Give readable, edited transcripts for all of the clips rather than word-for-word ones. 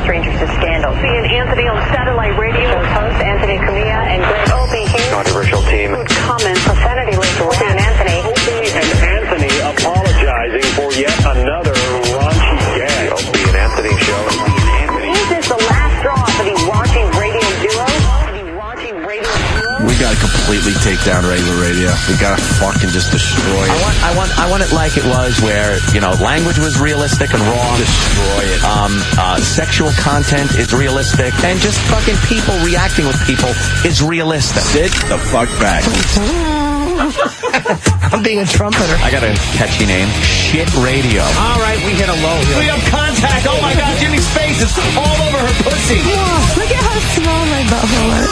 strangers to scandal. Opie and Anthony on satellite radio. Host Anthony Cumia and Greg Opie here. Controversial team. Food comment profanity-laced Opie and Anthony. Opie and Anthony apologizing for yet another raunchy gag. The Opie and Anthony show. Is this the last straw for the raunchy radio duo? We gotta completely take down regular radio. We gotta fucking just destroy it. I want it like it was, where, you know, language was realistic and raw. Destroy it. Sexual content is realistic, and just fucking people reacting with people is realistic. Sit the fuck back. I'm being a trumpeter. I got a catchy name. Shit radio. All right, we hit a low here. We have contact. Oh my God, Jimmy's face is all over her pussy. Oh, look at how small my butthole is.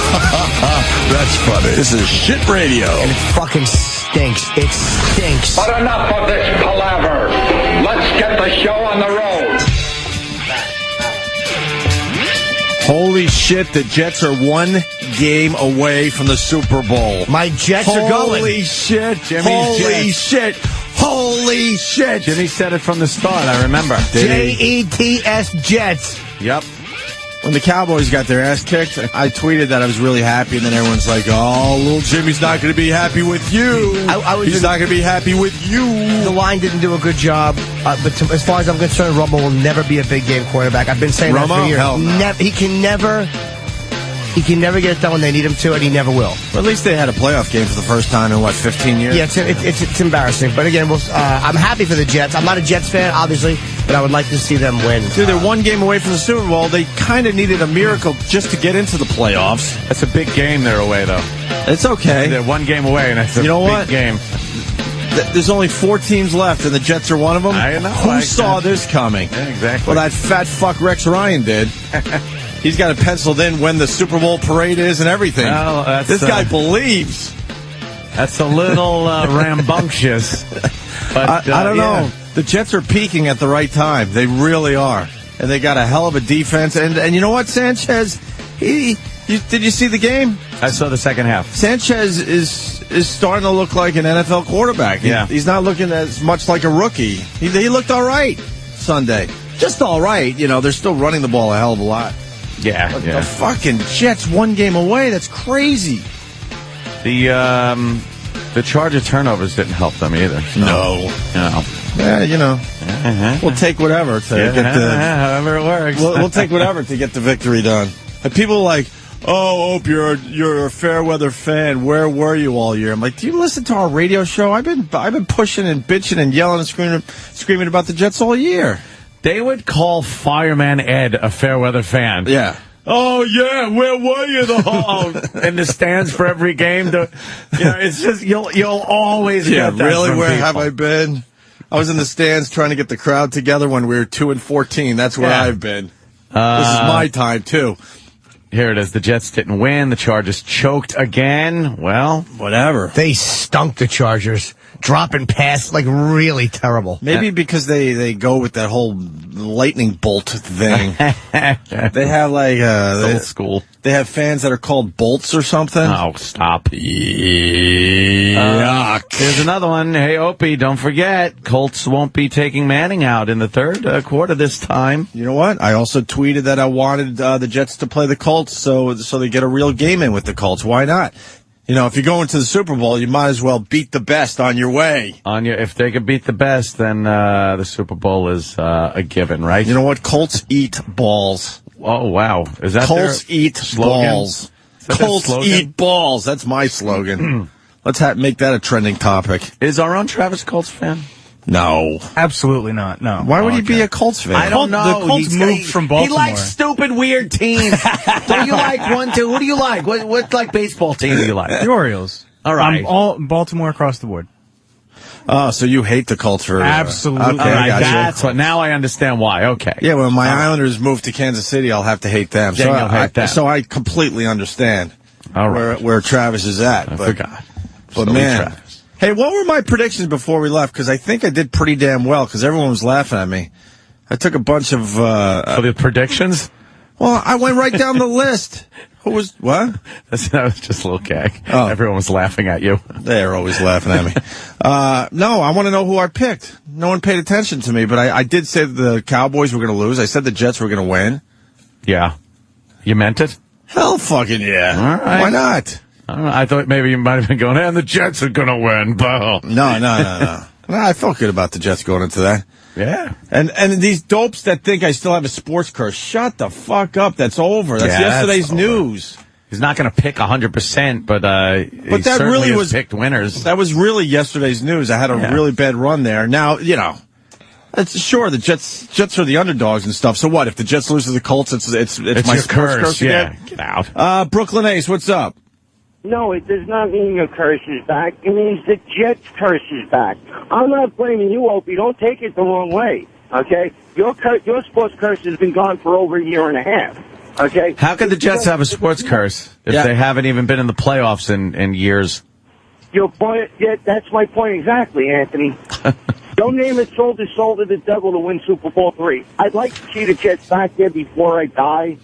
That's funny. This is shit radio. And it fucking stinks. It stinks. But enough of this palaver. Let's get the show on the road. Holy shit, the Jets are one game away from the Super Bowl. My Jets are going. Holy shit, Jimmy's holy Jets. shit, holy shit. Jimmy said it from the start, I remember. Jets, Jets. Yep. When the Cowboys got their ass kicked, I tweeted that I was really happy, and then everyone's like, oh, little Jimmy's not going to be happy with you. He's not going to be happy with you. The line didn't do a good job, but as far as I'm concerned, Romo will never be a big game quarterback. I've been saying that for years. Hell no. He can never get it done when they need him to, and he never will. Well, at least they had a playoff game for the first time in, 15 years? Yeah, it's embarrassing. But again, I'm happy for the Jets. I'm not a Jets fan, obviously, but I would like to see them win. Dude, they're one game away from the Super Bowl. They kind of needed a miracle just to get into the playoffs. That's a big game they're away, though. It's okay. They're one game away, and that's a big game. There's only 4 teams left, and the Jets are one of them. I know. Who saw this coming? Yeah, exactly. Well, that fat fuck Rex Ryan did. He's got it penciled in when the Super Bowl parade is and everything. Well, this guy believes. That's a little rambunctious. But I don't know. The Jets are peaking at the right time. They really are. And they got a hell of a defense. And you know what, Sanchez? Did you see the game? I saw the second half. Sanchez is starting to look like an NFL quarterback. He's not looking as much like a rookie. He looked all right Sunday. Just all right. You know, they're still running the ball a hell of a lot. Yeah, But the fucking Jets one game away. That's crazy. The charge of turnovers didn't help them either. So. No. Yeah, you know. We'll take whatever to get the... however it works. We'll take whatever to get the victory done. And people are like, oh, Opie, you're a fair weather fan. Where were you all year? I'm like, do you listen to our radio show? I've been pushing and bitching and yelling and screaming about the Jets all year. They would call Fireman Ed a fair weather fan. Yeah. Oh, yeah, where were you in the stands for every game? It's just, you'll always get that really, from where people. have I been? I was in the stands trying to get the crowd together when we were 2-14. That's where I've been. This is my time, too. Here it is. The Jets didn't win. The Chargers choked again. Well, whatever. They stunk, the Chargers. Dropping pass, like, really terrible. Maybe because they go with that whole lightning bolt thing. They have, like... old school. They have fans that are called bolts or something. Oh, stop. Yuck. Here's another one. Hey, Opie, don't forget, Colts won't be taking Manning out in the third quarter this time. You know what? I also tweeted that I wanted the Jets to play the Colts so they get a real game in with the Colts. Why not? You know, if you're going to the Super Bowl, you might as well beat the best on your way. If they could beat the best, then the Super Bowl is a given, right? You know what? Colts eat balls. Oh, wow. Is that Colts eat slogan? balls. Colts eat balls. That's my slogan. Let's make that a trending topic. Is our own Travis a Colts fan? No. Absolutely not. No. Why would he be a Colts fan? I don't know. The Colts moved from Baltimore. He likes stupid, weird teams. Don't you like one, two? Who do you like? What like baseball team do you like? The Orioles. All right. All Baltimore across the board. Oh, so you hate the Colts for... Absolutely. Okay, All right, I got that's what. Now I understand why. Okay. Yeah, when my Islanders move to Kansas City, I'll have to hate them. Then you'll hate them. So I completely understand All right. where Travis is at. I but, forgot. But Silly man... Travis. Hey, what were my predictions before we left? Because I think I did pretty damn well, because everyone was laughing at me. I took a bunch of... For the predictions? Well, I went right down the list. Who was... What? That was just a little gag. Oh. Everyone was laughing at you. They're always laughing at me. No, I want to know who I picked. No one paid attention to me, but I did say that the Cowboys were going to lose. I said the Jets were going to win. Yeah. You meant it? Hell fucking yeah. All right. Why not? I don't know. I thought maybe you might have been going, and the Jets are going to win. Bo. No. No, I felt good about the Jets going into that. Yeah. And these dopes that think I still have a sports curse, shut the fuck up. That's over. That's yesterday's news. He's not going to pick 100%, but he that certainly really has picked winners. That was really yesterday's news. I had a really bad run there. Now, it's sure the Jets are the underdogs and stuff. So what? If the Jets lose to the Colts, it's my sports curse again? Get out. Brooklyn Ace, what's up? No, it does not mean your curse is back. It means the Jets' curse is back. I'm not blaming you, Opie. Don't take it the wrong way, okay? Your sports curse has been gone for over a year and a half, okay? How could the Jets have a sports curse if they haven't even been in the playoffs in years? Your point, that's my point exactly, Anthony. Don't name it sold his soul to the devil to win Super Bowl III. I'd like to see the Jets back there before I die,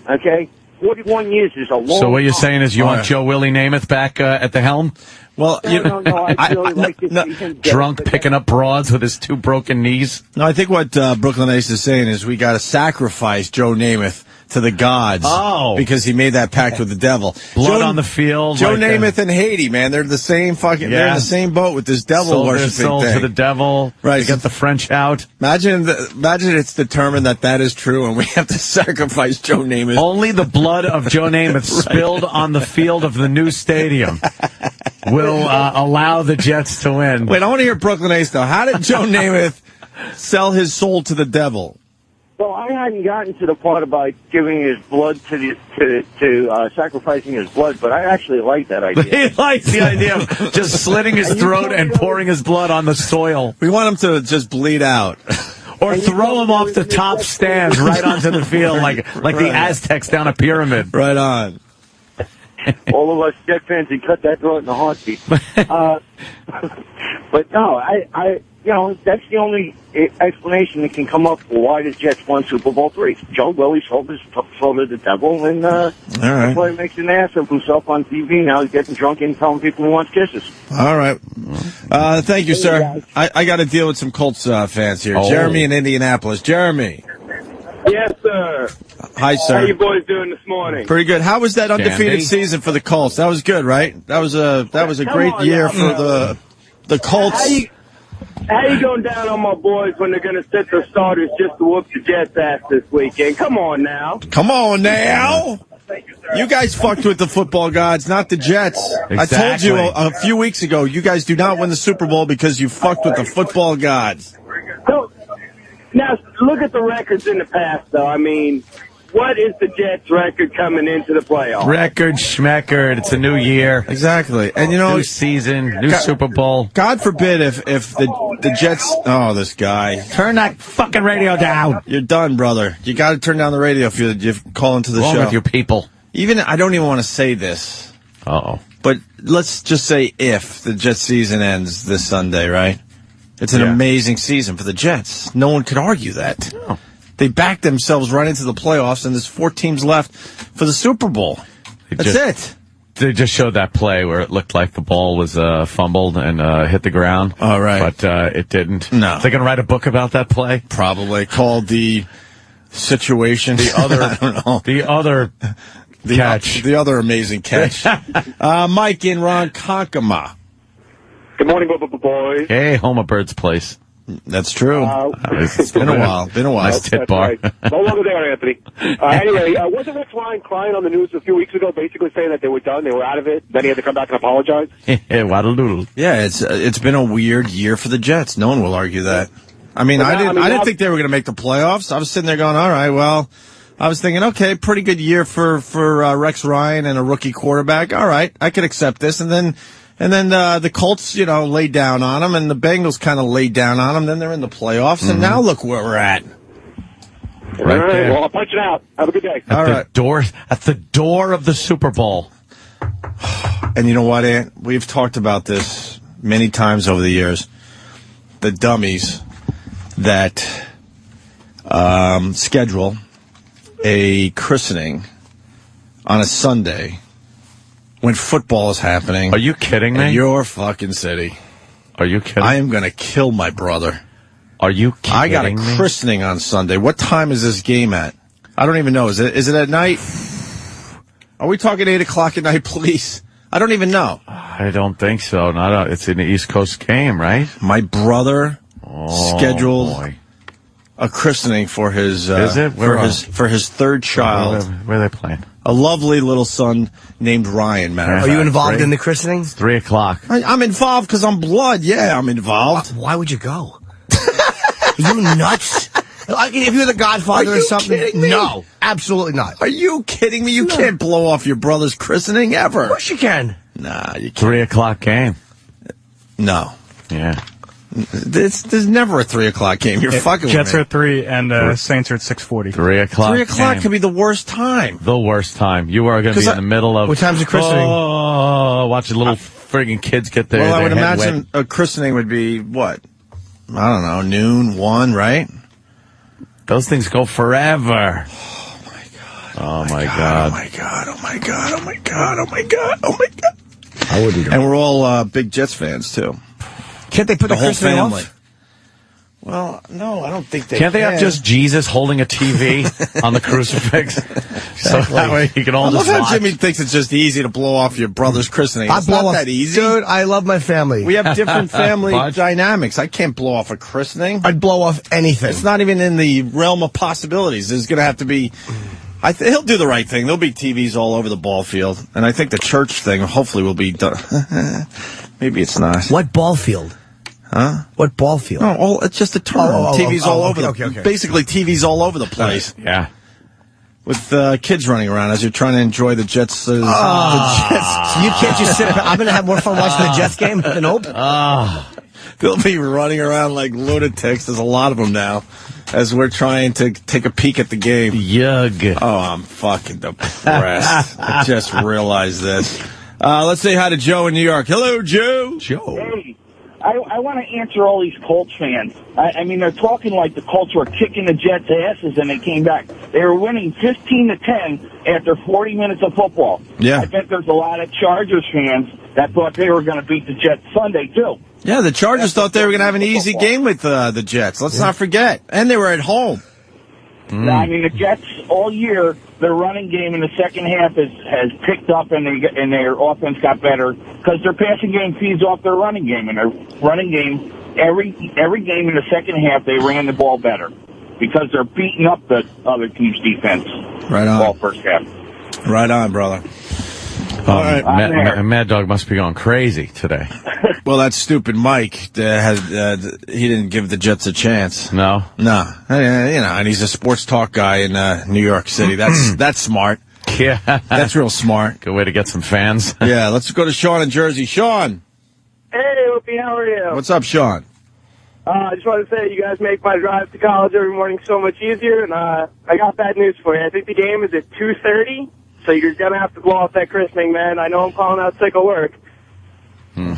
okay? 41 years is a long time. So what you're saying is you want Joe Willie Namath back at the helm? Well, no, I really like to see him drunk picking up broads with his 2 broken knees. No, I think what Brooklyn Ace is saying is we got to sacrifice Joe Namath to the gods. Oh. Because he made that pact with the devil. Blood on the field. Joe Namath and Haiti, man, they're the same fucking. They're in the same boat with this devil worshiping sold thing. to the devil. Right. To get the French out. Imagine it's determined that is true, and we have to sacrifice Joe Namath. Only the blood of Joe Namath spilled on the field of the new stadium will allow the Jets to win. Wait, I want to hear Brooklyn Ace though. How did Joe Namath sell his soul to the devil? Well, I hadn't gotten to the part about giving his blood to sacrificing his blood, but I actually like that idea. He likes the idea of just slitting his throat and pouring his blood on the soil. We want him to just bleed out. Or throw him off the top stands right onto the field like the Aztecs down a pyramid. Right on. All of us Jet fans, he cut that throat in a heartbeat. But no, I that's the only explanation that can come up for why the Jets won Super Bowl III. Joe Willie sold to the devil, and that's why he makes an ass of himself on TV. Now he's getting drunk and telling people he wants kisses. All right. Thank you, sir. I got to deal with some Colts fans here. Oh. Jeremy in Indianapolis. Jeremy. Yes, sir. Hi, sir. How you boys doing this morning? Pretty good. How was that undefeated season for the Colts? That was good, right? That was a great year for the Colts. How you going down on my boys when they're going to sit their starters just to whoop the Jets' ass this weekend? Come on now. Come on now. You guys fucked with the football gods, not the Jets. Exactly. I told you a few weeks ago, you guys do not win the Super Bowl because you fucked with the football gods. So, now, look at the records in the past, though. I mean, what is the Jets' record coming into the playoffs? Record schmeckard. It's a new year. Exactly. And, new season, new Super Bowl. God forbid if the Jets... Oh, this guy. Turn that fucking radio down. You're done, brother. You got to turn down the radio if you call into the What's show. wrong with you people? I don't even want to say this. Uh-oh. But let's just say if the Jets season ends this Sunday, right? It's an amazing season for the Jets. No one could argue that. No. They backed themselves right into the playoffs, and there's 4 teams left for the Super Bowl. That's it. They just showed that play where it looked like the ball was fumbled and hit the ground. All right. But it didn't. No. They're going to write a book about that play? Probably. Called The Situation. The other, I don't know. The other catch. The other amazing catch. Mike in Ronkonkoma. Good morning, boys. Hey, home of Bird's Place. That's true. It's been a while. Nice tit bar. Right. No longer there, Anthony. Anyway, wasn't Rex Ryan crying on the news a few weeks ago, basically saying that they were done, they were out of it, then he had to come back and apologize? Waddle-doodle. Yeah, it's been a weird year for the Jets. No one will argue that. I didn't think they were going to make the playoffs. I was sitting there going, all right, well, I was thinking, okay, pretty good year for Rex Ryan and a rookie quarterback. All right, I could accept this. And then the Colts, laid down on them, and the Bengals kind of laid down on them. Then they're in the playoffs, and now look where we're at. Right there. Well, I'll punch it out. Have a good day. At the door of the Super Bowl. And you know what, Ant? We've talked about this many times over the years. The dummies that schedule a christening on a Sunday when football is happening. Are you kidding me? In your fucking city. Are you kidding? I am going to kill my brother. Are you kidding I got a me? christening on Sunday. What time is this game at? I don't even know. Is it at night? Are we talking 8 o'clock at night, please? I don't even know. I don't think so. It's an East Coast game, right? My brother scheduled boy. a christening for his Is it? for his third child. Where are they playing? A lovely little son named Ryan. Matter of Are you fact. involved in the christening? 3 o'clock. I'm involved because I'm blood. Yeah, I'm involved. Why would you go? Are you nuts? Like, if you're the Godfather or something, kidding me? no, absolutely not. Are you kidding me? You can't blow off your brother's christening ever. Of course you can. Nah, you can't. 3 o'clock game. No. Yeah. There's never a 3 o'clock game. You're fucking Jets with me. are at 3 and Saints are at 6:40. 3 o'clock. 3 o'clock game. could be the worst time. The worst time. You are going to be in the middle of... What time's the christening? Oh, watching little friggin' kids get their Well, I would their head imagine wet. a christening would be, what? I don't know, noon, 1, right? Those things go forever. Oh, my God. Oh, my God. Oh, my God. Oh, my God. Oh, my God. Oh, my God. Oh, my God. I wouldn't go. And we're all big Jets fans, too. Can't they put The the whole christening family. off? Well, no, I don't think they Can't they can. have just Jesus holding a TV on the crucifix? So that way you can all I love just how watch. Jimmy thinks it's just easy to blow off your brother's christening. I It's blow not off, that easy. Dude, I love my family. We have different family Budge. dynamics. I can't blow off a christening. I'd blow off anything. It's not even in the realm of possibilities. There's going to have to be... he'll do the right thing. There'll be TVs all over the ball field. And I think the church thing hopefully will be done. Maybe it's not. What ball field? Huh? What ball field? No, it's just a term. TVs all over okay. Basically, TVs all over the place. Yeah. With kids running around as you're trying to enjoy the Jets. The Jets. So you can't just sit. I'm going to have more fun watching the Jets game than Opie. They'll be running around like lunatics. There's a lot of them now as we're trying to take a peek at the game. Yug. Oh, I'm fucking depressed. I just realized this. Let's say hi to Joe in New York. Hello, Joe. Joe. Hey, I want to answer all these Colts fans. I mean, they're talking like the Colts were kicking the Jets' asses and they came back. They were winning 15-10 after 40 minutes of football. Yeah. I bet there's a lot of Chargers fans that thought they were going to beat the Jets Sunday, too. Yeah, the Chargers thought they were going to have an easy game with the Jets. Let's not forget. And they were at home. I mean, the Jets all year, their running game in the second half has picked up, and their offense got better because their passing game feeds off their running game. And their running game, every game in the second half, they ran the ball better because they're beating up the other team's defense. Right on. All first half. Right on, brother. All right. Mad Dog must be going crazy today. Well, that stupid Mike he didn't give the Jets a chance. No? No. And he's a sports talk guy in New York City. That's smart. Yeah. That's real smart. Good way to get some fans. Yeah, let's go to Sean in Jersey. Sean. Hey, Opie, how are you? What's up, Sean? I just wanted to say you guys make my drive to college every morning so much easier, and I got bad news for you. I think the game is at 2:30, so you're going to have to blow off that christening, man. I know I'm calling out sick of work.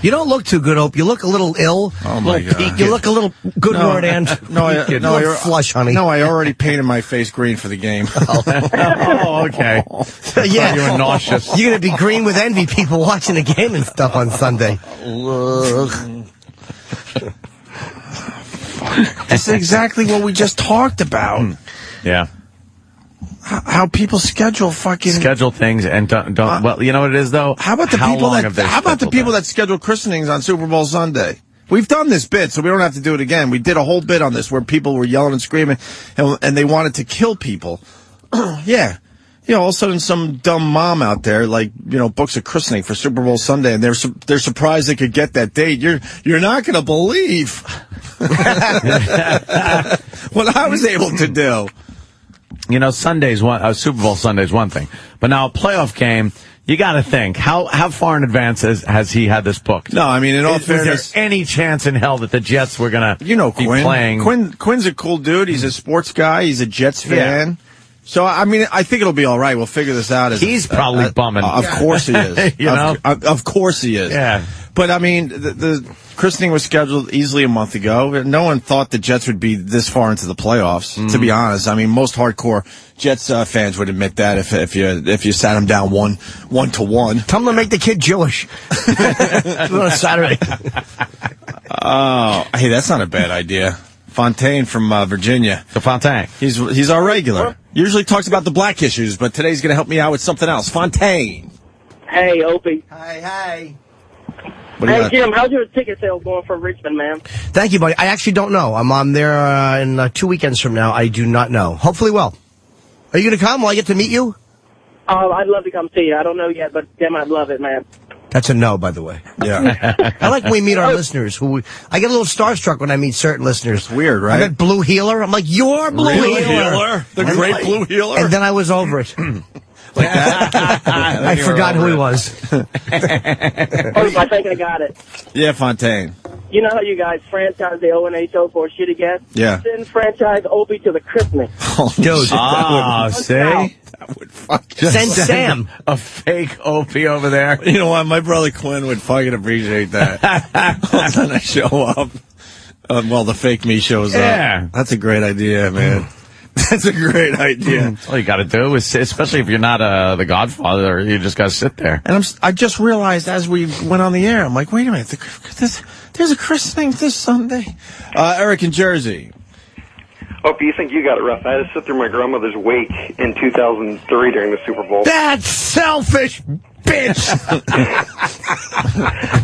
You don't look too good, Opie. You look a little ill. Oh, my God. You look a little good, Lord, and you're flush, honey. No, I already painted my face green for the game. Oh, okay. Yeah. You were nauseous. You're going to be green with envy, people watching the game and stuff on Sunday. That's exactly what we just talked about. Yeah. How people schedule things and don't well, you know what it is though? How about the people that schedule christenings on Super Bowl Sunday? We've done this bit, so we don't have to do it again. We did a whole bit on this where people were yelling and screaming and they wanted to kill people. Yeah. All of a sudden some dumb mom out there, books a christening for Super Bowl Sunday, and they're surprised they could get that date. You're not going to believe what I was able to do. Super Bowl Sunday's one thing, but now a playoff game, you got to think how far in advance has he had this booked? No, I mean, in all fairness, is there any chance in hell that the Jets were going to be playing? Quinn's a cool dude. He's a sports guy. He's a Jets fan. Yeah. So, I mean, I think it'll be all right. We'll figure this out. He's probably bumming. Of course he is. Of course he is. Yeah. But, I mean, the christening was scheduled easily a month ago. No one thought the Jets would be this far into the playoffs, to be honest. I mean, most hardcore Jets fans would admit that if you sat them down 1-1. Tell them to make the kid Jewish. On Saturday. Oh, hey, that's not a bad idea. Fontaine from Virginia. The Fontaine. He's our regular. Usually talks about the black issues, but today's going to help me out with something else. Fontaine. Hey, Opie. Hey. Hey, Jim, how's your ticket sales going for Richmond, man? Thank you, buddy. I actually don't know. I'm on there in 2 weekends from now. I do not know. Hopefully well. Are you going to come? Will I get to meet you? I'd love to come see you. I don't know yet, but damn, I'd love it, man. That's a no, by the way. Yeah. I like when we meet our listeners. I get a little starstruck when I meet certain listeners. It's weird, right? I met Blue Healer. I'm like, you're Blue Healer. The great Blue Healer? And then I was over it. Like that? I forgot who he was. I think I got it. Yeah, Fontaine. You know how you guys franchise the O&H for shit again? Yeah. Send franchise Opie to the Christmas. Oh, dude. see? That would fuck. Send Sam. A fake Opie over there. You know what? My brother Quinn would fucking appreciate that. All of a sudden I show up. Well, the fake me shows up. That's a great idea, man. That's a great idea. All you got to do is, especially if you're not the Godfather, you just got to sit there. And I just realized as we went on the air, I'm like, wait a minute, there's a christening this Sunday. Eric in Jersey. Hope you think you got it rough. I had to sit through my grandmother's wake in 2003 during the Super Bowl. That's selfish, bitch.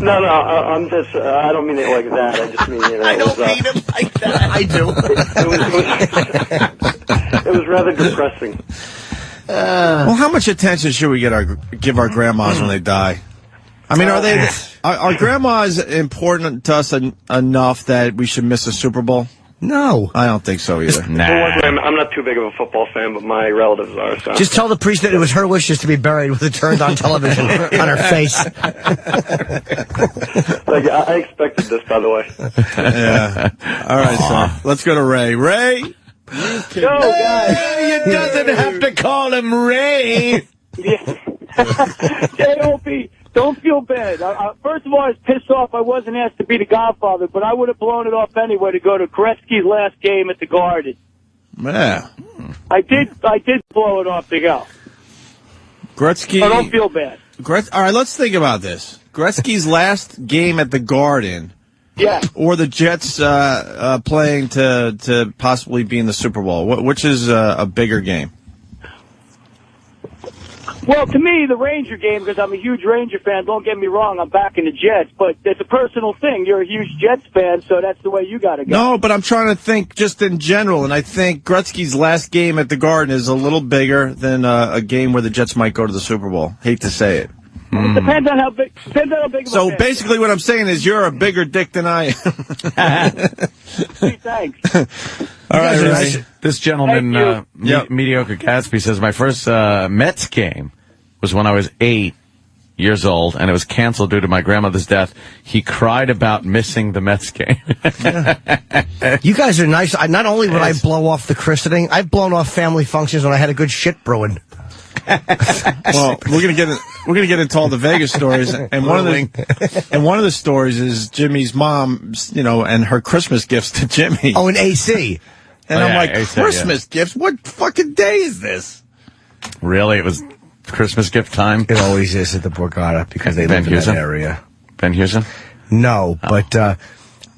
No, I'm just, I don't mean it like that. I just mean, I don't mean it like that. I do. It was rather depressing. Well, how much attention should we give our grandmas when they die? I mean, are grandmas important to us enough that we should miss a Super Bowl? No. I don't think so either. Nah. I'm not too big of a football fan, but my relatives are. So. Just tell the priest that it was her wishes to be buried with it turned on television on her face. Like, I expected this, by the way. Yeah. All right, so let's go to Ray. Ray? Go, guys. You doesn't have to call him Ray. J.O.P., don't feel bad. First of all, I was pissed off I wasn't asked to be the Godfather, but I would have blown it off anyway to go to Gretzky's last game at the Garden. Yeah. I did blow it off to go. Gretzky. So don't feel bad. All right, let's think about this. Gretzky's last game at the Garden. Yeah. Or the Jets playing to possibly be in the Super Bowl. Which is a bigger game? Well, to me, the Ranger game, because I'm a huge Ranger fan, don't get me wrong, I'm backing the Jets, but it's a personal thing. You're a huge Jets fan, so that's the way you got to go. No, but I'm trying to think just in general, and I think Gretzky's last game at the Garden is a little bigger than a game where the Jets might go to the Super Bowl. Hate to say it. It depends on how big. So basically, what I'm saying is you're a bigger dick than I am. Hey, thanks. All right, Ray. This gentleman, Mediocre Gatsby, says my first Mets game was when I was 8 years old, and it was canceled due to my grandmother's death. He cried about missing the Mets game. You guys are nice. Not only would I blow off the christening, I've blown off family functions when I had a good shit brewing. Well, we're gonna get into all the Vegas stories, and one of the stories is Jimmy's mom, and her Christmas gifts to Jimmy. Oh, an AC. And I'm like, AC, Christmas gifts? What fucking day is this? Really, it was Christmas gift time. It always is at the Borgata because they live in that area. Ben Houston? No, but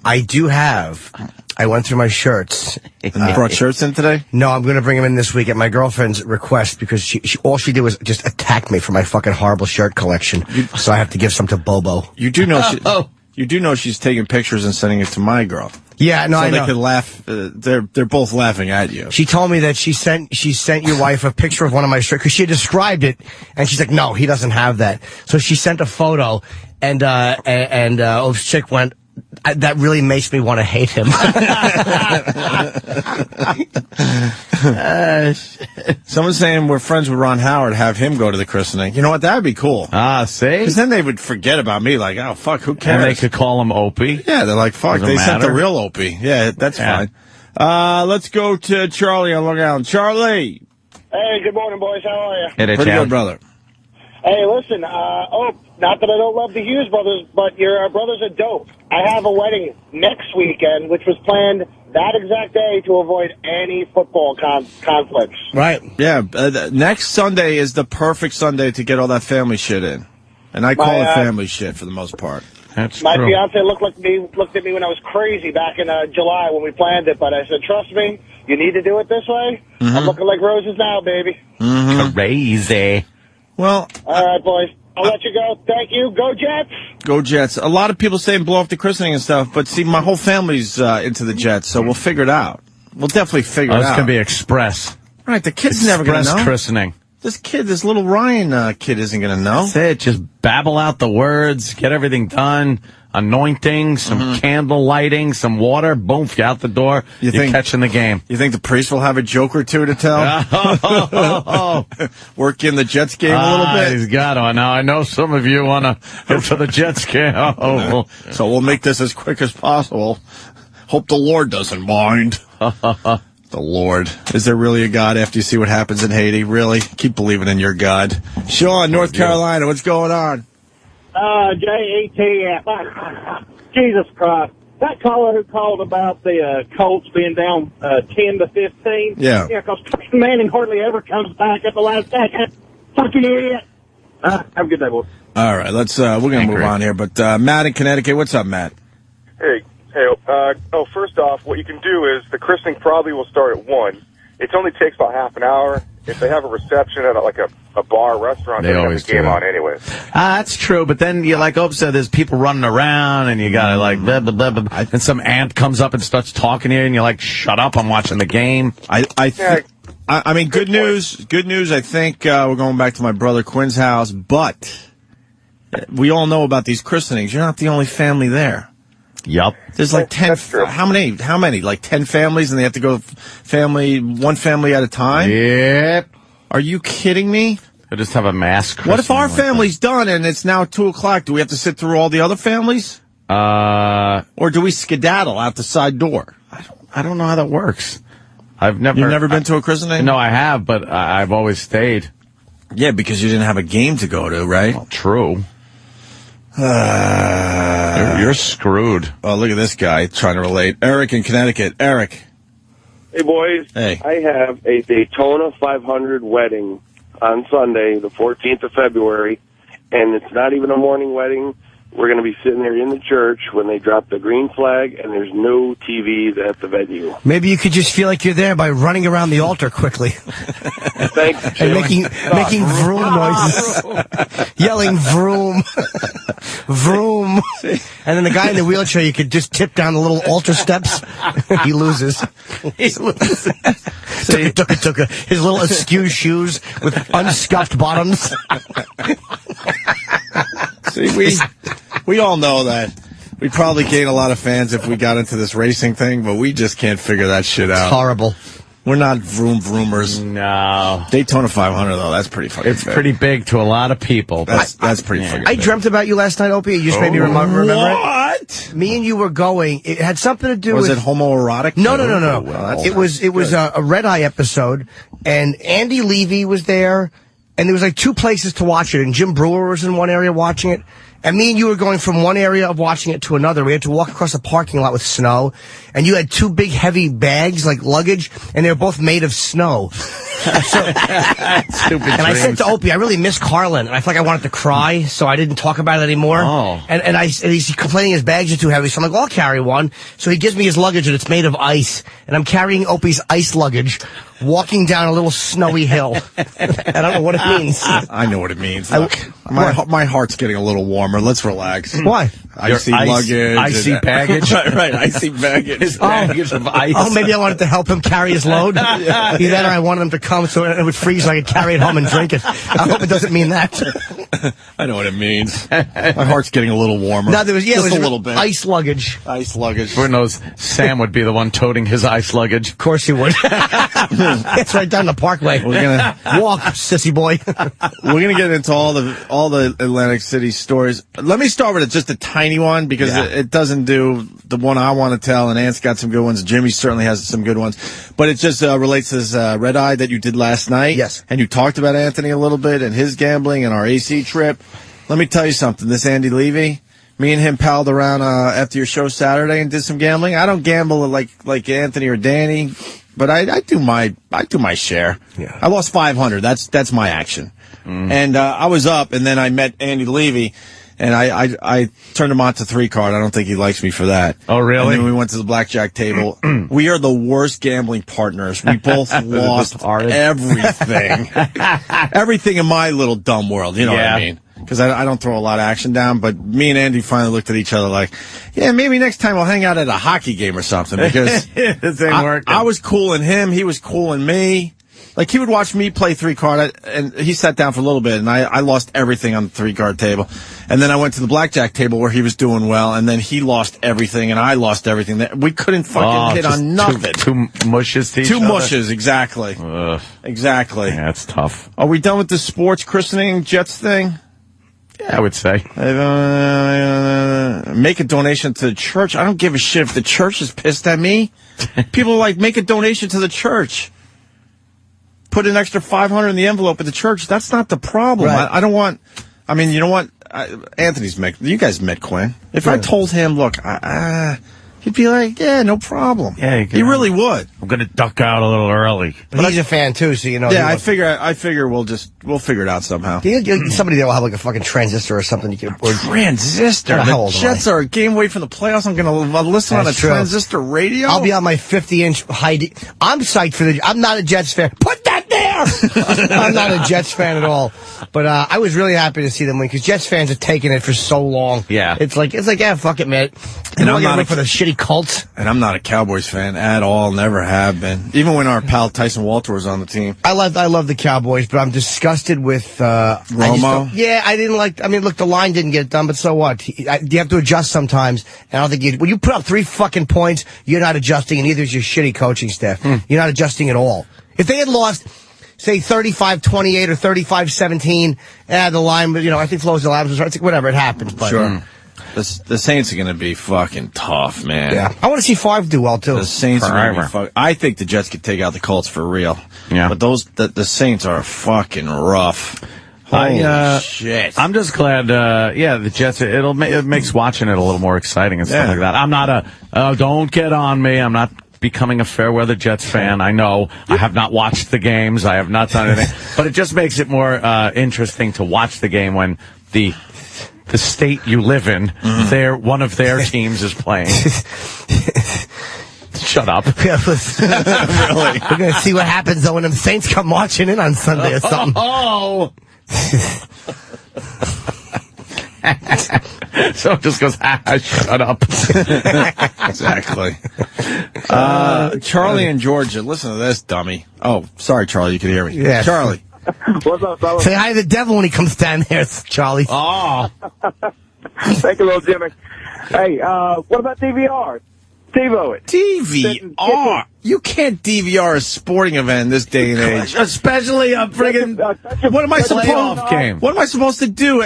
I do have. I went through my shirts. And you brought shirts in today? No, I'm going to bring them in this week at my girlfriend's request because she all she did was just attack me for my fucking horrible shirt collection. So I have to give some to Bobo. You do know you do know she's taking pictures and sending it to my girl. Yeah, no, I know. So they could laugh. They're both laughing at you. She told me that she sent your wife a picture of one of my shirts because she had described it, and she's like, no, he doesn't have that. So she sent a photo, and this chick went, that really makes me want to hate him. Someone's saying we're friends with Ron Howard. Have him go to the christening. You know what? That would be cool. See? Because then they would forget about me. Like, oh, fuck, who cares? And they could call him Opie. Yeah, they're like, fuck, Doesn't they sent matter. the real Opie. Yeah, that's fine. Let's go to Charlie on Long Island. Charlie. Hey, good morning, boys. How are you? Pretty good, brother. Hey, listen, not that I don't love the Hughes brothers, but your brothers are dope. I have a wedding next weekend, which was planned that exact day to avoid any football conflicts. Right. Yeah, next Sunday is the perfect Sunday to get all that family shit in. And I call it family shit for the most part. That's My true. fiance looked at me when I was crazy back in July when we planned it, but I said, trust me, You need to do it this way. I'm looking like roses now, baby. Crazy. Well, all right, boys. I'll let you go. Thank you. Go Jets. Go Jets. A lot of people saying blow off the christening and stuff, but see, my whole family's into the Jets, so we'll figure it out. We'll definitely figure it out. It's going to be express. Right, the kid's never going to know. Express christening. This little Ryan kid isn't going to know. That's it. Just babble out the words, get everything done. Anointing, some candle lighting, some water. Boom, you're out the door. You're catching the game. You think the priest will have a joke or two to tell? Work in the Jets game a little bit? He's got one. Now, I know some of you want to head for the Jets game. So we'll make this as quick as possible. Hope the Lord doesn't mind. The Lord. Is there really a God after you see what happens in Haiti? Really? Keep believing in your God. Sean, North Carolina, what's going on? JET. Jesus Christ. That caller who called about the Colts being down 10 to 15. Yeah. Yeah, because Manning hardly ever comes back at the last second. Fucking idiot. Have a good day, boys. All right, let's. We're gonna move on here, but Matt in Connecticut. What's up, Matt? Hey. First off, what you can do is the christening probably will start at 1. It only takes about half an hour. If they have a reception at a bar, restaurant, they always have the game on anyways. That's true, but then you like Opie said, there's people running around, and you gotta like blah blah blah blah. And some aunt comes up and starts talking to you, and you're like, "Shut up! I'm watching the game." I mean, good news. Good news. I think we're going back to my brother Quinn's house, but we all know about these christenings. You're not the only family there. Yup. There's like 10. How many? Like 10 families, and they have to go one family at a time? Yep. Are you kidding me? I just have a mask. What if our family's done and it's now 2:00? Do we have to sit through all the other families? Or do we skedaddle out the side door? I don't know how that works. You've never been to a christening? No, I have, but I've always stayed. Yeah, because you didn't have a game to go to, right? Well, true. You're screwed. Oh, look at this guy trying to relate. Eric in Connecticut. Eric. Hey, boys. Hey. I have a Daytona 500 wedding on Sunday, the 14th of February, and it's not even a morning wedding. We're going to be sitting there in the church when they drop the green flag, and there's no TVs at the venue. Maybe you could just feel like you're there by running around the altar quickly. Thanks, and making vroom noises. Yelling vroom. Vroom. And then the guy in the wheelchair, you could just tip down the little altar steps. He loses. He loses. Tuka. His little askew shoes with unscuffed bottoms. See, we all know that. We'd probably gain a lot of fans if we got into this racing thing, but we just can't figure that shit out. It's horrible. We're not vroomers. No. Daytona 500, though, that's pretty fucking It's pretty big to a lot of people. That's pretty fucking I big. dreamt about you last night, Opie. You just made me remember it. What? Me and you were going. It had something to do with... Was it homoerotic? No. Well, it was a Red Eye episode, and Andy Levy was there, and there was like 2 places to watch it, and Jim Brewer was in one area watching it. And me and you were going from one area of watching it to another. We had to walk across a parking lot with snow. And you had 2 big heavy bags, like luggage, and they were both made of snow. Stupid and I said to Opie, I really miss Carlin. And I felt like I wanted to cry, so I didn't talk about it anymore. Oh. And he's complaining his bags are too heavy. So I'm like, well, I'll carry one. So he gives me his luggage, and it's made of ice. And I'm carrying Opie's ice luggage, walking down a little snowy hill. I don't know what it means. I know what it means. Look, my heart's getting a little warmer. Let's relax. Why? Icy luggage. Icy baggage. right, icy baggage. His baggage of ice. Oh, maybe I wanted to help him carry his load. Either that or I wanted him to come so it would freeze so I could carry it home and drink it. I hope it doesn't mean that. I know what it means. My heart's getting a little warmer. No, there was, Just it was a little bit. Ice luggage. Ice luggage. Who knows? Sam would be the one toting his ice luggage. Of course he would. It's right down the parkway. We're gonna walk, sissy boy. We're gonna get into all the Atlantic City stories. Let me start with just a tiny one because it doesn't do the one I want to tell. And Ant's got some good ones. Jimmy certainly has some good ones. But it just relates to this Red Eye that you did last night. Yes. And you talked about Anthony a little bit and his gambling and our AC trip. Let me tell you something. This Andy Levy, me and him palled around after your show Saturday and did some gambling. I don't gamble like Anthony or Danny, but I do my share. Yeah. I lost $500. That's my action. And I was up, and then I met Andy Levy. And I turned him on to 3-card. I don't think he likes me for that. Oh, really? And then we went to the blackjack table. We are the worst gambling partners. We both lost everything. Everything in my little dumb world. You know what I mean? Because I don't throw a lot of action down. But me and Andy finally looked at each other like, yeah, maybe next time we'll hang out at a hockey game or something. Because this ain't working. I was cooling him. He was cooling me. Like, he would watch me play 3-card, and he sat down for a little bit, and I lost everything on the 3-card table. And then I went to the blackjack table where he was doing well, and then he lost everything, and I lost everything. We couldn't fucking hit on nothing. Two mushes to each other? Two mushes, exactly. Ugh. Exactly. Yeah, that's tough. Are we done with the sports christening Jets thing? Yeah, I would say. Make a donation to the church. I don't give a shit if the church is pissed at me. People are like, make a donation to the church. Put an extra $500 in the envelope at the church. That's not the problem. Right. I don't want. I mean, you know what? Anthony's met. You guys met Quinn. If I told him, look, he'd be like, yeah, no problem. Yeah, he really would. I'm going to duck out a little early. But he's a fan too, so you know. Yeah, I figure we'll figure it out somehow. Somebody there will have like a fucking transistor or something. You can transistor. The Jets are a game away from the playoffs. I'm going to listen on a transistor radio. I'll be on my 50-inch high. I'm psyched for I'm not a Jets fan. Put that there. I'm not a Jets fan at all. But I was really happy to see them win because Jets fans have taken it for so long. Yeah, it's like yeah, fuck it, man. And I'm not for the shitty Colts. And I'm not a Cowboys fan at all. Never have been. Even when our pal Tyson Walter was on the team. I love the Cowboys, but I'm disgusted with Romo. I didn't like. I mean, look, the line didn't get it done, but so what? You have to adjust sometimes. And I don't think when you put up 3 fucking points, you're not adjusting, and neither is your shitty coaching staff. You're not adjusting at all. If they had lost, say 35-28 or 35-17, the line, but I think Flo's the Labs was right. Whatever, it happens. But, sure. The Saints are going to be fucking tough, man. Yeah, I want to see Favre do well too. The Saints are going to be I think the Jets could take out the Colts for real. Yeah, but the Saints are fucking rough. Holy shit! I'm just glad. The Jets. It makes watching it a little more exciting and stuff like that. I'm not don't get on me. I'm not becoming a fair weather Jets fan. I know I have not watched the games. I have not done anything, but it just makes it more interesting to watch the game when the state you live in, one of their teams is playing. Shut up. Really? We're going to see what happens, though, when them Saints come marching in on Sunday or something. Oh! So it just goes, shut up. Exactly. Charlie in Georgia, listen to this, dummy. Oh, sorry, Charlie, you can hear me. Yeah. Charlie. What's up, fellas? Say hi to the devil when he comes down there, Charlie. Oh. Thank you, little Jimmy. Hey, what about DVR? TiVo it. DVR? You can't DVR a sporting event in this day and age. Especially a friggin' What am I game? What am I supposed to do?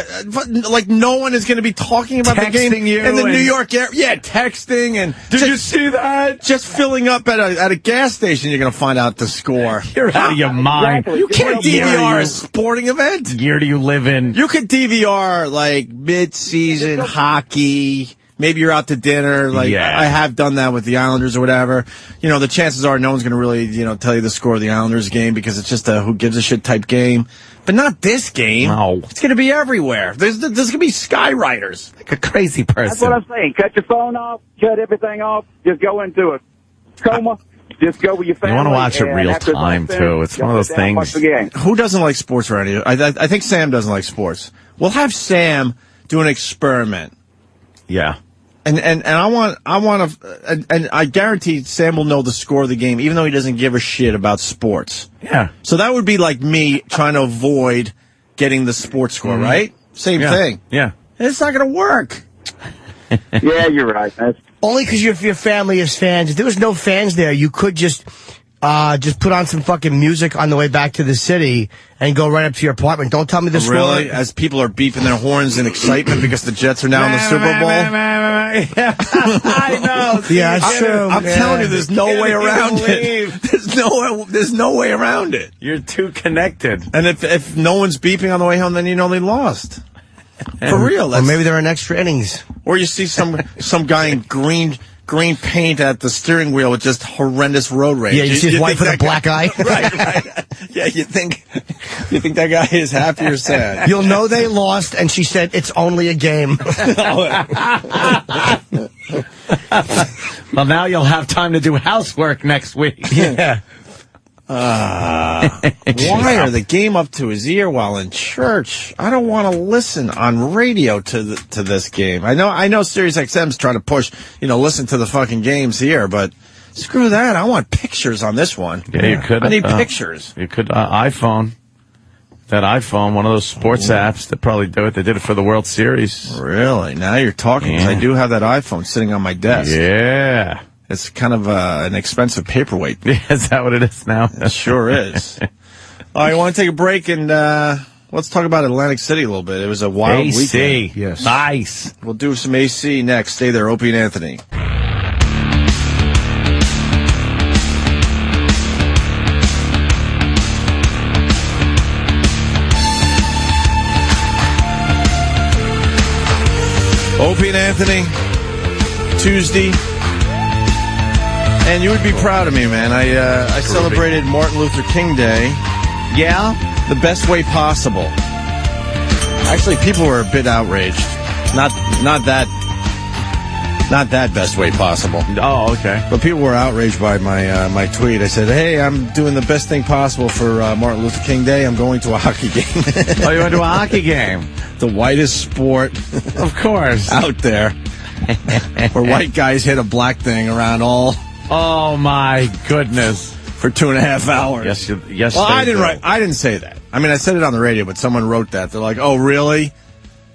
Like, no one is going to be talking about the game in the New York area. Yeah, texting and did you see that? Just filling up at a gas station, you're going to find out the score. You're out of your mind. Exactly. You can't DVR a sporting event. What year do you live in? You could DVR like mid-season hockey. Maybe you're out to dinner. Like, I have done that with the Islanders or whatever. The chances are no one's going to really, tell you the score of the Islanders game because it's just a who gives a shit type game. But not this game. No. It's going to be everywhere. There's going to be skywriters. Like a crazy person. That's what I'm saying. Cut your phone off. Cut everything off. Just go into a coma. Just go with your family. You want to watch it real time, too. It's one of those things. Who doesn't like sports around here? I think Sam doesn't like sports. We'll have Sam do an experiment. Yeah. And I want to, and I guarantee Sam will know the score of the game, even though he doesn't give a shit about sports. Yeah. So that would be like me trying to avoid getting the sports score, right? Same thing. Yeah. It's not going to work. Yeah, you're right. Only because your family is fans. If there was no fans there, you could just put on some fucking music on the way back to the city and go right up to your apartment. Don't tell me the score. Really? As people are beeping their horns in excitement because the Jets are now in the Super Bowl? I know. Yeah, true. I'm telling you, there's no way around it. There's no way around it. You're too connected. And if no one's beeping on the way home, then you know they lost. For real. Or maybe they're in extra innings. Or you see some guy in green paint at the steering wheel with just horrendous road rage. Yeah, you see his wife with a black eye. Right. Yeah, you think You think that guy is happy or sad? You'll know they lost, and she said, it's only a game. Well, now you'll have time to do housework next week. Yeah. Why are the game up to his ear while in church? I don't want to listen on radio to this game. I know Sirius XM's trying to push, listen to the fucking games here, but screw that. I want pictures on this one. Yeah, you could. I need pictures. You could iPhone. That iPhone, one of those sports apps that probably do it. They did it for the World Series. Really? Now you're talking. 'Cause I do have that iPhone sitting on my desk. Yeah. It's kind of an expensive paperweight. Yeah, is that what it is now? It sure is. All right, I want to take a break and let's talk about Atlantic City a little bit. It was a wild weekend. Yes. Nice. We'll do some AC next. Stay there, Opie and Anthony. Opie and Anthony, Tuesday. And you would be proud of me, man. I celebrated Martin Luther King Day. Yeah? The best way possible. Actually, people were a bit outraged. Not that best way possible. Oh, okay. But people were outraged by my tweet. I said, hey, I'm doing the best thing possible for Martin Luther King Day. I'm going to a hockey game. Oh, you went to a hockey game? The whitest sport. Of course. Out there. Where white guys hit a black thing around all... Oh, my goodness. For 2.5 hours. Yes. Well, I didn't say that. I mean, I said it on the radio, but someone wrote that. They're like, oh, really?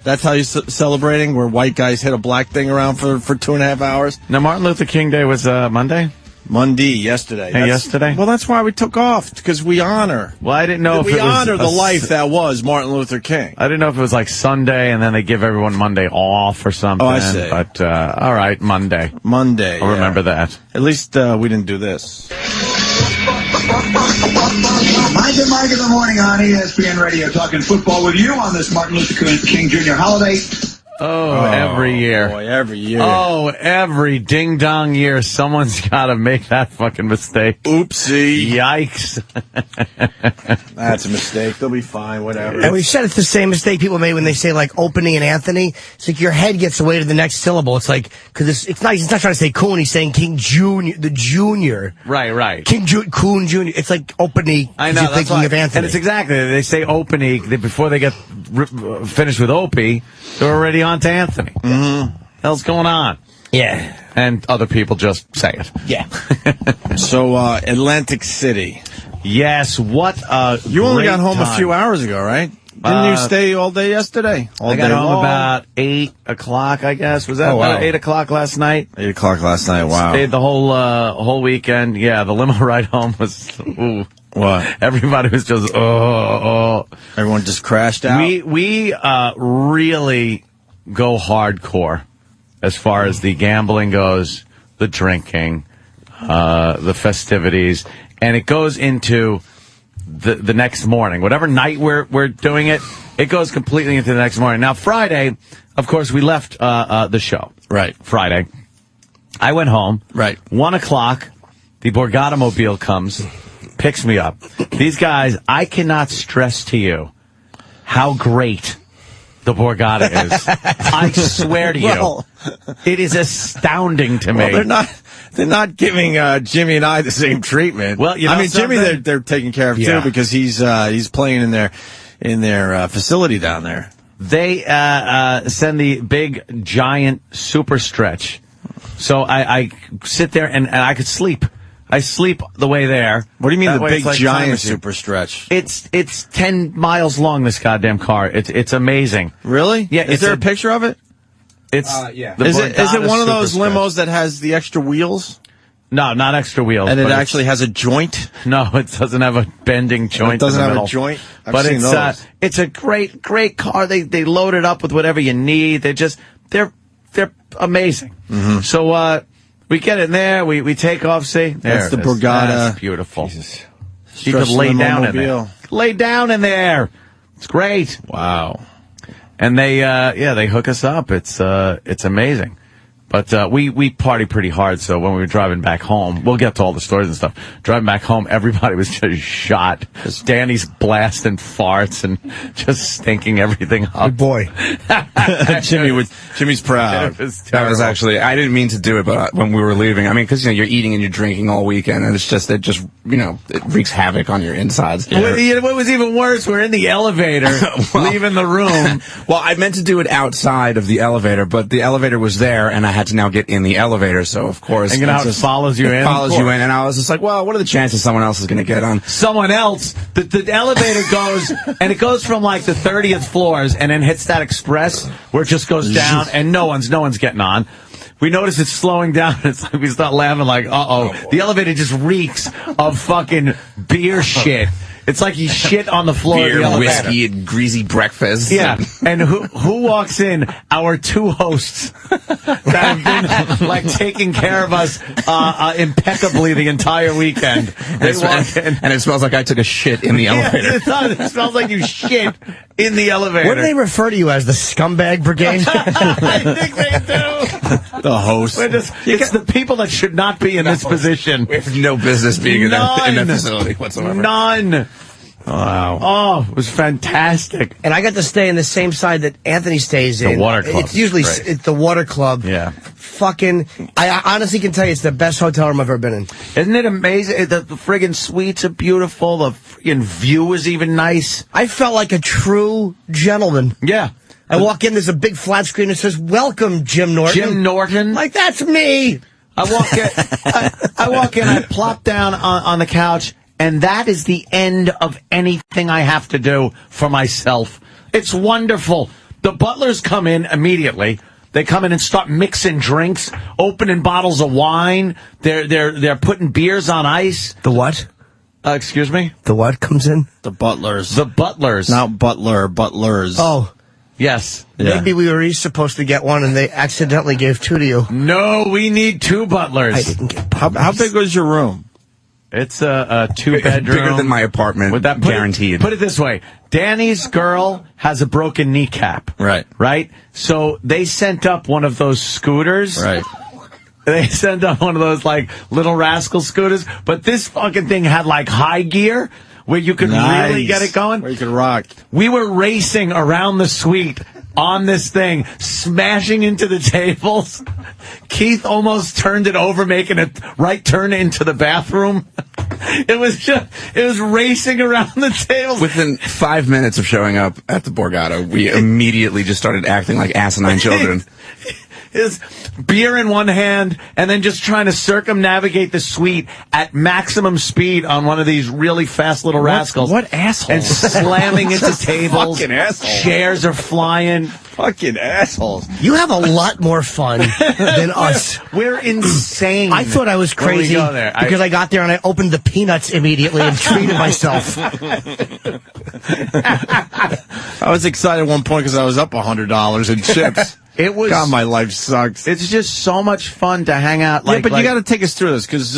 That's how you're celebrating, where white guys hit a black thing around for 2.5 hours? Now, Martin Luther King Day was Monday? Monday, yesterday. Yesterday? Well, that's why we took off, because we honor. Well, I didn't know if it was... We honor the life that was Martin Luther King. I didn't know if it was like Sunday, and then they give everyone Monday off or something. Oh, I see. But, all right, Monday. I'll remember that. At least we didn't do this. Mike and Mike in the morning on ESPN Radio, talking football with you on this Martin Luther King Jr. holiday. Oh, every year. Boy, every year. Oh, every ding-dong year, someone's got to make that fucking mistake. Oopsie. Yikes. That's a mistake. They'll be fine, whatever. And we've said it's the same mistake people made when they say, like, Opie and Anthony. It's like your head gets away to the next syllable. It's like, because he's not trying to say Coon, he's saying King Jr., the Junior. Right. Coon Jr. It's like Opie. I know, you're thinking of Anthony. And it's exactly, they say Opie, before they get finished with Opie, they're already on to Anthony. Mm-hmm. Hell's going on? Yeah. And other people just say it. Yeah. So, Atlantic City. Yes, what a You only got home time. a few hours ago, right? Didn't you stay all day yesterday? I got home about 8 o'clock, I guess. Was that about 8 o'clock last night? 8 o'clock last night, wow. Stayed the whole weekend. Yeah, the limo ride home was... Ooh. What? Everybody was just, Everyone just crashed out? We really go hardcore as far as the gambling goes, the drinking, the festivities, and it goes into the next morning. Whatever night we're doing it, it goes completely into the next morning. Now, Friday, of course, we left the show. Right. Friday. I went home. Right. 1 o'clock, the Borgata Mobile comes, picks me up. These guys, I cannot stress to you how great the Borgata is. I swear to you. It is astounding to me. They're not giving Jimmy and I the same treatment. Well, you know, I mean, Jimmy, they're taking care of too, because he's playing in their facility down there. They send the big giant super stretch, so I sit there and I could sleep. I sleep the way there. What do you mean that the big giant super stretch? It's 10 miles long, this goddamn car. It's amazing. Really? Yeah. Is there a picture of it? It's yeah. Is it one of those limos that has the extra wheels? No, not extra wheels. And it actually has a joint? No, it doesn't have a bending joint. It doesn't in the have middle. a joint? But it's a great car. They load it up with whatever you need. They're amazing. Mm-hmm. So we get in there. We take off. See, that's the Borgata. That's beautiful. Jesus. You could lay down in there. Lay down in there. It's great. Wow. And they hook us up. It's amazing. But we party pretty hard, so when we were driving back home, we'll get to all the stories and stuff. Driving back home, everybody was just shot. Danny's blasting farts and just stinking everything up. Good boy. Jimmy's proud. That was actually, I didn't mean to do it, but when we were leaving, I mean, because you're eating and you're drinking all weekend, and it wreaks havoc on your insides. Yeah. What was even worse, we're in the elevator, leaving the room. Well, I meant to do it outside of the elevator, but the elevator was there, and I had to now get in the elevator, so of course... And it follows you in? Follows you in, and I was just like, well, what are the chances someone else is going to get on? Someone else? The elevator goes, and it goes from like the 30th floors, and then hits that express, where it just goes down, and no one's getting on. We notice it's slowing down. It's like we start laughing like, uh-oh. The elevator just reeks of fucking beer shit. It's like he shit on the floor of the elevator. Whiskey, and greasy breakfast. Yeah. And who walks in? Our two hosts that have been like taking care of us impeccably the entire weekend. They walk in. And it smells like I took a shit in the elevator. It smells like you shit in the elevator. What do they refer to you as? The scumbag brigade? I think they do. The host. It's the people that should not be in this position. We have no business being in that facility whatsoever. None. Wow. Oh, it was fantastic. And I got to stay in the same side that Anthony stays in. The water club. It's usually it's the water club. Yeah. Fucking, I honestly can tell you it's the best hotel room I've ever been in. Isn't it amazing? The friggin' suites are beautiful. The friggin' view is even nice. I felt like a true gentleman. Yeah. I walk in, there's a big flat screen that says, "Welcome, Jim Norton." Jim Norton? Like, that's me. I walk in, I plop down on the couch, and that is the end of anything I have to do for myself. It's wonderful. The butlers come in immediately. They come in and start mixing drinks, opening bottles of wine. They're putting beers on ice. The what? Excuse me? The what comes in? The butlers. The butlers. Not butler, butlers. Oh. Yes. Yeah. Maybe we were each supposed to get one, and they accidentally gave two to you. No, we need two butlers. I didn't get How big was your room? It's a two-bedroom. Bigger than my apartment, guaranteed. Put it this way. Danny's girl has a broken kneecap. Right. Right? So they sent up one of those scooters. Right. They sent up one of those, like, little rascal scooters. But this fucking thing had, like, high gear where you could really get it going. Where you could rock. We were racing around the suite on this thing, smashing into the tables. Keith almost turned it over, making a right turn into the bathroom. It was racing around the table. Within 5 minutes of showing up at the Borgata, we immediately just started acting like asinine children. His beer in one hand and then just trying to circumnavigate the suite at maximum speed on one of these really fast little rascals. What asshole? And slamming into tables. Fucking asshole. Chairs are flying. Fucking assholes. You have a lot more fun than us. We're insane. I thought I was crazy because I got there and I opened the peanuts immediately and treated myself. I was excited at one point because I was up $100 in chips. It was. God, my life sucks. It's just so much fun to hang out. You got to take us through this because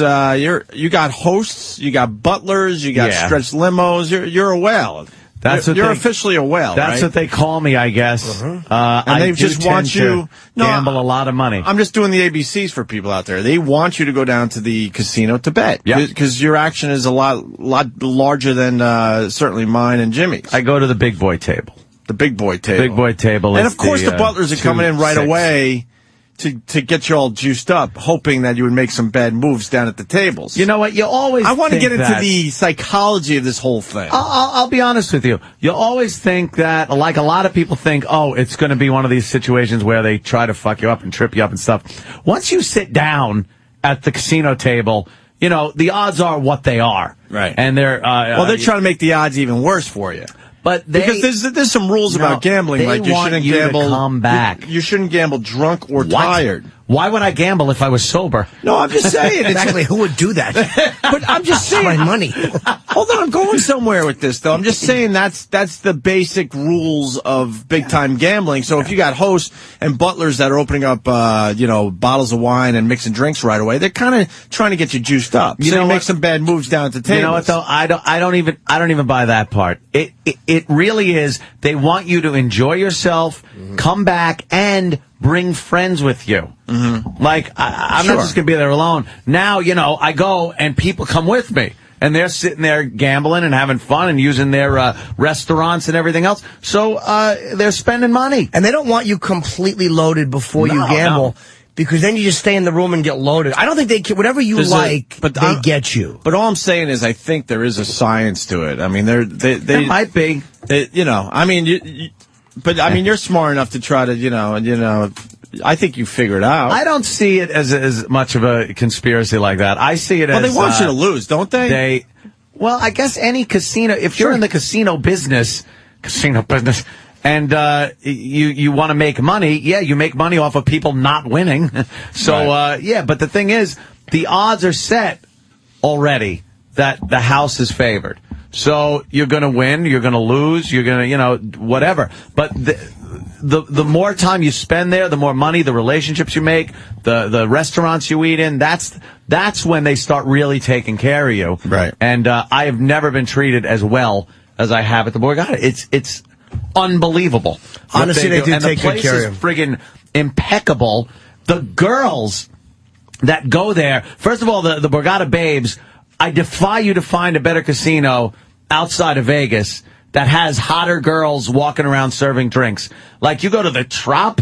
you got hosts, you got butlers, you got stretch limos. You're a whale. You're officially a whale. That's what they call me, I guess. And they just want you gamble a lot of money. I'm just doing the ABCs for people out there. They want you to go down to the casino to bet because your action is a lot larger than certainly mine and Jimmy's. I go to the big boy table. The big boy table. Big boy table. And of course the butlers are coming in right away to get you all juiced up, hoping that you would make some bad moves down at the tables. You know what? You always I want to get into that. the psychology of this whole thing. I'll be honest with you. You always think that, like a lot of people think, oh, it's going to be one of these situations where they try to fuck you up and trip you up and stuff. Once you sit down at the casino table, you know, the odds are what they are. Right. And they're trying to make the odds even worse for you. But because there's some rules about gambling, like you shouldn't gamble. To come back. You shouldn't gamble drunk or tired. Why would I gamble if I was sober? No, I'm just saying. Exactly, who would do that? But I'm just saying. My money. Hold on, I'm going somewhere with this, though. I'm just saying that's the basic rules of big-time gambling. So if you got hosts and butlers that are opening up, bottles of wine and mixing drinks right away, they're kind of trying to get you juiced up. You make some bad moves down at the table. You know what, though? I don't even buy that part. It really is. They want you to enjoy yourself, come back, and bring friends with you. Like, I'm not just going to be there alone. Now, you know, I go and people come with me. And they're sitting there gambling and having fun and using their restaurants and everything else. So they're spending money. And they don't want you completely loaded before you gamble. Because then you just stay in the room and get loaded. I don't think they can, whatever you they get you. But all I'm saying is I think there is a science to it. I mean, they might be. You know, I mean, but I mean, you're smart enough to try to, you know, I think you figure it out. I don't see it as much of a conspiracy like that. I see it as... Well, they want you to lose, don't they? Well, I guess any casino, if you're in the casino business, and you want to make money, you make money off of people not winning. So, but the thing is, the odds are set already that the house is favored. So you're going to win, you're going to lose, you're going to, you know, whatever. But the more time you spend there, the more money, the relationships you make, the restaurants you eat in, that's when they start really taking care of you. Right. And I have never been treated as well as I have at the Borgata. It's unbelievable. Honestly, they do take good care of you. And the place is friggin' impeccable. The girls that go there, first of all, the Borgata babes, I defy you to find a better casino outside of Vegas that has hotter girls walking around serving drinks. Like, you go to the Trop,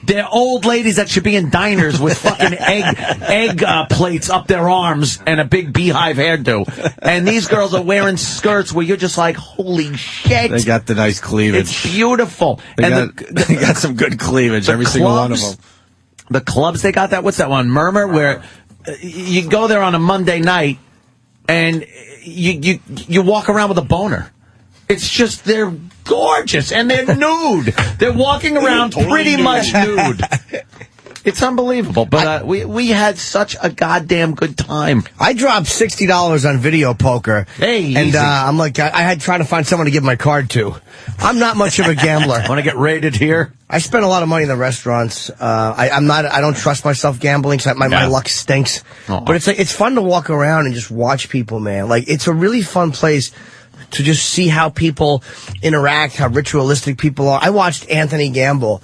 they're old ladies that should be in diners with fucking egg plates up their arms and a big beehive hairdo. And these girls are wearing skirts where you're just like, holy shit. They got the nice cleavage. It's beautiful. They got some good cleavage, every single one of them. The clubs, they got that. What's that one? Murmur, where you go there on a Monday night and you walk around with a boner. It's just, they're gorgeous and they're nude. They're walking around pretty much nude. It's unbelievable, but we had such a goddamn good time. I dropped $60 on video poker. Hey, and I'm like, I had trying to find someone to give my card to. I'm not much of a gambler. Want to get rated here? I spend a lot of money in the restaurants. I don't trust myself gambling, so my luck stinks. But it's fun to walk around and just watch people, man. Like, it's a really fun place to just see how people interact, how ritualistic people are. I watched Anthony gamble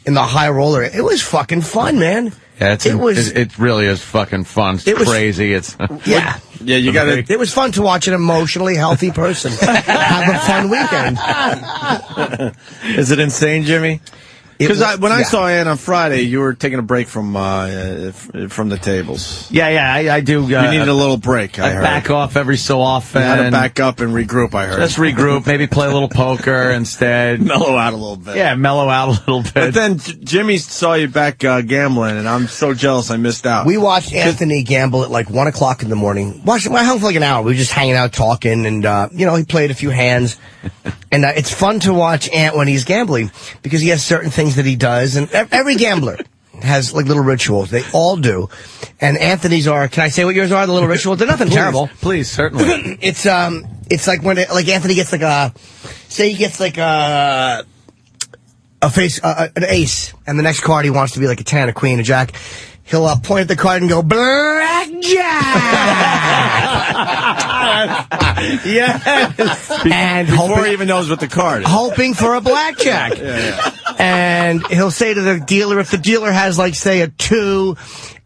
in the high roller. It was fucking fun, man. Yeah, it really is fucking fun. It's crazy. It's yeah, you got it. It was fun to watch an emotionally healthy person have a fun weekend. Is it insane, Jimmy? Because when I saw Ann on Friday, you were taking a break from the tables. Yeah, I do. You needed a little break. I heard. Back off every so often. You had to back up and regroup. I heard. Just regroup. Maybe play a little poker instead. Mellow out a little bit. Yeah, mellow out a little bit. But then Jimmy saw you back gambling, and I'm so jealous I missed out. We watched Anthony gamble at like 1 o'clock in the morning. I hung for like an hour. We were just hanging out, talking, and he played a few hands. And it's fun to watch Ant when he's gambling because he has certain things that he does, and every gambler has like little rituals. They all do. And Anthony's are. Can I say what yours are? The little rituals. They're nothing terrible. Please, certainly. It's like when Anthony gets like an ace, and the next card he wants to be like a 10, a queen, a jack. He'll point at the card and go, blackjack! Yes! And before he even knows what the card is. Hoping for a blackjack. Yeah. And he'll say to the dealer, if the dealer has, like, say, a 2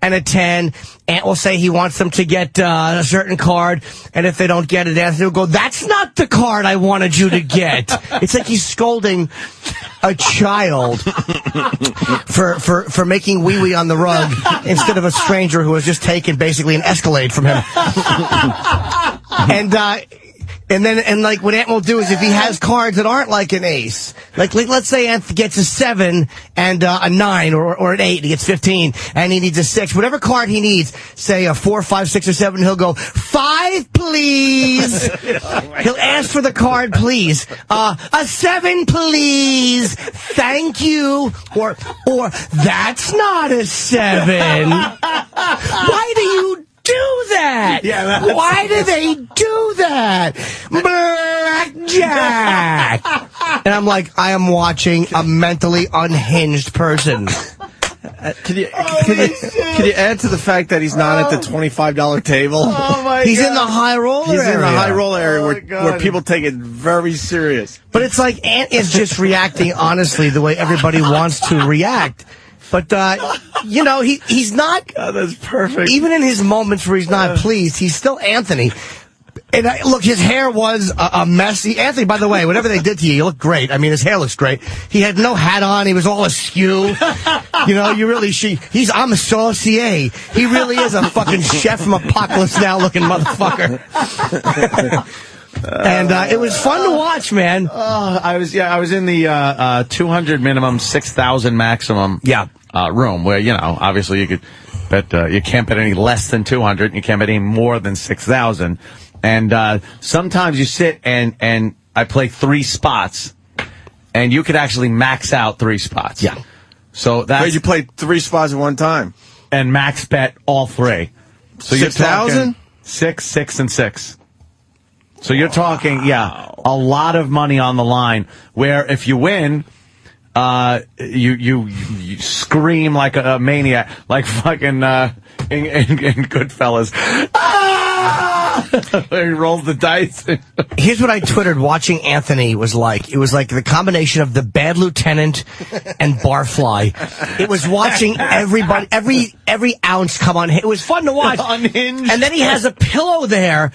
and a 10, Ant will say he wants them to get a certain card, and if they don't get it, Anthony will go, that's not the card I wanted you to get. It's like he's scolding a child for making wee-wee on the rug instead of a stranger who has just taken basically an Escalade from him. And like what Ant will do is if he has cards that aren't like an ace, like let's say Ant gets a 7 and a 9 or an 8, he gets 15 and he needs a 6, whatever card he needs, say a 4, 5, 6, or 7, he'll go 5, please. He'll ask for the card, please. A 7, please. Thank you. Or that's not a 7. Why do you do that? Yeah, why do they do that? Blackjack! And I'm like, I am watching a mentally unhinged person. Can you add to the fact that he's not at the $25 table? Oh my He's in the high roller area. He's in the high roller area where people take it very serious. But it's like Ant is just reacting honestly the way everybody wants to react. But, he's not... God, that's perfect. Even in his moments where he's not pleased, he's still Anthony. And look, his hair was a mess. Anthony, by the way, whatever they did to you, you look great. I mean, his hair looks great. He had no hat on. He was all askew. You really I'm a saucier. He really is a fucking chef from Apocalypse Now looking motherfucker. And it was fun to watch, man. I was in the 200 minimum, 6,000 maximum room where, obviously you could bet, you can't bet any less than 200, you can't bet any more than 6,000. And sometimes you sit and I play 3 spots, and you could actually max out 3 spots. Yeah. So that's... Wait, you played 3 spots at one time? And max bet all 3. So 6,000? 6, 6, and 6. So you're talking, a lot of money on the line, where if you win, you scream like a maniac, like fucking in Goodfellas. He rolls the dice. Here's what I twittered watching Anthony was like. It was like the combination of The Bad Lieutenant and Barfly. It was watching everybody, every ounce come on. It was fun to watch. Unhinged. And then he has a pillow there.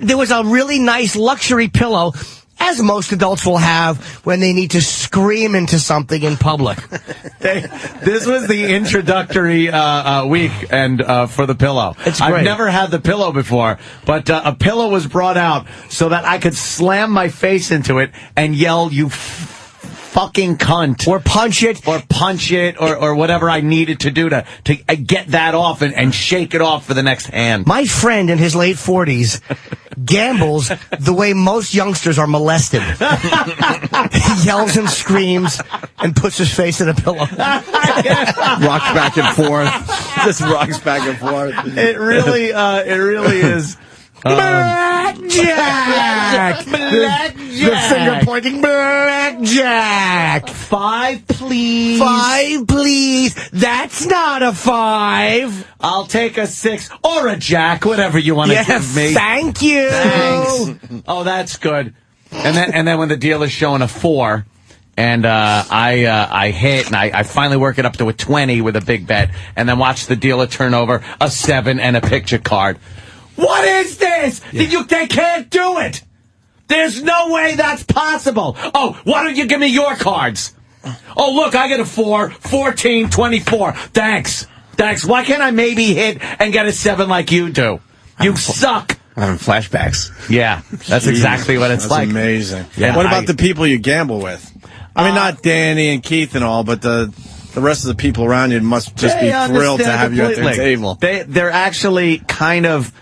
There was a really nice luxury pillow, as most adults will have when they need to scream into something in public. This was the introductory week for the pillow. It's great. I've never had the pillow before, but a pillow was brought out so that I could slam my face into it and yell, "You fucking cunt," or punch it, or whatever I needed to do to get that off and shake it off for the next hand. My friend in his late 40s gambles the way most youngsters are molested. He yells and screams and puts his face in a pillow. Rocks back and forth. Just rocks back and forth. It really is. Blackjack! The finger pointing. Blackjack! 5, please. 5, please. That's not a 5. I'll take a 6 or a jack, whatever you want to give me. Thank you. Thanks. Oh, that's good. And then when the dealer's showing a 4, and I hit, and I finally work it up to a 20 with a big bet, and then watch the dealer turn over a 7 and a picture card. What is this? Yeah. They can't do it. There's no way that's possible. Oh, why don't you give me your cards? Oh, look, I get a 4, 14, 24. Thanks. Why can't I maybe hit and get a 7 like you do? You suck. I'm having flashbacks. Yeah, that's exactly what it's like. That's amazing. Yeah, what about the people you gamble with? I mean, not Danny and Keith and all, but the rest of the people around you must just be thrilled to have you at their table. They're actually kind of...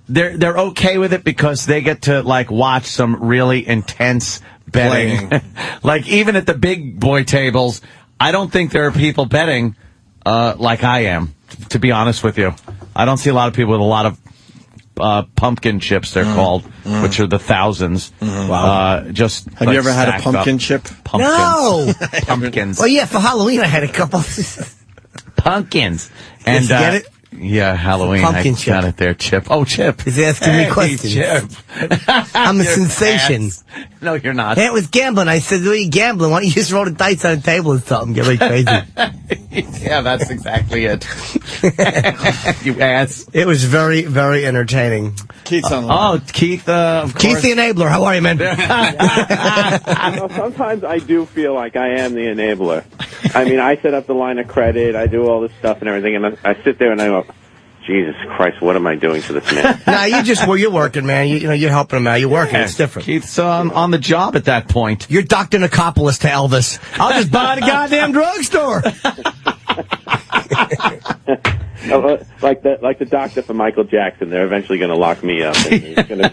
They're okay with it because they get to watch some really intense betting. Like even at the big boy tables, I don't think there are people betting like I am. To be honest with you, I don't see a lot of people with a lot of pumpkin chips. They're called, which are the thousands. Wow! Just have you ever had a pumpkin chip? Pumpkins. No. Pumpkins. Well, yeah, for Halloween I had a couple. Pumpkins. And get it? Yeah, Halloween. Pumpkin I got it there, Chip. Oh, Chip. He's asking me questions. Chip. I'm a sensation. No, you're not. Ant was gambling. I said, "What are you gambling? Why don't you just roll the dice on the table or something? Get really crazy." Yeah, that's exactly it. You ass. It was very, very entertaining. Keith's on the line. Oh, Keith, of Keith course. the Enabler. How are you, man? Sometimes I do feel like I am the enabler. I mean, I set up the line of credit, I do all this stuff and everything, and I sit there and I go, Jesus Christ, what am I doing to this man? Nah, you're working, man. You're helping him out. You're working. It's different. Keith's on the job at that point. You're Dr. Nicopolis to Elvis. I'll just buy the goddamn drugstore. Like the doctor for Michael Jackson. They're eventually going to lock me up. And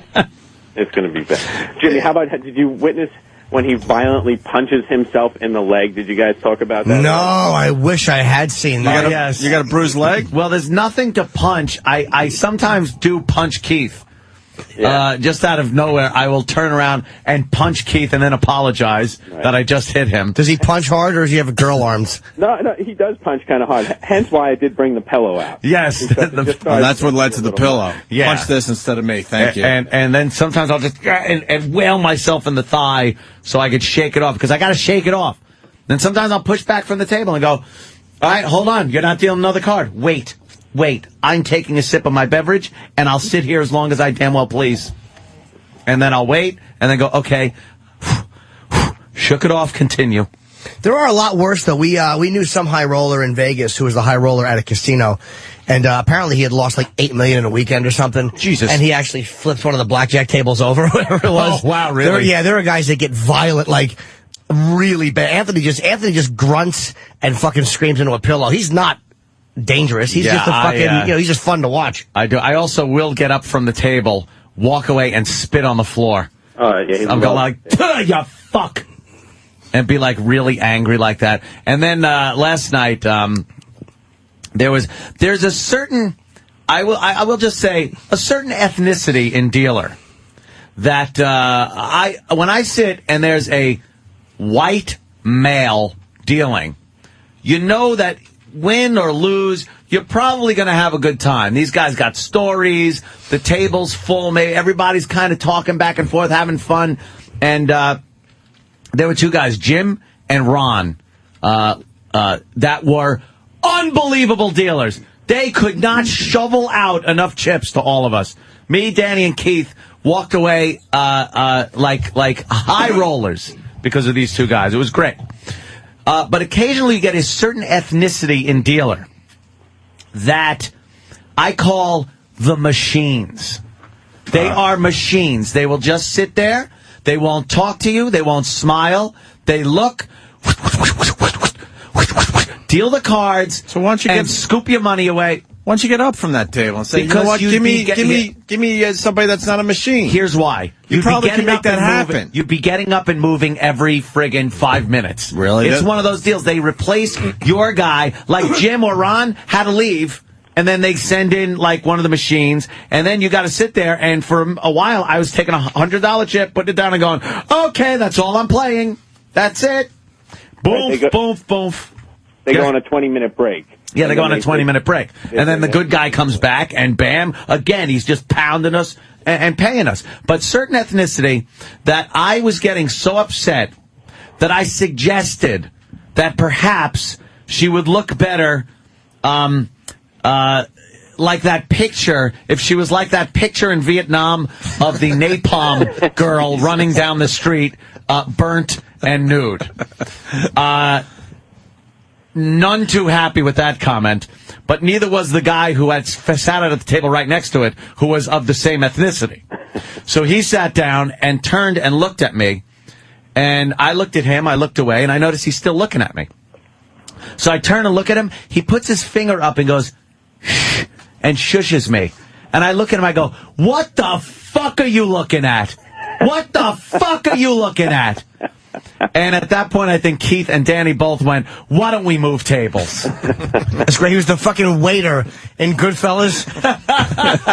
it's going to be bad. Jimmy, how about, did you witness when he violently punches himself in the leg? Did you guys talk about that? No, I wish I had seen that. You got a bruised leg? Well, there's nothing to punch. I sometimes do punch Keith. just out of nowhere, I will turn around and punch Keith and then apologize that I just hit him. Does he punch hard, or does he have girl arms? No, he does punch kind of hard. Hence why I did bring the pillow out. Yes. That's what led to the pillow. Yeah. Punch this instead of me. Thank you. And then sometimes I'll just and whale myself in the thigh so I could shake it off, because I got to shake it off. Then sometimes I'll push back from the table and go, all right, hold on. You're not dealing another card. Wait. I'm taking a sip of my beverage, and I'll sit here as long as I damn well please. And then I'll wait, and then go, okay. Shook it off, continue. There are a lot worse, though. We knew some high roller in Vegas who was the high roller at a casino, and apparently he had lost like $8 million in a weekend or something. Jesus. And he actually flipped one of the blackjack tables over, whatever it was. Oh, wow, really? There are guys that get violent, like really bad. Anthony just grunts and fucking screams into a pillow. He's not dangerous. He's just a fucking, he's just fun to watch. I do. I also will get up from the table, walk away, and spit on the floor. I'm going like, you fuck. And be like really angry like that. And then last night, there's a certain, I will just say, a certain ethnicity in dealer that when I sit and there's a white male dealing, you know that win or lose, you're probably going to have a good time. These guys got stories, the table's full, maybe everybody's kind of talking back and forth, having fun. And there were two guys, Jim and Ron, that were unbelievable dealers. They could not shovel out enough chips to all of us. Me, Danny, and Keith walked away like high rollers because of these two guys. It was great. But occasionally you get a certain ethnicity in dealer that I call the machines. They are machines. They will just sit there. They won't talk to you. They won't smile. They look, deal the cards, so why don't you scoop your money away. Why don't you get up from that table and say, because you know what, give me somebody that's not a machine. Here's why. You probably can make that happen. You'd be getting up and moving every friggin' 5 minutes. Really? It's one of those deals. They replace your guy, like Jim or Ron had to leave, and then they send in like one of the machines, and then you got to sit there. And for a while, I was taking $100 chip, putting it down, and going, okay, that's all I'm playing. That's it. Boom, boom, boom. They go on a 20-minute break. Yeah, they go on a 20-minute break. And then the good guy comes back, and bam, again, he's just pounding us and paying us. But certain ethnicity that I was getting so upset that I suggested that perhaps she would look better like that picture, if she was like that picture in Vietnam of the napalm girl running down the street, burnt and nude. None too happy with that comment, but neither was the guy who had sat at the table right next to it, who was of the same ethnicity. So he sat down and turned and looked at me, and I looked at him, I looked away, and I noticed he's still looking at me. So I turn and look at him, he puts his finger up and goes, shh, and shushes me. And I look at him, I go, what the fuck are you looking at? What the fuck are you looking at? And at that point, I think Keith and Danny both went, why don't we move tables? That's great. He was the fucking waiter in Goodfellas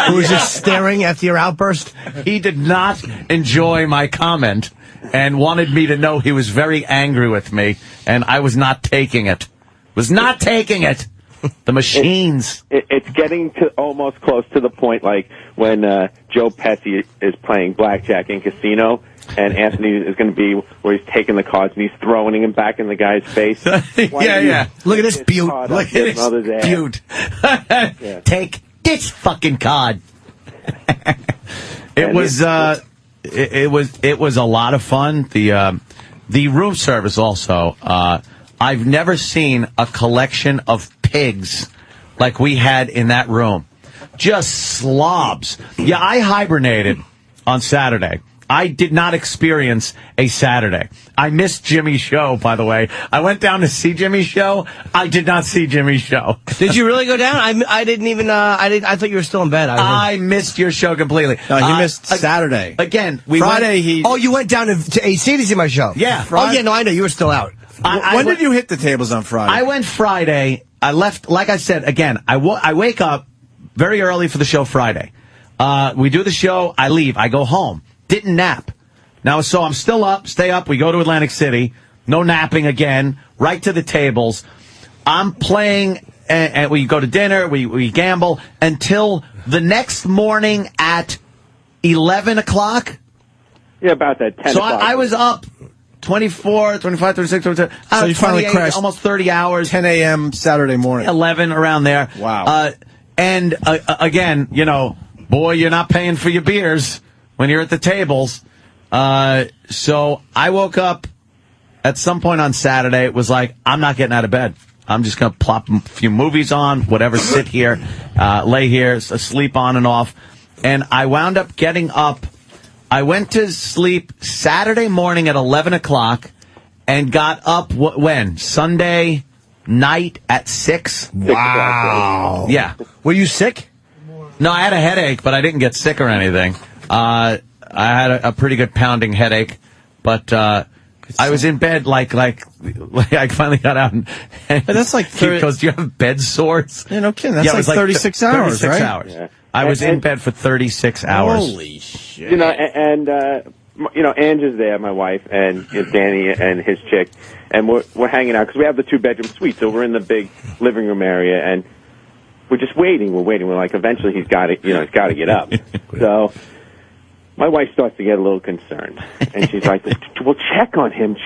who was just staring after your outburst. He did not enjoy my comment and wanted me to know he was very angry with me, and I was not taking it. Was not taking it. The machines. It's getting to almost close to the point like when Joe Pesci is playing blackjack in Casino, and Anthony is going to be where he's taking the cards and he's throwing them back in the guy's face. Yeah. Look at this beaut. Look at this beaut. Yeah. Take this fucking card. It was a lot of fun. The room service also. I've never seen a collection of pigs like we had in that room. Just slobs. Yeah, I hibernated on Saturday. I did not experience a Saturday. I missed Jimmy's show, by the way. I went down to see Jimmy's show. I did not see Jimmy's show. Did you really go down? I didn't even, I thought you were still in bed. I missed your show completely. No, he missed Saturday. Again, Friday Oh, you went down to AC to see my show? Yeah. Friday. Oh, yeah, no, I know. You were still out. When did you hit the tables on Friday? I went Friday. I left, like I said, again, I wake up very early for the show Friday. We do the show. I leave. I go home. Didn't nap. Now, so I'm still up. Stay up. We go to Atlantic City. No napping again. Right to the tables. I'm playing, and we go to dinner. We gamble until the next morning at 11 o'clock. Yeah, about that 10 So o'clock. I was up 24, 25, 36, 27. So you finally crashed almost 30 hours. 10 a.m. Saturday morning. 11, around there. Wow. And again, you know, boy, you're not paying for your beers when you're at the tables. So I woke up at some point on Saturday. It was like, I'm not getting out of bed. I'm just going to plop a few movies on, whatever, sit here, lay here, sleep on and off. And I wound up getting up. I went to sleep Saturday morning at 11 o'clock and got up when? Sunday night at 6. Wow. Yeah. Were you sick? No, I had a headache, but I didn't get sick or anything. I had a pretty good pounding headache, but I was in bed like I finally got out and that's like he goes, do you have bed sores? Yeah, no kidding. That's like 36 hours, 36 right? hours. Yeah. I was in bed for 36 hours. Holy shit. You know, and Ange is there, my wife, and Danny and his chick, and we're hanging out because we have the 2-bedroom suite, so we're in the big living room area, and we're just waiting. We're like, eventually he's got to get up. So my wife starts to get a little concerned, and she's like, "Well, check on him.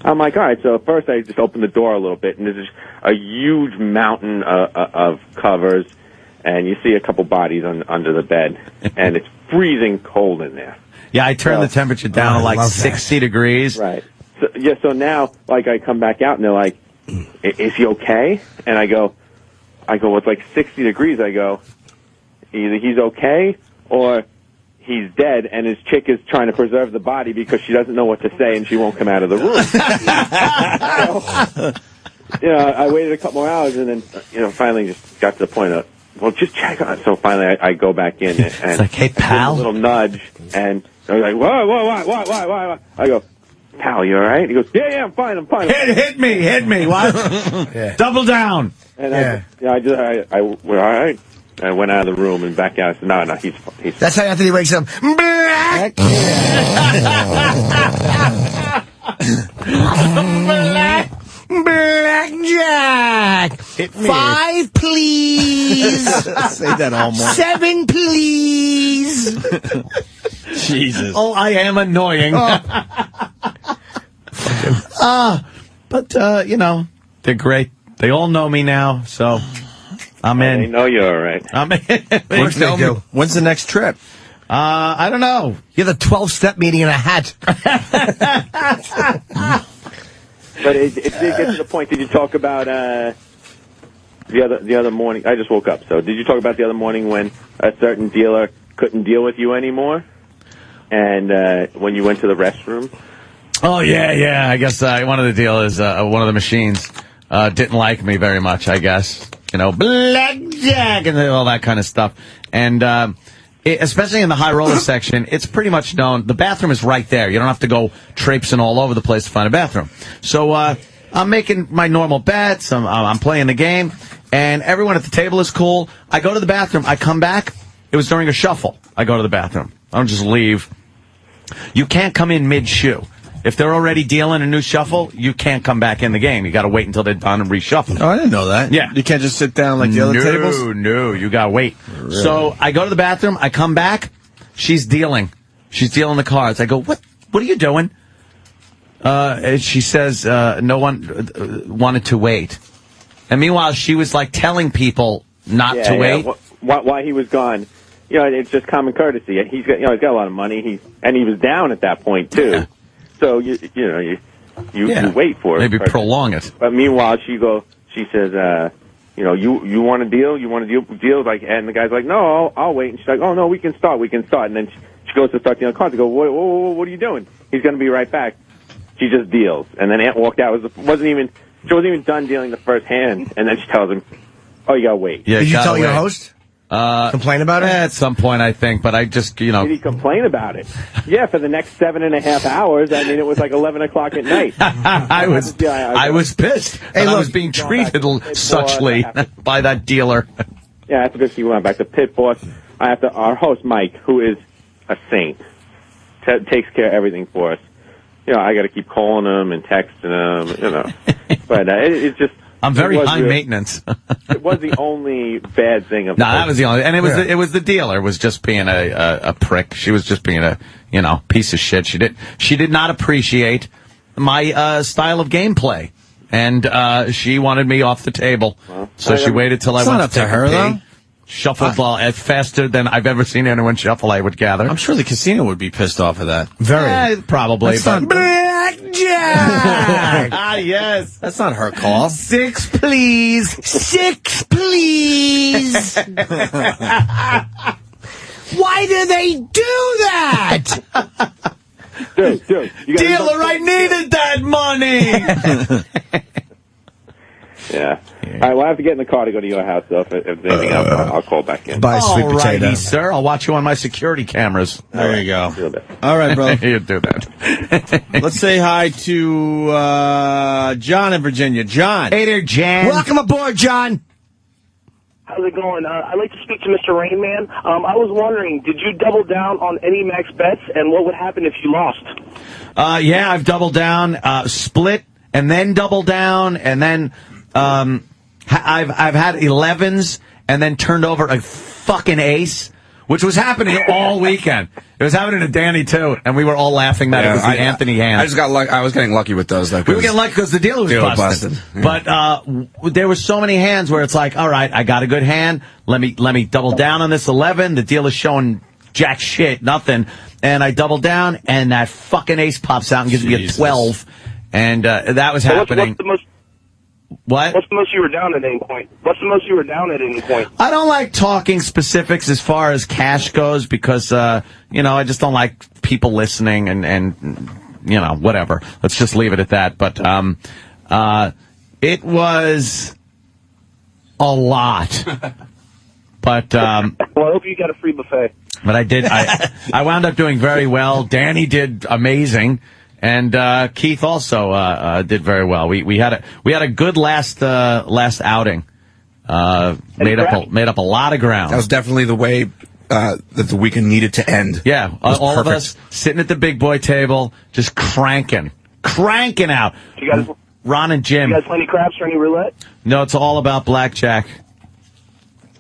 I'm like, all right. So first I just open the door a little bit, and there's a huge mountain of covers. And you see a couple bodies under the bed, and it's freezing cold in there. Yeah, I turned the temperature down to like 60 degrees. Right. So now, like, I come back out, and they're like, is he okay? And I go, well, it's like 60 degrees. I go, either he's okay or he's dead, and his chick is trying to preserve the body because she doesn't know what to say, and she won't come out of the room. So, I waited a couple more hours, and then, finally just got to the point of, well, just check on it. So finally, I go back in, and it's like, hey, pal, a little nudge, and they're like, whoa. I go, pal, you all right? He goes, yeah, I'm fine. Hit me. What? Yeah. Double down. And I went all right. I went out of the room and back out. I said, no, he's. That's how Anthony wakes up. Blackjack. 5, please. Say that all morning. 7, please. Jesus. Oh, I am annoying. But they're great. They all know me now, so I'm in. They know you're all right. I'm in. What's they do? When's the next trip? I don't know. You have a 12-step meeting in a hat. But it did get to the point. Did you talk about the other morning? I just woke up. So did you talk about the other morning when a certain dealer couldn't deal with you anymore, and when you went to the restroom? Oh yeah. I guess one of the dealers, one of the machines, didn't like me very much. I guess blackjack and all that kind of stuff, and. Especially in the high roller section, it's pretty much known. The bathroom is right there. You don't have to go traipsing all over the place to find a bathroom. So I'm making my normal bets. I'm playing the game, and everyone at the table is cool. I go to the bathroom. I come back. It was during a shuffle. I go to the bathroom. I don't just leave. You can't come in mid-shoe. If they're already dealing a new shuffle, you can't come back in the game. You got to wait until they're done and reshuffle. Oh, I didn't know that. Yeah. You can't just sit down like the other tables? No, you got to wait. Really? So I go to the bathroom. I come back. She's dealing. She's dealing the cards. I go, what are you doing? She says no one wanted to wait. And meanwhile, she was like telling people not to wait. While he was gone. It's just common courtesy. He's got a lot of money. He was down at that point too. Yeah. So you wait for it. Maybe prolong it. But meanwhile, she says, you want to deal? You want to deal? Like, and the guy's like, no, I'll wait. And she's like, oh no, we can start. And then she goes to start dealing cards. I go, what are you doing? He's going to be right back. She just deals, and then Aunt walked out. She wasn't even done dealing the first hand, and then she tells him, oh, you gotta wait. Yeah, did you tell your host? Complain about it? At some point, I think, but I just, Did he complain about it? Yeah, for the next 7.5 hours. I mean, it was like 11 o'clock at night. I was pissed. I was being treated suchly by that dealer. Yeah, that's because he went back to Pit Boss. our host, Mike, who is a saint, takes care of everything for us. I got to keep calling him and texting him, But it's just... I'm very high maintenance. It was the only bad thing of that was the only, and it was the dealer was just being a prick. She was just being a piece of shit. She did not appreciate my style of gameplay, and she wanted me off the table. So she waited till I went to take a pee. Though. Shuffled ball faster than I've ever seen anyone shuffle, I would gather. I'm sure the casino would be pissed off of that. Very. Probably. Blackjack! Yes. That's not her call. 6, please. 6, please. Why do they do that? Dude, Dealer, I needed that money. Yeah. All right, well, I have to get in the car to go to your house, though. If there's anything else, I'll call back in. Buy sweet potato. Sir. I'll watch you on my security cameras. There you go. All right, brother. You do that. Let's say hi to John in Virginia. John. Hey there, Jan. Welcome aboard, John. How's it going? I'd like to speak to Mr. Rain Man. I was wondering, did you double down on any max bets, and what would happen if you lost? Yeah, I've doubled down, split, and then double down, and then... I've had 11s and then turned over a fucking ace, which was happening all weekend. It was happening to Danny too, and we were all laughing that it was the Anthony hand. I just got lucky. I was getting lucky with those though. We were getting lucky because the dealer was busted. Yeah. But there were so many hands where it's like, all right, I got a good hand. Let me double down on this 11. The dealer's showing jack shit, nothing, and I double down, and that fucking ace pops out and gives me a 12, and that was happening. What? What's the most you were down at any point? I don't like talking specifics as far as cash goes because, I just don't like people listening and whatever. Let's just leave it at that. But it was a lot. But well, I hope you got a free buffet. But I did. I wound up doing very well. Danny did amazing. And Keith also did very well. We had a good last outing. Made up a lot of ground. That was definitely the way that the weekend needed to end. Yeah, all of us sitting at the big boy table, just cranking out. You guys, Ron and Jim. You guys play any craps or any roulette? No, it's all about blackjack.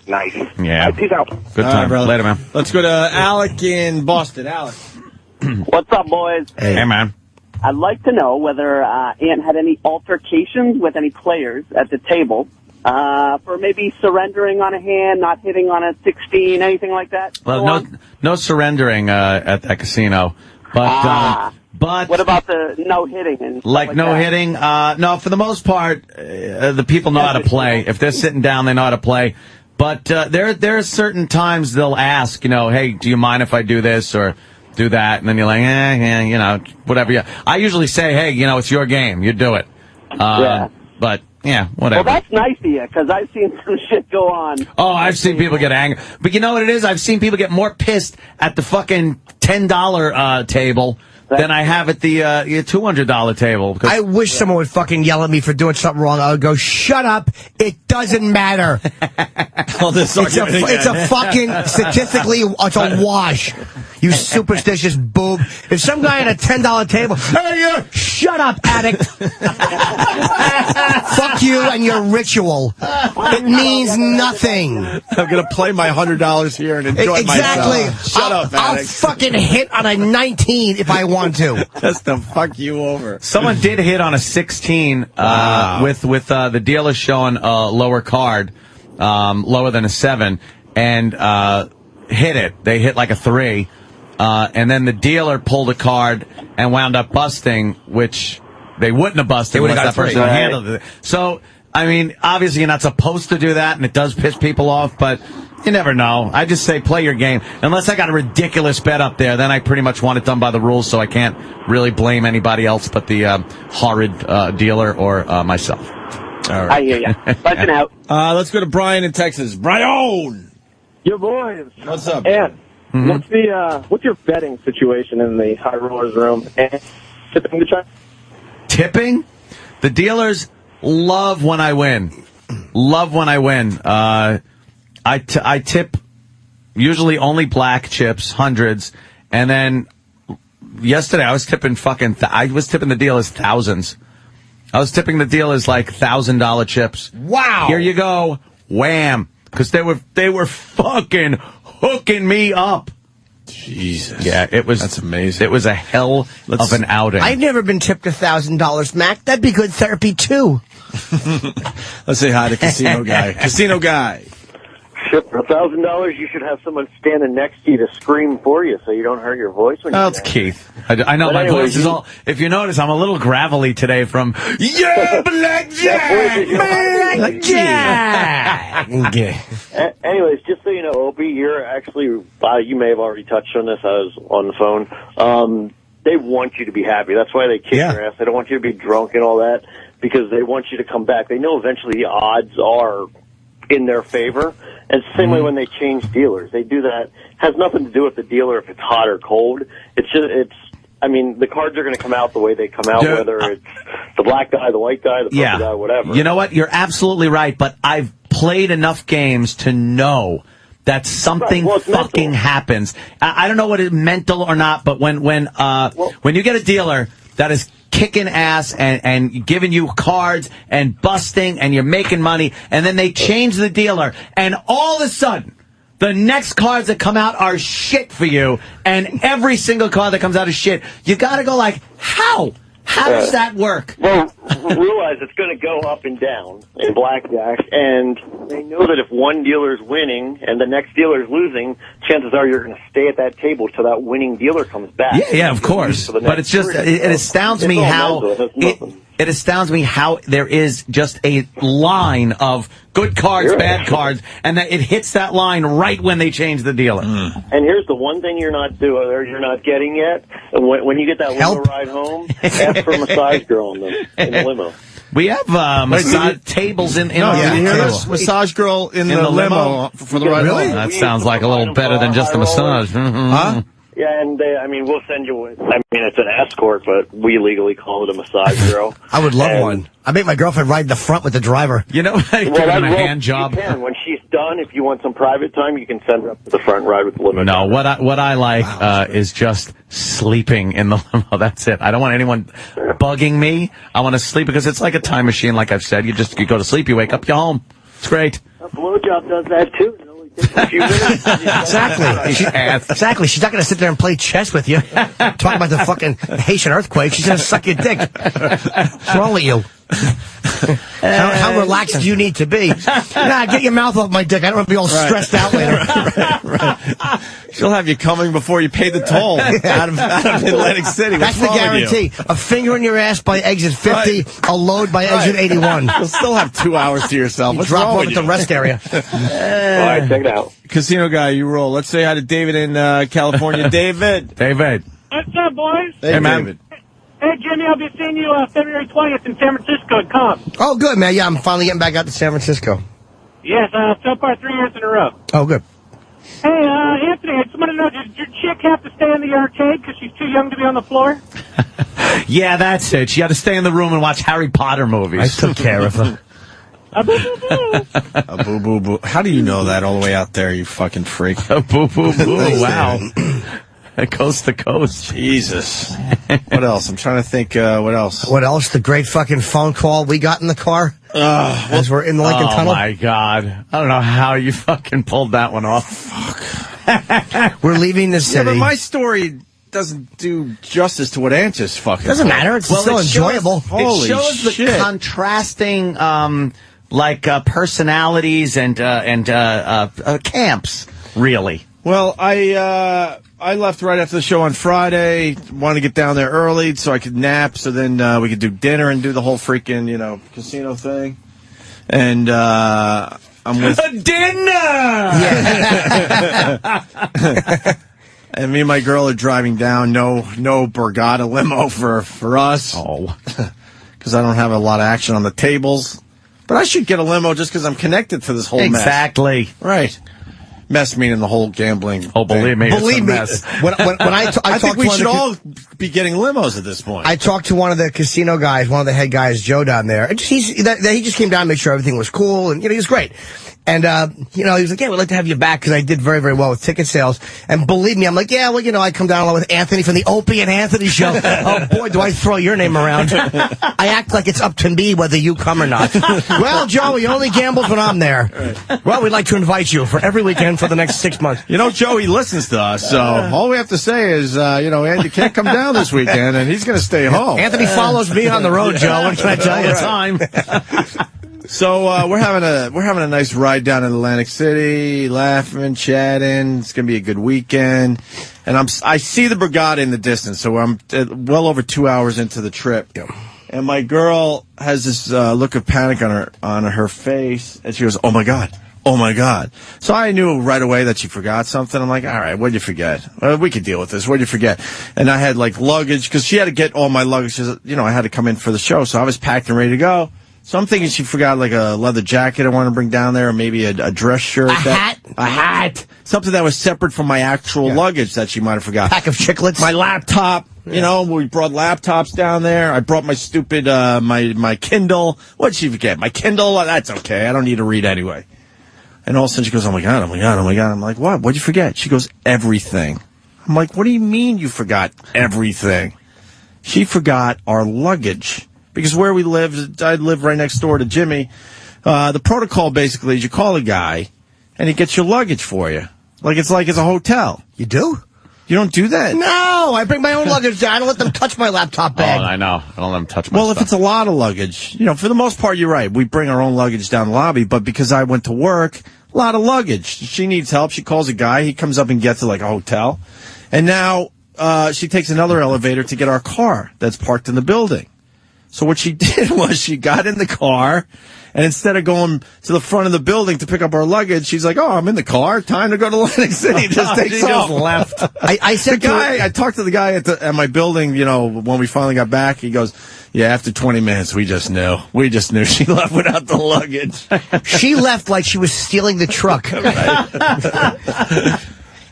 Nice. Yeah. Peace out. Good time, brother. Later, man. Let's go to Alec in Boston. Alec. What's up, boys? Hey, man. I'd like to know whether Ant had any altercations with any players at the table for maybe surrendering on a hand, not hitting on a 16, anything like that. Well, no surrendering at that casino, but what about the no hitting and like no hitting? No, for the most part, the people know how to play. If they're sitting down, they know how to play. But there are certain times they'll ask, hey, do you mind if I do this or do that? And then you're like, whatever. Yeah, I usually say, hey, it's your game. You do it. Yeah. But yeah, whatever. Well, that's nice of you because I've seen some shit go on. Oh, I've seen people get angry. But you know what it is? I've seen people get more pissed at the fucking $10 table than I have at the $200 table. I wish someone would fucking yell at me for doing something wrong. I would go, shut up. It doesn't matter. It's a fucking, statistically, it's a wash. You superstitious boob. If some guy at a $10 table, hey, shut up, addict. Fuck you and your ritual. It means nothing. I'm going to play my $100 here and enjoy myself. Shut up, addict. I'll fucking hit on a 19 if I want to. Just to fuck you over. Someone did hit on a 16 with the dealer showing a lower card, lower than a 7, and hit it. They hit like a 3. And then the dealer pulled a card and wound up busting, which they wouldn't have busted unless that person handled it. So, I mean, obviously you're not supposed to do that, and it does piss people off, but you never know. I just say play your game. Unless I got a ridiculous bet up there, then I pretty much want it done by the rules, so I can't really blame anybody else but the horrid dealer or myself. All right. I hear you. Busting out. Let's go to Brian in Texas. Brian! Your boys. What's up? And what's your betting situation in the high rollers room? And tipping the check? Tipping? The dealers love when I win. Love when I win. I tip Usually only black chips, hundreds. And then yesterday I was tipping I was tipping the deal as thousands. I was tipping the deal as like $1,000 chips. Wow. Here you go. Wham. Because they were fucking hooking me up. Jesus. Yeah, that's amazing. It was a hell of an outing. I've never been tipped $1,000, Mac. That'd be good therapy, too. Let's say hi to Casino Guy. Casino Guy. Shit, for $1,000, you should have someone standing next to you to scream for you so you don't hurt your voice when it's Keith. I know my voice is all... If you notice, I'm a little gravelly today from... Yeah, Blackjack! Blackjack! Anyways, just so you know, Opie, you're actually... you may have already touched on this. I was on the phone. They want you to be happy. That's why they kick your ass. They don't want you to be drunk and all that because they want you to come back. They know eventually the odds are in their favor. And it's the same way when they change dealers. They do that. It has nothing to do with the dealer if it's hot or cold. The cards are going to come out the way they come out, whether it's the black guy, the white guy, the purple guy, whatever. You know what? You're absolutely right, but I've played enough games to know that something fucking happens. I don't know what it's mental or not, but when you get a dealer that is kicking ass and giving you cards and busting and you're making money, and then they change the dealer, and all of a sudden the next cards that come out are shit for you, and every single card that comes out is shit. You got to go like, how? How does that work? Well, realize it's going to go up and down in blackjack, and they know that if one dealer is winning and the next dealer is losing, chances are you're going to stay at that table till that winning dealer comes back. Yeah, of course. But it's just it astounds me how it astounds me how there is just a line of good cards, bad cards, and that it hits that line right when they change the dealer. And here's the one thing you're not doing, or you're not getting yet. When you get that limo ride home, ask for a massage girl in the limo. We have massage tables in our you hear this? Massage girl in the limo for the ride home. That sounds like a little better than just a massage. Huh? Yeah, and we'll send you. It's an escort, but we legally call it a massage girl. I would love one. I make my girlfriend ride the front with the driver. You know, give them a hand job. You can. When she's done, if you want some private time, you can send her up to the front ride with the limo. No, what I like is just sleeping in the limo. That's it. I don't want anyone bugging me. I want to sleep because it's like a time machine. Like I've said, you go to sleep, you wake up, you're home. It's great. A blowjob does that too. Exactly. Exactly. She's not going to sit there and play chess with you. Talk about the fucking Haitian earthquake. She's going to suck your dick. What's wrong with you? How relaxed do you need to be? Nah, get your mouth off my dick. I don't want to be all stressed out later. Right. She'll have you coming before you pay the toll out of Atlantic City. That's the guarantee. A finger in your ass by exit 50, a load by exit 81. You'll still have 2 hours to yourself. What's drop wrong off with at you? the rest area. All right, check it out. Casino Guy, you roll. Let's say hi to David in California. David. What's up, boys? Hey, man. David. Hey, Jimmy, I'll be seeing you February 20th in San Francisco. Come. Oh, good, man. Yeah, I'm finally getting back out to San Francisco. Yes, so far 3 years in a row. Oh, good. Hey, Anthony, I just want to know, does your chick have to stay in the arcade because she's too young to be on the floor? Yeah, that's it. She had to stay in the room and watch Harry Potter movies. I took care of her. A boo boo boo. How do you know that all the way out there, you fucking freak? A boo boo boo. Wow. Coast to coast. Jesus. What else? I'm trying to think, what else? What else? The great fucking phone call we got in the car as we're in the Lincoln Tunnel. Oh, my God. I don't know how you fucking pulled that one off. Fuck. We're leaving the city. Yeah, but my story doesn't do justice to what Ant just fucking doesn't matter. It's still enjoyable. It shows the contrasting, personalities and camps, really. Well, I left right after the show on Friday. Wanted to get down there early so I could nap, so then we could do dinner and do the whole freaking, casino thing. And I'm with dinner. Yeah. And me and my girl are driving down. No Borgata limo for us. Oh, because I don't have a lot of action on the tables. But I should get a limo just because I'm connected to this whole mess. Exactly. Right. Mess meaning the whole gambling. Oh, believe me, it's a mess. When I think we should all be getting limos at this point. I talked to one of the casino guys, one of the head guys, Joe, down there. And he just came down to make sure everything was cool, and he was great. And, he was like, yeah, we'd like to have you back because I did very, very well with ticket sales. And believe me, I'm like, yeah, well, I come down along with Anthony from the Opie and Anthony show. Oh, boy, do I throw your name around. I act like it's up to me whether you come or not. Well, Joe, he only gambles when I'm there. Well, we'd like to invite you for every weekend for the next 6 months. Joe, he listens to us, so all we have to say is, Andy can't come down this weekend, and he's going to stay home. Anthony follows me on the road, Joe. What can I tell you? Time. So we're having a nice ride down in Atlantic City, laughing, chatting. It's gonna be a good weekend, and I see the Borgata in the distance. So I'm well over 2 hours into the trip, and my girl has this look of panic on her face, and she goes, "Oh my god." Oh my God. So I knew right away that she forgot something. I'm like, all right, what'd you forget? We could deal with this. What'd you forget? And I had like luggage, because she had to get all my luggage. I had to come in for the show. So I was packed and ready to go. So I'm thinking she forgot like a leather jacket I want to bring down there, or maybe a dress shirt. A hat. Something that was separate from my actual luggage that she might have forgot. Pack of chiclets. My laptop. We brought laptops down there. I brought my stupid, my Kindle. What'd she forget? My Kindle? That's okay. I don't need to read anyway. And all of a sudden she goes, oh my God. I'm like, what? What'd you forget? She goes, everything. I'm like, what do you mean you forgot everything? She forgot our luggage. Because where we live, I live right next door to Jimmy. The protocol basically is you call a guy and he gets your luggage for you. Like it's a hotel. You do? You don't do that? No, I bring my own luggage down. I don't let them touch my laptop bag. Oh, I know. I don't let them touch my stuff. stuff. If it's a lot of luggage, for the most part, you're right. We bring our own luggage down the lobby, but because I went to work, a lot of luggage. She needs help. She calls a guy. He comes up and gets it like a hotel. And now she takes another elevator to get our car that's parked in the building. So what she did was she got in the car, and instead of going to the front of the building to pick up our luggage, she's like, oh, I'm in the car. Time to go to Atlantic City. Just takes off. Just left. I said I talked to the guy at my building, when we finally got back. He goes, yeah, after 20 minutes, we just knew. We just knew she left without the luggage. She left like she was stealing the truck.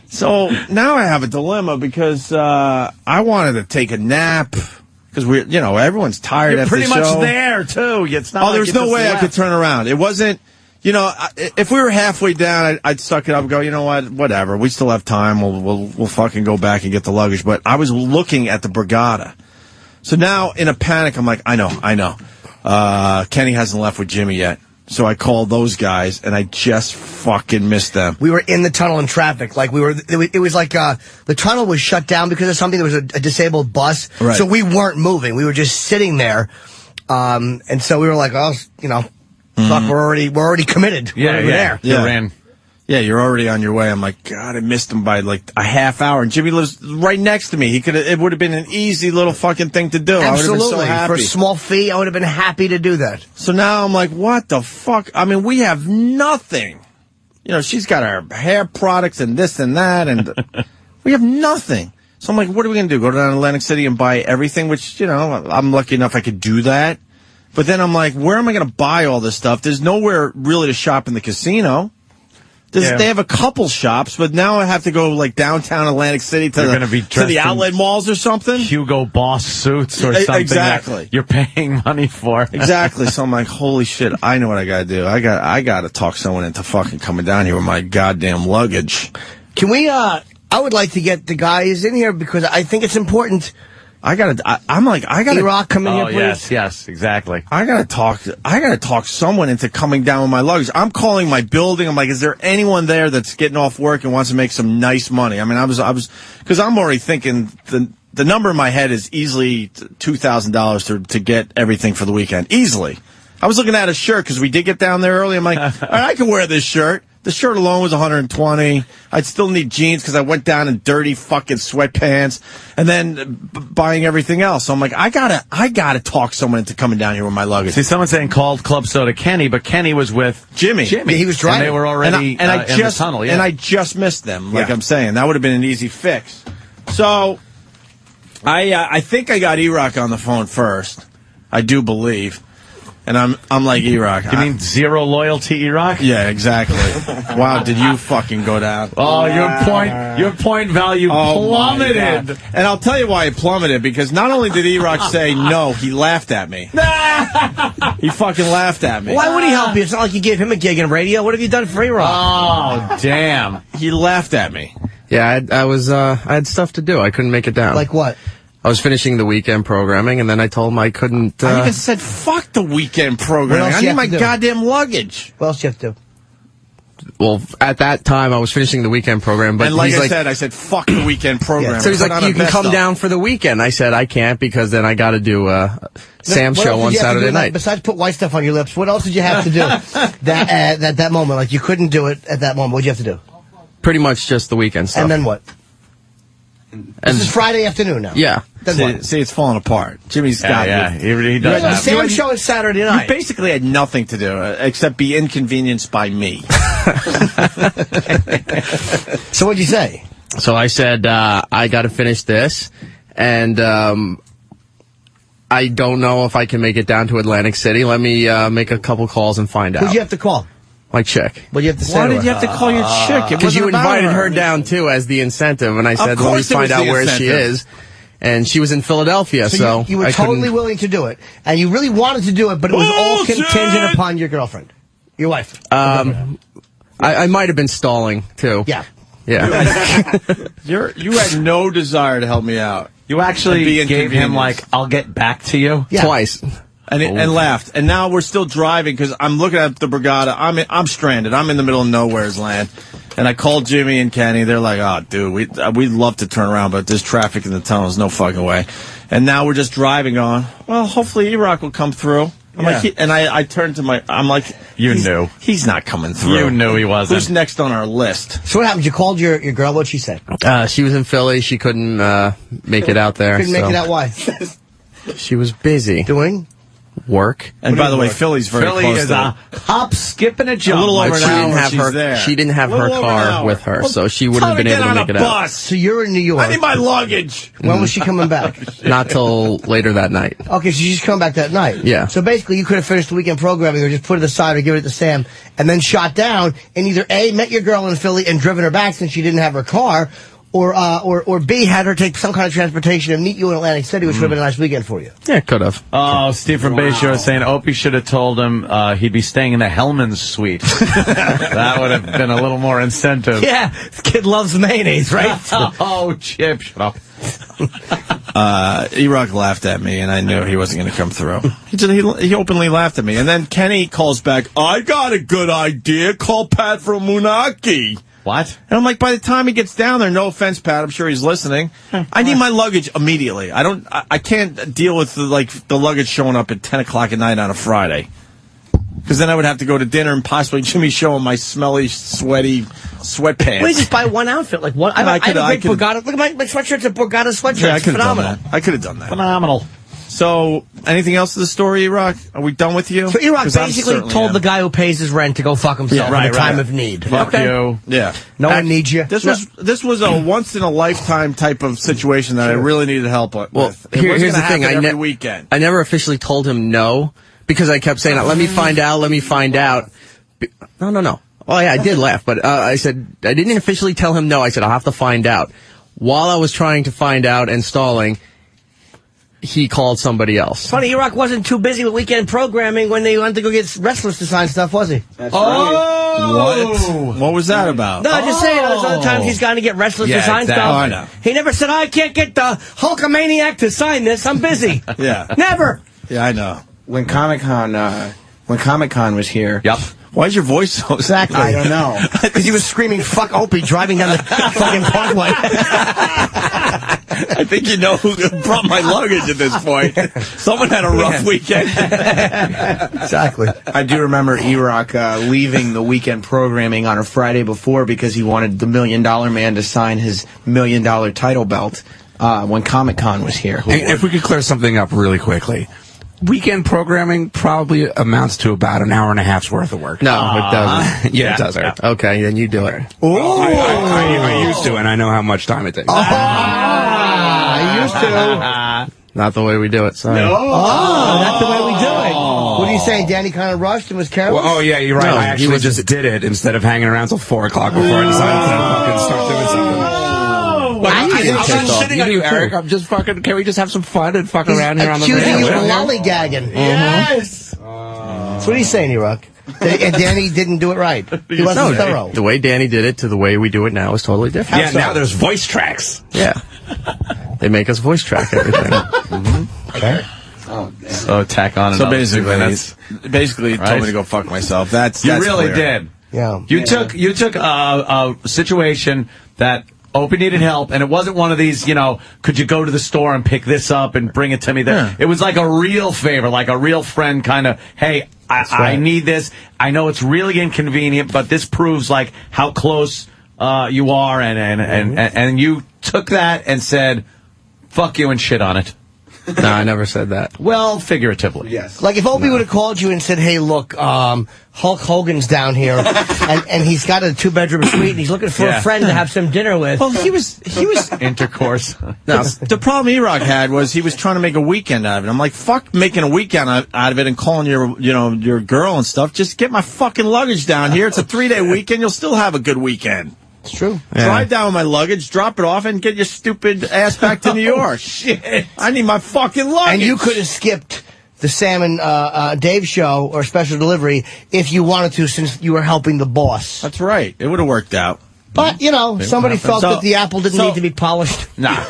So now I have a dilemma because I wanted to take a nap. Because everyone's tired after the show. You're pretty much there, too. It's not there's no way I could turn around. It wasn't, if we were halfway down, I'd suck it up and go, you know what, whatever. We still have time. We'll fucking go back and get the luggage. But I was looking at the Borgata. So now, in a panic, I'm like, I know. Kenny hasn't left with Jimmy yet. So I called those guys, and I just fucking missed them. We were in the tunnel in traffic. Like it was like the tunnel was shut down because of something. There was a disabled bus, right. So we weren't moving. We were just sitting there, and so we were like, oh, fuck, we're already committed. Yeah, we're there. You're in. Yeah, you're already on your way. I'm like, God, I missed him by like a half hour. And Jimmy lives right next to me. It would have been an easy little fucking thing to do. Absolutely. I would have been so happy. For a small fee, I would have been happy to do that. So now I'm like, what the fuck? I mean, we have nothing. She's got her hair products and this and that, and we have nothing. So I'm like, what are we going to do? Go down to Atlantic City and buy everything, which, I'm lucky enough I could do that. But then I'm like, where am I going to buy all this stuff? There's nowhere really to shop in the casino. They have a couple shops, but now I have to go like downtown Atlantic City to the outlet malls or something. Hugo Boss suits or something. Exactly. That you're paying money for. Exactly. So I'm like, holy shit, I know what I gotta do. I gotta talk someone into fucking coming down here with my goddamn luggage. Can we, I would like to get the guys in here because I think it's important. I gotta E-Rock, come in here, please. Yes, exactly. I gotta talk someone into coming down with my luggage. I'm calling my building. I'm like, is there anyone there that's getting off work and wants to make some nice money? I mean, I was, because I'm already thinking the number in my head is easily $2,000 to get everything for the weekend. Easily. I was looking at a shirt because we did get down there early. I'm like, all right, I can wear this shirt. The shirt alone was $120. I'd still need jeans because I went down in dirty fucking sweatpants and then buying everything else. So I'm like, I gotta talk someone into coming down here with my luggage. See, someone's saying called Club Soda Kenny, but Kenny was with Jimmy. He was driving. And they were already in the tunnel. Yeah. And I just missed them, like I'm saying. That would have been an easy fix. So I think I got E-Rock on the phone first. I do believe. And I'm like, E-Rock. You mean zero loyalty, E-Rock? Yeah, exactly. Wow, did you fucking go down? Oh, your point value plummeted. And I'll tell you why it plummeted, because not only did E-Rock say no, he laughed at me. He fucking laughed at me. Why would he help you? It's not like you gave him a gig in radio. What have you done for E-Rock? Oh, damn. He laughed at me. Yeah, I had stuff to do. I couldn't make it down. Like what? I was finishing the weekend programming, and then I told him I couldn't. I even said, fuck the weekend programming. I need my goddamn luggage. What else do you have to do? Well, at that time, I was finishing the weekend program. But and like I said, fuck the weekend program. So he's like, you can come down for the weekend. I said, I can't, because then I got to do Sam's show on Saturday night. Besides put white stuff on your lips, what else did you have to do at that moment? Like, you couldn't do it at that moment. What did you have to do? Pretty much just the weekend stuff. And then what? This is Friday afternoon now. Yeah. See, it's falling apart. Jimmy's got it. He does have Sam's show is Saturday night. You basically had nothing to do except be inconvenienced by me. So what'd you say? So I said, I got to finish this, and I don't know if I can make it down to Atlantic City. Let me make a couple calls and find out. Who'd you have to call? My chick. What do you have to say? Why did you have to call your chick? Because you invited her down, too, as the incentive, and I said, let me find out where she is. And she was in Philadelphia, so you were totally willing to do it, and you really wanted to do it, but it was all contingent upon your girlfriend, your wife. I might have been stalling, too. Yeah. Yeah. You had no desire to help me out. You actually gave him, like, I'll get back to you? Yeah. Twice. And laughed. And now we're still driving because I'm looking at the Borgata. I'm stranded. I'm in the middle of nowhere's land. And I called Jimmy and Kenny. They're like, oh, dude, we'd love to turn around, but there's traffic in the tunnel. There's no fucking way. And now we're just driving on. Well, hopefully E-Rock will come through. I'm like, I turned to I'm like, you knew. He's not coming through. You knew he wasn't. Who's next on our list? So what happened? You called your girl. What'd she say? She was in Philly. She couldn't make it out there. Couldn't make it out. Why? She was busy. Doing? Work. And by the way, Philly's very close. Philly is a hop, skip, and a jump. A little over an hour. She didn't have her car with her, so she wouldn't have been able to make it out. So you're in New York. I need my luggage. When was she coming back? Not till later that night. Okay, so she's coming back that night. Yeah. So basically, you could have finished the weekend programming or just put it aside or give it to Sam and then shot down and either A, met your girl in Philly and driven her back since she didn't have her car, or B, had her take some kind of transportation and meet you in Atlantic City, which would have been a nice weekend for you. Yeah, could have. Oh, Steve from Bayshore is saying Opie should have told him he'd be staying in the Hellman's suite. That would have been a little more incentive. Yeah, this kid loves mayonnaise, right? Oh, Chip, shut up. E-Rock laughed at me, and I knew he wasn't going to come through. He openly laughed at me. And then Kenny calls back, I got a good idea. Call Pat from Moonaki. What? And I'm like, by the time he gets down there, no offense, Pat, I'm sure he's listening. I need my luggage immediately. I can't deal with the luggage showing up at 10 o'clock at night on a Friday. Because then I would have to go to dinner and possibly Jimmy show him my smelly, sweaty sweatpants. Well, you just buy one outfit, like one. I have a big Borgata. Look at my sweatshirt's a Borgata sweatshirt. Yeah, it's phenomenal. I could have done that. Phenomenal. So, anything else to the story, E-Rock? Are we done with you? So E-Rock basically told the guy who pays his rent to go fuck himself in a time of need. Fuck you. Yeah. No one needs you. This was a once-in-a-lifetime type of situation that I really needed help with. Well, here's the thing. Every weekend. I never officially told him no, because I kept saying, let me find out, let me find out. No. Oh, yeah, I did laugh, but I said, I didn't officially tell him no. I said, I'll have to find out. While I was trying to find out and stalling, he called somebody else. Funny, E-Rock wasn't too busy with weekend programming when they went to go get wrestlers to sign stuff, was he? That's right. What was that about? No, just saying, those other times he's gone to get wrestlers to sign stuff. Oh, I know. He never said, I can't get the Hulkamaniac to sign this. I'm busy. Yeah. Never. Yeah, I know. When Comic-Con was here. Yep. Why is your voice so... Exactly. I don't know. Because he was screaming, fuck Opie, driving down the fucking parkway. I think you know who brought my luggage at this point. Someone had a rough weekend. Exactly. I do remember E-Rock leaving the weekend programming on a Friday before because he wanted the $1 Million Man to sign his $1 Million title belt when Comic-Con was here. And if we could clear something up really quickly. Weekend programming probably amounts to about an hour and a half's worth of work. No, it doesn't. Yeah, it does. Right? Okay, then you do it. I used to, and I know how much time it takes. I used to. Not the way we do it. Sorry. No. Oh, not the way we do it. What are you saying? Danny kind of rushed and was careless? Well, oh, yeah, you're right. No, I actually just did it instead of hanging around till 4 o'clock before I decided to fucking start doing something. I'm shitting on you, Eric. I'm just fucking. Can we just have some fun and fuck around here on the radio? Accusing you of lollygagging. Yes. So what are you saying, E-Rock? And Danny didn't do it right. He wasn't thorough. The way Danny did it to the way we do it now is totally different. Yeah, now there's voice tracks. Yeah. They make us voice track everything. Okay. So tack on. So another 2 minutes. basically told me to go fuck myself. That's You really clear. did. Yeah. You took a situation that Opie needed help, and it wasn't one of these, could you go to the store and pick this up and bring it to me? It was like a real favor, like a real friend kind of, hey, I need this. I know it's really inconvenient, but this proves like how close you are, and you took that and said, fuck you and shit on it. No, I never said that. Well, figuratively. Yes. Like if Opie would have called you and said, hey, look, Hulk Hogan's down here, and he's got a 2-bedroom suite, and he's looking for a friend to have some dinner with. Well, he was intercourse. No, the problem E-Rock had was he was trying to make a weekend out of it. I'm like, fuck making a weekend out of it and calling your girl and stuff. Just get my fucking luggage down here. It's a 3-day weekend. You'll still have a good weekend. It's true. Yeah. Drive down with my luggage, drop it off, and get your stupid ass back to New York. Shit. I need my fucking luggage. And you could have skipped the Sam and Dave show or special delivery if you wanted to, since you were helping the boss. That's right. It would have worked out. But, somebody felt that the apple didn't need to be polished. Nah.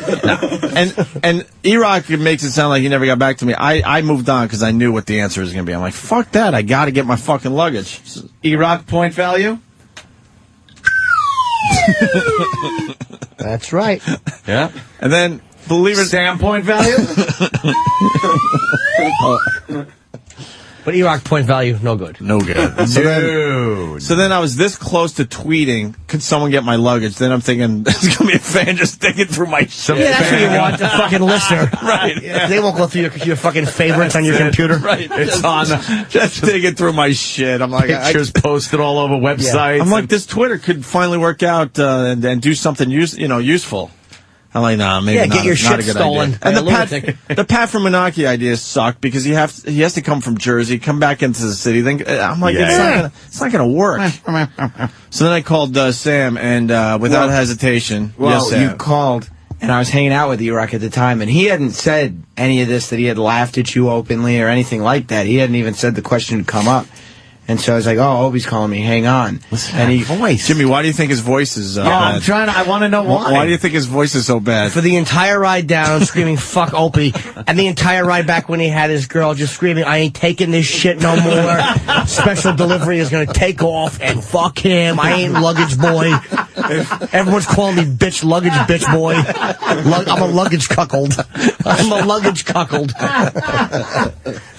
And E-Rock makes it sound like he never got back to me. I moved on because I knew what the answer was going to be. I'm like, fuck that. I got to get my fucking luggage. E-Rock point value? That's right. Yeah. And then, believe it... Sam point value? But E-Rock point value, no good. No good. So then I was this close to tweeting, could someone get my luggage? Then I'm thinking, there's going to be a fan just digging through my shit. Yeah, that's what you want, the fucking listener. Right. Yeah. They won't go through your fucking favorites on your computer. Right. It's on. Just digging through my shit. I'm like... Pictures posted all over websites. I'm like, this Twitter could finally work out and do something useful. I'm like, nah, maybe not. Get your not shit a good stolen. Idea. And the Pat from Menachie idea sucked because he has to come from Jersey, come back into the city. Then I'm like, it's not gonna work. So then I called Sam, and without hesitation, yes, Sam. You called, and I was hanging out with E-Rock at the time, and he hadn't said any of this, that he had laughed at you openly or anything like that. He hadn't even said the question had come up. And so I was like, oh, Opie's calling me, hang on. Listen, and voice. Jimmy, why do you think his voice is bad? I want to know why. Why do you think his voice is so bad? For the entire ride down, screaming, fuck Opie. And the entire ride back when he had his girl, just screaming, I ain't taking this shit no more. Special delivery is going to take off, and fuck him. I ain't luggage boy. Everyone's calling me bitch, luggage bitch boy. I'm a luggage cuckold. I'm a luggage cuckold.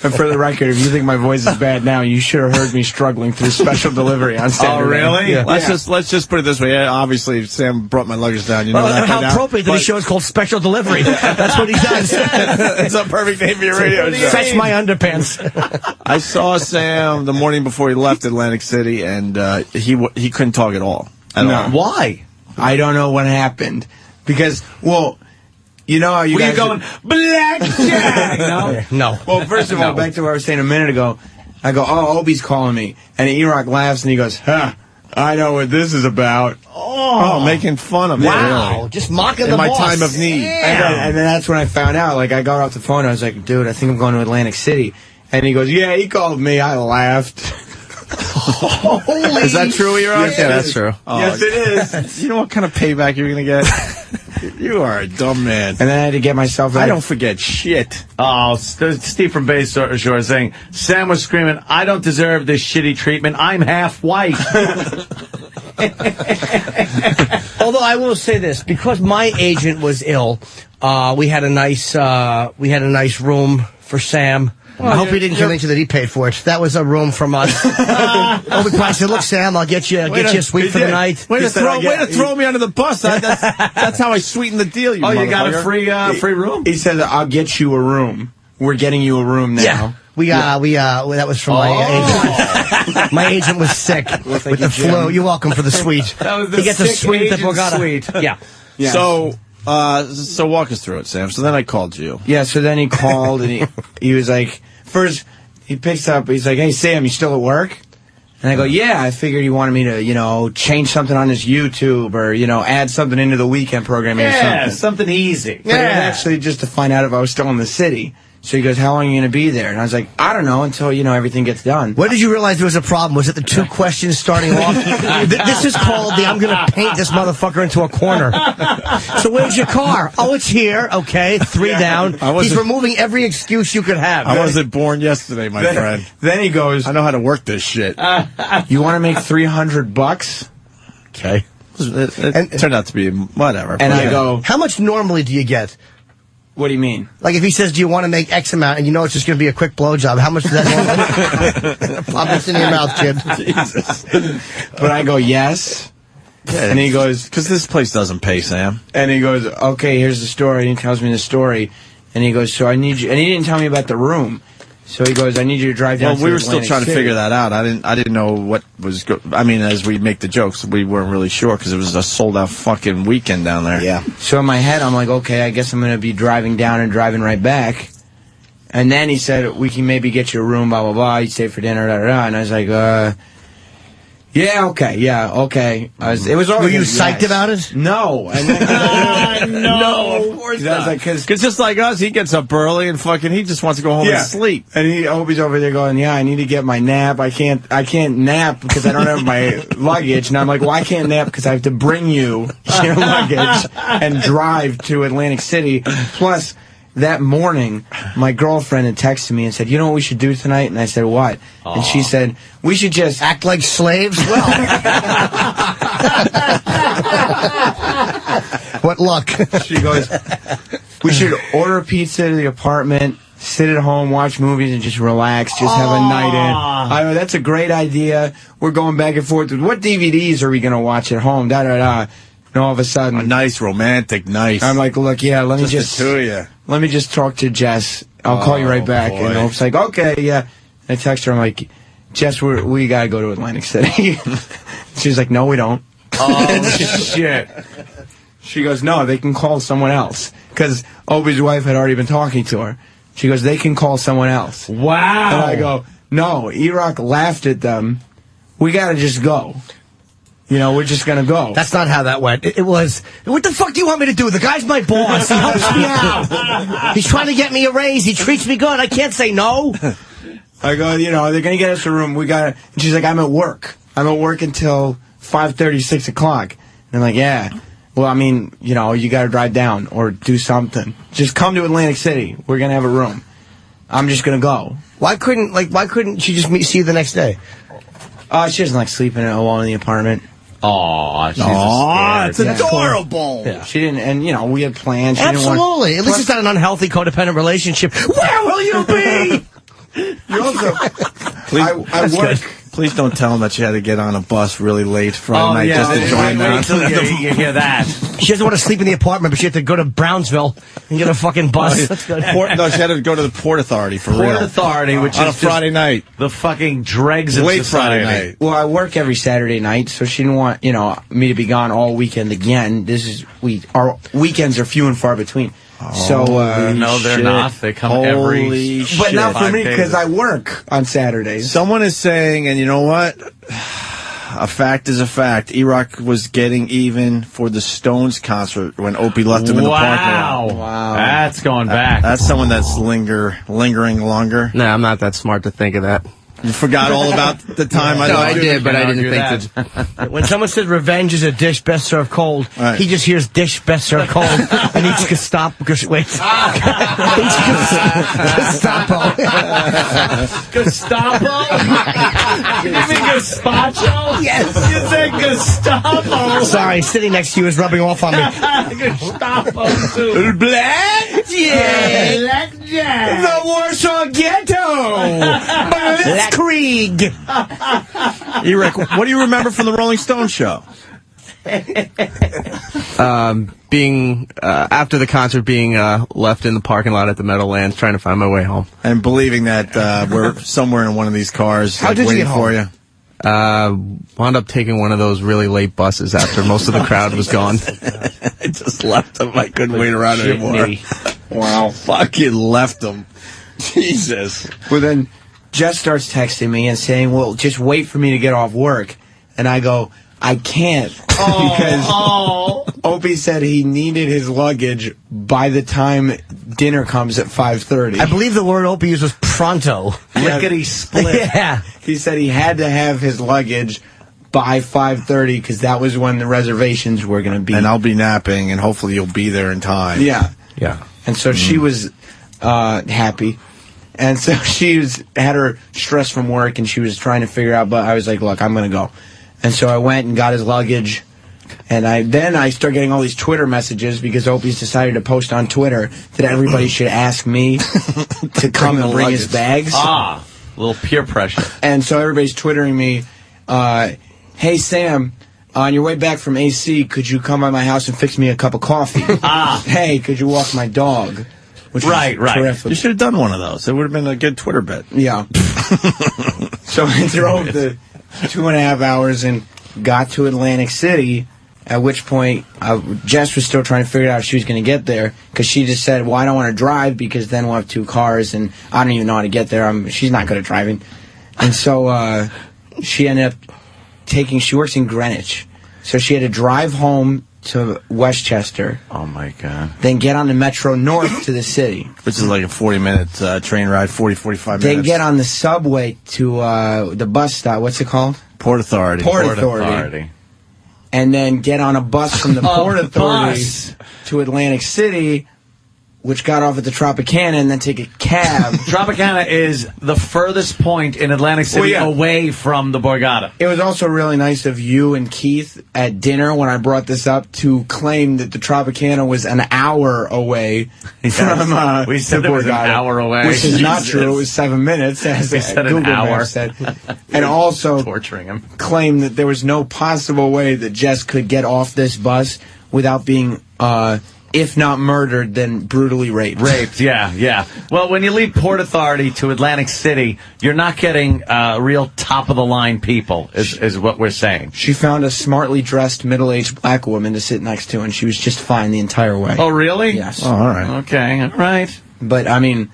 But for the record, if you think my voice is bad now, you should have heard me struggling through special delivery on Saturday. Oh, really? Yeah. Let's just put it this way. Yeah, obviously, Sam brought my luggage down. You know that. How appropriate that his show is called Special Delivery. That's what he does. It's a perfect name for your radio show. Fetch my underpants. I saw Sam the morning before he left Atlantic City, and he couldn't talk at all. Why? I don't know what happened. Because, well... You know how you guys... Were you going, blackjack? No? No. Well, first of all, back to what I was saying a minute ago, I go, oh, Opie's calling me. And E-Rock laughs and he goes, I know what this is about. Oh, making fun of me. Wow. Really. Just mocking the in my boss. time of need. And then that's when I found out. Like, I got off the phone. I was like, dude, I think I'm going to Atlantic City. And he goes, yeah, he called me. I laughed. Is that true, E-Rock? Yeah, that's true. Oh, yes, it is. You know what kind of payback you're going to get? You are a dumb man. And then I had to get myself... I don't forget shit. Oh, Steve from Bay Shore is saying, Sam was screaming, I don't deserve this shitty treatment. I'm half white. Although I will say this, because my agent was ill, we had a nice room for Sam. Well, I hope he didn't convince you that he paid for it. That was a room from us. Opie Price said, look, Sam, I'll get you a suite for the night. Way to throw me under the bus. That's how I sweeten the deal, you you got a free room? He said, I'll get you a room. We're getting you a room now. Yeah. That was from my agent. My agent was sick with the flu. You're welcome for the suite. That was the he gets a sick suite at the agent Borgata. suite. Yeah. So So walk us through it, Sam. So then I called you. Yeah, so then he called, and he was like, first, he picks up, he's like, hey, Sam, you still at work? And I go, yeah, I figured he wanted me to, change something on his YouTube or, add something into the weekend programming or something. Yeah, something easy. But it was actually just to find out if I was still in the city. So he goes, how long are you going to be there? And I was like, I don't know until, everything gets done. When did you realize there was a problem? Was it the 2 questions starting off? This is called the I'm going to paint this motherfucker into a corner. So where's your car? Oh, it's here. Okay, 3 down. He's removing every excuse you could have. I wasn't born yesterday, my friend. Then he goes, I know how to work this shit. You want to make $300? Okay. It turned out to be whatever. And I go, how much normally do you get? What do you mean? Like if he says, do you want to make X amount, and it's just going to be a quick blowjob, how much does that normally? Plop this in your mouth, Jim. Jesus. But I go, yes. And he goes, because this place doesn't pay, Sam. And he goes, okay, here's the story. And he tells me the story. And he goes, so I need you. And he didn't tell me about the room. So he goes, I need you to drive down to we were still Atlantic trying City. to figure that out. I didn't know what was as we make the jokes, we weren't really sure because it was a sold-out fucking weekend down there. Yeah. So in my head, I'm like, okay, I guess I'm going to be driving down and driving right back. And then he said, we can maybe get you a room, blah, blah, blah. You stay for dinner, da, da, da. And I was like, yeah, okay. It was all. Were you psyched about it? No. And then, no, of course not. Because just like us, he gets up early and he just wants to go home and sleep. And Opie's over there going, yeah, I need to get my nap. I can't nap because I don't have my luggage. And I'm like, well, I can't nap because I have to bring you your luggage and drive to Atlantic City. Plus, that morning, my girlfriend had texted me and said, you know what we should do tonight? And I said, what? And she said, we should just act like slaves? Well. What luck. She goes, we should order pizza to the apartment, sit at home, watch movies, and just relax, just have a night in. I go, that's a great idea. We're going back and forth with what DVDs are we going to watch at home? Da-da-da. And all of a sudden, a nice romantic night. I'm like, look, let me just the two of you. Let me just talk to Jess. I'll call you right back. Boy. And Hope's like, okay, yeah. And I text her. I'm like, Jess, we gotta go to Atlantic City. She's like, no, we don't. Oh shit. She goes, no, they can call someone else because Opie's wife had already been talking to her. She goes, they can call someone else. Wow. And I go, no. E-Rock laughed at them. We gotta just go. We're just going to go. That's not how that went. It was, what the fuck do you want me to do? The guy's my boss. He helps me out. He's trying to get me a raise. He treats me good. I can't say no. I go, they're going to get us a room. And she's like, I'm at work. I'm at work until 5:30, 6 o'clock. And I'm like, yeah. Well, I mean, you got to drive down or do something. Just come to Atlantic City. We're going to have a room. I'm just going to go. Why couldn't she just see you the next day? She doesn't like sleeping alone in the apartment. Aw, she's it's adorable. Yeah, she didn't, and we had plans. She Absolutely. At least it's not an unhealthy codependent relationship. Where will you be? You also, I work. Please don't tell him that you had to get on a bus really late Friday night just to join them. Wait till you hear that. She doesn't want to sleep in the apartment, but she had to go to Brownsville and get a fucking bus. That's good. No, she had to go to the Port Authority for real. Port Authority, which on is a Friday night. The fucking dregs of late society. Friday night. Well, I work every Saturday night, so she didn't want me to be gone all weekend again. Our weekends are few and far between. No, they're not. They come every but not for me because I work on Saturdays. Someone is saying, and you know what? A fact is a fact. E-Rock was getting even for the Stones concert when Opie left him in the parking lot. Wow. That's going back. That's someone that's lingering longer. No, I'm not that smart to think of that. You forgot all about the time I did, but I didn't think that. When someone says revenge is a dish best served cold, right. He just hears dish best served cold and eats Gestapo. Wait. Gestapo. Gestapo? You mean gazpacho? Yes. You said Gestapo. Sorry, sitting next to you is rubbing off on me. Gestapo soup. Blackjack. Blackjack. The Warsaw Ghetto. Krieg. E-Rock, what do you remember from the Rolling Stone show? Being after the concert, being left in the parking lot at the Meadowlands, trying to find my way home, and believing that we're somewhere in one of these cars. How did you waiting get for home? you. Wound up taking one of those really late buses after most of the crowd was gone. I just left them. I couldn't wait around anymore. Wow. Fucking left them. Jesus. Well, then Jess starts texting me and saying, well, just wait for me to get off work. And I go, I can't. Because Opie said he needed his luggage by the time dinner comes at 5:30. I believe the word Opie used was pronto. Lickety split. Yeah. He said he had to have his luggage by 5:30 because that was when the reservations were going to be. And I'll be napping, and hopefully you'll be there in time. Yeah. Yeah. And so she was happy. And so had her stress from work, and she was trying to figure out, but I was like, look, I'm going to go. And so I went and got his luggage. And then I started getting all these Twitter messages because Opie's decided to post on Twitter that everybody should ask me to come and bring his bags. A little peer pressure. And so everybody's twittering me, hey, Sam, on your way back from AC, could you come by my house and fix me a cup of coffee? Hey, could you walk my dog? Which right. Terrific. You should have done one of those. It would have been a good Twitter bit. Yeah. So I drove the 2.5 hours and got to Atlantic City, at which point Jess was still trying to figure out if she was going to get there, because she just said, well, I don't want to drive because then we'll have 2 cars, and I don't even know how to get there. She's not good at driving. And so she ended up she works in Greenwich, so she had to drive home to Westchester. Oh, my God. Then get on the Metro North to the city. Which is like a 40-minute train ride, 45 minutes. Then get on the subway to the bus stop. What's it called? Port Authority. Port Authority. And then get on a bus from the Port Authority to Atlantic City, which got off at the Tropicana, and then take a cab. Tropicana is the furthest point in Atlantic City away from the Borgata. It was also really nice of you and Keith at dinner when I brought this up to claim that the Tropicana was an hour away from we said the it was an Borgata, hour away. which is not true. It was 7 minutes, as we said Google an hour. Maps said. And also torturing him. Claim that there was no possible way that Jess could get off this bus without being if not murdered, then brutally raped. Yeah. Well, when you leave Port Authority to Atlantic City, you're not getting real top-of-the-line people, is what we're saying. She found a smartly dressed, middle-aged black woman to sit next to, and she was just fine the entire way. Oh, really? Yes. Oh, all right. Okay, all right. But, I mean,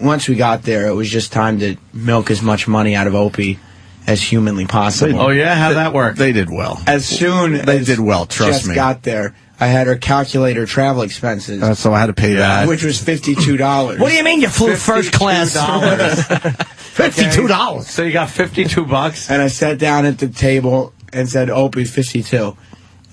once we got there, it was just time to milk as much money out of Opie as humanly possible. Oh, yeah? How'd that work? They did well. As soon as they did well, trust Jess me. got there, I had her calculate her travel expenses. So I had to pay that. Which was $52. What do you mean you flew first class? $52. So you got $52? And I sat down at the table and said, Opie, 52.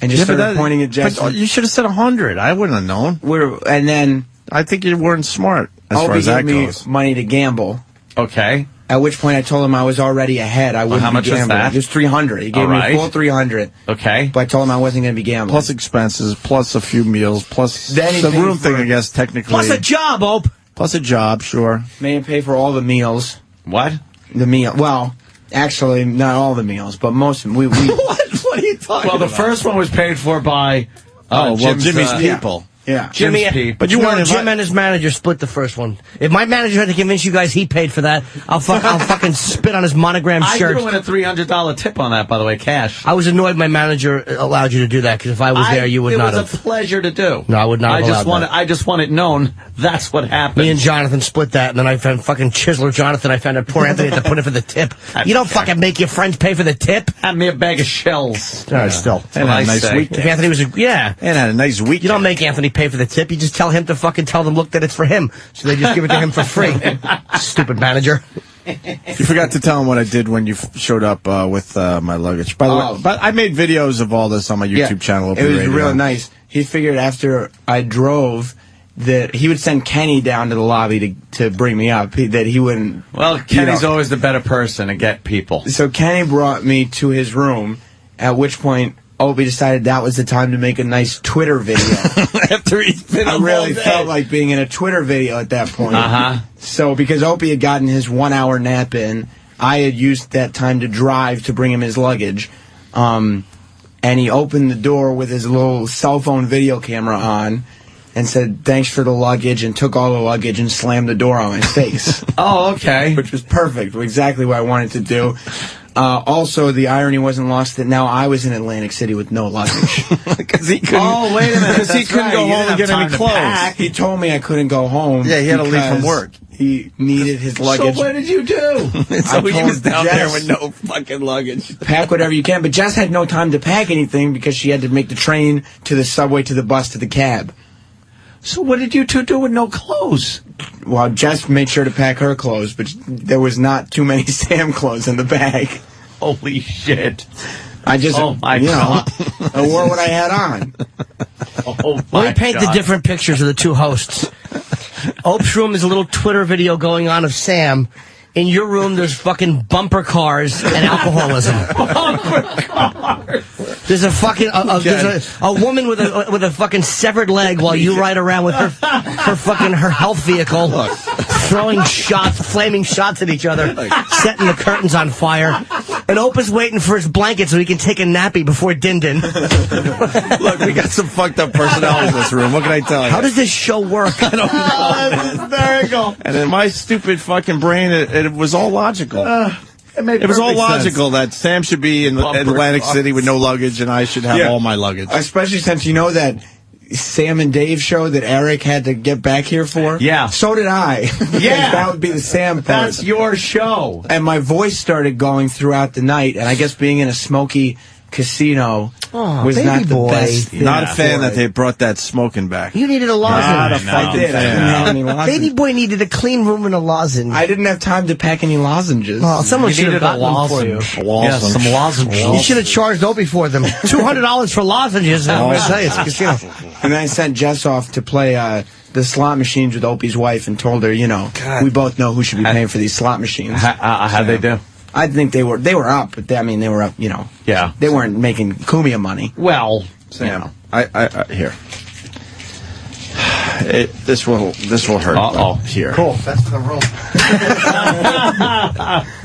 And just started pointing at Jess. But you should have said 100. I wouldn't have known. And then I think you weren't smart as far as that gave goes. me money to gamble. Okay. At which point I told him I was already ahead. I wouldn't how much be was gambling. that? It was $300. He gave me a full $300. Okay. But I told him I wasn't going to be gambling. Plus expenses, plus a few meals, plus Then he the paid room for thing, I guess, technically. Plus a job, Ope. Plus a job, sure. May I pay for all the meals? What? The meal. Well, actually, not all the meals, but most of them. What are you talking about? Well, the first one was paid for by Jimmy's people. Yeah. Jimmy, but you weren't Jim and his manager split the first one. If my manager had to convince you guys he paid for that, I'll fucking spit on his monogram shirt. I threw in a $300 tip on that, by the way, cash. I was annoyed my manager allowed you to do that, because if I was there, you would not have. It was a pleasure to do. No, I would not have allowed that. I just want it known that's what happened. Me and Jonathan split that, and then I found fucking Chiseler Jonathan. I found a poor Anthony had to put in for the tip. You don't fucking make your friends pay for the tip. Have me a bag of shells. All right, still. And had a nice weekend. If Anthony was and had a nice weekend. You don't make Anthony pay for the tip. You just tell him to fucking tell them, look, that it's for him. So they just give it to him for free. Stupid manager. You forgot to tell him what I did when you showed up with my luggage. By the way, but I made videos of all this on my YouTube channel. It was really nice. He figured after I drove that he would send Kenny down to the lobby to bring me up. That he wouldn't. Well, Kenny's always the better person to get people. So Kenny brought me to his room, at which point Opie decided that was the time to make a nice Twitter video. After he's been I really felt like being in a Twitter video at that point. So because Opie had gotten his 1 hour nap in, I had used that time to drive to bring him his luggage. And he opened the door with his little cell phone video camera on and said, thanks for the luggage, and took all the luggage and slammed the door on my face. Oh, okay. Which was perfect. Exactly what I wanted to do. Also, the irony wasn't lost that now I was in Atlantic City with no luggage. Because he couldn't. Oh, wait a minute. Because he couldn't go home and get any clothes. He told me I couldn't go home. Yeah, he had to leave from work. He needed his luggage. So what did you do? So he was down there with no fucking luggage. Pack whatever you can. But Jess had no time to pack anything because she had to make the train to the subway to the bus to the cab. So what did you two do with no clothes? Well, Jess made sure to pack her clothes, but there was not too many Sam clothes in the bag. Holy shit. I just, oh my God. I wore what I had on. Oh my Let me paint the different pictures of the two hosts. Ope's room is a little Twitter video going on of Sam. In your room, there's fucking bumper cars and alcoholism. Bumper cars. There's a fucking there's a woman with a fucking severed leg while you ride around with her health vehicle, throwing shots, flaming shots at each other, setting the curtains on fire. And Opa's waiting for his blanket so he can take a nappy before Din-Din. Look, we got some fucked up personalities in this room. What can I tell you? How does this show work? I don't know. That's hysterical. And in my stupid fucking brain, it was all logical. It was all logical that Sam should be in Atlantic City with no luggage and I should have all my luggage. Especially since you know that Sam and Dave show that Eric had to get back here for? Yeah. So did I. Yeah. That would be the Sam part. That's your show. And my voice started going throughout the night, and I guess being in a smoky casino was not the best thing. Not a fan that they brought that smoking back. You needed a lozenge. I did. I didn't have any lozenges. Baby boy needed a clean room and a lozenge. I didn't have time to pack any lozenges. Well, someone should have gotten them for you. Yeah, some lozenges. You should have charged Opie for them. $200 for lozenges. I'm going to tell you, it's a casino. And then I sent Jess off to play the slot machines with Opie's wife and told her, we both know who should be paying for these slot machines. How'd they do? I think they were up, but they were up, Yeah. They weren't making Cumia money. Well, Sam, here. This will hurt. Uh-oh. Here. Cool. That's the roll.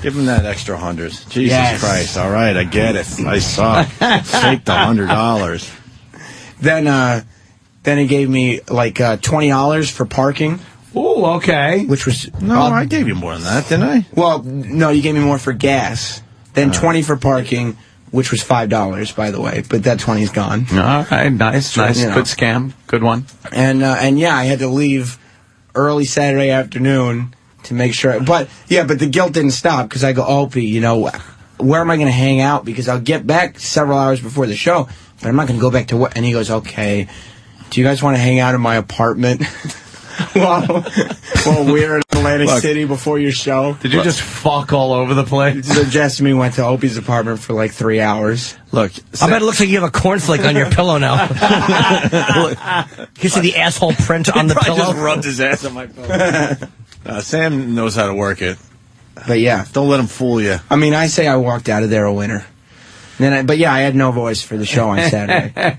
Give him that extra 100. Jesus Christ. All right, I get it. I saw it. Take the $100. Then he gave me like $20 for parking. Ooh, okay. Which was... No, I gave you more than that, didn't I? Well, no, you gave me more for gas. Then 20 for parking, which was $5, by the way. But that 20's gone. All right, nice. Good scam. Good one. And yeah, I had to leave early Saturday afternoon to make sure. But the guilt didn't stop because I go, Opie, where am I going to hang out? Because I'll get back several hours before the show, but I'm not going to go back to work. And he goes, okay, do you guys want to hang out in my apartment? While we're in Atlantic City before your show. Did you just fuck all over the place? So Jess and me went to Opie's apartment for like 3 hours. Look, I bet it looks like you have a cornflake on your pillow now. You see the asshole print on the pillow? Just rubbed his ass on my pillow. Sam knows how to work it. But yeah. Don't let him fool you. I mean, I say I walked out of there a winner. But I had no voice for the show on Saturday.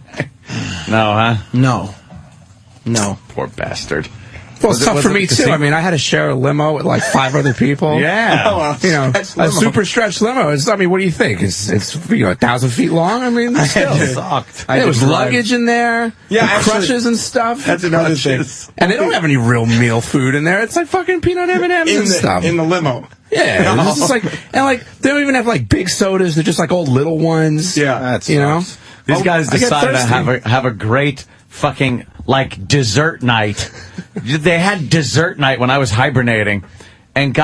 No, huh? No. Poor bastard. Well, it's tough for me, too. I mean, I had to share a limo with like 5 other people. Yeah. A super stretched limo. What do you think? It's 1,000 feet long? I mean, still. It sucked. There was luggage in there. Yeah, crutches and stuff. That's another thing. And they don't have any real meal food in there. It's like fucking peanut M&Ms and stuff. In the limo. Yeah. No. It's just like, they don't even have like big sodas. They're just like old little ones. Yeah. That's These guys decided to have a great fucking dessert night. They had dessert night when I was hibernating, and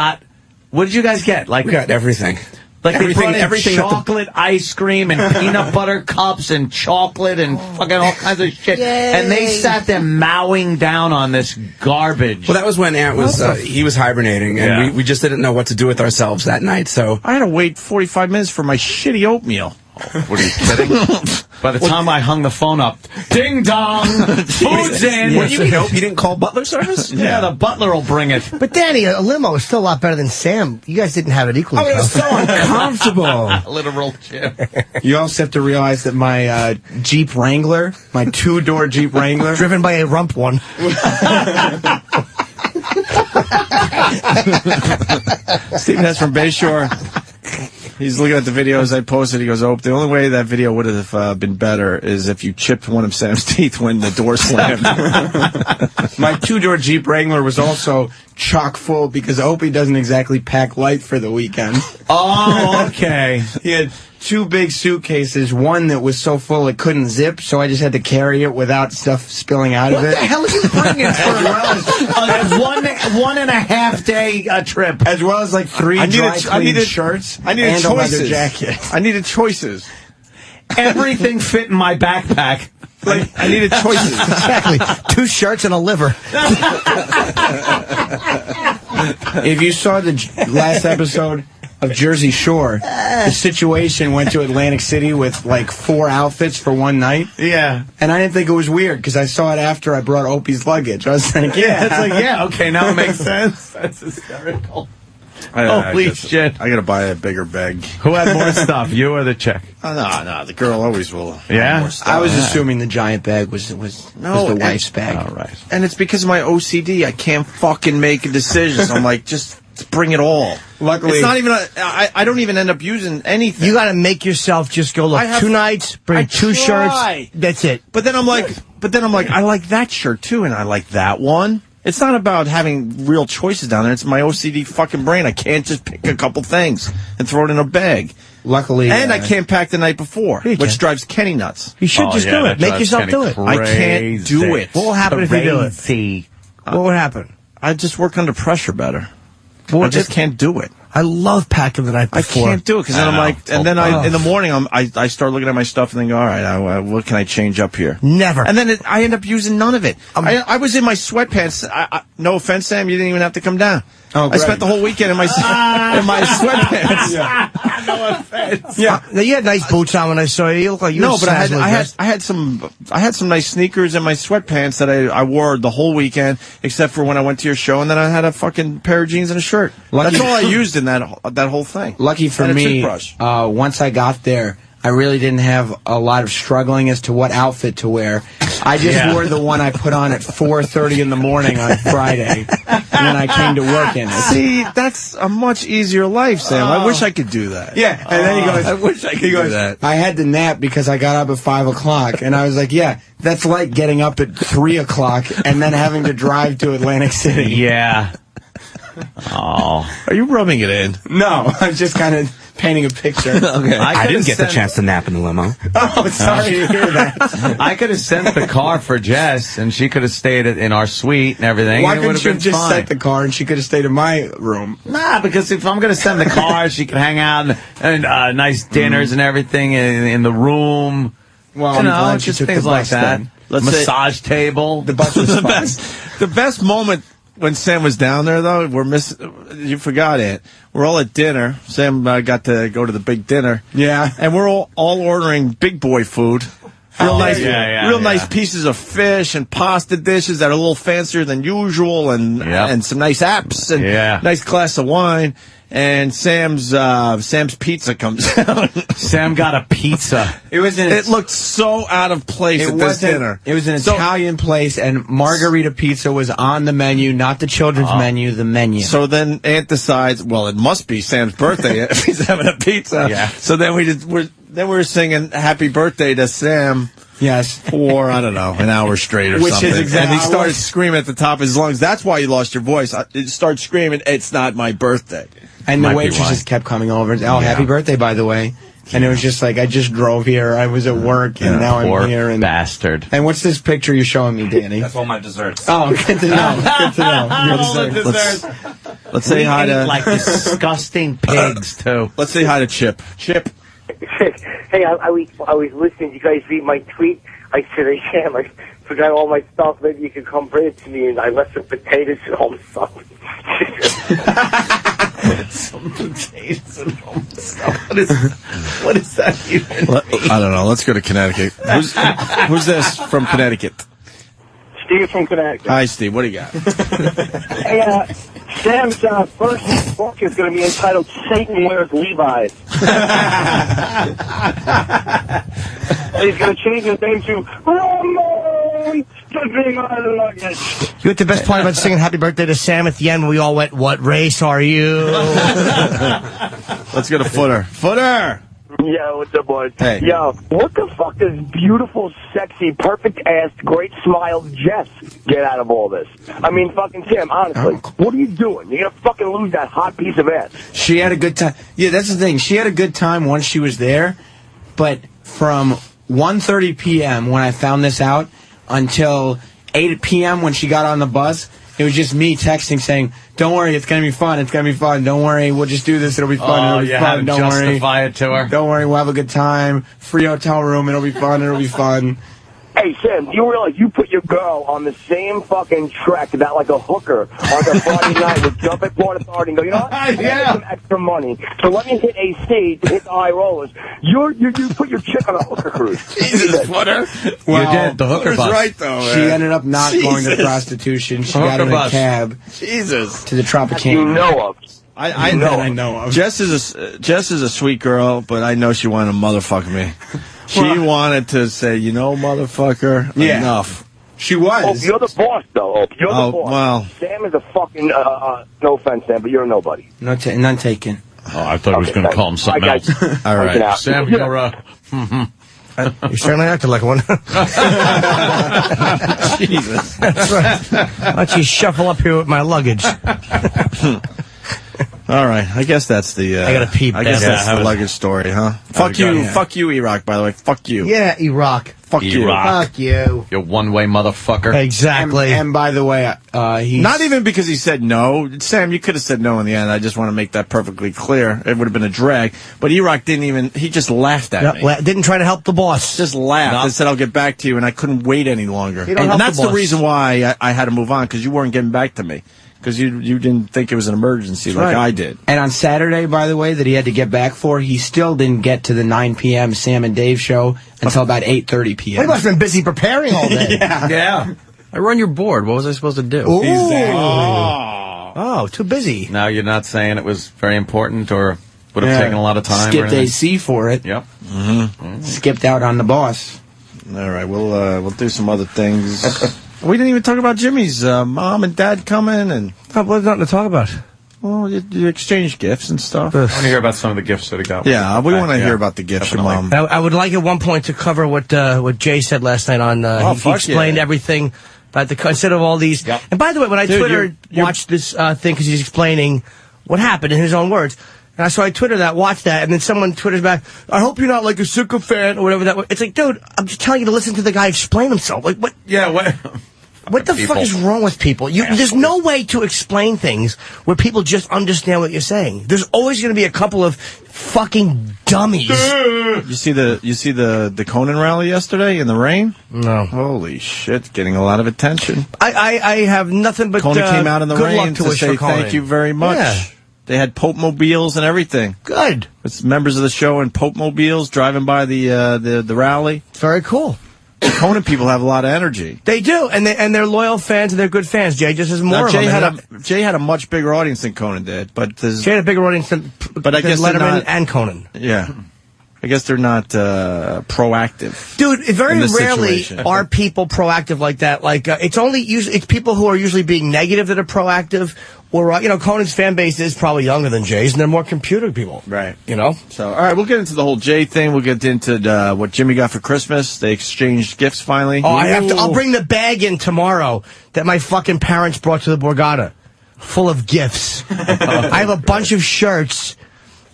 what did you guys get? We got everything. Like everything, chocolate ice cream and peanut butter cups and chocolate and fucking all kinds of shit. Yay. And they sat there mowing down on this garbage. Well, that was when Ant was he was hibernating, and we just didn't know what to do with ourselves that night. So I had to wait 45 minutes for my shitty oatmeal. What are you kidding? By the time I hung the phone up, ding dong, food's in. What do you mean? You didn't call butler service? Yeah, the butler will bring it. But Danny, a limo is still a lot better than Sam. You guys didn't have it equally. It was so uncomfortable. Literal Jim. You also have to realize that my Jeep Wrangler, my 2-door Jeep Wrangler, driven by a rump one. Steve Ness from Bayshore. He's looking at the videos I posted. He goes, the only way that video would have been better is if you chipped one of Sam's teeth when the door slammed. My 2-door Jeep Wrangler was also chock full because Opie doesn't exactly pack light for the weekend. Oh, okay. He had 2 big suitcases, one that was so full it couldn't zip, so I just had to carry it without stuff spilling out of it. What the hell are you bringing for a 1.5 day trip? As well as like 3 dry clean shirts I needed and choices. a leather jacket. I needed choices. Everything fit in my backpack. I needed choices. Exactly. 2 shirts and a liver. If you saw the last episode of Jersey Shore, the situation went to Atlantic City with like 4 outfits for one night. Yeah. And I didn't think it was weird because I saw it after I brought Opie's luggage. I was like, yeah. It's like, yeah, okay, now it makes sense. That's hysterical. Holy shit. I gotta buy a bigger bag. Who had more stuff, you or the chick? Oh, no, the girl always will. Yeah? Have more stuff. I was assuming the giant bag was the wife's bag. All right. And it's because of my OCD. I can't fucking make a decision. So I'm like, just bring it all. Luckily, it's not even. I don't even end up using anything. You got to make yourself just go. Look, 2 nights, bring 2 shirts. That's it. But then I'm like, I like that shirt too, and I like that one. It's not about having real choices down there. It's my OCD fucking brain. I can't just pick a couple things and throw it in a bag. Luckily, and I can't pack the night before, which drives Kenny nuts. You should just do it. Make yourself do it. I can't do it. What will happen if you do it? What would happen? I just work under pressure better. I just can't do it. I love packing the night before. I can't do it because then I'm like, and then in the morning I start looking at my stuff and then go, all right, what can I change up here? Never. And then I end up using none of it. I was in my sweatpants. No offense, Sam, you didn't even have to come down. Oh, I spent the whole weekend in my sweatpants. Yeah. No offense. Yeah. Now, you had nice boots on when I saw you. You look like you were but I had some nice sneakers and my sweatpants that I wore the whole weekend, except for when I went to your show, and then I had a fucking pair of jeans and a shirt. That's all I used in that whole thing. Lucky for me, once I got there, I really didn't have a lot of struggling as to what outfit to wear. I just wore the one I put on at 4:30 in the morning on Friday, and then I came to work in it. See, that's a much easier life, Sam. I wish I could do that. Yeah, and then he goes, I wish I could do that. I had to nap because I got up at 5 o'clock, and I was like, yeah, that's like getting up at 3 o'clock and then having to drive to Atlantic City. Yeah. Oh. Are you rubbing it in? No, I was just kind of painting a picture. Okay. I didn't get the chance to nap in the limo. Oh, sorry to hear that. I could have sent the car for Jess, and she could have stayed in our suite and everything. Why and couldn't you have just fine. sent the car and she could have stayed in my room? Nah, because if I'm going to send the car, she can hang out and nice dinners and everything in the room. Well, you I'm know, glad she just took things the like bus that. then. Massage table. The bus was fun. The best moment when Sam was down there, though, you forgot it. We're all at dinner. Sam got to go to the big dinner. Yeah. And we're all ordering big boy food. Real nice pieces of fish and pasta dishes that are a little fancier than usual, and some nice apps and nice glass of wine. And Sam's pizza comes out. Sam got a pizza. It looked so out of place at this dinner. It was an Italian place, and margarita pizza was on the menu, not the children's menu, the menu. So then Aunt decides, well, it must be Sam's birthday if he's having a pizza. Yeah. So then we were singing "Happy Birthday" to Sam. Yes. For, I don't know, an hour straight or something. And he started screaming at the top of his lungs. That's why you lost your voice. He started screaming, "It's not my birthday." And the waitresses kept coming over. Oh, happy birthday, by the way. And it was just like, I just drove here. I was at work, and now I'm here. And bastard. And what's this picture you're showing me, Danny? That's all my desserts. Oh, good to know. Good to know. All the desserts. Let's say hi to... like disgusting pigs, too. Let's say hi to Chip. Chip. Hey, I was listening to you guys read my tweet. I said, I forgot all my stuff. Maybe you could come bring it to me. And I left some potatoes at home. Some potatoes and home stuff. What is that even? I don't know. Let's go to Connecticut. Who's this from Connecticut? Steve from Connecticut. Hi, Steve. What do you got? Hey, Sam's first book is going to be entitled Satan Wears Levi's. He's going to change his name to Ramon. You know what the best part about singing Happy Birthday to Sam at the end when we all went, what race are you? Let's go to Footer. Footer! Yo, what's up, boys? Hey. Yo, what the fuck does beautiful, sexy, perfect-ass, great-smiled Jess get out of all this? I mean, fucking Tim, honestly, what are you doing? You're gonna fucking lose that hot piece of ass. She had a good time. Yeah, that's the thing. She had a good time once she was there, but from 1:30 p.m. when I found this out until 8 p.m. when she got on the bus, it was just me texting saying, "Don't worry, it's gonna be fun. It's gonna be fun. Don't worry, we'll just do this. It'll be fun. It'll be fun. Don't worry. Justify it to her. Don't worry, we'll have a good time. Free hotel room. It'll be fun. It'll be fun." Hey, Sam, do you realize you put your girl on the same fucking track that like a hooker on a Friday night would jump at Port Authority and go, you know what? I got some extra money, so let me hit AC to hit the high rollers. You put your chick on a hooker cruise. Jesus, Footer. Well, you did the hooker bus. Right, though, man. She ended up not going to prostitution. She got in a cab. Jesus. To the Tropicana. You know of. I know of. Jess is a sweet girl, but I know she wanted to motherfuck me. She wanted to say, you know, motherfucker, enough. She was. Oh, you're the boss, though. Oh, you're the boss. Well. Sam is a fucking, no offense, Sam, but you're a nobody. None taken. Oh, I thought he was going to call him something else. All right. Sam, you're You certainly acted like one. Jesus. That's right. Why don't you shuffle up here with my luggage? All right, I guess that's the. I gotta pee. I guess that's the luggage story, huh? Fuck you, Iraq. By the way, fuck you. Yeah, Iraq. Fuck you. Fuck you. You one-way motherfucker. Exactly. And by the way, he's not even because he said no. Sam, you could have said no in the end. I just want to make that perfectly clear. It would have been a drag. But Iraq didn't even. He just laughed at me. Didn't try to help the boss. Just laughed and said, "I'll get back to you," and I couldn't wait any longer. And that's the reason why I had to move on, because you weren't getting back to me. Because you didn't think it was an emergency like I did. And on Saturday, by the way, that he had to get back for, he still didn't get to the 9 p.m. Sam and Dave show until about 8:30 p.m. He must have been busy preparing all day. Yeah. I run your board. What was I supposed to do? Exactly. Oh, too busy. Now you're not saying it was very important or would have taken a lot of time. Skipped AC for it. Yep. Skipped out on the boss. All right, we'll do some other things. We didn't even talk about Jimmy's mom and dad coming, and there's nothing to talk about. Well, you exchange gifts and stuff. I want to hear about some of the gifts that he got. Yeah, we want to hear about the gifts your mom. I would like at one point to cover what Jay said last night on. He explained everything about instead of all these. Yep. And by the way, when I watched this thing because he's explaining what happened in his own words. And so I Twittered that, watched that, and then someone Twitters back, I hope you're not like a sycophant or whatever that was. It's like, dude, I'm just telling you to listen to the guy explain himself. Like, what? Yeah, what? What the fuck is wrong with people? There's no way to explain things where people just understand what you're saying. There's always going to be a couple of fucking dummies. You see the Conan rally yesterday in the rain? No. Holy shit, getting a lot of attention. I have nothing but Conan came out in the good rain luck to say thank you very much. Yeah. They had Pope mobiles and everything. Good. It's members of the show in Pope mobiles driving by the rally. It's very cool. Conan people have a lot of energy. They do, and they're loyal fans and they're good fans. Jay just has more of them. Jay had a much bigger audience than Conan did, but Jay had a bigger audience than Letterman and Conan. Yeah. I guess they're not proactive. Dude, very rarely are people proactive like that. Like it's people who are usually being negative that are proactive. Or Conan's fan base is probably younger than Jay's, and they're more computer people. Right. So, all right, we'll get into the whole Jay thing. We'll get into what Jimmy got for Christmas. They exchanged gifts finally. Oh, I'll bring the bag in tomorrow that my fucking parents brought to the Borgata, full of gifts. I have a bunch of shirts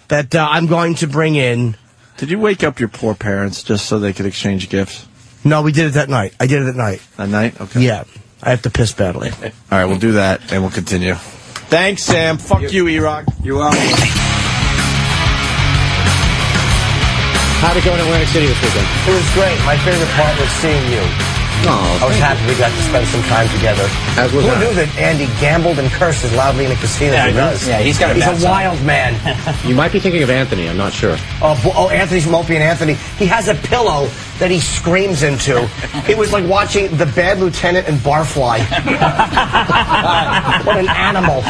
that I'm going to bring in. Did you wake up your poor parents just so they could exchange gifts? No, we did it that night. I did it at night. At night? Okay. Yeah. I have to piss badly. All right, we'll do that, and we'll continue. Thanks, Sam. Fuck you, E-Rock. You're welcome. How'd it go in Atlantic City this weekend? It was great. My favorite part was seeing you. I was happy we got to spend some time together. Who knew that Andy gambled and cursed as loudly in a casino as he does? Yeah, he's a wild man. You might be thinking of Anthony. I'm not sure. Anthony's from Opie and Anthony. He has a pillow that he screams into. It was like watching The Bad Lieutenant and Barfly. What an animal.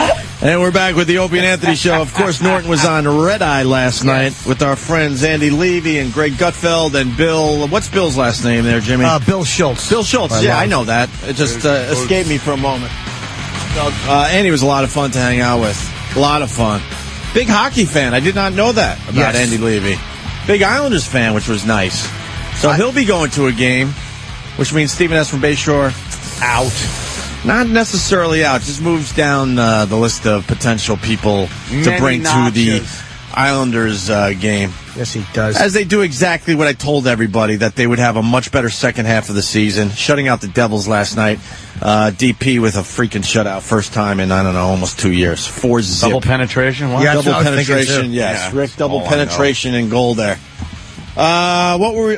And we're back with the Opie and Anthony Show. Of course, Norton was on Red Eye last night with our friends Andy Levy and Greg Gutfeld and Bill. What's Bill's last name there, Jimmy? Bill Schultz. Bill Schultz. I know that. It just escaped me for a moment. Andy was a lot of fun to hang out with. A lot of fun. Big hockey fan. I did not know that about Andy Levy. Big Islanders fan, which was nice. So he'll be going to a game, which means Stephen S. from Bayshore out. Not necessarily out, just moves down the list of potential people to bring to the Islanders game. Yes, he does. As they do exactly what I told everybody, that they would have a much better second half of the season. Shutting out the Devils last night. DP with a freaking shutout. First time in, I don't know, almost 2 years. 4-0. Double penetration? What? Yeah, double penetration, yes. Yeah. Rick, double penetration in goal there. What were we?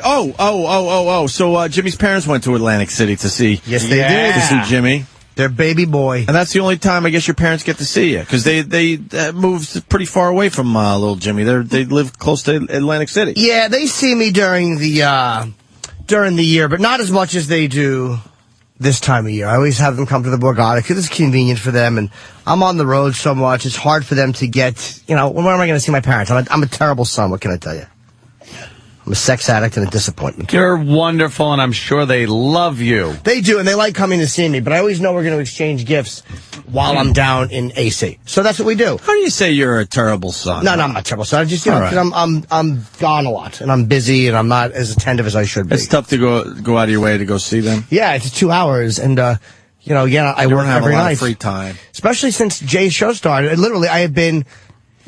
So Jimmy's parents went to Atlantic City to see. Yes, they did. To see Jimmy. Their baby boy. And that's the only time I guess your parents get to see you, because they moved pretty far away from little Jimmy. They live close to Atlantic City. Yeah, they see me during the year, but not as much as they do this time of year. I always have them come to the Borgata because it's convenient for them, and I'm on the road so much. It's hard for them to get, when am I going to see my parents? I'm a terrible son. What can I tell you? I'm a sex addict and a disappointment. You're wonderful, and I'm sure they love you. They do, and they like coming to see me, but I always know we're going to exchange gifts while I'm down in AC. So that's what we do. How do you say you're a terrible son? No, I'm not a terrible son. I just, because I'm gone a lot, and I'm busy, and I'm not as attentive as I should be. It's tough to go out of your way to go see them. Yeah, it's 2 hours, and, I work every night. Of free time. Especially since Jay's show started. Literally, I have been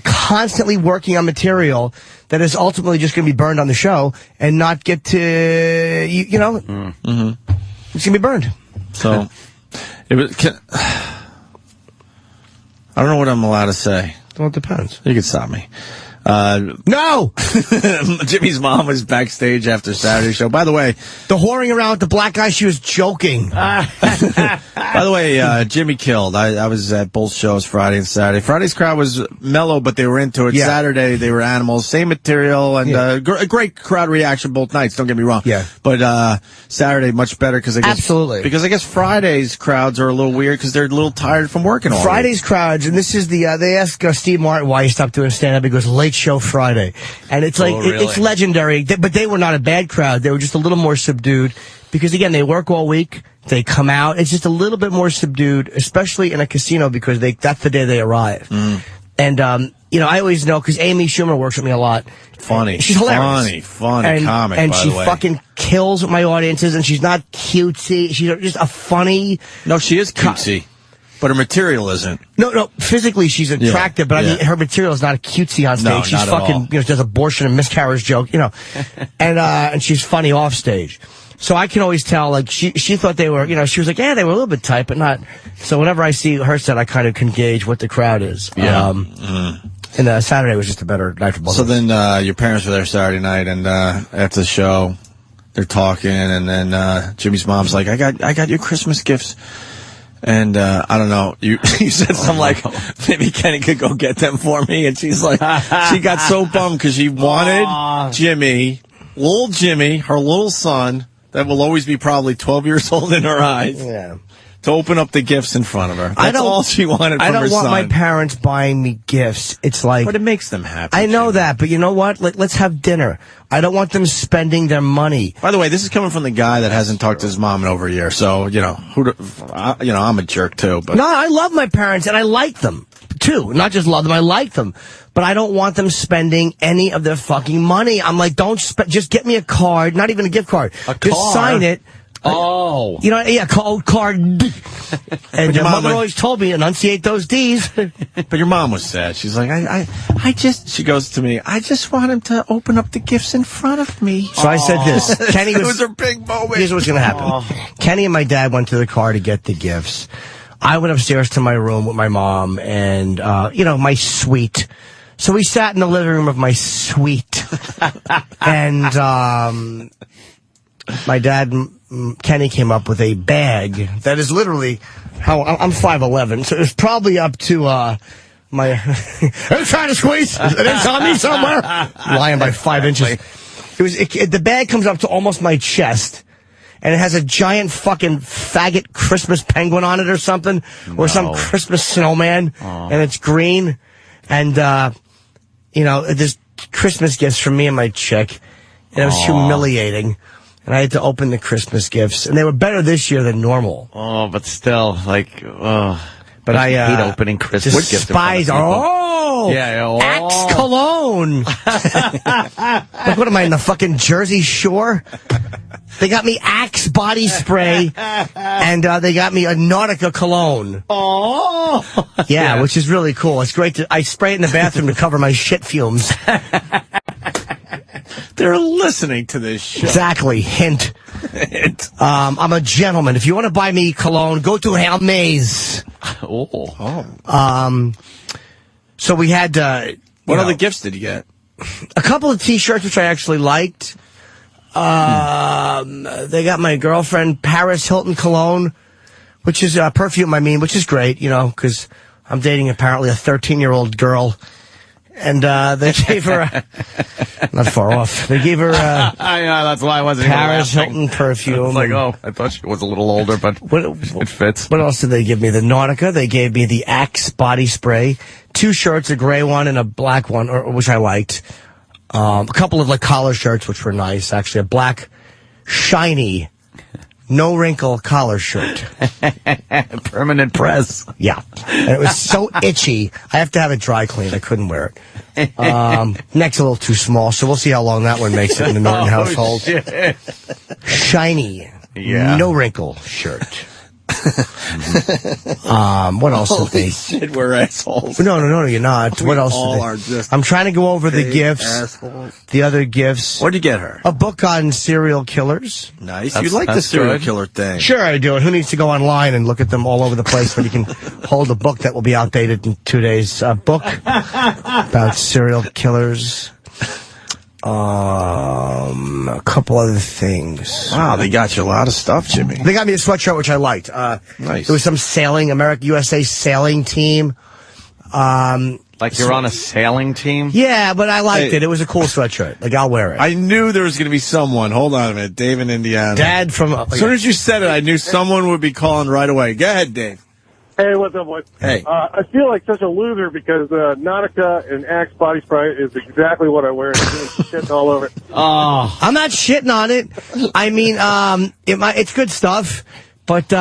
constantly working on material that is ultimately just going to be burned on the show and not get to, it's going to be burned. So, I don't know what I'm allowed to say. Well, it depends. You can stop me. No! Jimmy's mom was backstage after Saturday's show. By the way, the whoring around with the black guy, she was joking. By the way, Jimmy killed. I was at both shows Friday and Saturday. Friday's crowd was mellow, but they were into it. Yeah. Saturday, they were animals. Same material, and a great crowd reaction both nights. Don't get me wrong. Yeah. But Saturday, much better because I guess... Absolutely. Because I guess Friday's crowds are a little weird because they're a little tired from working all Friday's week. crowds, and this is they ask Steve Martin why he stopped doing stand-up. He goes, late show Friday. And it's like, really? it's legendary. But they were not a bad crowd. They were just a little more subdued. Because, again, they work all week. They come out. It's just a little bit more subdued, especially in a casino, because that's the day they arrive. And, I always know, because Amy Schumer works with me a lot. Funny. She's hilarious. Funny comic, and by she the way. fucking kills with my audiences, and she's not cutesy. She's just a funny... No, she is cutesy. But her material isn't. No. Physically, she's attractive, but I mean, her material is not cutesy on stage. No, she's not at all. fucking, does abortion and miscarriage joke, and she's funny off stage. So I can always tell, like, she thought they were, she was like, yeah, they were a little bit tight, but not. So whenever I see her set, I kind of can gauge what the crowd is. Yeah. And Saturday was just a better night for both of us. So then your parents were there Saturday night, and after the show, they're talking, and then Jimmy's mom's like, I got you Christmas gifts. And I don't know, you said something like, maybe Kenny could go get them for me. And she's like, she got so bummed because she wanted Jimmy, little Jimmy, her little son, that will always be probably 12 years old in her eyes, to open up the gifts in front of her. That's all she wanted from her son. I don't want my parents buying me gifts. It's like... But it makes them happy. I know that, but you know what? Let's have dinner. I don't want them spending their money. By the way, this is coming from the guy that hasn't talked to his mom in over a year, so, I'm a jerk, too. But No, I love my parents, and I like them, too. Not just love them, I like them. But I don't want them spending any of their fucking money. I'm like, just get me a card, not even a gift card. Just sign it. Oh. Card. And your mother always told me, enunciate those D's. But your mom was sad. She's like, she goes to me, I just want him to open up the gifts in front of me. So I said this. Kenny it was a big moment. Here's what's going to happen. Kenny and my dad went to the car to get the gifts. I went upstairs to my room with my mom and, my suite. So we sat in the living room of my suite. And, my dad, Kenny, came up with a bag that is literally I'm 5'11", so it's probably up to my. I'm trying to squeeze. It's on me somewhere. Lying by 5 inches. The bag comes up to almost my chest, and it has a giant fucking faggot Christmas penguin on it or something, or some Christmas snowman, and it's green, and there's Christmas gifts for me and my chick, and it was humiliating. And I had to open the Christmas gifts. And they were better this year than normal. Oh, but still, But But I hate opening Christmas gifts. Despise. Axe cologne. Like, what am I, in the fucking Jersey Shore? They got me Axe body spray, and they got me a Nautica cologne. Oh, yeah, which is really cool. It's great. I spray it in the bathroom to cover my shit fumes. They're listening to this show. Exactly. Hint. I'm a gentleman. If you want to buy me cologne, go to Hermes. So we had. What other gifts did you get? A couple of T-shirts, which I actually liked. They got my girlfriend Paris Hilton cologne, which is perfume, which is great, because I'm dating apparently a 13-year-old girl. And they gave her not far off. They gave her I know, that's why I wasn't Paris Hilton perfume. It's like, I thought she was a little older, but it fits. What else did they give me? The Nautica. They gave me the Axe body spray. 2 shirts, a gray one and a black one, which I liked. A couple of collar shirts, which were nice. Actually, a black, shiny, no wrinkle collar shirt. Permanent press. Yeah. And it was so itchy. I have to have it dry cleaned. I couldn't wear it. Neck's a little too small, so we'll see how long that one makes it in the Norton household. Shit. Shiny, no wrinkle shirt. What else did they? Shit, we're assholes. No, you're not. What else? All are just. I'm trying to go over the gifts. Assholes. The other gifts. What'd you get her? A book on serial killers. Nice. You like the serial killer thing? Sure, I do. And who needs to go online and look at them all over the place when you can hold a book that will be outdated in 2 days? A book about serial killers. A couple other things. Wow, they got you a lot of stuff, Jimmy. They got me a sweatshirt, which I liked. Nice. There was some sailing, USA sailing team. Like you're on a sailing team? Yeah, but I liked it. It was a cool sweatshirt. I'll wear it. I knew there was going to be someone. Hold on a minute. Dave in Indiana. Dad from... As soon as you said it, I knew someone would be calling right away. Go ahead, Dave. Hey, what's up, boys? Hey. I feel like such a loser because Nautica and Axe body spray is exactly what I wear. And I'm shitting all over it. Oh, I'm not shitting on it. It's good stuff, but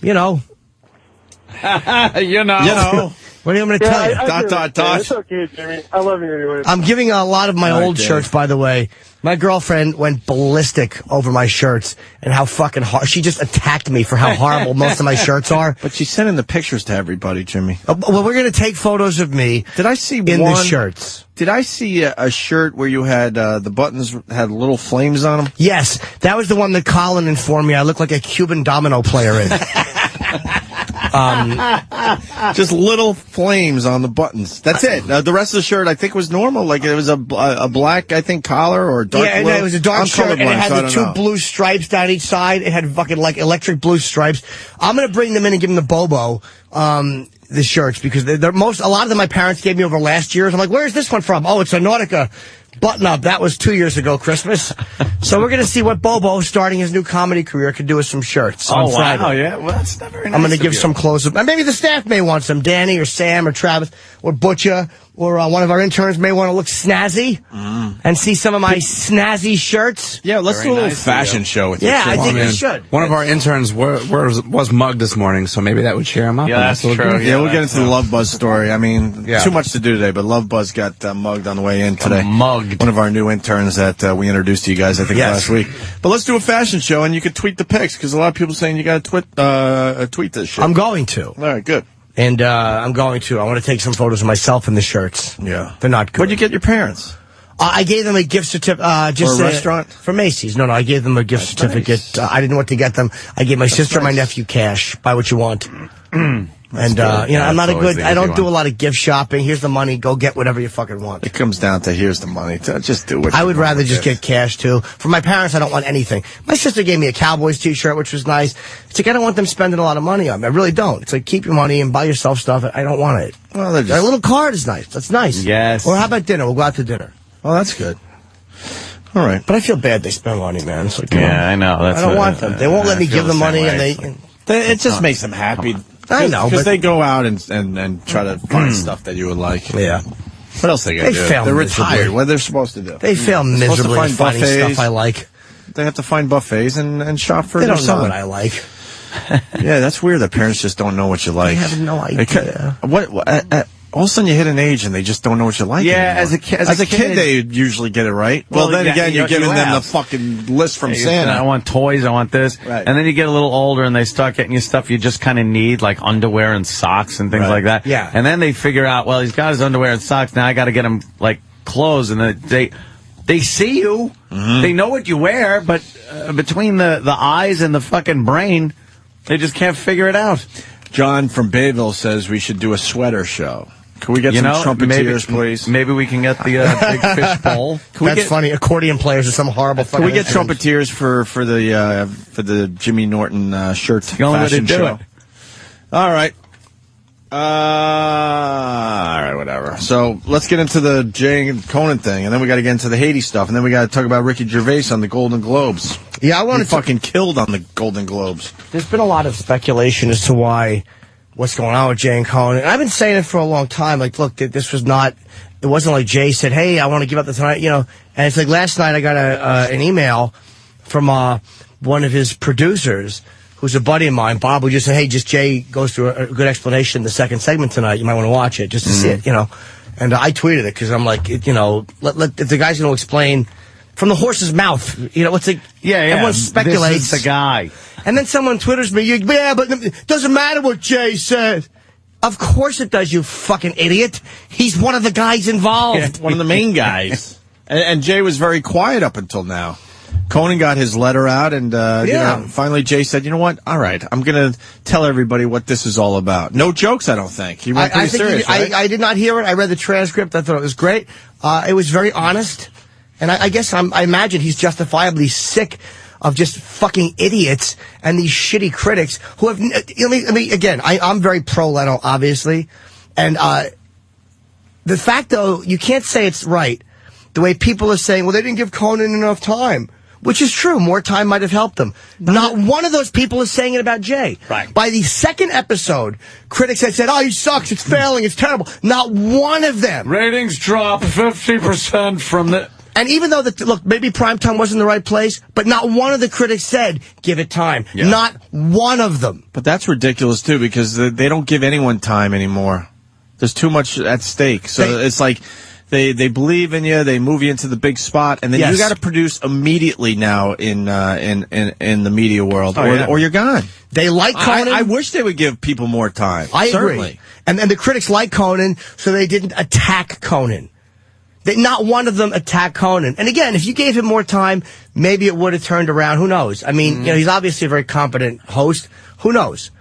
you know. What do you want me to tell you? It's okay, Jimmy. I love you anyway. I'm giving a lot of my old shirts, by the way. My girlfriend went ballistic over my shirts and how fucking hard. She just attacked me for how horrible most of my shirts are. But she's sending the pictures to everybody, Jimmy. Well, we're going to take photos of me. Did I see in the shirts? Did I see a shirt where you had the buttons had little flames on them? Yes, that was the one that Colin informed me I looked like a Cuban domino player in. Just little flames on the buttons. That's it. The rest of the shirt, I think, was normal. Like it was a black, I think, collar or dark blue. Yeah, it was a dark shirt, and it had the 2 blue stripes down each side. It had fucking electric blue stripes. I'm gonna bring them in and give them the Bobo. The shirts, because a lot of them my parents gave me over last year's. I'm like, where's this one from? Oh, it's a Nautica button up. That was 2 years ago, Christmas. So we're going to see what Bobo, starting his new comedy career, could do with some shirts on Friday. Wow, yeah. Well, that's not very nice. I'm going to give some close-up. And maybe the staff may want some. Danny or Sam or Travis or Butcher or one of our interns may want to look snazzy and see some of my snazzy shirts. Yeah, let's do a little fashion show with you. Yeah, I think we should. One of our interns was mugged this morning, so maybe that would cheer him up. Yeah, that's true. Yeah, we'll get into the Love Buzz story. I mean, too much to do today, but Love Buzz got mugged on the way in today. Mugged. One of our new interns that we introduced to you guys, I think, last week. But let's do a fashion show, and you can tweet the pics, because a lot of people saying you got to tweet this shit. I'm going to. All right, good. And I want to take some photos of myself in the shirts. Yeah. They're not good. Where'd you get your parents? I gave them a gift certificate. For a restaurant? For Macy's. No, I gave them a gift certificate. Nice. I didn't know what to get them. I gave my sister and my nephew cash. Buy what you want. And, I'm not I don't do a lot of gift shopping. Here's the money. Go get whatever you fucking want. It comes down to here's the money. Just do it. I would rather just get cash, too. For my parents, I don't want anything. My sister gave me a Cowboys t-shirt, which was nice. It's like, I don't want them spending a lot of money on me. I really don't. It's like, keep your money and buy yourself stuff. I don't want it. Well, a little card is nice. That's nice. Yes. Or how about dinner? We'll go out to dinner. Oh, that's good. All right. But I feel bad they spend money, man. It's like, I know. I don't want them. They won't let me give them money, and it just makes them happy. I know, because they go out and try to find stuff that you would like. Yeah. What else they got to do? Fail They're miserably. retired. What are they supposed to do? They fail miserably at finding stuff I like. They have to find buffets and shop for They their don't son. know what I like. Yeah, that's weird that parents just don't know what you like. I have no idea. All of a sudden you hit an age and they just don't know what you like anymore. As a kid, they usually get it right. Well, then again, you're giving them the fucking list from Santa. I want toys, I want this. Right. And then you get a little older and they start getting you stuff you just kind of need, like underwear and socks and things like that. Yeah. And then they figure out, well, he's got his underwear and socks, now I got to get him, like, clothes. And then they see you, they know what you wear, but between the eyes and the fucking brain, they just can't figure it out. John from Bayville says we should do a sweater show. Can we get some trumpeters, please? Maybe we can get the big fish bowl. That's funny. Accordion players are some horrible. Can we get trumpeters for the Jimmy Norton shirt the only way to do show? it. All right. All right, whatever. So let's get into the Jay and Conan thing, and then we got to get into the Haiti stuff, and then we got to talk about Ricky Gervais on the Golden Globes. Yeah, I want to fucking killed on the Golden Globes. There's been a lot of speculation as to what's going on with Jay and Conan. And I've been saying it for a long time. Like, look, this was not. It wasn't like Jay said, "Hey, I want to give up the Tonight," And it's like last night I got an email from one of his producers, who's a buddy of mine, Bob, who just said, "Hey, Jay goes through a good explanation in the second segment tonight. You might want to watch it just to see it." And I tweeted it because I'm like, if the guy's going to explain from the horse's mouth, it's like, everyone speculates. This is the guy. And then someone twitters me, but it doesn't matter what Jay says. Of course it does, you fucking idiot. He's one of the guys involved. Yeah, one of the main guys. and Jay was very quiet up until now. Conan got his letter out, and finally Jay said, "You know what? All right, I'm going to tell everybody what this is all about." No jokes, I don't think. He went pretty serious, right? I did not hear it. I read the transcript. I thought it was great. It was very honest. And I guess I imagine he's justifiably sick of just fucking idiots and these shitty critics who have. Again, I'm very pro Leno, obviously, and the fact though, you can't say it's right the way people are saying. Well, they didn't give Conan enough time, which is true. More time might have helped them. Not one of those people is saying it about Jay. Right. By the second episode, critics had said, "Oh, he sucks. It's failing. It's terrible." Not one of them. Ratings drop 50% from the. And even though, look, maybe primetime wasn't the right place, but not one of the critics said, give it time. Yeah. Not one of them. But that's ridiculous, too, because they don't give anyone time anymore. There's too much at stake. So it's like they believe in you, they move you into the big spot, and then you got to produce immediately now in the media world, or you're gone. They like Conan. I wish they would give people more time. I Certainly. agree. And the critics like Conan, so they didn't attack Conan. Not one of them attacked Conan. And again, if you gave him more time, maybe it would have turned around. Who knows? I mean, he's obviously a very competent host. Who knows?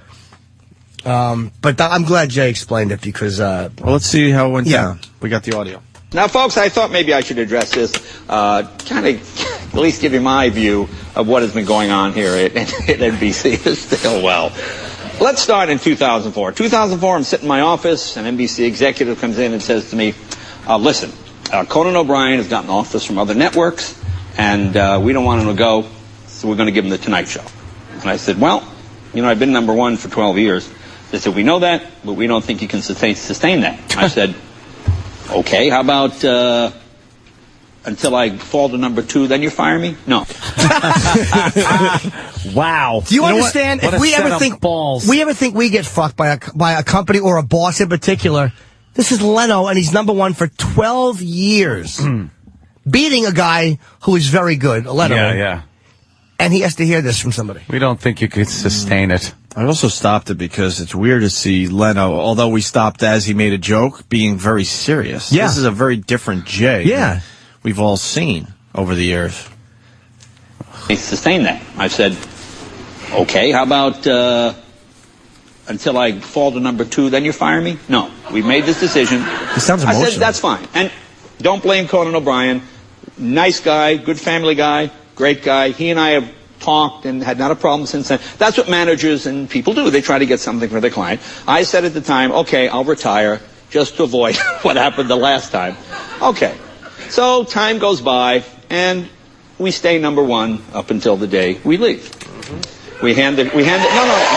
But I'm glad Jay explained it because... well, let's see how it went down. We got the audio. Now, folks, I thought maybe I should address this, kind of at least give you my view of what has been going on here at NBC still. Well, let's start in 2004. 2004, I'm sitting in my office, an NBC executive comes in and says to me, listen, Conan O'Brien has gotten offers from other networks, and we don't want him to go, so we're going to give him the Tonight Show. And I said, well, I've been number one for 12 years. They said, we know that, but we don't think you can sustain that. I said, okay, how about until I fall to number 2, then you fire me? No. Wow. Do you understand? If we ever think we get fucked by a company or a boss in particular, this is Leno, and he's number one for 12 years. Beating a guy who is very good, Leno. Yeah. And he has to hear this from somebody. We don't think you could sustain it. I also stopped it because it's weird to see Leno, although we stopped as he made a joke, being very serious. Yeah. This is a very different Jay than we've all seen over the years. Sustain that. I said, okay, how about until I fall to number 2, then you fire me? No. We made this decision. It sounds emotional. I said, that's fine. And don't blame Conan O'Brien. Nice guy, good family guy, great guy. He and I have talked and had not a problem since then. That's what managers and people do. They try to get something for their client. I said at the time, okay, I'll retire just to avoid what happened the last time. Okay. So time goes by, and we stay number 1 up until the day we leave. We hand it, no.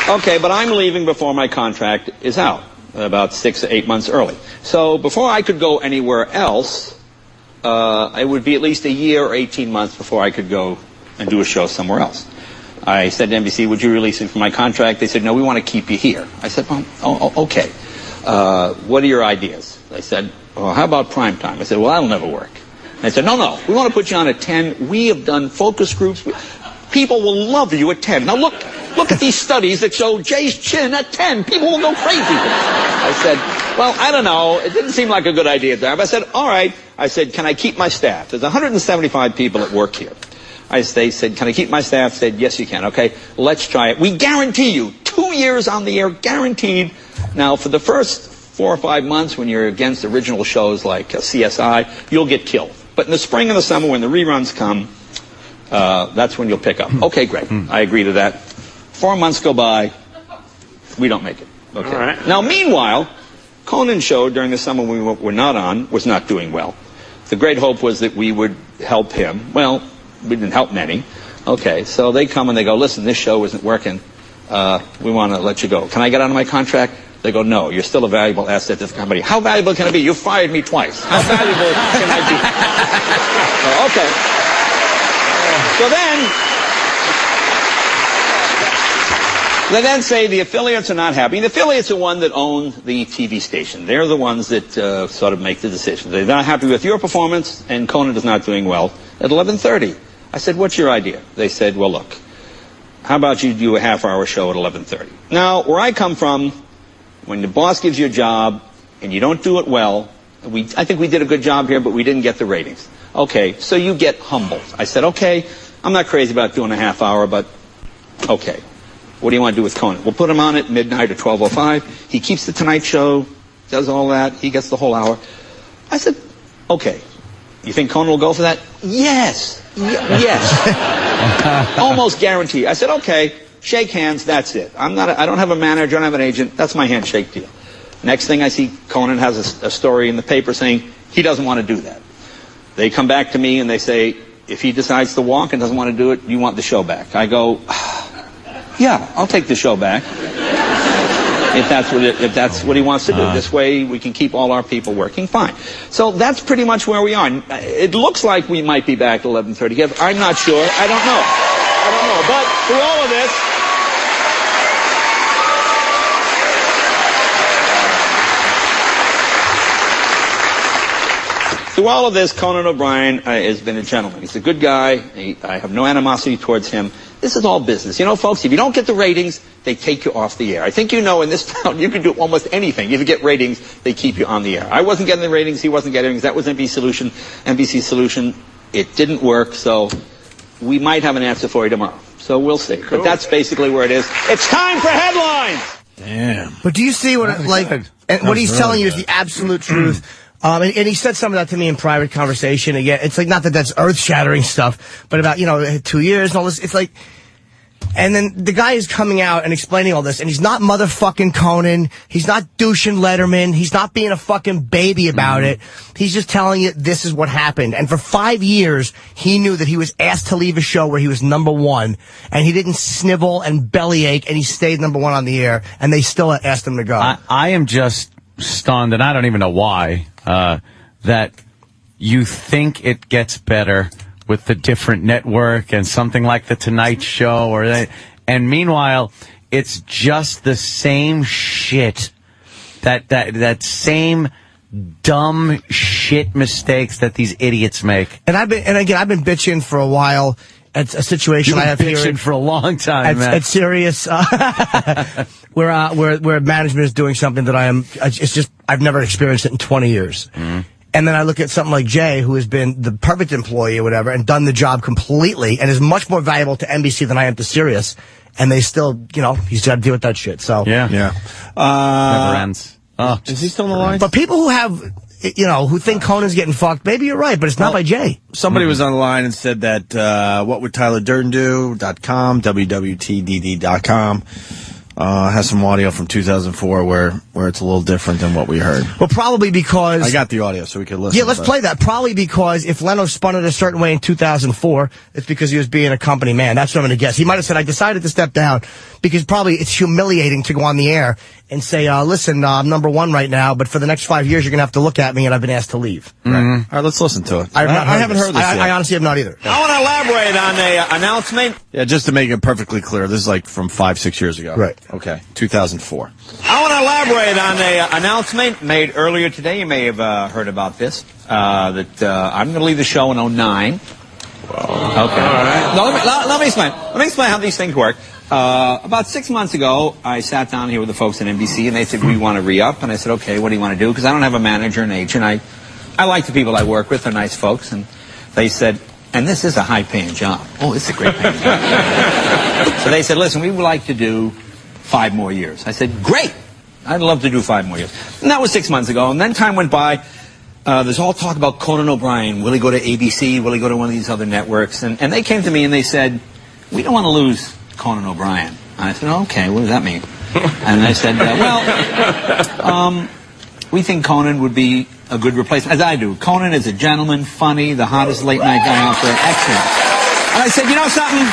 Okay, but I'm leaving before my contract is out, about 6 to 8 months early. So before I could go anywhere else, it would be at least a year or 18 months before I could go and do a show somewhere else. I said to NBC, would you release it from my contract? They said, no, we want to keep you here. I said, well, okay. What are your ideas? They said, well, how about prime time? I said, well, that'll never work. And they said, no, we want to put you on at 10. We have done focus groups. People will love you at 10. Now look at these studies that show Jay's chin at 10. People will go crazy. I said, well, I don't know. It didn't seem like a good idea there. But I said, all right. I said, can I keep my staff? There's 175 people at work here. They said, can I keep my staff? I said, yes, you can. Okay, let's try it. We guarantee you 2 years on the air, guaranteed. Now, for the first 4 or 5 months when you're against original shows like CSI, you'll get killed. But in the spring and the summer when the reruns come, that's when you'll pick up. Okay, great. I agree to that. 4 months go by. We don't make it. Okay. All right. Now, meanwhile, Conan's show during the summer we were not on was not doing well. The great hope was that we would help him. Well, we didn't help many. Okay, so they come and they go, listen, this show isn't working. We want to let you go. Can I get out of my contract? They go, no, you're still a valuable asset to this company. How valuable can I be? You fired me twice. How valuable can I be? Okay. So they then say the affiliates are not happy. The affiliates are one that own the TV station. They're the ones that sort of make the decision. They're not happy with your performance, and Conan is not doing well at 11:30. I said, what's your idea? They said, well, look, how about you do a half-hour show at 11:30? Now, where I come from, when the boss gives you a job and you don't do it well, I think we did a good job here, but we didn't get the ratings. Okay, so you get humbled. I said, okay, I'm not crazy about doing a half hour, but okay. What do you want to do with Conan? We'll put him on at midnight or 12:05. He keeps the Tonight Show, does all that. He gets the whole hour. I said, okay. You think Conan will go for that? Yes. Yes. Almost guaranteed. I said, okay, shake hands, that's it. I don't have a manager, I don't have an agent. That's my handshake deal. Next thing I see, Conan has a story in the paper saying he doesn't want to do that. They come back to me and they say, if he decides to walk and doesn't want to do it, you want the show back. I go, yeah, I'll take the show back. If that's what he wants to do. This way we can keep all our people working fine. So that's pretty much where we are. It looks like we might be back at 11:30. I'm not sure. I don't know. But through all of this, Conan O'Brien has been a gentleman. He's a good guy. I have no animosity towards him. This is all business. You know, folks, if you don't get the ratings, they take you off the air. I think you know in this town you can do almost anything. If you get ratings, they keep you on the air. I wasn't getting the ratings. He wasn't getting ratings. That was NBC's solution. It didn't work, so we might have an answer for you tomorrow. So we'll see. Cool. But that's basically where it is. It's time for headlines! Damn. But do you see what, what he's telling you is the absolute truth? And he said some of that to me in private conversation. Again, it's like, not that that's earth-shattering stuff, but about, 2 years and all this. It's like, and then the guy is coming out and explaining all this, and he's not motherfucking Conan. He's not douching Letterman. He's not being a fucking baby about it. He's just telling you this is what happened. And for 5 years, he knew that he was asked to leave a show where he was #1, and he didn't snivel and bellyache, and he stayed #1 on the air, and they still asked him to go. I am just stunned, and I don't even know why, that you think it gets better with the different network and something like the Tonight Show, and meanwhile, it's just the same shit, that same dumb shit mistakes that these idiots make. And I've been bitching for a while. It's a situation I have here for a long time, man. At Sirius, where management is doing something that I've never experienced it in 20 years. Mm-hmm. And then I look at something like Jay, who has been the perfect employee or whatever, and done the job completely, and is much more valuable to NBC than I am to Sirius. And they still, he's got to deal with that shit. So yeah. Never ends. Oh, is he still on the line? But people who have, who think Conan's getting fucked, maybe you're right, but it's not by Jay. Somebody was on the line and said that, what would Tyler Durden do? .com, WWTDD.com. has some audio from 2004 where it's a little different than what we heard. Well, probably because... I got the audio so we could listen. Yeah, let's play that. Probably because if Leno spun it a certain way in 2004, it's because he was being a company man. That's what I'm going to guess. He might have said, I decided to step down because probably it's humiliating to go on the air and say, listen, I'm number one right now, but for the next 5 years, you're going to have to look at me, and I've been asked to leave. Right. All right, let's listen to it. I haven't heard this yet. I honestly have not either. I want to elaborate on the announcement. Yeah, just to make it perfectly clear, this is like from 5-6 years ago. Right. Okay, 2004. I want to elaborate on the announcement made earlier today. You may have heard about this, that I'm going to leave the show in 2009. Okay. All right. No, let me explain. Let me explain how these things work. About 6 months ago, I sat down here with the folks at NBC, and they said, we want to re-up. And I said, okay, what do you want to do? Because I don't have a manager and agent. I like the people I work with. They're nice folks. And they said, and this is a high-paying job. Oh, it's a great-paying job. So they said, listen, we would like to do 5 more years. I said, great. I'd love to do 5 more years. And that was 6 months ago. And then time went by. There's all talk about Conan O'Brien. Will he go to ABC? Will he go to one of these other networks? And they came to me and they said, we don't want to lose Conan O'Brien. And I said, oh, okay, what does that mean? And they said, we think Conan would be a good replacement, as I do. Conan is a gentleman, funny, the hottest late-night guy out there, excellent. And I said, you know something?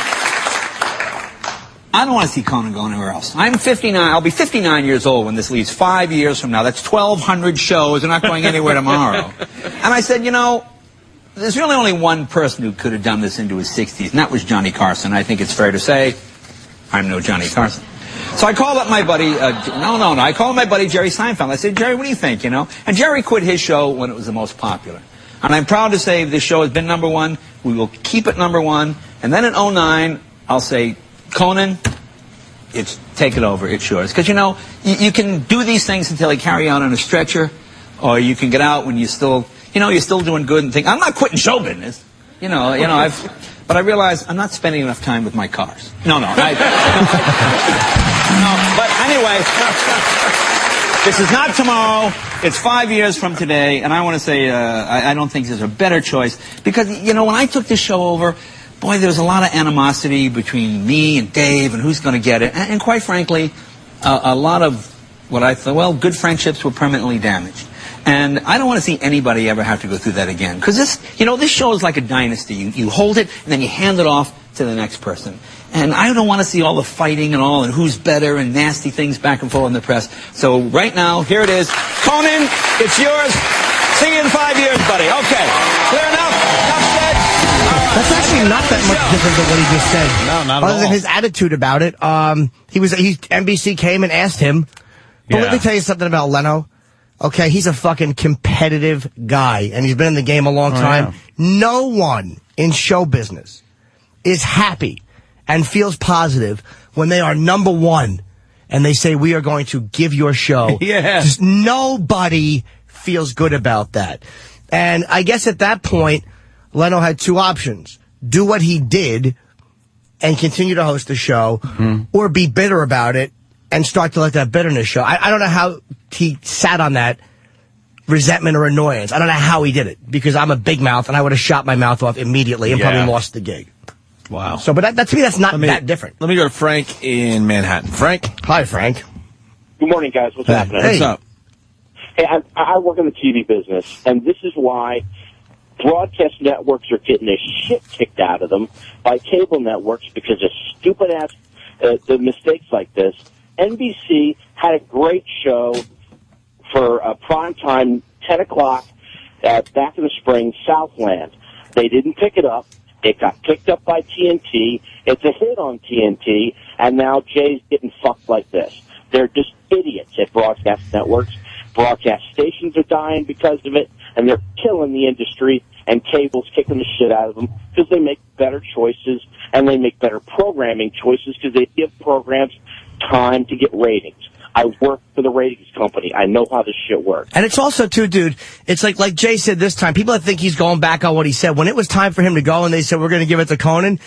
I don't want to see Conan go anywhere else. I'm 59. I'll be 59 years old when this leaves 5 years from now. That's 1,200 shows. They're not going anywhere tomorrow. And I said, you know, there's really only one person who could have done this into his 60s, and that was Johnny Carson. I think it's fair to say I'm no Johnny Carson. So I called up my buddy, I called my buddy Jerry Seinfeld. I said, Jerry, what do you think, you know? And Jerry quit his show when it was the most popular. And I'm proud to say this show has been number one. We will keep it number one. And then in 2009, I'll say, Conan, take it over. It's yours. Because, you know, you can do these things until they carry out on a stretcher, or you can get out when you're still doing good and think, I'm not quitting show business. But I realize I'm not spending enough time with my cars. No, but anyway, this is not tomorrow. It's 5 years from today, and I want to say I don't think there's a better choice. Because, you know, when I took this show over, boy, there was a lot of animosity between me and Dave and who's going to get it. And quite frankly, a lot of what I thought, well, good friendships were permanently damaged. And I don't want to see anybody ever have to go through that again. Because this show is like a dynasty. You hold it, and then you hand it off to the next person. And I don't want to see all the fighting and who's better and nasty things back and forth in the press. So right now, here it is. Conan, it's yours. See you in 5 years, buddy. Okay. Clear enough? Enough said? That's actually not that much different than what he just said. No, not at all. Other than his attitude about it. NBC came and asked him. But let me tell you something about Leno. Okay, he's a fucking competitive guy, and he's been in the game a long time. Yeah. No one in show business is happy and feels positive when they are number one and they say, we are going to give your show. Yeah. Just nobody feels good about that. And I guess at that point, Leno had two options. Do what he did and continue to host the show, or be bitter about it and start to let that bitterness show. I don't know how he sat on that resentment or annoyance. I don't know how he did it, because I'm a big mouth, and I would have shot my mouth off immediately and probably lost the gig. Wow. So, but that to me, that's not that different. Let me go to Frank in Manhattan. Frank? Hi, Frank. Good morning, guys. What's happening? What's up? Hey, I work in the TV business, and this is why broadcast networks are getting the shit kicked out of them by cable networks, because of stupid-ass the mistakes like this. NBC had a great show for prime time, 10 o'clock, back in the spring, Southland. They didn't pick it up. It got picked up by TNT. It's a hit on TNT, and now Jay's getting fucked like this. They're just idiots at broadcast networks. Broadcast stations are dying because of it, and they're killing the industry, and cable's kicking the shit out of them because they make better choices, and they make better programming choices because they give programs time to get ratings. I work for the ratings company. I know how this shit works. And it's also, too, dude, it's like Jay said this time, people that think he's going back on what he said, when it was time for him to go and they said, we're going to give it to Conan,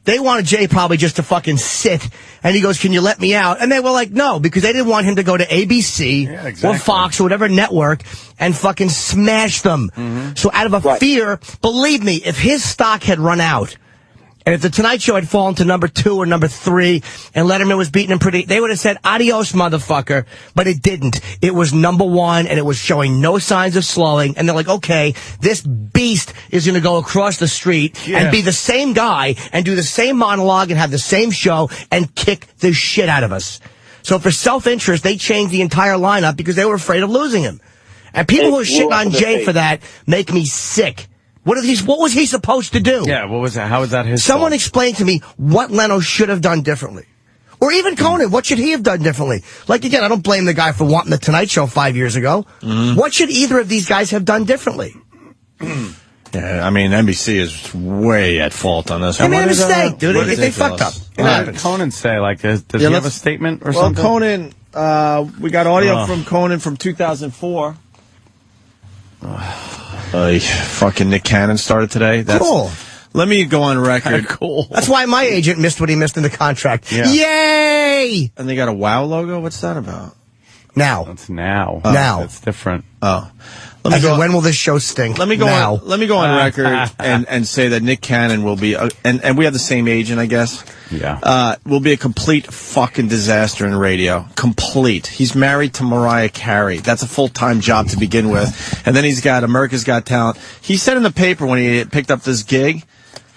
they wanted Jay probably just to fucking sit. And he goes, can you let me out? And they were like, no, because they didn't want him to go to ABC or Fox or whatever network and fucking smash them. So out of a fear, believe me, if his stock had run out And if the Tonight Show had fallen to number 2 or number 3 and Letterman was beating him pretty, they would have said, adios, motherfucker. But it didn't. It was number 1, and it was showing no signs of slowing. And they're like, okay, this beast is going to go across the street and be the same guy and do the same monologue and have the same show and kick the shit out of us. So for self-interest, they changed the entire lineup because they were afraid of losing him. And people who are shitting on Jay for that make me sick. What was he supposed to do? Yeah, what was that? How was that his Someone fault? explain to me what Leno should have done differently. Or even Conan, what should he have done differently? Like, again, I don't blame the guy for wanting the Tonight Show 5 years ago. What should either of these guys have done differently? Yeah, I mean, NBC is way at fault on this. They made a mistake, dude. They fucked up. What did Conan say? Like, does he have a statement or something? Well, Conan, we got audio from Conan from 2004. Fucking Nick Cannon started today. Cool. Let me go on record. Cool. That's why my agent missed what he missed in the contract. Yeah. Yay! And they got a WOW logo? What's that about? Now. That's now. Now. It's different. Oh. When will this show stink? Let me go now. on. Let me go on record and say that Nick Cannon will be, and we have the same agent, I guess. Yeah. Will be a complete fucking disaster in radio. Complete. He's married to Mariah Carey. That's a full-time job to begin with. And then he's got America's Got Talent. He said in the paper when he picked up this gig,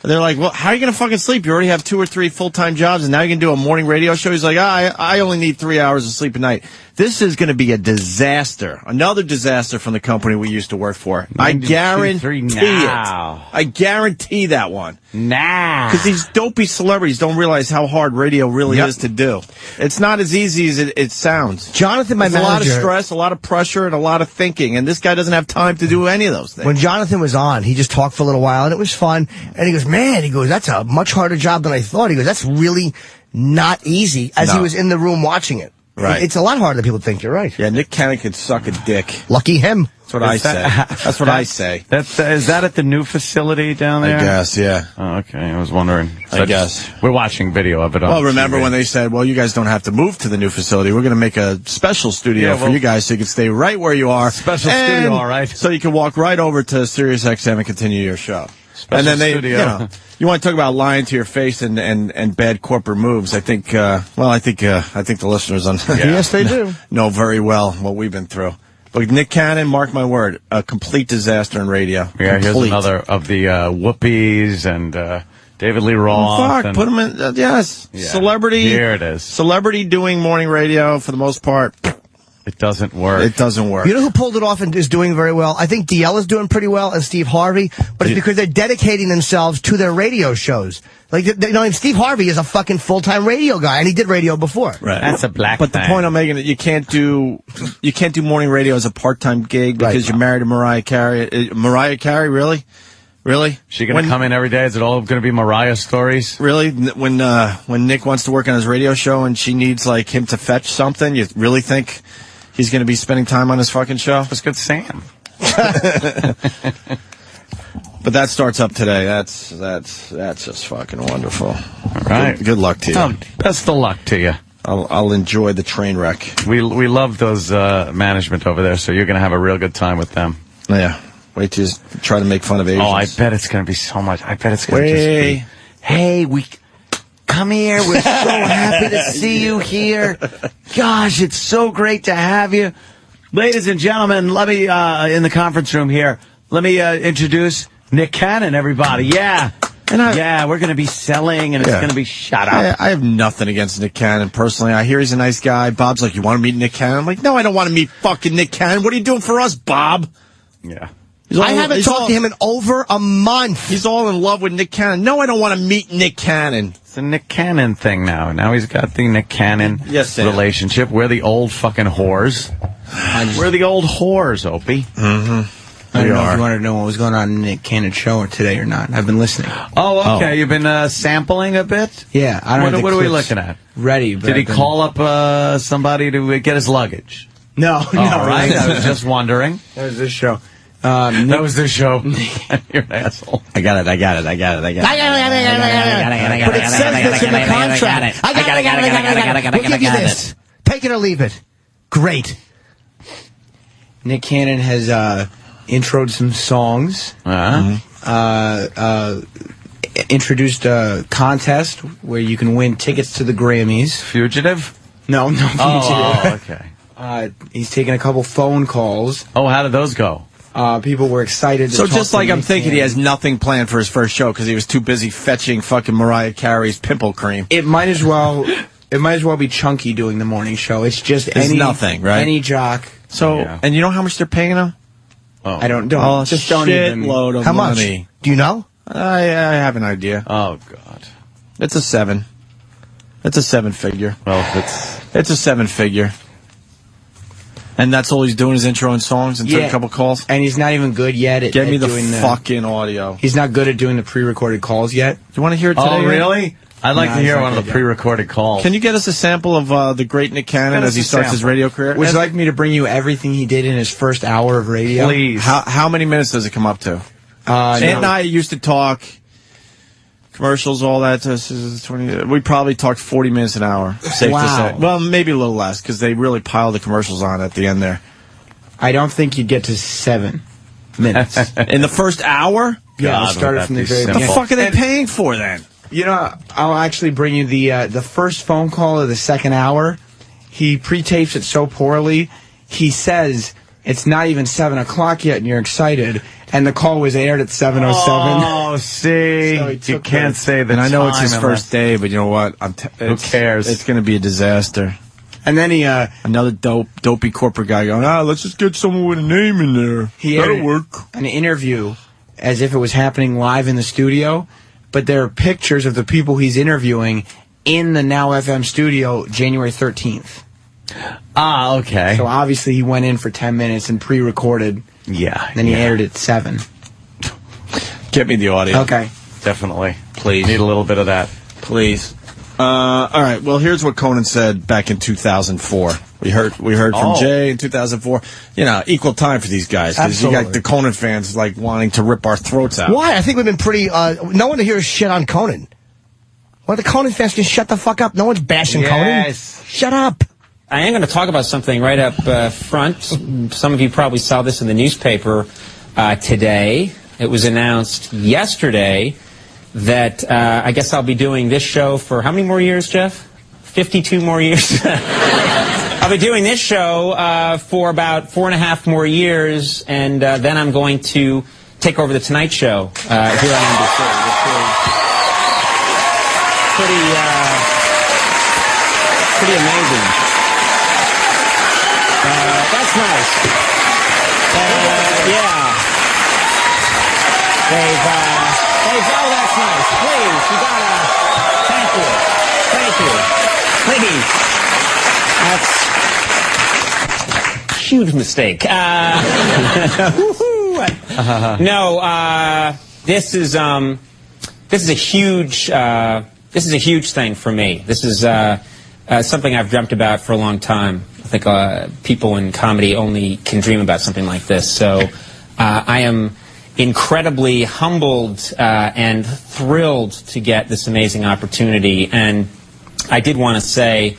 they're like, well, how are you going to fucking sleep? You already have 2 or 3 full-time jobs, and now you can do a morning radio show? He's like, I only need 3 hours of sleep a night. This is going to be a disaster. Another disaster from the company we used to work for. I guarantee it. I guarantee that one. Nah. Because these dopey celebrities don't realize how hard radio really is to do. It's not as easy as it sounds. Jonathan, my manager. A lot of stress, a lot of pressure, and a lot of thinking. And this guy doesn't have time to do any of those things. When Jonathan was on, he just talked for a little while, and it was fun. And he goes, man, that's a much harder job than I thought. He goes, that's really not easy, as he was in the room watching it. Right. It's a lot harder than people think. You're right. Yeah, Nick Cannon could suck a dick. Lucky him. That's what I say. That's what I say. Is that at the new facility down there? I guess, yeah. Oh, okay, I was wondering. I guess. We're watching video of it on Well, remember TV. when they said, well, you guys don't have to move to the new facility. We're going to make a special studio for you guys so you can stay right where you are. Special studio, all right. So you can walk right over to Sirius XM and continue your show. Special and then studio. You want to talk about lying to your face and bad corporate moves. I think the listeners on yes, they do. know very well what we've been through. But Nick Cannon, mark my word, a complete disaster in radio. Yeah, here's Complete. another of the Whoopies and David Lee Roth. Fuck, put him in, yes. Yeah. Celebrity. Here it is. Celebrity doing morning radio for the most part. It doesn't work. It doesn't work. You know who pulled it off and is doing very well? I think DL is doing pretty well, and Steve Harvey, but it's because they're dedicating themselves to their radio shows. Like, Steve Harvey is a fucking full-time radio guy, and he did radio before. Right. That's a black But the thing. point I'm making is you can't do morning radio as a part-time gig because you're married to Mariah Carey. Mariah Carey, really? Really? She going to come in every day? Is it all going to be Mariah stories? Really? When Nick wants to work on his radio show and she needs like him to fetch something, you really think he's going to be spending time on his fucking show? Let's get Sam. But that starts up today. That's just fucking wonderful. All right. Good luck to you. Oh, best of luck to you. I'll enjoy the train wreck. We love those management over there, so you're going to have a real good time with them. Yeah. Wait till you try to make fun of Asians. Oh, I bet it's going to be so much. I bet it's going to just be, hey, come here. We're so happy to see you here. Gosh, it's so great to have you. Ladies and gentlemen, let me, in the conference room here, let me introduce Nick Cannon, everybody. Yeah. We're going to be selling, and it's going to be shut up. I have nothing against Nick Cannon, personally. I hear he's a nice guy. Bob's like, you want to meet Nick Cannon? I'm like, no, I don't want to meet fucking Nick Cannon. What are you doing for us, Bob? Yeah. I haven't talked to him in over a month. He's all in love with Nick Cannon. No, I don't want to meet Nick Cannon. It's a Nick Cannon thing now. Now he's got the Nick Cannon relationship. We're the old fucking whores. We're the old whores, Opie. Mm-hmm. I don't know if you wanted to know what was going on in Nick Cannon's show today or not. I've been listening. Oh, okay. You've been sampling a bit? Yeah. I don't know. What are we looking at? Ready. Did he call up somebody to get his luggage? No. All right. I was just wondering. That was this show. That was this show. You're an asshole. I got it. But it says this in the contract. I got it. We'll give you this. Take it or leave it. Great. Nick Cannon has introed some songs. introduced a contest where you can win tickets to the Grammys. Fugitive? No, Fugitive. Oh, okay. He's taking a couple phone calls. Oh, how did those go? People were excited to So talk just to like I'm me. thinking he has nothing planned for his first show because he was too busy fetching fucking Mariah Carey's pimple cream. It might as well be Chunky doing the morning show. It's just nothing, right? Any jock. So, and you know how much they're paying him? Don't even. Load of How much? money. Do you know? I have an idea. Oh, God. It's a 7. It's a 7-figure. Well, it's a 7-figure. And that's all he's doing is introing songs and taking a couple calls? And he's not even good yet at Get me the doing fucking audio. He's not good at doing the pre-recorded calls yet. You want to hear it today? Oh, really? I'd like to hear one of the pre-recorded calls. Can you get us a sample of the great Nick Cannon as he starts his radio career? Would you like me to bring you everything he did in his first hour of radio? Please. How many minutes does it come up to? Ant and I used to talk commercials, all that. 20. We probably talked 40 minutes an hour. Safe to say. Well, maybe a little less because they really pile the commercials on at the end there. I don't think you'd get to 7 minutes in the first hour. Yeah, I'll start it from the very beginning. What the fuck are they paying for then? You know, I'll actually bring you the first phone call of the second hour. He pre-tapes it so poorly. He says it's not even 7 o'clock yet, and you're excited. And the call was aired at 7:07. Oh, see, So you can't say that. And I know it's his first day, but you know what? Who cares? It's going to be a disaster. And then he another dopey corporate guy going, let's just get someone with a name in there. That'll work. An interview as if it was happening live in the studio, but there are pictures of the people he's interviewing in the Now FM studio January 13th. Ah, okay. So obviously he went in for 10 minutes and pre-recorded. Yeah. Then he aired it at 7. Get me the audio. Okay. Definitely. Please. Need a little bit of that. Please. All right. Well, here's what Conan said back in 2004. We heard from Jay in 2004. You know, equal time for these guys because you got the Conan fans like wanting to rip our throats out. Why? I think we've been pretty. No one here is shit on Conan. Well, the Conan fans can shut the fuck up. No one's bashing Conan. Shut up. I am going to talk about something right up front. Some of you probably saw this in the newspaper today. It was announced yesterday that I guess I'll be doing this show for how many more years, Jeff? 52 more years? I'll be doing this show for about 4.5 more years, and then I'm going to take over The Tonight Show here on NBC, which is pretty amazing. That's nice. Yeah. Oh, that's nice. Please, you gotta. Thank you. Please. That's huge mistake. No, this is a huge thing for me. This is something I've dreamt about for a long time. I think people in comedy only can dream about something like this. So I am incredibly humbled and thrilled to get this amazing opportunity. And I did want to say,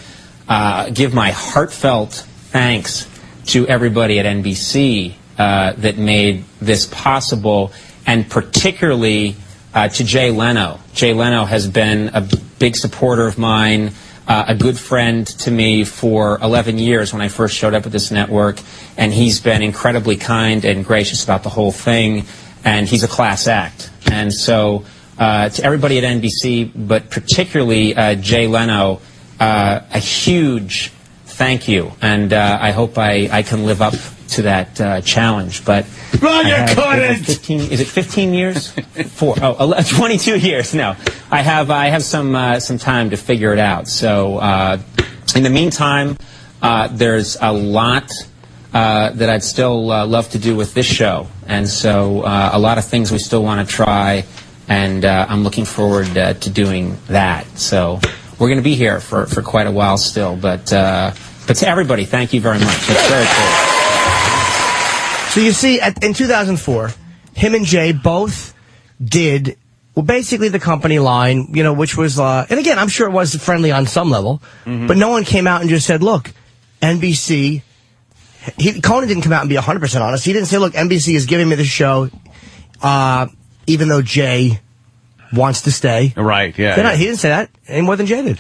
give my heartfelt thanks to everybody at NBC that made this possible, and particularly to Jay Leno. Jay Leno has been a big supporter of mine, a good friend to me for 11 years when I first showed up at this network, and he's been incredibly kind and gracious about the whole thing, and he's a class act. And so to everybody at NBC, but particularly Jay Leno, a huge thank you, and I hope I can live up to that challenge. But is it 15 years? 22 years. No, I have some time to figure it out. So in the meantime, there's a lot that I'd still love to do with this show, and so a lot of things we still want to try, and I'm looking forward to doing that. So we're going to be here for quite a while still, but to everybody, thank you very much. That's very cool. So you see, in 2004, him and Jay both did, well, basically the company line, you know, which was, and again, I'm sure it was friendly on some level, but no one came out and just said, look, NBC, Conan didn't come out and be 100% honest. He didn't say, look, NBC is giving me the show, even though Jay wants to stay. Right, yeah. He didn't say that any more than Jay did.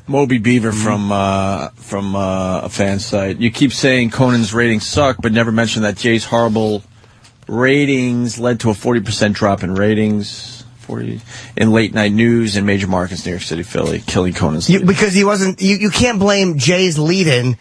Moby Beaver from a fan site. You keep saying Conan's ratings suck, but never mention that Jay's horrible ratings led to a 40% drop in ratings. 40 in late night news in major markets, New York City, Philly, killing Conan's lead. Because he wasn't. You can't blame Jay's lead-in,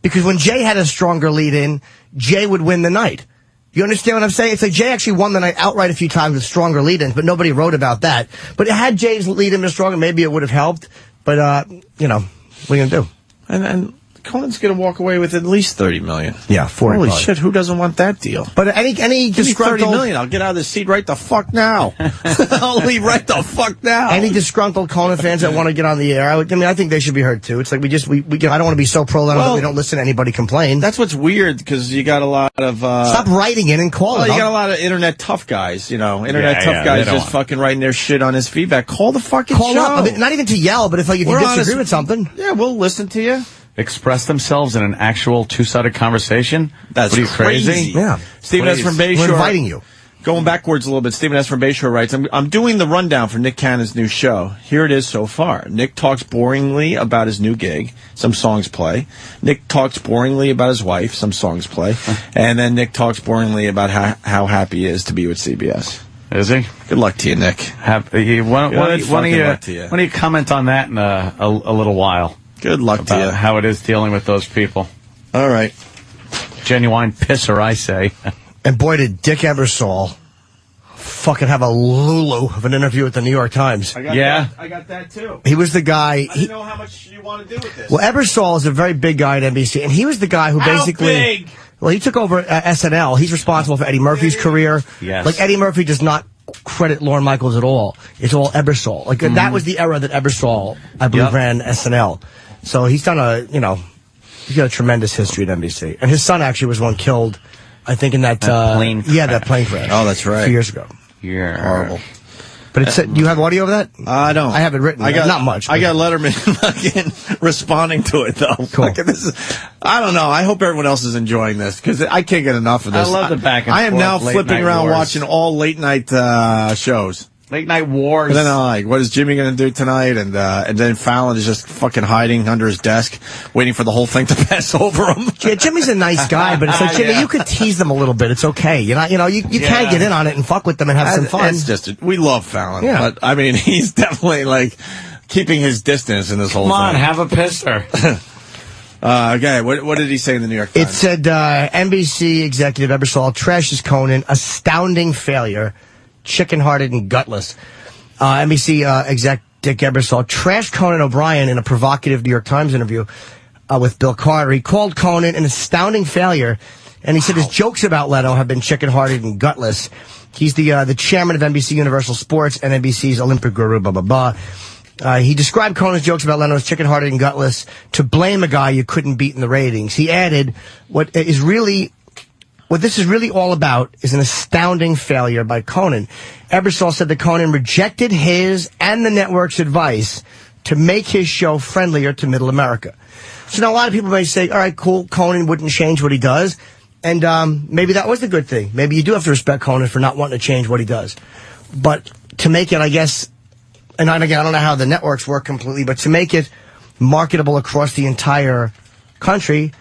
because when Jay had a stronger lead-in, Jay would win the night. You understand what I'm saying? It's like Jay actually won the night outright a few times with stronger lead-ins, but nobody wrote about that. But had Jay's lead-in been stronger, maybe it would have helped. But, what are you going to do? And Conan's going to walk away with at least $30 million. Yeah, Holy shit, who doesn't want that deal? But any Give me disgruntled... $30 million, I'll get out of this seat right the fuck now. I'll leave right the fuck now. Any disgruntled Conan fans that want to get on the air, I think they should be heard too. It's like I don't want to be so pro that we don't listen to anybody complain. That's what's weird, because you got a lot of... Stop writing in and calling. You got a lot of internet tough guys, Internet tough guys just fucking writing their shit on his feedback. Call the fucking show. Up. I mean, not even to yell, but if you disagree with something. Yeah, we'll listen to you. Express themselves in an actual two-sided conversation? That's what are you, crazy? Yeah. Stephen S. from Bayshore. We're inviting you. Going backwards a little bit, Stephen S. from Bayshore writes, I'm doing the rundown for Nick Cannon's new show. Here it is so far. Nick talks boringly about his new gig. Some songs play. Nick talks boringly about his wife. Some songs play. And then Nick talks boringly about how happy he is to be with CBS. Is he? Good luck to you, Nick. Why don't you comment on that in a little while? Good luck to you. How it is dealing with those people. All right. Genuine pisser, I say. And boy, did Dick Ebersol fucking have a lulu of an interview with the New York Times. I got that too. He was the guy. I didn't know how much you want to do with this. Well, Ebersol is a very big guy at NBC, and he was the guy who basically... big? Well, he took over SNL. He's responsible for Eddie Murphy's career. Yes. Like, Eddie Murphy does not credit Lorne Michaels at all. It's all Ebersol. Like, that was the era that Ebersol, I believe, ran SNL. So he's done he's got a tremendous history at NBC. And his son actually was one killed, I think, in that plane crash. Yeah, that plane crash. Oh, that's right. 2 years ago. Yeah. Horrible. But do you have audio of that? I don't. I have it written. Not much. I got Letterman fucking responding to it, though. Cool. I don't know. I hope everyone else is enjoying this, because I can't get enough of this. I love the back and forth. I am now flipping around watching all late night shows. Late night wars. And then I'm like, what is Jimmy going to do tonight? And then Fallon is just fucking hiding under his desk, waiting for the whole thing to pass over him. Yeah, Jimmy's a nice guy, but it's like, Jimmy, you could tease them a little bit. It's okay. You can get in on it and fuck with them and have some fun. It's just, we love Fallon. Yeah. But, I mean, he's definitely, like, keeping his distance in this whole thing. Come on, have a pisser. Okay, what did he say in the New York Times? It said, NBC executive Ebersol trashes Conan, astounding failure, chicken-hearted and gutless. NBC exec Dick Ebersol trashed Conan O'Brien in a provocative New York Times interview with Bill Carter. He called Conan an astounding failure, and he said his jokes about Leno have been chicken-hearted and gutless. He's the chairman of NBC Universal Sports and NBC's Olympic guru, blah, blah, blah. He described Conan's jokes about Leno as chicken-hearted and gutless to blame a guy you couldn't beat in the ratings. He added, what this is really all about is an astounding failure by Conan. Ebersol said that Conan rejected his and the network's advice to make his show friendlier to middle America. So now a lot of people may say, all right, cool, Conan wouldn't change what he does. And maybe that was the good thing. Maybe you do have to respect Conan for not wanting to change what he does. But to make it, I guess, and again, I don't know how the networks work completely, but to make it marketable across the entire country,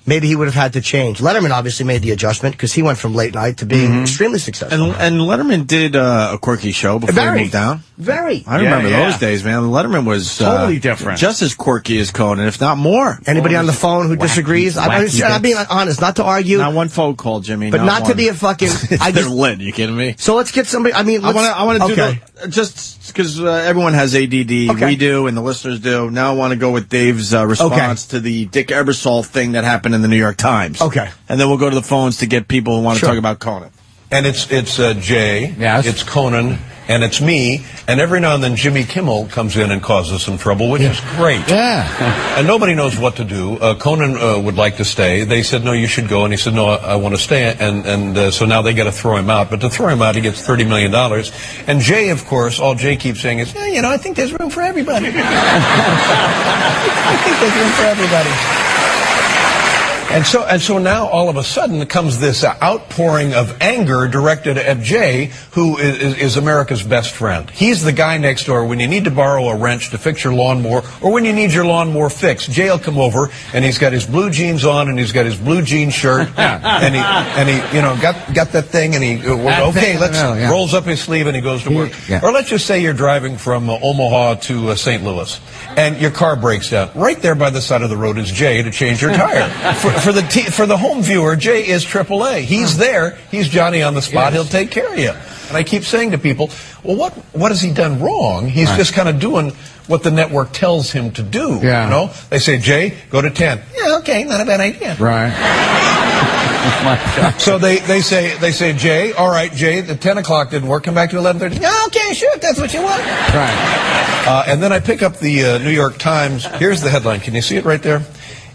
maybe he would have had to change. Letterman obviously made the adjustment because he went from late night to being extremely successful. And Letterman did a quirky show before he moved down. Very. I remember those days, man. Letterman was totally different. Just as quirky as Conan, if not more. Anybody on the phone who disagrees? I'm being honest, not to argue. Not one phone call, Jimmy. But not to be a fucking... They're lit, you kidding me? So let's get somebody... I want to do just because everyone has ADD. We do, and the listeners do. Now I want to go with Dave's response to the Dick Ebersol thing that happened in the New York Times. Okay. And then we'll go to the phones to get people who want to talk about Conan. And it's Jay, it's Conan, and it's me, and every now and then Jimmy Kimmel comes in and causes some trouble, which is great. Yeah. And nobody knows what to do. Conan would like to stay. They said, no, you should go. And he said, no, I want to stay. And so now they got to throw him out. But to throw him out, he gets $30 million. And Jay, of course, all Jay keeps saying is, I think there's room for everybody. I think there's room for everybody. And so now all of a sudden comes this outpouring of anger directed at Jay, who is America's best friend. He's the guy next door when you need to borrow a wrench to fix your lawnmower, or when you need your lawnmower fixed. Jay will come over and he's got his blue jeans on and he's got his blue jean shirt and he got that thing and he rolls up his sleeve and he goes to work. Yeah. Or let's just say you're driving from Omaha to St. Louis and your car breaks down. Right there by the side of the road is Jay to change your tire. For the home viewer, Jay is AAA. He's there. He's Johnny on the spot. Yes. He'll take care of you. And I keep saying to people, well, what has he done wrong? He's just kind of doing what the network tells him to do. Yeah. You know? They say, Jay, go to 10. Yeah, okay, not a bad idea. Right. Oh my God. So they say, Jay, all right, Jay, the 10 o'clock didn't work. Come back to 11:30. Yeah, okay, sure, if that's what you want. Right. And then I pick up the New York Times. Here's the headline. Can you see it right there?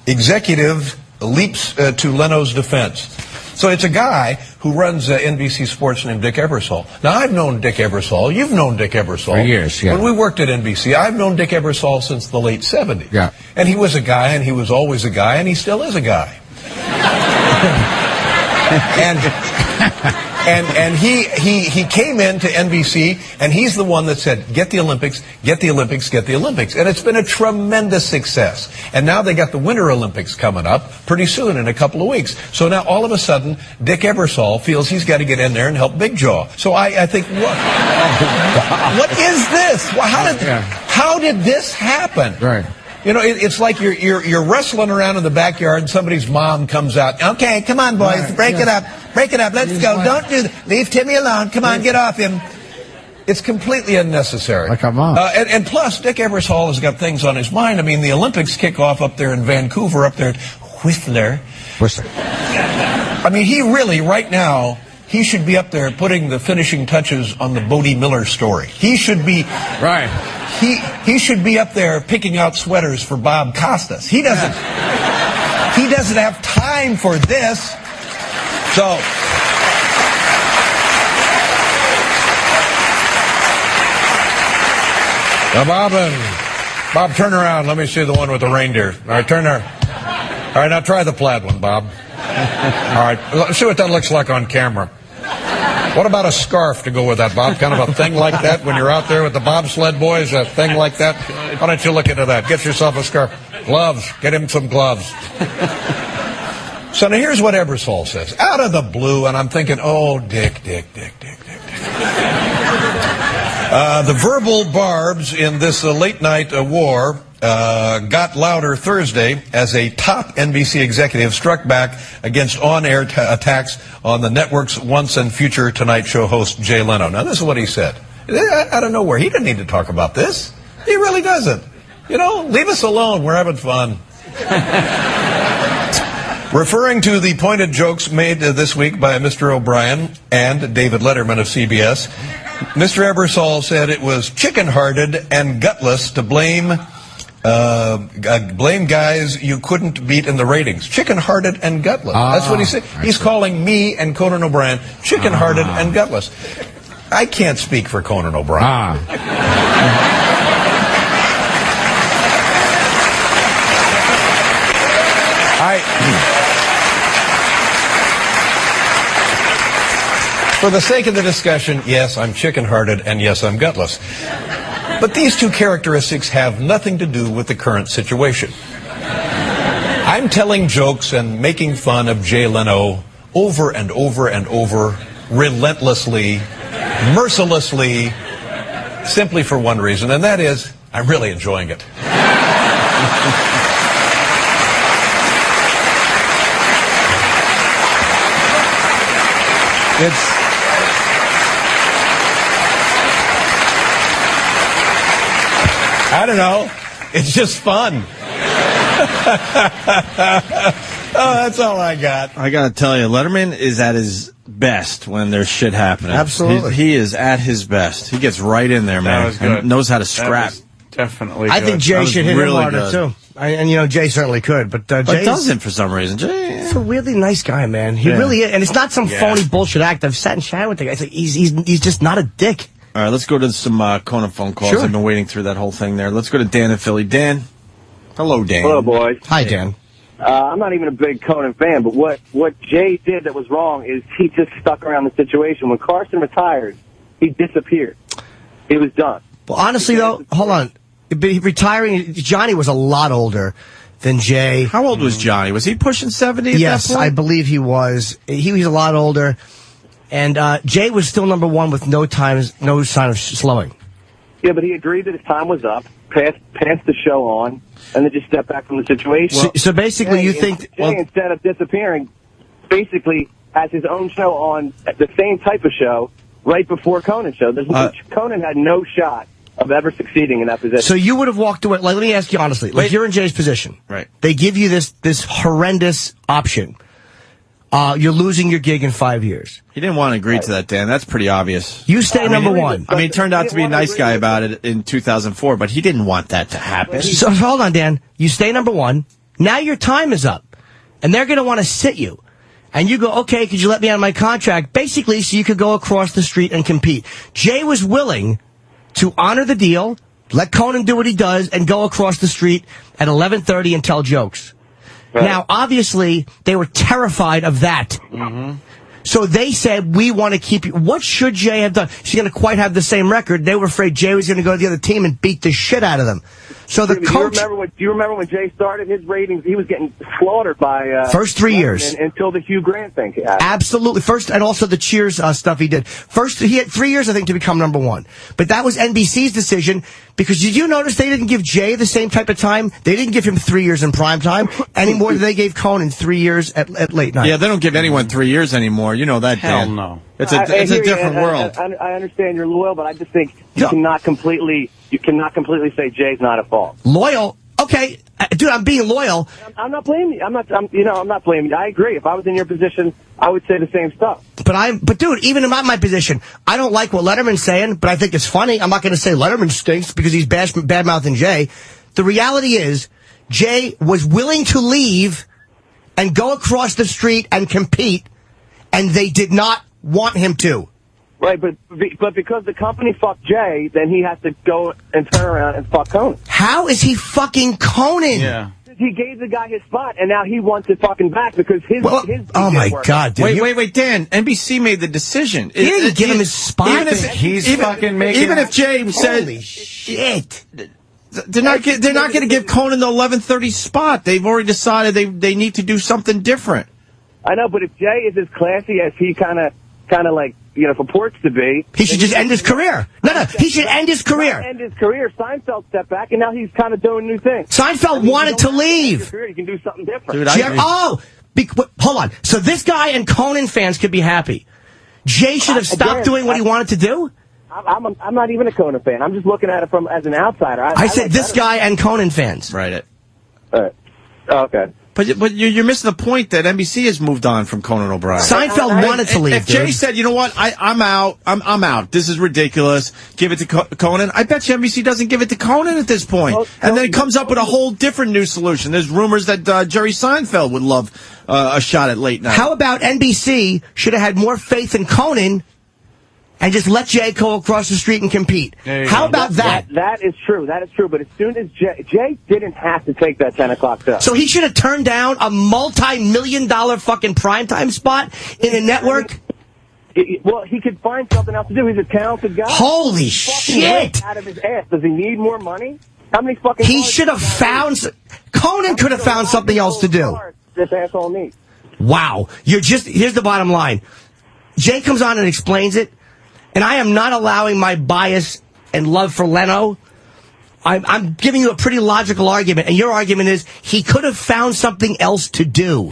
Executive leaps to Leno's defense. So it's a guy who runs NBC Sports named Dick Ebersol. Now, I've known Dick Ebersol. You've known Dick Ebersol. For years, yeah. When we worked at NBC, I've known Dick Ebersol since the late 70s. Yeah. And he was a guy, and he was always a guy, and he still is a guy. And he came into NBC, and he's the one that said, get the Olympics, get the Olympics, get the Olympics. And it's been a tremendous success. And now they got the Winter Olympics coming up pretty soon, in a couple of weeks. So now all of a sudden, Dick Ebersol feels he's got to get in there and help Big Jaw. So I think, what is this? How did this happen? Right. You know, it's like you're wrestling around in the backyard and somebody's mom comes out. Okay, come on, boys, break it up. Break it up. Let's go. Don't do that. Leave Timmy alone. Come on, get off him. It's completely unnecessary. Like a mom. And plus, Dick Ebersol has got things on his mind. I mean, the Olympics kick off up there in Vancouver, up there at Whistler. I mean, he really, right now, he should be up there putting the finishing touches on the Bodie Miller story. He should be... Right. He should be up there picking out sweaters for Bob Costas. He doesn't have time for this. So Bob, turn around. Let me see the one with the reindeer. All right, turn there. All right, now try the plaid one, Bob. All right, let's see what that looks like on camera. What about a scarf to go with that, Bob? Kind of a thing like that when you're out there with the bobsled boys, a thing like that? Why don't you look into that? Get yourself a scarf. Gloves. Get him some gloves. So now here's what Ebersol says. Out of the blue, and I'm thinking, oh, Dick. The verbal barbs in this late-night war got louder Thursday as a top NBC executive struck back against on-air attacks on the network's once and future Tonight Show host Jay Leno. Now, this is what he said. Out of nowhere. He didn't need to talk about this. He really doesn't. You know, leave us alone. We're having fun. Referring to the pointed jokes made this week by Mr. O'Brien and David Letterman of CBS, Mr. Ebersol said it was chicken-hearted and gutless to blame guys you couldn't beat in the ratings. Chicken-hearted and gutless. That's what he said. He's calling me and Conan O'Brien chicken-hearted and gutless. I can't speak for Conan O'Brien. For the sake of the discussion, yes, I'm chicken-hearted, and yes, I'm gutless. But these two characteristics have nothing to do with the current situation. I'm telling jokes and making fun of Jay Leno over and over and over, relentlessly, mercilessly, simply for one reason, and that is, I'm really enjoying it. I don't know. It's just fun. That's all I got. I got to tell you, Letterman is at his best when there's shit happening. Absolutely. He is at his best. He gets right in there, man. And knows how to scrap. Definitely. I think Jay should hit him harder, too. And, you know, Jay certainly could. But Jay doesn't for some reason. Jay. He's a really nice guy, man. He really is. And it's not some phony bullshit act. I've sat and chatted with the guy. It's like he's just not a dick. All right, let's go to some Conan phone calls. Sure. I've been waiting through that whole thing there. Let's go to Dan in Philly. Dan. Hello, Dan. Hello, boys. Hi, Dan. I'm not even a big Conan fan, but what Jay did that was wrong is he just stuck around the situation. When Carson retired, he disappeared. He was done. Well, honestly, though, hold on. Retiring, Johnny was a lot older than Jay. How old was Johnny? Was he pushing 70 at Yes, that point? I believe he was. He was a lot older. And Jay was still number one with no sign of slowing. Yeah, but he agreed that his time was up, passed the show on, and then just stepped back from the situation. So basically, you think... Jay, instead of disappearing, basically has his own show on, the same type of show, right before Conan's show. Conan had no shot of ever succeeding in that position. So you would have walked away. Like, let me ask you honestly. Like, you're in Jay's position. Right. They give you this horrendous option. You're losing your gig in 5 years. He didn't want to agree to that, Dan. That's pretty obvious. You stay number one. I mean, he turned out to be a nice guy about it in 2004, but he didn't want that to happen. So hold on, Dan. You stay number one. Now your time is up. And they're going to want to sit you. And you go, okay, could you let me out of my contract? Basically, so you could go across the street and compete. Jay was willing to honor the deal, let Conan do what he does, and go across the street at 11:30 and tell jokes. Right. Now, obviously, they were terrified of that. Mm-hmm. So they said, we want to keep you. What should Jay have done? She's going to quite have the same record. They were afraid Jay was going to go to the other team and beat the shit out of them. So the coach... Do you remember when Jay started his ratings? He was getting slaughtered by... first 3 years. Until the Hugh Grant thing happened. Absolutely. First, and also the Cheers stuff he did. First, he had 3 years, I think, to become number one. But that was NBC's decision, because did you notice they didn't give Jay the same type of time? They didn't give him 3 years in prime time any more than they gave Conan 3 years at late night. Yeah, they don't give anyone 3 years anymore. You know that, Hell Dan. no. It's a different world. I understand you're loyal, but I just think you cannot completely say Jay's not at fault. Loyal? Okay, dude, I'm being loyal. I'm not blaming you. I'm not blaming you. I agree. If I was in your position, I would say the same stuff. But dude, even in my position, I don't like what Letterman's saying, but I think it's funny. I'm not going to say Letterman stinks because he's bad-mouthing Jay. The reality is, Jay was willing to leave and go across the street and compete, and they did not want him to. Right, but because the company fucked Jay, then he has to go and turn around and fuck Conan. How is he fucking Conan? Yeah. He gave the guy his spot, and now he wants it fucking back because his oh my God, dude. Wait, Dan. NBC made the decision. He didn't give him his spot. Even if Jay said, holy shit. They're not going to give Conan the 11:30 spot. They've already decided they need to do something different. I know, but if Jay is as classy as he kind of like, purports to be, he should just end his career. No, he should end his career. End his career. Seinfeld stepped back, and now he's kind of doing new things. Seinfeld wanted to leave. You can do something different. Dude, hold on. So this guy and Conan fans could be happy. Jay should have stopped doing what he wanted to do? I'm not even a Conan fan. I'm just looking at it as an outsider. I said this guy and Conan fans. Right. All right. Okay. But you're missing the point that NBC has moved on from Conan O'Brien. Seinfeld wanted to leave. If Jay said, you know what, I'm out. I'm out. This is ridiculous. Give it to Conan. I bet you NBC doesn't give it to Conan at this point. And then it comes up with a whole different new solution. There's rumors that Jerry Seinfeld would love a shot at late night. How about NBC should have had more faith in Conan and just let Jay go across the street and compete? How about that? That is true. That is true. But as soon as Jay didn't have to take that 10 o'clock show. So he should have turned down a multi-million-dollar fucking primetime spot in a network? Well, he could find something else to do. He's a talented guy. Holy shit! Out of his ass. Does he need more money? How many fucking... He should have found... Conan could have found something else to do. This asshole needs. Wow. Here's the bottom line. Jay comes on and explains it. And I am not allowing my bias and love for Leno. I'm giving you a pretty logical argument, and your argument is he could have found something else to do.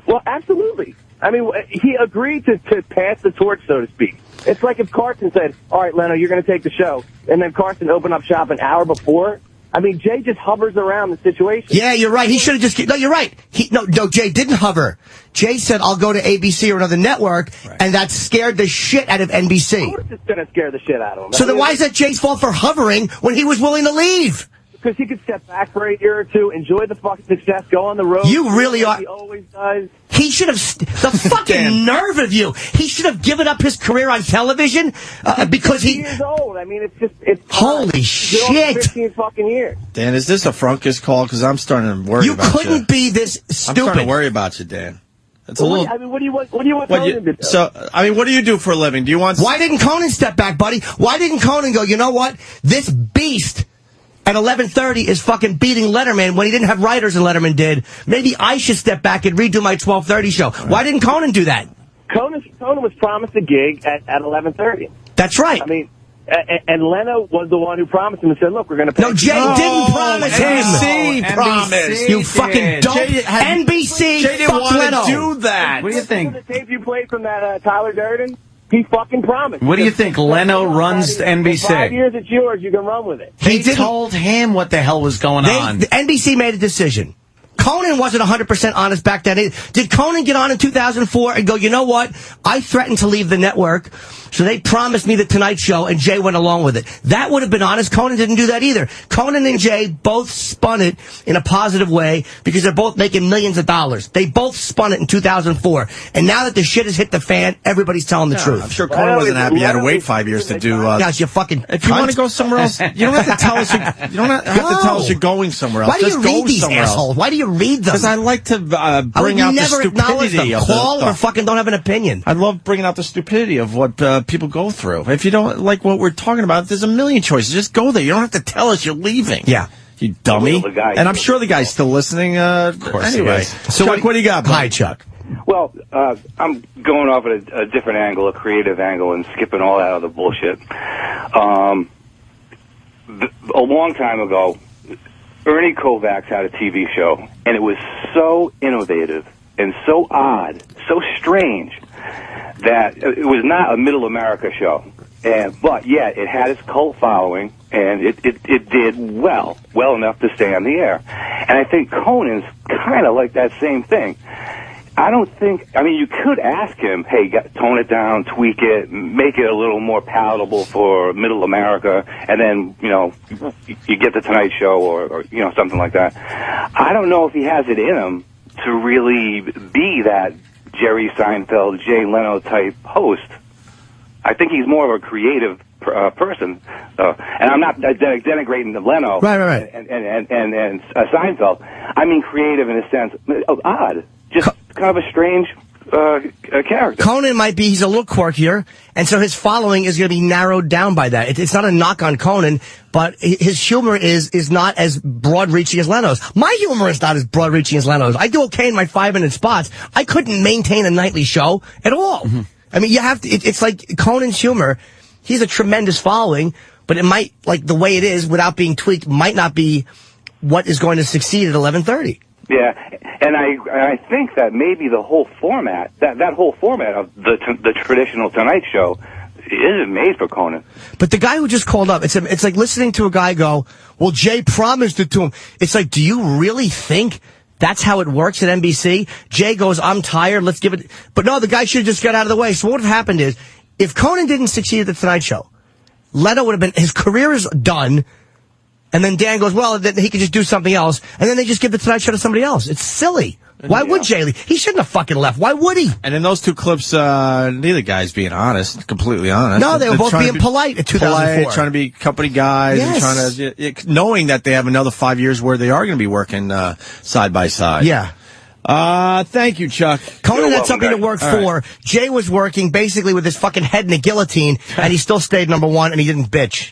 Well, absolutely. I mean, he agreed to pass the torch, so to speak. It's like if Carson said, all right, Leno, you're going to take the show, and then Carson opened up shop an hour before. I mean, Jay just hovers around the situation. Yeah, you're right. He should have just... No, you're right. No, Jay didn't hover. Jay said, I'll go to ABC or another network, and that scared the shit out of NBC. Of course it's going to scare the shit out of him. So then why is that Jay's fault for hovering when he was willing to leave? Because he could step back for a year or two, enjoy the fucking success, go on the road. You really are... He always does. He should have, the fucking nerve of you. He should have given up his career on television because he... years old. I mean, it's holy shit. 15 fucking years. Dan, is this a Frunkus call? Because I'm starting to worry about you. You couldn't be this stupid. I'm starting to worry about you, Dan. It's a little... I mean, what do you want Conan to do? So, I mean, what do you do for a living? Do you want... Why didn't Conan step back, buddy? Why didn't Conan go, you know what? This beast... at 11:30 is fucking beating Letterman when he didn't have writers and Letterman did. Maybe I should step back and redo my 12:30 show. Right. Why didn't Conan do that? Conan was promised a gig at 11:30. That's right. I mean, and Leno was the one who promised him and said, "Look, we're going to pay." No, Jay didn't promise him. NBC promised. You fucking dope. NBC. Jay didn't want Leno. to do that. What do you think? The tape you played from that Tyler Durden. He fucking promised. What do you think? Leno runs NBC. For 5 years, it's yours. You can run with it. He told him what the hell was going on. The NBC made a decision. Conan wasn't 100% honest back then. Did Conan get on in 2004 and go, you know what? I threatened to leave the network, so they promised me the Tonight Show, and Jay went along with it. That would have been honest. Conan didn't do that either. Conan and Jay both spun it in a positive way because they're both making millions of dollars. They both spun it in 2004. And now that the shit has hit the fan, everybody's telling the truth. I'm sure Conan wasn't happy. He had to wait 5 years to do... Gosh, you fucking If you want to go somewhere else, you don't have to tell us. You don't have to tell us you're going somewhere else. Why do you Just read go these somewhere assholes? else. Why do you read them? Because I like to bring out the stupidity of Call or fucking don't have an opinion. I love bringing out the stupidity of what people go through. If you don't like what we're talking about, there's a million choices. Just go there. You don't have to tell us you're leaving. Yeah. You dummy. And I'm sure the guy's still listening. Of course. Anyway. So Chuck, what do you got, buddy? Hi, Chuck. Well, I'm going off at a different angle, a creative angle, and skipping all out of the bullshit. A long time ago, Ernie Kovacs had a TV show, and it was so innovative and so odd, so strange, that it was not a middle America show. But yet, it had its cult following, and it did well enough to stay on the air. And I think Conan's kind of like that same thing. You could ask him, hey, tone it down, tweak it, make it a little more palatable for middle America, and then, you get the Tonight Show or something like that. I don't know if he has it in him to really be that Jerry Seinfeld, Jay Leno type host. I think he's more of a creative person, and I'm not denigrating Leno right. and Seinfeld. I mean creative in a sense of odd, just kind of a strange character. Conan he's a little quirkier, and so his following is going to be narrowed down by that. It's not a knock on Conan, but his humor is not as broad-reaching as Leno's. My humor is not as broad-reaching as Leno's. I do okay in my 5-minute spots. I couldn't maintain a nightly show at all. Mm-hmm. I mean, you have to. It's like Conan's humor. He's a tremendous following, but it might, like the way it is, without being tweaked, might not be what is going to succeed at 11:30. Yeah, and I think that maybe the whole format, that whole format of the traditional Tonight Show, isn't made for Conan. But the guy who just called up, it's like listening to a guy go, "Well, Jay promised it to him." It's like, do you really think that's how it works at NBC? Jay goes, I'm tired, let's give it... But no, the guy should have just got out of the way. So what would have happened is, if Conan didn't succeed at the Tonight Show, Leno would have been... His career is done, and then Dan goes, well, then he could just do something else, and then they just give the Tonight Show to somebody else. It's silly. Why would Jay leave? He shouldn't have fucking left. Why would he? And in those two clips, neither guy's being honest, completely honest. No, they were both being polite at 2004. Trying to be company guys, and trying to, knowing that they have another 5 years where they are going to be working side by side. Yeah. Thank you, Chuck. Conan had something to work for. Right. Jay was working basically with his fucking head in a guillotine, and he still stayed number one, and he didn't bitch.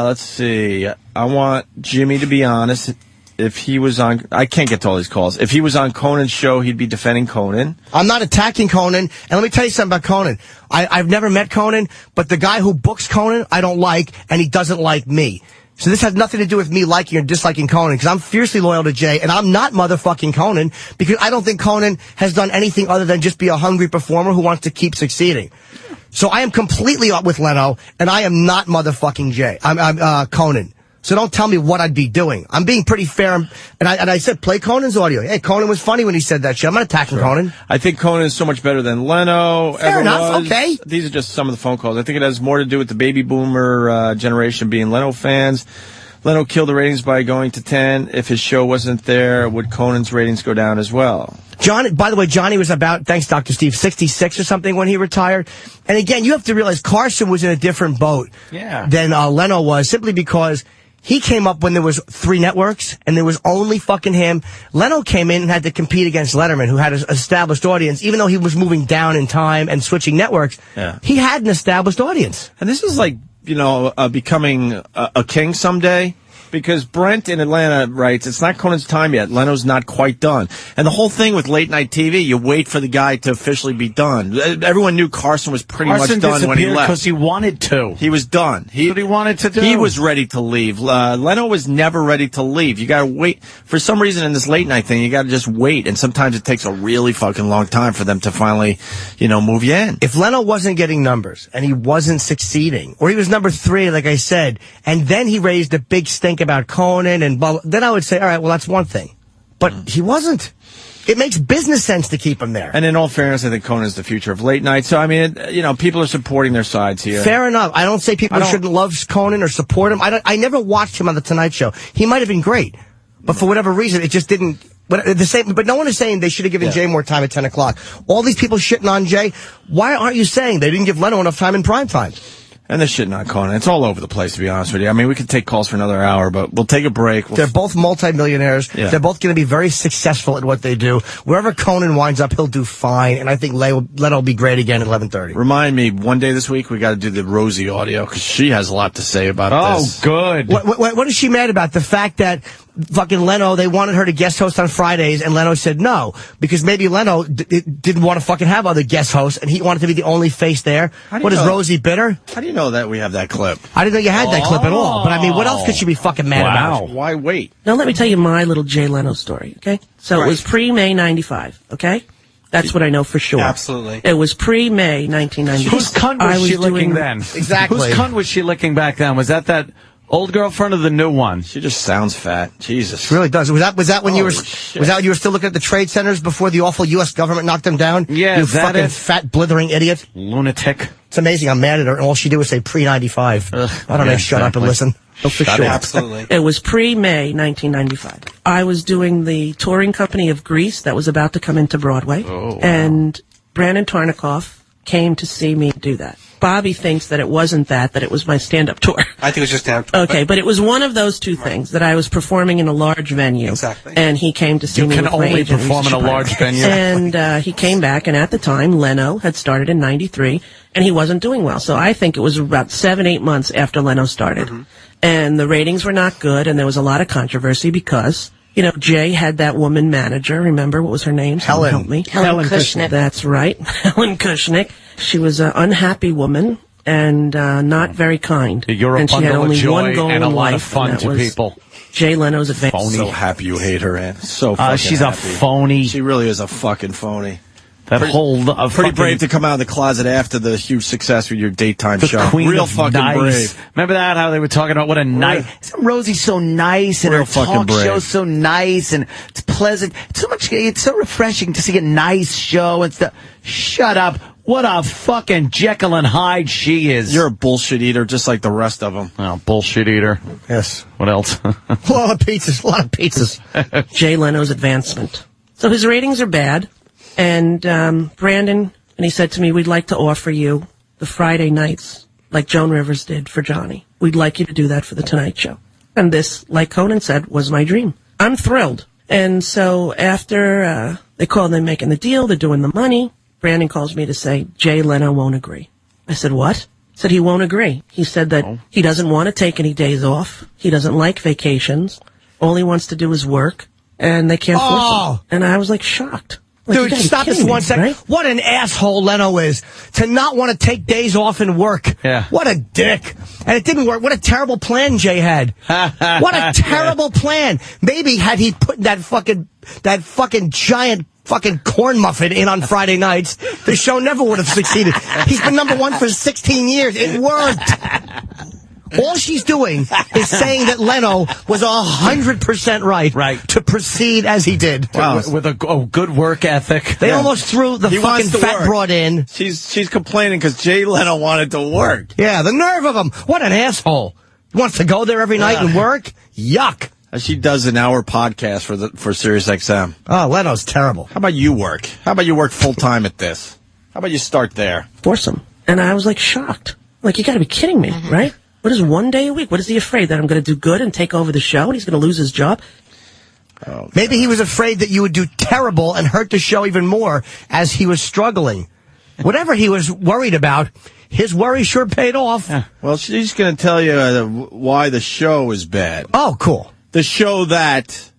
Let's see. I want Jimmy to be honest. If he was on, I can't get to all these calls. If he was on Conan's show, he'd be defending Conan. I'm not attacking Conan. And let me tell you something about Conan. I've never met Conan, but the guy who books Conan, I don't like, and he doesn't like me. So this has nothing to do with me liking or disliking Conan, because I'm fiercely loyal to Jay, and I'm not motherfucking Conan, because I don't think Conan has done anything other than just be a hungry performer who wants to keep succeeding. So I am completely up with Leno, and I am not motherfucking Jay. I'm Conan. So don't tell me what I'd be doing. I'm being pretty fair. And I said, play Conan's audio. Hey, Conan was funny when he said that shit. I'm not attacking Conan. I think Conan is so much better than Leno. Fair enough, okay. These are just some of the phone calls. I think it has more to do with the baby boomer generation being Leno fans. Leno killed the ratings by going to 10. If his show wasn't there, would Conan's ratings go down as well? Johnny, by the way, Johnny was about, thanks, Dr. Steve, 66 or something when he retired. And again, you have to realize Carson was in a different boat than Leno was, simply because he came up when there was 3 networks and there was only fucking him. Leno came in and had to compete against Letterman, who had an established audience. Even though he was moving down in time and switching networks, he had an established audience. And this is like, becoming a king someday. Because Brent in Atlanta writes, it's not Conan's time yet. Leno's not quite done. And the whole thing with late night TV, you wait for the guy to officially be done. Everyone knew Carson was pretty much done when he left. Because he wanted to. He was done. That's what he wanted to do. He was ready to leave. Leno was never ready to leave. You gotta wait. For some reason in this late night thing, you gotta just wait. And sometimes it takes a really fucking long time for them to finally, move you in. If Leno wasn't getting numbers and he wasn't succeeding, or he was number 3, like I said, and then he raised a big stink about Conan and blah, blah, then I would say, all right, well, that's one thing. But he wasn't. It makes business sense to keep him there. And in all fairness, I think Conan's the future of late night. So, I mean, people are supporting their sides here. Fair enough. I don't say people shouldn't love Conan or support him. I never watched him on The Tonight Show. He might have been great. But for whatever reason, it just didn't. But no one is saying they should have given Jay more time at 10 o'clock. All these people shitting on Jay, why aren't you saying they didn't give Leno enough time in prime time? And they're shitting on Conan. It's all over the place, to be honest with you. I mean, we could take calls for another hour, but we'll take a break. They're both multimillionaires. Yeah. They're both going to be very successful at what they do. Wherever Conan winds up, he'll do fine. And I think Leno will be great again at 11:30. Remind me, one day this week, we got to do the Rosie audio, because she has a lot to say about this. Oh, good. What is she mad about? The fact that fucking Leno, they wanted her to guest host on Fridays, and Leno said no, because maybe Leno didn't want to fucking have other guest hosts, and he wanted to be the only face there. What is Rosie bitter? How do you know that we have that clip? I didn't know you had that clip at all. But I mean, what else could she be fucking mad about? Why wait? Now let me tell you my little Jay Leno story, okay? So it was pre-May 95, okay? That's what I know for sure. Absolutely. It was pre-May 1995. Whose cunt was she licking then? Exactly. Whose cunt was she licking back then? Was that old girlfriend or the new one? She just sounds fat. Jesus. It really does. Was that when you were still looking at the trade centers before the awful U.S. government knocked them down? Yeah, you fucking fat blithering idiot. Lunatic. It's amazing. I'm mad at her, and all she did was say pre-95. I don't know. Shut up and listen. Oh, for sure. Absolutely. It was pre-May 1995. I was doing the touring company of Grease that was about to come into Broadway, and Brandon Tarnikoff came to see me do that. Bobby thinks that it wasn't that it was my stand-up tour. I think it was just stand-up. Okay, but it was one of those two things, that I was performing in a large venue. Exactly. And he came to see me. You can with my only agent, perform in a large venue. And he came back, and at the time, Leno had started in 93, and he wasn't doing well. So I think it was about 7-8 months after Leno started. Mm-hmm. And the ratings were not good, and there was a lot of controversy because, Jay had that woman manager. Remember, what was her name? Helen. Help me. Helen Kushnick. That's right. Helen Kushnick. She was an unhappy woman and not very kind. You're a and she had bundle only of joy one goal and a in lot life, of fun and that to was people. Jay Leno's advance. I'm so happy you hate her, Ann. So fucking She's happy. a phony. She really is a fucking phony. Pretty brave to come out of the closet after the huge success with your daytime the show. Queen Real of fucking nice. brave. Remember that? How they were talking about what a nice. Isn't Rosie so nice and Real her fucking talk brave. show's so nice and it's pleasant. It's so refreshing to see a nice show and stuff. Shut up. What a fucking Jekyll and Hyde she is. You're a bullshit eater just like the rest of them. Oh, bullshit eater. Yes. What else? A lot of pizzas. Jay Leno's advancement. So his ratings are bad. And Brandon, and he said to me, we'd like to offer you the Friday nights like Joan Rivers did for Johnny. We'd like you to do that for The Tonight Show. And this, like Conan said, was my dream. I'm thrilled. And so after they call them making the deal, they're doing the money, Brandon calls me to say, Jay Leno won't agree. I said, what? He said he won't agree. He said that he doesn't want to take any days off. He doesn't like vacations. All he wants to do is work. And they can't force him. And I was like shocked. Like, Dude, stop this 1 second. Right? What an asshole Leno is to not want to take days off and work. Yeah. What a dick. And it didn't work. What a terrible plan Jay had. What a terrible plan. Maybe had he put that fucking giant fucking corn muffin in on Friday nights, the show never would have succeeded. He's been number one for 16 years. It worked. All she's doing is saying that Leno was 100% right to proceed as he did. Wow. With a good work ethic. They almost threw the fucking fat broad in. She's complaining because Jay Leno wanted to work. Yeah, the nerve of him. What an asshole. He wants to go there every night and work? Yuck. She does an hour podcast for Sirius XM. Oh, Leno's terrible. How about you work? How about you work full time at this? How about you start there? Force him. And I was like shocked. Like, you got to be kidding me, right? What is 1 day a week? What is he afraid that I'm going to do good and take over the show and he's going to lose his job? Oh, maybe he was afraid that you would do terrible and hurt the show even more as he was struggling. Whatever he was worried about, his worry sure paid off. Yeah. Well, she's going to tell you why the show is bad. Oh, cool. The show that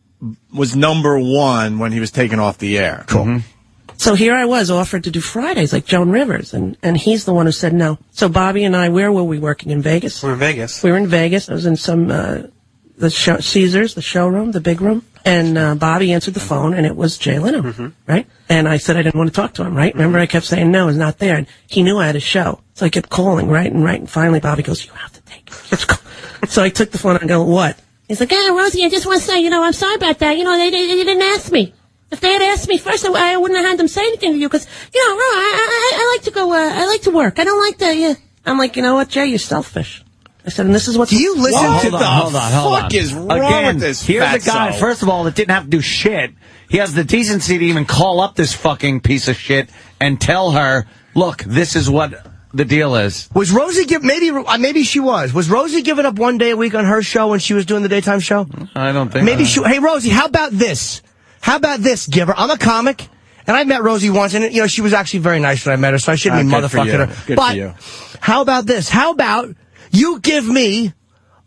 was #1 when he was taken off the air. Cool. Mm-hmm. So here I was offered to do Fridays like Joan Rivers, and he's the one who said no. So Bobby and I, where were we working? In Vegas? We're in Vegas. We were in Vegas. I was in some, Caesars, the showroom, the big room. And Bobby answered the phone, and it was Jay Leno, right? And I said I didn't want to talk to him, right? Remember, I kept saying no, he's not there. And he knew I had a show. So I kept calling, right? And finally Bobby goes, you have to take it. So I took the phone and I go, what? He's like, Rosie, I just want to say, I'm sorry about that. They didn't ask me. If they had asked me first, I wouldn't have had them say anything to you because, I like to go, I like to work. I don't like to, I'm like, you know what, Jay, you're selfish. I said, and this is what. Do you listen to Hold on. Fuck is wrong Again, with this here's fatso? a guy, first of all, that didn't have to do shit. He has the decency to even call up this fucking piece of shit and tell her, look, this is what the deal is. Was Rosie maybe she was. Was Rosie giving up 1 day a week on her show when she was doing the daytime show? I don't think Maybe so. Hey, Rosie, how about this? How about this, Giver? I'm a comic, and I met Rosie once, and, she was actually very nice when I met her, so I shouldn't be motherfucking her. Good but for you. How about this? How about you give me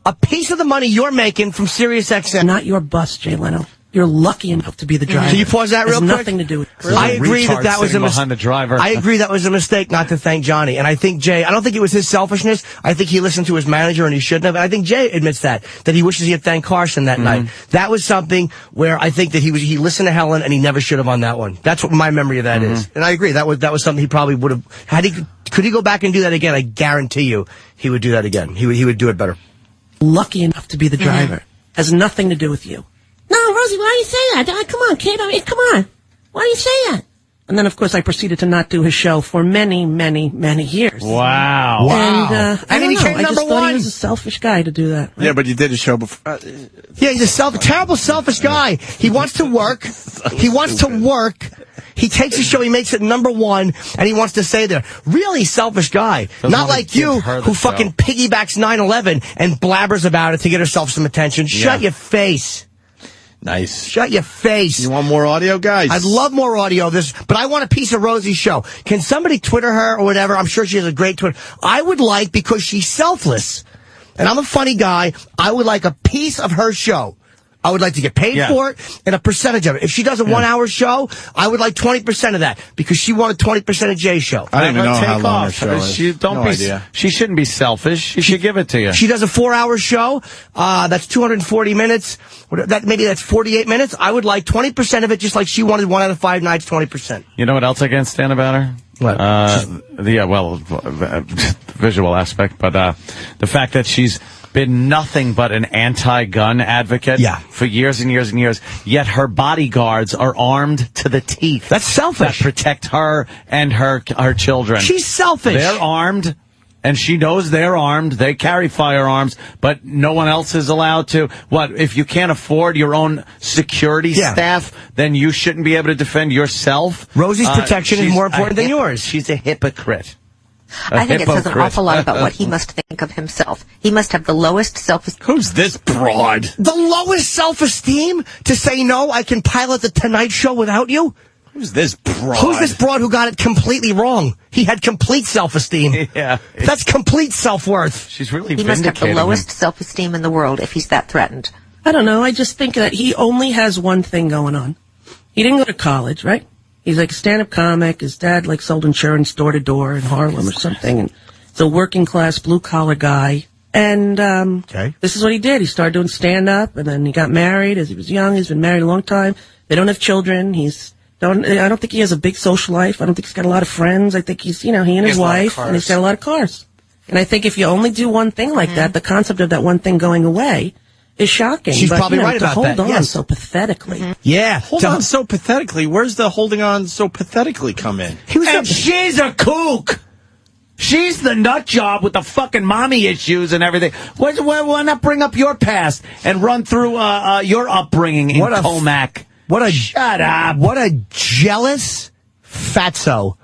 a piece of the money you're making from Sirius XM? Not your bus, Jay Leno. You're lucky enough to be the driver. Can you pause that real quick? Nothing to do with it. I agree that was a mistake. I agree that was a mistake not to thank Johnny. And I think Jay, I don't think it was his selfishness. I think he listened to his manager and he shouldn't have. And I think Jay admits that he wishes he had thanked Carson that night. That was something where I think that he listened to Helen and he never should have on that one. That's what my memory of that is. And I agree. That was something he probably would have, could he go back and do that again? I guarantee you he would do that again. He would do it better. Lucky enough to be the driver. Has nothing to do with you. No, Rosie, why do you say that? Come on, kid. Come on. Why do you say that? And then, of course, I proceeded to not do his show for many, many, many years. Wow. And, I mean, he came I just number thought one. he was a selfish guy to do that. Right? Yeah, but you did a show before. Yeah, he's a terrible, selfish guy. He wants to work. He wants to work. He takes a show, he makes it #1, and he wants to stay there. Really selfish guy. Not like you, who fucking piggybacks 9/11 and blabbers about it to get herself some attention. Shut your face. Nice. Shut your face. You want more audio, guys? I'd love more audio of this, but I want a piece of Rosie's show. Can somebody Twitter her or whatever? I'm sure she has a great Twitter. I would like, because she's selfless, and I'm a funny guy, I would like a piece of her show. I would like to get paid for it and a percentage of it. If she does a 1 hour show, I would like 20% of that because she wanted 20% of Jay's show. I don't even know how long her show is. No idea. She shouldn't be selfish. She should give it to you. She does a 4 hour show. That's 240 minutes. Maybe that's 48 minutes. I would like 20% of it, just like she wanted 1 out of 5 nights, 20%. You know what else I can't stand about her? What? Visual aspect, but the fact that she's been nothing but an anti-gun advocate for years and years and years, yet her bodyguards are armed to the teeth. That's selfish. That protect her and her children. She's selfish. They're armed, and she knows they're armed. They carry firearms, but no one else is allowed to. What, if you can't afford your own security staff, then you shouldn't be able to defend yourself? Rosie's protection is more important than yours. She's a hypocrite. I think it says an awful lot about what he must think of himself. He must have the lowest self-esteem. Who's this broad? The lowest self-esteem to say, no, I can pilot the Tonight Show without you? Who's this broad? Who's this broad who got it completely wrong? He had complete self-esteem. Yeah. That's complete self-worth. She's really He must have the lowest self-esteem in the world if he's that threatened. I don't know. I just think that he only has one thing going on. He didn't go to college, right? He's like a stand-up comic. His dad sold insurance door to door in Harlem or something. And he's a working class blue collar guy. And this is what he did. He started doing stand-up, and then he got married as he was young. He's been married a long time. They don't have children. I don't think he has a big social life. I don't think he's got a lot of friends. I think he's, he and his wife, and he's got a lot of cars. And I think if you only do one thing like that, the concept of that one thing going away is shocking. She's probably right about that. Hold on so pathetically. Yeah. Hold on so pathetically. Where's the holding on so pathetically come in? She's a kook. She's the nut job with the fucking mommy issues and everything. Why not bring up your past and run through your upbringing in Comac? Shut up. What a jealous fatso.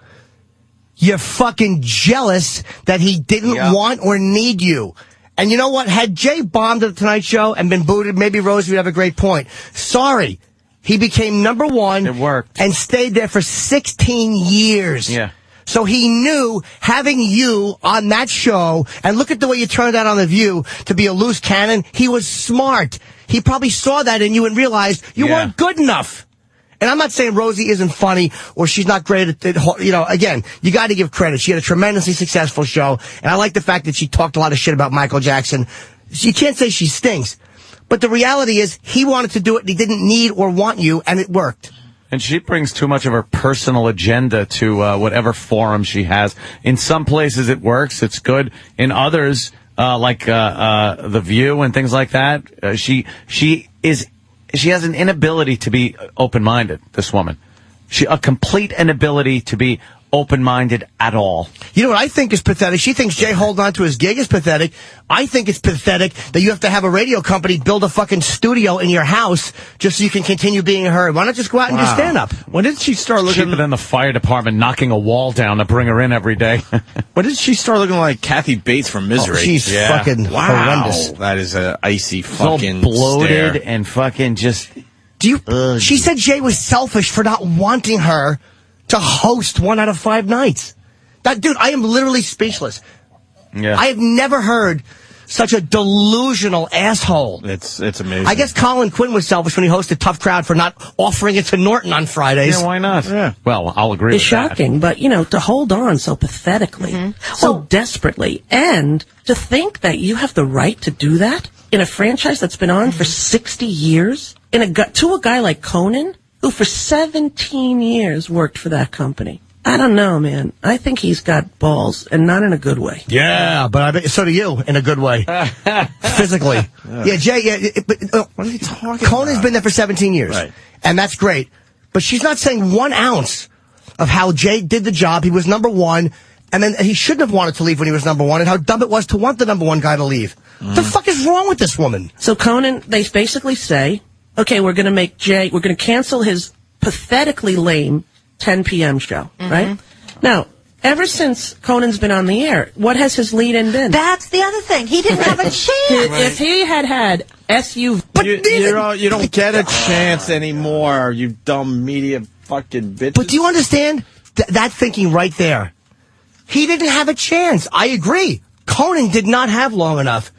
You're fucking jealous that he didn't want or need you. And you know what? Had Jay bombed at the Tonight Show and been booted, maybe Rosie would have a great point. Sorry. He became number one. It worked. And stayed there for 16 years. Yeah. So he knew having you on that show, and look at the way you turned out on The View to be a loose cannon, he was smart. He probably saw that in you and realized you weren't good enough. And I'm not saying Rosie isn't funny or she's not great at it. You know, again, you got to give credit. She had a tremendously successful show. And I like the fact that she talked a lot of shit about Michael Jackson. You can't say she stinks. But the reality is he wanted to do it and he didn't need or want you, and it worked. And she brings too much of her personal agenda to whatever forum she has. In some places it works. It's good. In others, like The View and things like that, she has an inability to be open-minded, this woman. A complete inability to be open-minded at all. You know what I think is pathetic? She thinks Jay holding on to his gig is pathetic. I think it's pathetic that you have to have a radio company build a fucking studio in your house just so you can continue being her. Why not just go out and do stand-up? When did she start looking... Cheaper than the fire department knocking a wall down to bring her in every day. When did she start looking like Kathy Bates from Misery? Oh, she's fucking horrendous. That is an icy fucking so bloated stare. and fucking just... She said Jay was selfish for not wanting her to host 1 out of 5 nights. Dude, I am literally speechless. Yeah. I have never heard such a delusional asshole. It's amazing. I guess Colin Quinn was selfish when he hosted Tough Crowd for not offering it to Norton on Fridays. Yeah, why not? Yeah. Well, I'll agree It's with that. shocking, but, you know, to hold on so pathetically, so desperately, and to think that you have the right to do that in a franchise that's been on for 60 years, to a guy like Conan, who for 17 years worked for that company. I don't know, man. I think he's got balls, and not in a good way. Yeah, but I bet so do you, in a good way. Physically. Yeah, Jay, what are you talking Conan's about? been there for 17 years. Right. And that's great. But she's not saying 1 ounce of how Jay did the job. He was number one, and then he shouldn't have wanted to leave when he was number one, and how dumb it was to want the number one guy to leave. What the fuck is wrong with this woman? So Conan, they basically say, okay, we're going to cancel his pathetically lame 10 p.m. show, right? Now, ever since Conan's been on the air, what has his lead-in been? That's the other thing. He didn't have a chance. If he had SUV... You don't get a chance anymore, you dumb media fucking bitches. But do you understand that thinking right there? He didn't have a chance. I agree. Conan did not have long enough.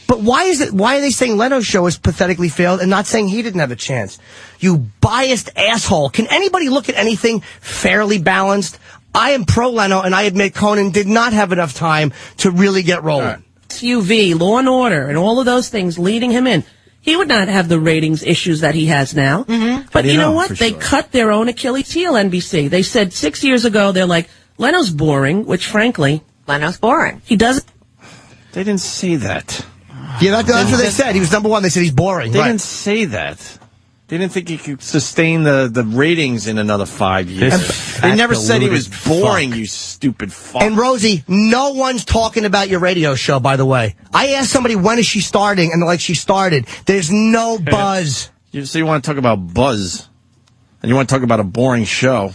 But why are they saying Leno's show is pathetically failed and not saying he didn't have a chance? You biased asshole. Can anybody look at anything fairly balanced? I am pro Leno, and I admit Conan did not have enough time to really get rolling. SUV, Law and Order, and all of those things leading him in. He would not have the ratings issues that he has now. But you know what? They cut their own Achilles heel, NBC. They said 6 years ago, they're like, Leno's boring, which frankly... Leno's boring. He doesn't... They didn't say that. Yeah, that's what they said. He was number one. They said he's boring. They didn't say that. They didn't think he could sustain the ratings in another 5 years. They never said he was boring, you stupid fuck. And Rosie, no one's talking about your radio show, by the way. I asked somebody, when is she starting? And they're like, she started. There's no buzz. So you want to talk about buzz. And you want to talk about a boring show.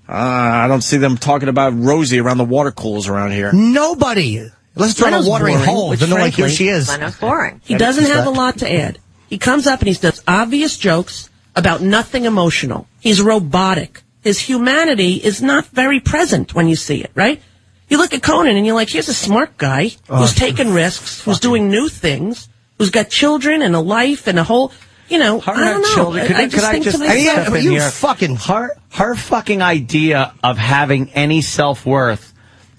I don't see them talking about Rosie around the water coolers around here. Nobody. Let's throw a watering hole. Which Then they're like, frankly, here she is. Leno's boring. He doesn't have a lot to add. He comes up and he does obvious jokes about nothing emotional. He's robotic. His humanity is not very present when you see it, right? You look at Conan and you're like, here's a smart guy who's taking risks, who's doing new things, who's got children and a life and a whole, you know, I don't know. Children. I just think to myself, her fucking idea of having any self-worth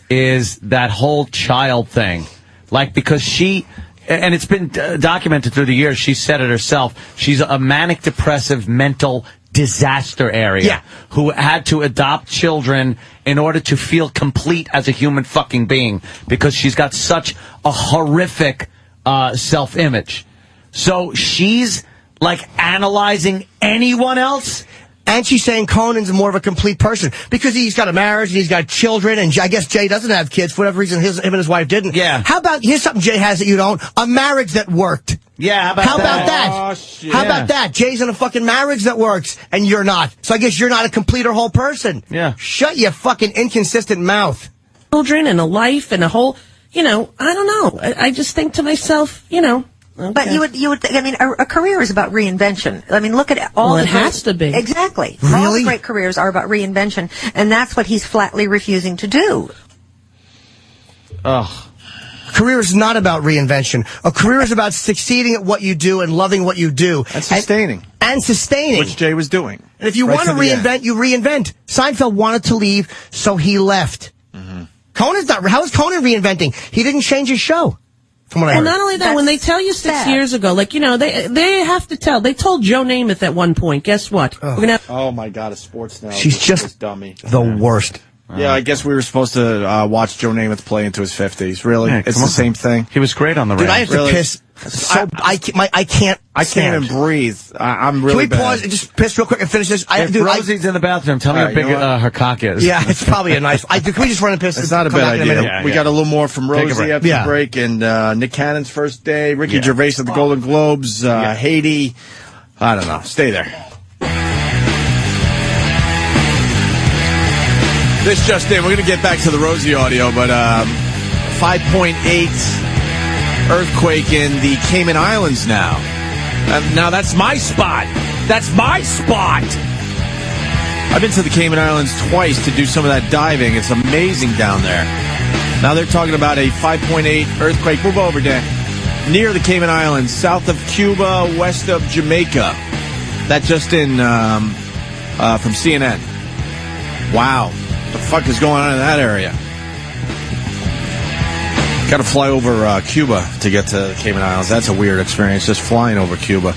is that whole child thing. Like, because she, and it's been documented through the years, she said it herself, she's a manic depressive mental disaster area who had to adopt children in order to feel complete as a human fucking being because she's got such a horrific self-image. So she's like analyzing anyone else. And she's saying Conan's more of a complete person because he's got a marriage and he's got children, and I guess Jay doesn't have kids for whatever reason. Him and his wife didn't. Yeah. How about, here's something Jay has that you don't, a marriage that worked. Yeah, how about that? How Oh, shit. about that? Jay's in a fucking marriage that works, and you're not. So I guess you're not a complete or whole person. Yeah. Shut your fucking inconsistent mouth. Children and a life and a whole, I don't know. I just think to myself, Okay. But you would think, I mean, a career is about reinvention. I mean, look at all it has to be. Exactly. Really? All the great careers are about reinvention, and that's what he's flatly refusing to do. Ugh. A career is not about reinvention. A career is about succeeding at what you do and loving what you do. And sustaining. And sustaining. Which Jay was doing. And if you Right want to to the end. reinvent, you reinvent. Seinfeld wanted to leave, so he left. Conan's not. How is Conan reinventing? He didn't change his show. From what I heard. And not only that, when they tell you 6 sad. years ago, they have to tell. They told Joe Namath at one point, guess what? We're gonna have Oh, my God, a sports now. She's just dummy. the worst. Yeah, I guess we were supposed to watch Joe Namath play into his 50s. Really? Yeah, it's come the on. same thing. He was great on the Dude, radio. I have Really? to piss. So I can't. I can't even breathe. I'm really Can we pause bad. and just piss real quick and finish this? If Rosie's in the bathroom, tell me how You big know what? her cock is. Yeah, it's probably a nice. Can we just run and piss? It's not a Come bad back in a idea. minute? Yeah, We got a little more from Take a Rosie break. after Yeah. the break, and Nick Cannon's first day, Ricky Yeah. Gervais at the Golden Globes, Haiti. I don't know. Stay there. This just in. We're going to get back to the Rosie audio, but 5.8 earthquake in the Cayman Islands now. Now that's my spot. That's my spot. I've been to the Cayman Islands twice to do some of that diving. It's amazing down there. Now they're talking about a 5.8 earthquake. Move over, Dan. Near the Cayman Islands, south of Cuba, west of Jamaica. That just in from CNN. Wow. What the fuck is going on in that area? Got to fly over Cuba to get to the Cayman Islands. That's a weird experience, just flying over Cuba.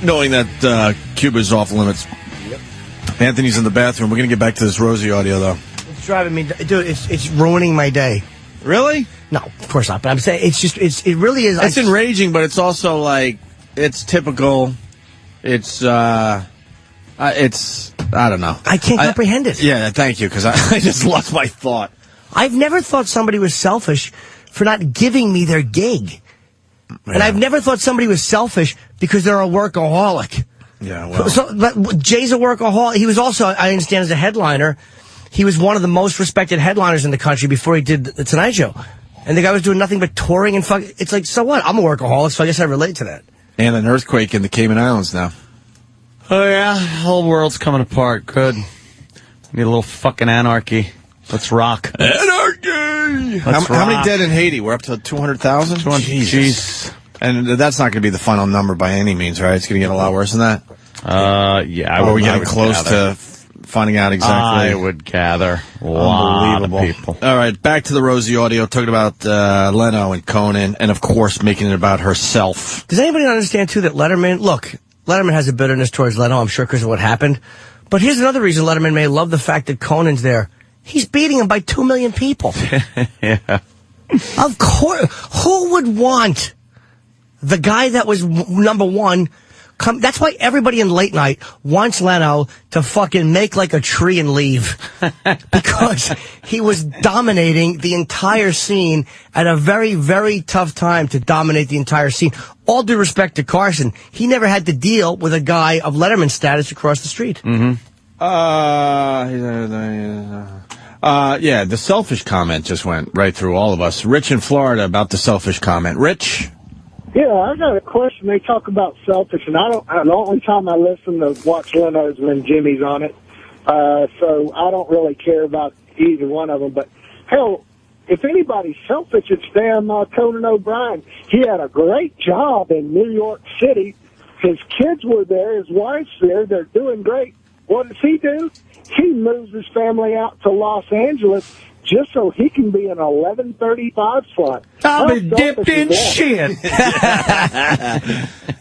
Knowing that Cuba's off limits. Yep. Anthony's in the bathroom. We're going to get back to this Rosie audio, though. It's driving me, dude. It's ruining my day. Really? No, of course not. But I'm saying it really is. It's enraging, but it's also like it's typical. It's I don't know. I can't comprehend it. Yeah, thank you, because I just lost my thought. I've never thought somebody was selfish for not giving me their gig. Yeah. And I've never thought somebody was selfish because they're a workaholic. Yeah, well. But Jay's a workaholic. He was also, I understand, as a headliner, he was one of the most respected headliners in the country before he did the Tonight Show. And the guy was doing nothing but touring and fucking. It's like, so what? I'm a workaholic, so I guess I relate to that. And an earthquake in the Cayman Islands now. Oh, yeah. The whole world's coming apart. Good. Need a little fucking anarchy. Let's rock. Anarchy! Let's How many rock. dead in Haiti? We're up to 200,000? Jeez. And that's not going to be the final number by any means, right? It's going to get a lot worse than that? Yeah. Or are we getting close to finding out exactly? I would gather. A lot of people. All right, back to the Rosie audio. Talking about Leno and Conan, and of course making it about herself. Does anybody understand, too, that Letterman has a bitterness towards Leno, I'm sure, because of what happened. But here's another reason Letterman may love the fact that Conan's there. He's beating him by 2 million people. Yeah. Of course. Who would want the guy that was number one come? That's why everybody in late night wants Leno to fucking make like a tree and leave. Because he was dominating the entire scene at a very, very tough time to dominate the entire scene. All due respect to Carson, he never had to deal with a guy of Letterman status across the street. Mm-hmm. Yeah, the selfish comment just went right through all of us. Rich in Florida about the selfish comment. Rich? Yeah, I got a question. They talk about selfish, and the only time I listen to watch Leno is when Jimmy's on it. So I don't really care about either one of them. But hell, if anybody's selfish, it's damn Conan O'Brien. He had a great job in New York City. His kids were there. His wife's there. They're doing great. What does he do? He moves his family out to Los Angeles just so he can be an 11:35 slot. I'll be dipped in shit.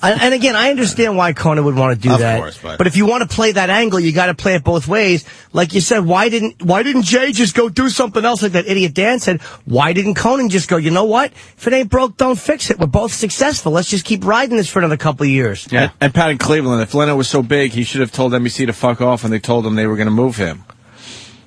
And again, I understand why Conan would want to do that. Of course, but if you want to play that angle, you got to play it both ways. Like you said, why didn't Jay just go do something else like that idiot Dan said? Why didn't Conan just go, you know what? If it ain't broke, don't fix it. We're both successful. Let's just keep riding this for another couple of years. Yeah. And Pat in Cleveland, if Leno was so big, he should have told NBC to fuck off when they told him they were going to move him.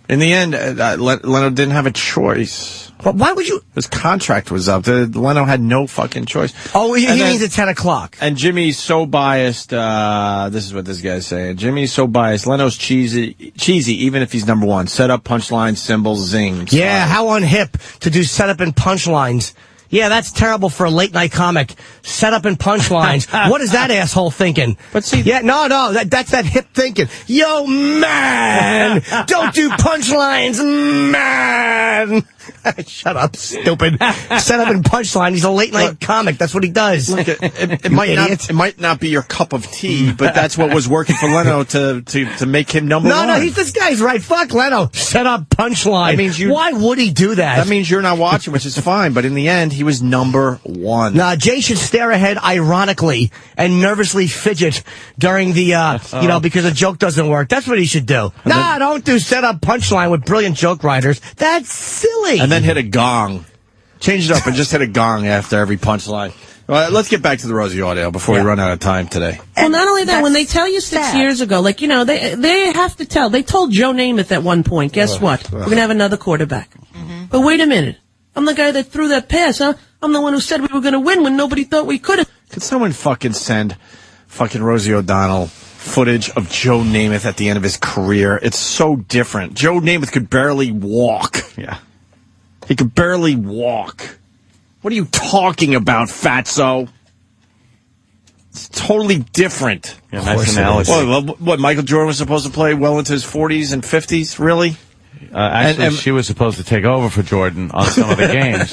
In the end, Leno didn't have a choice. But why would you? His contract was up. Leno had no fucking choice. Oh, he means at 10 o'clock. And Jimmy's so biased. This is what this guy's saying. Jimmy's so biased. Leno's cheesy, even if he's number one. Set up, punchline, symbols, zing. Yeah, how unhip to do setup and punchlines. Yeah, that's terrible for a late-night comic. Set up and punchlines. What is that asshole thinking? But see, yeah, no, that's that hip thinking. Yo, man! Don't do punchlines, man! Shut up, stupid. Set up and punchline. He's a late-night comic. That's what he does. Look, it might not be your cup of tea, but that's what was working for Leno to make him number one. No, this guy's right. Fuck Leno. Set up punchline. That means why would he do that? That means you're not watching, which is fine. But in the end, he was number one. Nah, Jay should stare ahead ironically and nervously fidget during the, because a joke doesn't work. That's what he should do. Don't do set up punchline with brilliant joke writers. That's silly. And then hit a gong. Change it up and just hit a gong after every punchline. Well, let's get back to the Rosie audio before we run out of time today. Well, not only that, when they tell you 6 years ago, they have to tell. They told Joe Namath at one point, guess what? We're going to have another quarterback. Mm-hmm. But wait a minute. I'm the guy that threw that pass, huh? I'm the one who said we were going to win when nobody thought we could have. Could someone fucking send fucking Rosie O'Donnell footage of Joe Namath at the end of his career? It's so different. Joe Namath could barely walk. Yeah. He could barely walk. What are you talking about, fatso? It's totally different. Yeah, nice analogy. What, Michael Jordan was supposed to play well into his 40s and 50s? Really? Actually, she was supposed to take over for Jordan on some of the games.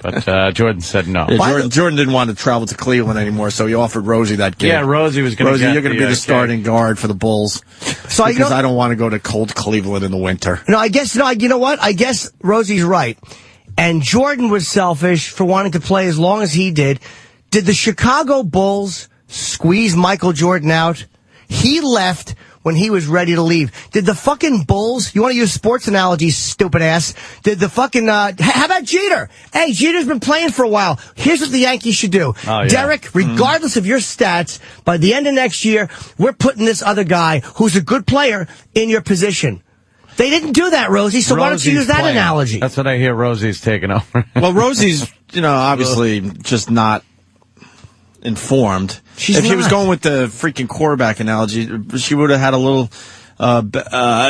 But Jordan said no. Yeah, Jordan didn't want to travel to Cleveland anymore, so he offered Rosie that gig. Yeah, Rosie was going to Rosie, you're going to be the starting guard for the Bulls. So because I don't want to go to cold Cleveland in the winter. You know what? I guess Rosie's right. And Jordan was selfish for wanting to play as long as he did. Did the Chicago Bulls squeeze Michael Jordan out? He left when he was ready to leave. Did the fucking Bulls, you want to use sports analogies, stupid ass, did the fucking, how about Jeter? Hey, Jeter's been playing for a while. Here's what the Yankees should do. Oh, yeah. Derek, regardless of your stats, by the end of next year, we're putting this other guy, who's a good player, in your position. They didn't do that, Rosie, so why don't you use that analogy? That's what I hear Rosie's taking over. Well, Rosie's, obviously just not informed. If she was going with the freaking quarterback analogy, she would have had a little.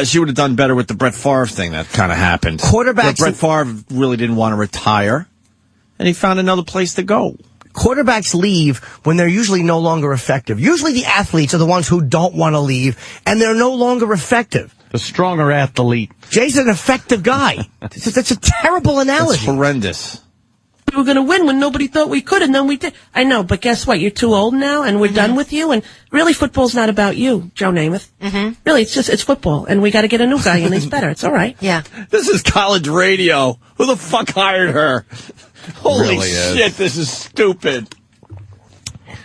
She would have done better with the Brett Favre thing that kind of happened. Quarterbacks. Brett Favre really didn't want to retire, and he found another place to go. Quarterbacks leave when they're usually no longer effective. Usually the athletes are the ones who don't want to leave, and they're no longer effective. The stronger athlete. Jay's an effective guy. That's a terrible analogy. It's horrendous. We were going to win when nobody thought we could, and then we did. I know, but guess what? You're too old now, and we're done with you. And really, football's not about you, Joe Namath. Mm-hmm. Really, it's football, and we got to get a new guy, and he's better. It's all right. Yeah. This is college radio. Who the fuck hired her? Holy really shit, this is stupid.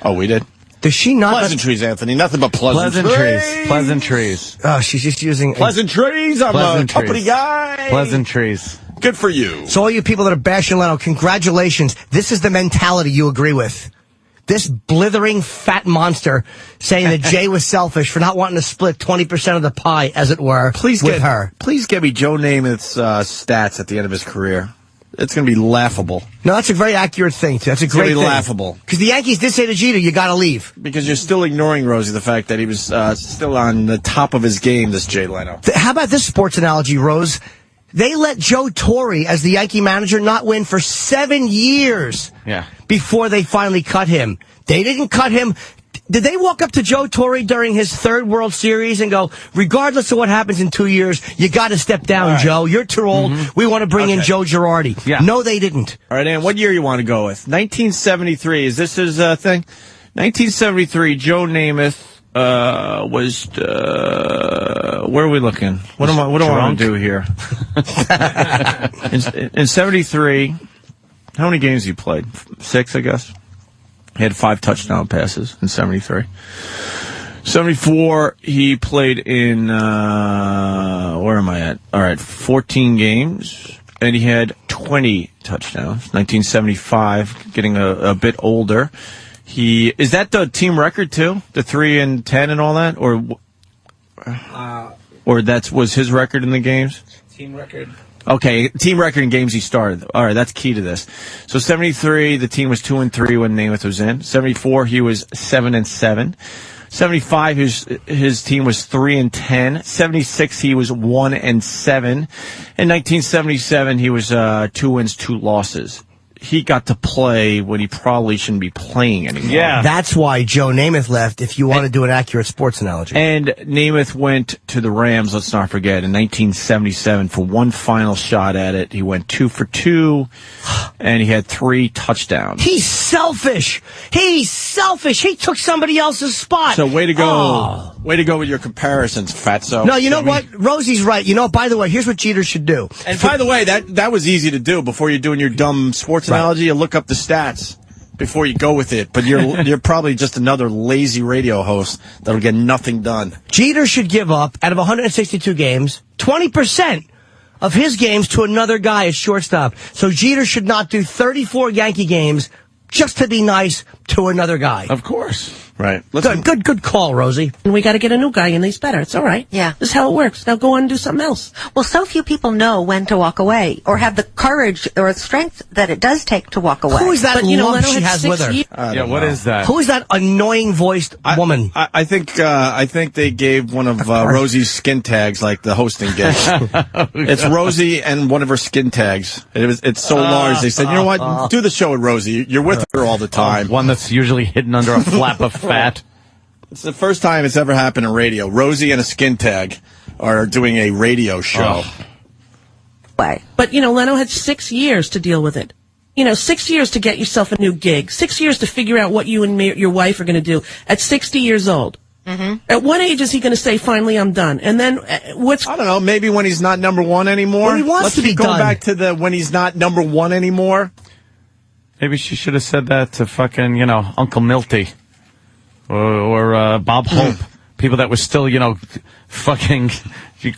Oh, we did? Does she not? Pleasantries, Anthony. Nothing but pleasantries. Pleasantries. Oh, she's just using pleasantries. I'm a company guy. Pleasantries. Good for you. So all you people that are bashing Leno, congratulations. This is the mentality you agree with. This blithering fat monster saying that Jay was selfish for not wanting to split 20% of the pie, as it were, with her. Please give me Joe Namath's stats at the end of his career. It's going to be laughable. No, that's a very accurate thing. That's a great thing. It's going to be laughable. Because the Yankees did say to Jeter, you got to leave. Because you're still ignoring, Rosie, the fact that he was still on the top of his game, this Jay Leno. How about this sports analogy, Rose? They let Joe Torre, as the Yankee manager, not win for 7 years before they finally cut him. They didn't cut him. Did they walk up to Joe Torre during his third World Series and go, regardless of what happens in 2 years, you got to step down, Joe. You're too old. We want to bring in Joe Girardi. Yeah. No, they didn't. All right, Ann, what year you want to go with? 1973. Is this his thing? 1973, Joe Namath was where are we looking? What do I want to do here? in 73, how many games he played? 6, I guess. He had 5 touchdown passes in 73. 74, he played in, where am I at? All right, 14 games, and he had 20 touchdowns. 1975, getting a bit older. Is that the team record too? The 3-10 and all that, or was his record in the games? Team record. Okay, team record in games he started. All right, that's key to this. So 73, the team was 2-3 when Namath was in. 74, he was 7-7. 75, his team was 3-10. 76, he was 1-7. In 1977, he was 2 wins, 2 losses. He got to play when he probably shouldn't be playing anymore. Yeah. That's why Joe Namath left, if you want to do an accurate sports analogy. And Namath went to the Rams, let's not forget, in 1977 for one final shot at it. He went 2 for 2, and he had 3 touchdowns. He's selfish. He's selfish. He took somebody else's spot. So way to go. Oh. Way to go with your comparisons, fatso. No, you know what? Rosie's right. You know, by the way, here's what Jeter should do. And by the way, that was easy to do before you're doing your dumb sports analogy. You look up the stats before you go with it. But you're probably just another lazy radio host that'll get nothing done. Jeter should give up, out of 162 games, 20% of his games to another guy at shortstop. So Jeter should not do 34 Yankee games just to be nice to another guy. Of course. Right. Good call, Rosie. And we got to get a new guy in. He's better. It's all right. Yeah. This is how it works. Now go on and do something else. Well, so few people know when to walk away or have the courage or strength that it does take to walk away. Who is that lump Leno she had has 6 with her? years. What is that? Who is that annoying-voiced woman? I think they gave one of Rosie's skin tags like the hosting gig. It's Rosie and one of her skin tags. It's so large. They said, you know what? Do the show with Rosie. You're with her all the time. One that's usually hidden under a flap of fat. It's the first time it's ever happened in radio. Rosie and a skin tag are doing a radio show. But, Leno had 6 years to deal with it. 6 years to get yourself a new gig. 6 years to figure out what you and your wife are going to do at 60 years old. Mm-hmm. At what age is he going to say, finally, I'm done? And then I don't know, maybe when he's not number 1 anymore. When he wants to be going done. back to when he's not number 1 anymore. Maybe she should have said that to fucking, Uncle Milty. Or Bob Hope, people that were still, fucking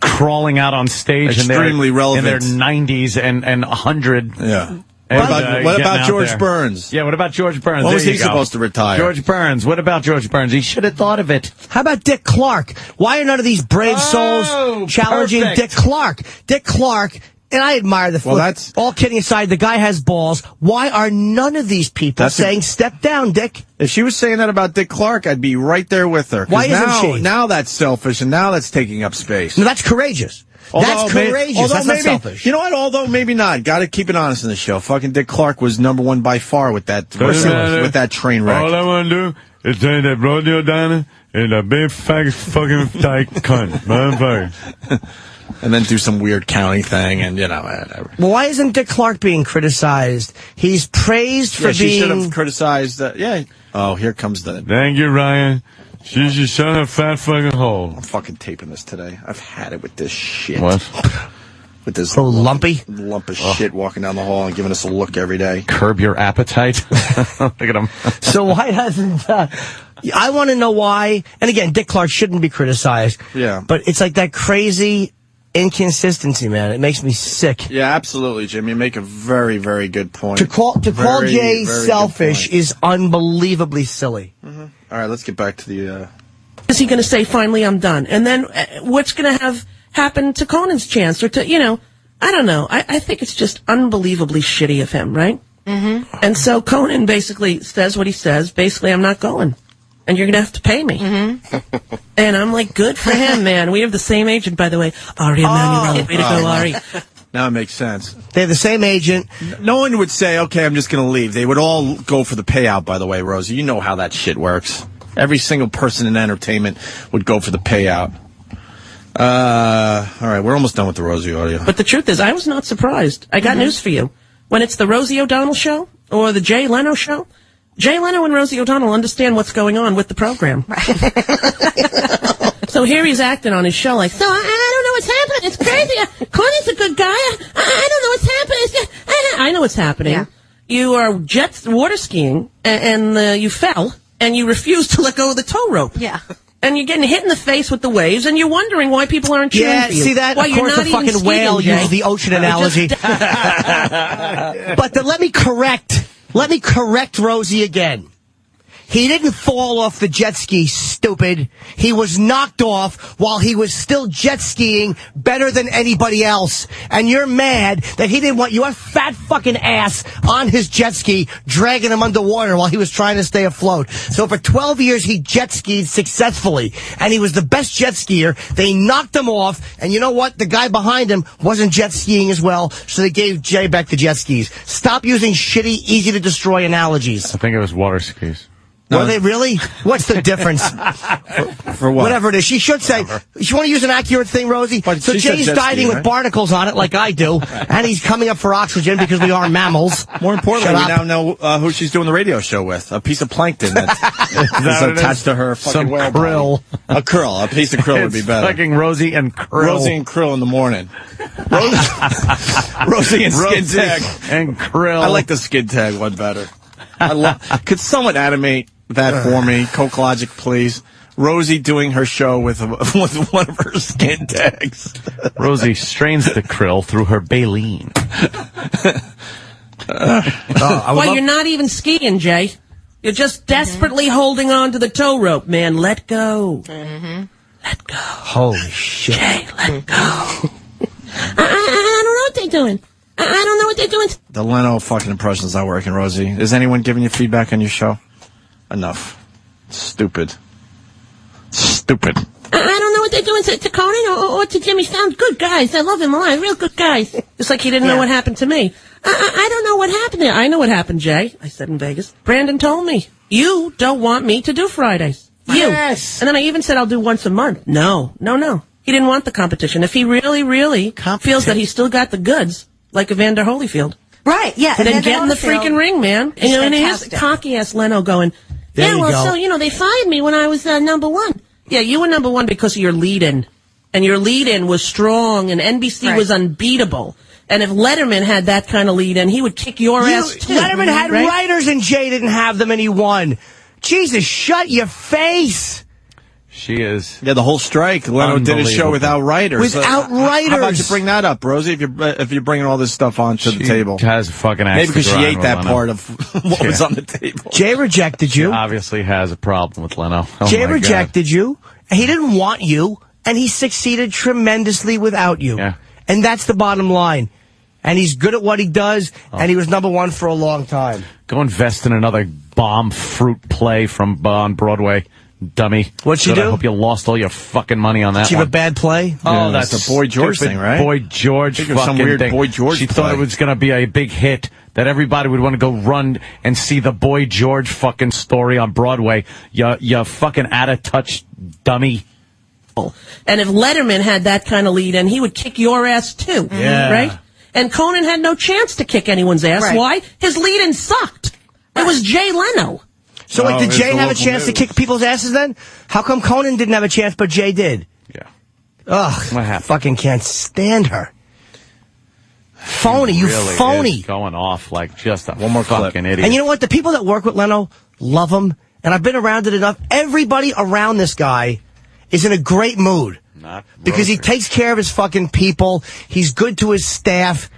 crawling out on stage extremely relevant in their 90s and 100. Yeah. And, what about George Burns? Yeah, what about George Burns? When was he supposed to retire? George Burns. What about George Burns? He should have thought of it. How about Dick Clark? Why are none of these brave souls challenging perfect. Dick Clark? Dick Clark. And I admire the Well, that's all kidding aside, the guy has balls. Why are none of these people saying, step down, Dick? If she was saying that about Dick Clark, I'd be right there with her. Why isn't she? Now that's selfish, and now that's taking up space. No, that's courageous. That's courageous. That's not selfish. You know what? Although maybe not. Got to keep it honest in the show. Fucking Dick Clark was number 1 by far with that train wreck. All I want to do is say that rodeo diner is a big fucking tight cunt. Motherfucker. And then do some weird county thing, and whatever. Well, why isn't Dick Clark being criticized? He's praised for being. She should have criticized. Oh, here comes the. Thank you, Ryan. She should shut her fat fucking hole. I'm fucking taping this today. I've had it with this shit. What? With this lumpy lump of shit walking down the hall and giving us a look every day. Curb your appetite. Look at him. So why doesn't? I want to know why. And again, Dick Clark shouldn't be criticized. Yeah. But it's like that crazy inconsistency, man. It makes me sick. Yeah, absolutely, Jim. You make a very, very good point. To call Jay selfish is unbelievably silly. Mm-hmm. All right, let's get back to the. Is he going to say, finally, I'm done? And then what's going to have happened to Conan's chance? Or to, I don't know. I think it's just unbelievably shitty of him, right? Mm-hmm. And so Conan basically says what he says. Basically, I'm not going. And you're going to have to pay me. Mm-hmm. And I'm like, good for him, man. We have the same agent, by the way. Ari Emanuel. Way to go, Ari. Now it makes sense. They have the same agent. No one would say, okay, I'm just going to leave. They would all go for the payout, by the way, Rosie. You know how that shit works. Every single person in entertainment would go for the payout. All right, we're almost done with the Rosie audio. But the truth is, I was not surprised. I got news for you. When it's the Rosie O'Donnell show or the Jay Leno show, Jay Leno and Rosie O'Donnell understand what's going on with the program. So here he's acting on his show like, so I don't know what's happening. It's crazy. Conan's a good guy. I don't know what's happening. I know what's happening. Yeah. You are water skiing, and you fell, and you refused to let go of the tow rope. Yeah. And you're getting hit in the face with the waves, and you're wondering why people aren't cheering for you. See that? Why of course, the fucking whale used the ocean analogy. But let me correct Rosie again. He didn't fall off the jet ski, stupid. He was knocked off while he was still jet skiing better than anybody else. And you're mad that he didn't want your fat fucking ass on his jet ski, dragging him underwater while he was trying to stay afloat. So for 12 years, he jet skied successfully. And he was the best jet skier. They knocked him off. And you know what? The guy behind him wasn't jet skiing as well. So they gave Jay back the jet skis. Stop using shitty, easy to destroy analogies. I think it was water skis. Were they really? What's the difference? For what? Whatever it is. She should say, you want to use an accurate thing, Rosie? But so Jay's diving with barnacles on it like I do, and he's coming up for oxygen because we are mammals. More importantly, we now know who she's doing the radio show with. A piece of plankton that's attached to her fucking whale krill. A krill. A piece of krill would be better. Fucking Rosie and krill. Rosie and krill in the morning. Rosie and skid tag. And krill. I like the skid tag one better. Could someone animate that for me? Coke Logic, please. Rosie doing her show with one of her skin tags. Rosie strains the krill through her baleen. You're not even skiing, Jay. You're just desperately holding on to the tow rope, man. Let go. Mm-hmm. Let go. Holy shit. Jay, let go. I don't know what they're doing. I don't know what they're doing. The Leno fucking impression's not working, Rosie. Is anyone giving you feedback on your show? Enough. Stupid. Stupid. I don't know what they're doing to Conan or to Jimmy. Sound good guys. I love him a lot. Real good guys. Just like he didn't know what happened to me. I don't know what happened there. I know what happened, Jay. I said in Vegas. Brandon told me, you don't want me to do Fridays. You. Yes. And then I even said I'll do once a month. No. He didn't want the competition. If he really feels that he's still got the goods, like Evander Holyfield. Right, yeah. And then get in the freaking ring, man. And here's cocky-ass Leno going, they fired me when I was number one. Yeah, you were number one because of your lead-in. And your lead-in was strong, and NBC was unbeatable. And if Letterman had that kind of lead-in, he would kick your ass, too. Letterman had writers, and Jay didn't have them, and he won. Jesus, shut your face. She is. Yeah, the whole strike. Leno did a show without writers. Without writers. How about you bring that up, Rosie? If you're bringing all this stuff onto the table, has fucking maybe because she ate that part of what was on the table. Jay rejected you. She obviously has a problem with Leno. Jay rejected you. He didn't want you, and he succeeded tremendously without you. Yeah. And that's the bottom line. And he's good at what he does, and he was number one for a long time. Go invest in another bomb fruit play from on Broadway. Dummy. What'd she do? I hope you lost all your fucking money on that. Did she have a bad play? Oh, that's the Boy George thing, right? Boy George fucking some weird thing. Boy George She play. thought it was going to be a big hit, that everybody would want to go run and see the Boy George fucking story on Broadway. You fucking out-of-touch dummy. And if Letterman had that kind of lead-in, he would kick your ass, too. Yeah. Right? And Conan had no chance to kick anyone's ass. Right. Why? His lead-in sucked. It was Jay Leno. So, did Jay have a chance to kick people's asses then? How come Conan didn't have a chance, but Jay did? Yeah. Ugh, What happened? fucking can't stand her. Phony, you really phony. Is going off like just a One more fucking clip. idiot. And you know what? The people that work with Leno love him, and I've been around it enough. Everybody around this guy is in a great mood. Not Because he Rosie. takes care of his fucking people. He's good to his staff.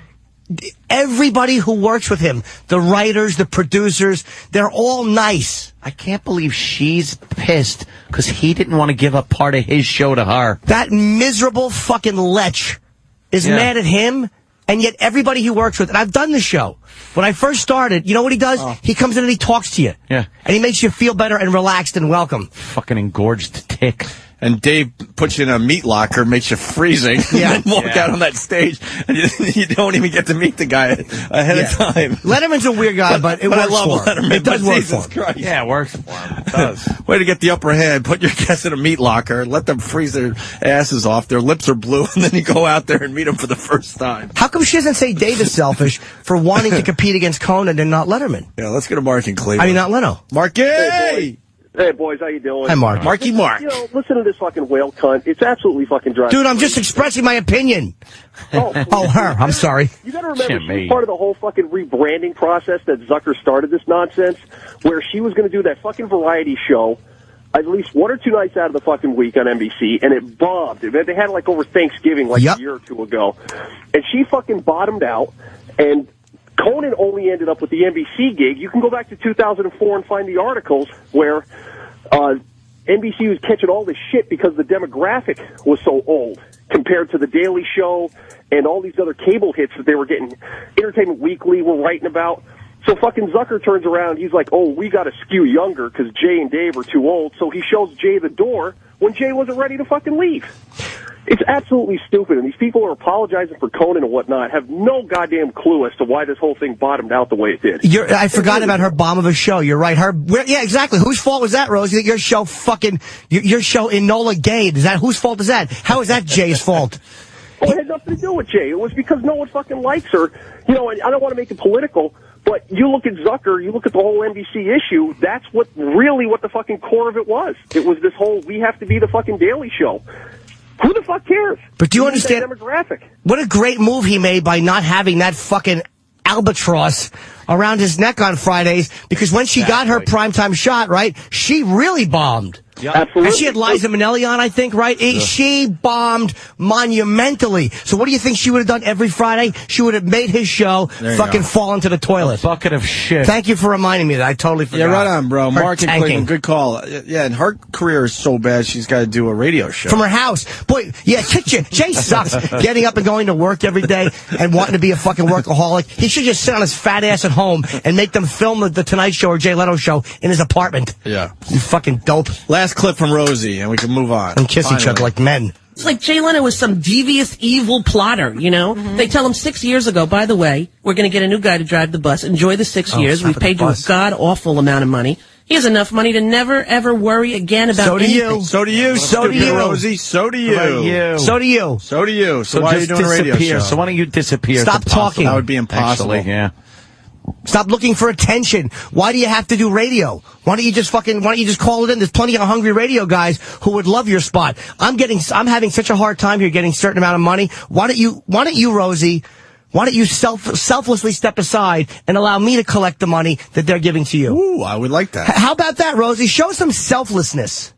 Everybody who works with him, the writers, the producers, they're all nice. I can't believe she's pissed because he didn't want to give up part of his show to her. That miserable fucking lech is mad at him, and yet everybody he works with, and I've done the show. When I first started, you know what he does? He comes in and he talks to you. Yeah. And he makes you feel better and relaxed and welcome. Fucking engorged tick. and Dave puts you in a meat locker, makes you freezing, and then walk out on that stage, and you don't even get to meet the guy ahead of time. Letterman's a weird guy, but it works I love for him. Letterman. It does work Jesus for him. Christ. Yeah, it works for him. It does. Way to get the upper hand. Put your guests in a meat locker, let them freeze their asses off, their lips are blue, and then you go out there and meet them for the first time. How come she doesn't say Dave is selfish for wanting to compete against Conan and not Letterman? Yeah, let's go to Mark in Cleveland. I mean, not Leno. Marky! Hey, boys, how you doing? Hi, Mark. Marky Mark. You know, listen to this fucking whale cunt. It's absolutely fucking driving. Dude, I'm just expressing my opinion. Oh, her. I'm sorry. You got to remember, she was part of the whole fucking rebranding process that Zucker started this nonsense, where she was going to do that fucking variety show at least 1 or 2 nights out of the fucking week on NBC, and it bombed. They had it like over Thanksgiving, like a year or two ago. And she fucking bottomed out, and Conan only ended up with the NBC gig. You can go back to 2004 and find the articles where NBC was catching all this shit because the demographic was so old compared to The Daily Show and all these other cable hits that they were getting. Entertainment Weekly were writing about. So fucking Zucker turns around. He's like, oh, we got to skew younger because Jay and Dave are too old. So he shows Jay the door when Jay wasn't ready to fucking leave. It's absolutely stupid, and these people are apologizing for Conan and whatnot have no goddamn clue as to why this whole thing bottomed out the way it did. I forgot about her bomb of a show. You're right. Yeah, exactly. Whose fault was that, Rosie? Your show your show Enola Gay. Whose fault is that? How is that Jay's fault? Well, it had nothing to do with Jay. It was because no one fucking likes her. You know, and I don't want to make it political, but you look at Zucker, you look at the whole NBC issue, that's what the fucking core of it was. It was this whole, we have to be the fucking Daily Show. Who the fuck cares? But do you understand? Demographic. What a great move he made by not having that fucking albatross around his neck on Fridays, because when she got her primetime shot, right, she really bombed. Yep. Absolutely. And she had Liza Minnelli on, I think, right? Yeah. She bombed monumentally. So what do you think she would have done every Friday? She would have made his show fucking fall into the toilet. A bucket of shit. Thank you for reminding me that. I totally forgot. Yeah, right on, bro. Mark and tanking. Clayton, good call. Yeah, and her career is so bad, she's got to do a radio show. From her house. Boy, yeah, Jay sucks. Getting up and going to work every day and wanting to be a fucking workaholic. He should just sit on his fat ass at home and make them film the Tonight Show or Jay Leno show in his apartment. Yeah. You fucking dope. Last clip from Rosie, and we can move on. And kiss each other like men. It's like Jay Leno was some devious, evil plotter, you know? Mm-hmm. They tell him 6 years ago, by the way, we're going to get a new guy to drive the bus. Enjoy the 6 years. We've paid you a god-awful amount of money. He has enough money to never, ever worry again about anything. So do you. So do you, Rosie. So do you. So do you. So do you. So why are you just doing a radio disappear. show? So why don't you disappear? Stop talking. That would be impossible. Actually, yeah. Stop looking for attention. Why do you have to do radio? Why don't you just call it in? There's plenty of hungry radio guys who would love your spot. I'm having such a hard time here getting a certain amount of money. Why don't you, Rosie, selflessly step aside and allow me to collect the money that they're giving to you? Ooh, I would like that. How about that, Rosie? Show some selflessness.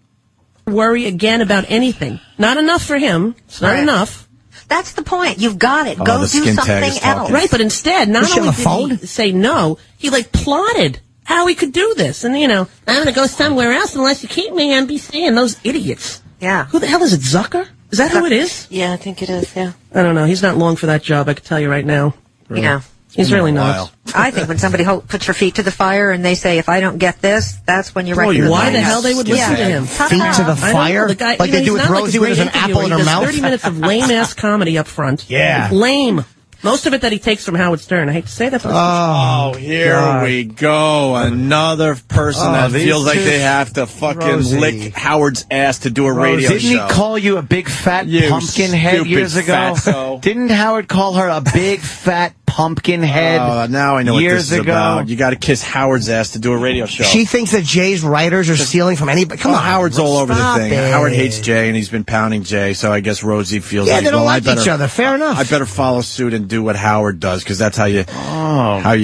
Worry again about anything. Not enough for him. It's not enough. That's the point. You've got it. Go do something else. Right, but instead, not only did he say no, he plotted how he could do this. And, I'm going to go somewhere else unless you keep me on NBC and those idiots. Yeah. Who the hell is it, Zucker? Is that who it is? Yeah, I think it is, yeah. I don't know. He's not long for that job, I can tell you right now. Really? Yeah. He's really not. I think when somebody puts your feet to the fire and they say, if I don't get this, that's when you're right. Why the hell they would listen to him? Feet to the fire? Guy, like they do with Rosie when there's an apple in her mouth? 30 minutes of lame-ass comedy up front. Yeah. Lame. Most of it that he takes from Howard Stern. I hate to say that, but here we go. Another person that feels like they have to fucking lick Howard's ass to do a radio show. Didn't he call you a big fat pumpkin head years ago? Fatso. Didn't Howard call her a big fat pumpkin head now I know what years this is ago? about. You got to kiss Howard's ass to do a radio show. She thinks that Jay's writers are stealing from anybody. Come on. Howard's all over the thing. It. Howard hates Jay, and he's been pounding Jay, so I guess Rosie feels like, they don't like each other. Fair enough. I better follow suit and do what Howard does, because that's how you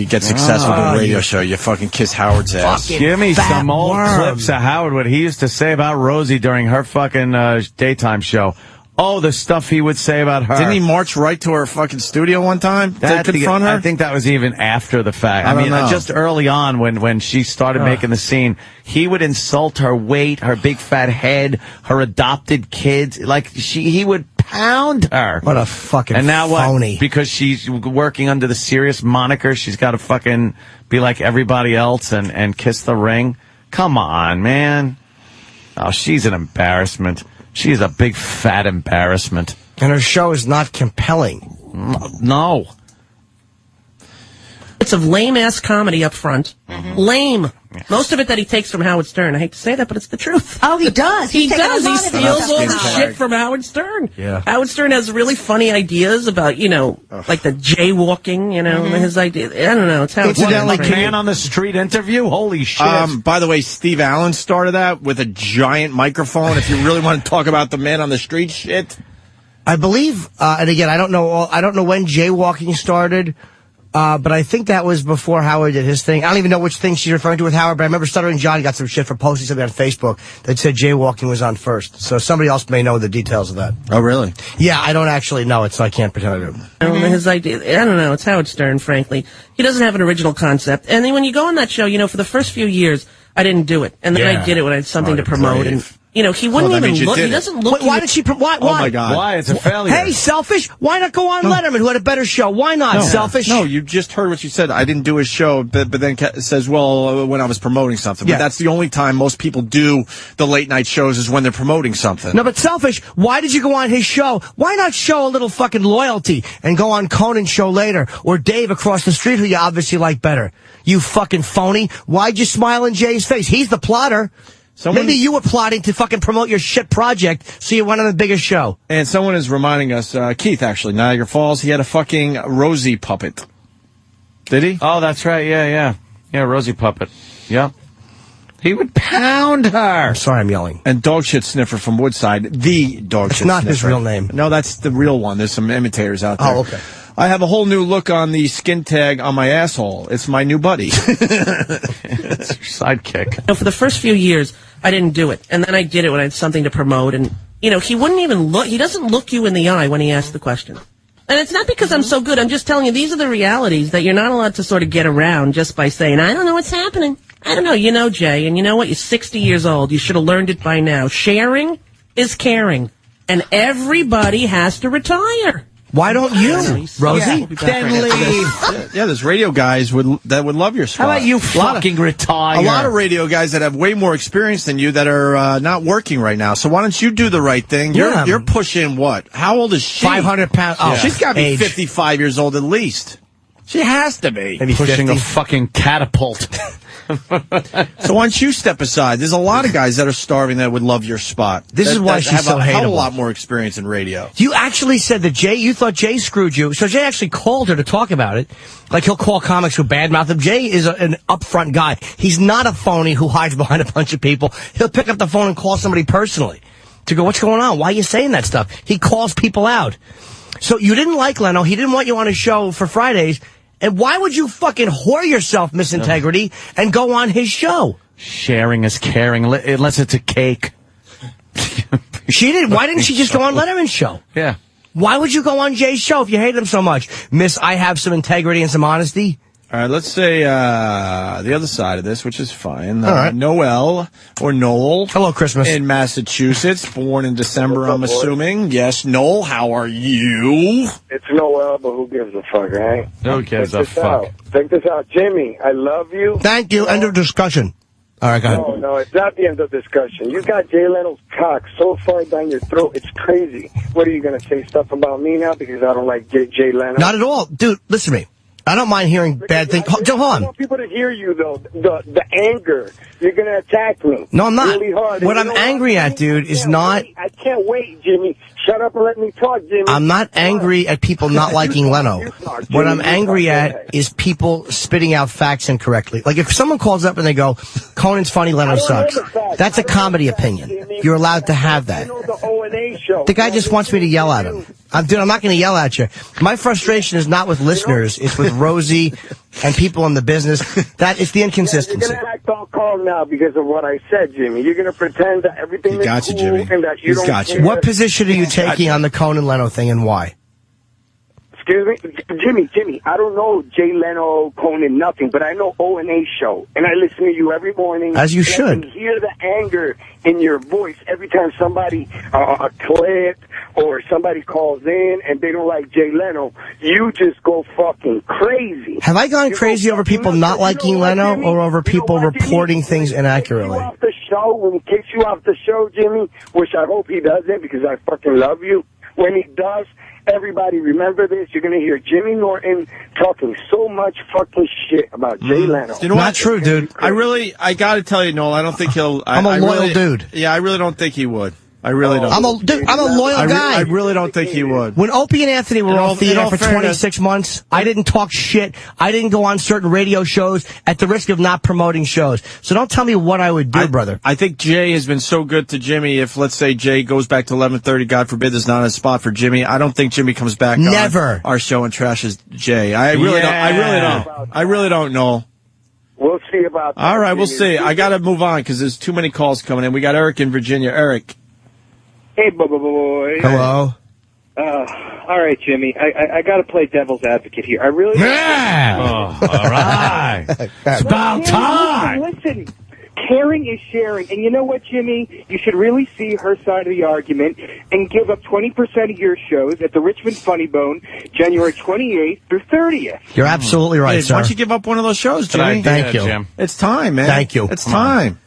get successful with a radio show. You fucking kiss Howard's ass. Give me some old clips of Howard, what he used to say about Rosie during her fucking daytime show. Oh, the stuff he would say about her. Didn't he march right to her fucking studio one time to confront her? I think that was even after the fact. I mean, just early on when she started making the scene, he would insult her weight, her big fat head, her adopted kids. He would pound her. What a fucking and now phony. What? Because she's working under the Sirius moniker, she's got to fucking be like everybody else and kiss the ring. Come on, man. Oh, she's an embarrassment. She's a big fat embarrassment. And her show is not compelling. No. It's of lame-ass comedy up front. Lame. Most of it that he takes from Howard Stern. I hate to say that, but it's the truth. Oh, he does. He He's taken a does. He lot of steals all the stuff. shit from Howard Stern. Yeah. Howard Stern has really funny ideas about, like the jaywalking, his idea. I don't know. It's Howard Stern. Like man on the street interview? Holy shit. By the way, Steve Allen started that with a giant microphone. If you really want to talk about the man on the street shit. I believe, and again, I don't know when jaywalking started, but I think that was before Howard did his thing. I don't even know which thing she's referring to with Howard, but I remember Stuttering John got some shit for posting something on Facebook that said jaywalking was on first. So somebody else may know the details of that. Oh, really? Yeah, I don't actually know it, so I can't pretend I do. I don't know his idea. I don't know. It's Howard Stern, frankly. He doesn't have an original concept. And then when you go on that show, for the first few years, I didn't do it. And then I did it when I had something to promote. And he wouldn't even look. He doesn't look. Why did she? Why? Oh my God! Why? It's a failure. Hey, selfish! Why not go on Letterman, who had a better show? Why not, selfish? No, you just heard what she said. I didn't do his show, but then says, well, when I was promoting something. Yeah. But that's the only time most people do the late night shows is when they're promoting something. No, but selfish. Why did you go on his show? Why not show a little fucking loyalty and go on Conan's show later, or Dave across the street, who you obviously like better? You fucking phony! Why'd you smile in Jay's face? He's the plotter. Maybe you were plotting to fucking promote your shit project, so you went on the biggest show. And someone is reminding us, Keith, actually, Niagara Falls, he had a fucking Rosie puppet. Did he? Oh, that's right. Yeah, Rosie puppet. Yeah. He would pound her. I'm sorry, I'm yelling. And Dog Shit Sniffer from Woodside, the Dog Shit Sniffer. It's not his real name. No, that's the real one. There's some imitators out there. Oh, okay. I have a whole new look on the skin tag on my asshole. It's my new buddy. It's your sidekick. For the first few years, I didn't do it. And then I did it when I had something to promote. And, he wouldn't even look. He doesn't look you in the eye when he asks the question. And it's not because I'm so good. I'm just telling you, these are the realities that you're not allowed to sort of get around just by saying, I don't know what's happening. I don't know. Jay, and you know what? You're 60 years old. You should have learned it by now. Sharing is caring. And everybody has to retire. Why don't you, Rosie? Then leave. Yeah, there's radio guys that would love your spot. How about you fucking retire? A lot of radio guys that have way more experience than you that are not working right now. So why don't you do the right thing? You're pushing what? How old is she? 500 pounds. Oh, she's got to be 55 years old at least. She has to be. Maybe pushing 50. a fucking catapult. So why don't you step aside? There's a lot of guys that are starving that would love your spot. This is why she's so hateable. Have a hateable. lot more experience in radio. You actually said that you thought Jay screwed you. So Jay actually called her to talk about it. Like he'll call comics who badmouth him. Jay is an upfront guy. He's not a phony who hides behind a bunch of people. He'll pick up the phone and call somebody personally to go, what's going on? Why are you saying that stuff? He calls people out. So you didn't like Leno. He didn't want you on his show for Fridays. And why would you fucking whore yourself, Miss Integrity, and go on his show? Sharing is caring, unless it's a cake. She didn't. Why didn't she just go on Letterman's show? Yeah. Why would you go on Jay's show if you hate him so much? Miss, I have some integrity and some honesty. All right, let's say the other side of this, which is fine. All right. Noel, or Noel. Hello, Christmas. In Massachusetts, born in December, I'm assuming. Yes, Noel, how are you? It's Noel, but who gives a fuck, right? Who gives a fuck? Check this out. Jimmy, I love you. Thank you. End of discussion. All right, go ahead. No, it's not the end of discussion. You got Jay Leno's cock so far down your throat, it's crazy. What are you going to say stuff about me now because I don't like Jay Leno? Not at all. Dude, listen to me. I don't mind hearing bad things. Hold I on. want people to hear you, though. The anger. You're going to attack me. No, I'm not. Really hard. What I'm angry at, dude, is not... I can't wait, Jimmy. Shut up and let me talk, Jimmy. I'm not angry at people not liking Leno. What I'm angry at is people spitting out facts incorrectly. Like, if someone calls up and they go, Conan's funny, Leno sucks, that's a comedy opinion. You're allowed to have that. The guy just wants me to yell at him. Dude, I'm not going to yell at you. My frustration is not with listeners. It's with Rosie and people in the business. That is the inconsistency. You're going to act all calm now because of what I said, Jimmy. You're going to pretend that everything is cool Jimmy. and that you don't care. What position are you taking on the Conan Leno thing and why? Excuse me? Jimmy, I don't know Jay Leno, Conan, nothing, but I know O&A show, and I listen to you every morning. As you should. I can hear the anger in your voice every time somebody, a clip or somebody calls in and they don't like Jay Leno, you just go fucking crazy. Have I gone crazy over people not liking Leno or over people reporting things inaccurately? Off the show, when he kicks you off the show, Jimmy, which I hope he doesn't because I fucking love you. When he does, everybody remember this. You're going to hear Jimmy Norton talking so much fucking shit about Jay Leno. You know Not true, dude. I got to tell you, Noel, I don't think he'll. I'm a loyal dude. Yeah, I really don't think he would. I really don't. I'm a loyal guy. I really don't think he would. When Opie and Anthony were off the air for 26 months, I didn't talk shit. I didn't go on certain radio shows at the risk of not promoting shows. So don't tell me what I would do, brother. I think Jay has been so good to Jimmy. If, let's say, Jay goes back to 11:30, God forbid there's not a spot for Jimmy, I don't think Jimmy comes back Never. on our show and trashes Jay. I really don't. I really don't know. We'll see about that. All right, we'll see. I got to move on because there's too many calls coming in. We got Eric in Virginia. Eric. Hey, Bubba Boy. Hello. All right, Jimmy. I got to play devil's advocate here. I really. Yeah. All right. It's about time. Listen, caring is sharing, and you know what, Jimmy? You should really see her side of the argument and give up 20% of your shows at the Richmond Funny Bone, January 28th through 30th. You're absolutely right, Hey, sir. why don't you give up one of those shows, Jimmy? Thank you. Jim. It's time, man. Thank you. It's time.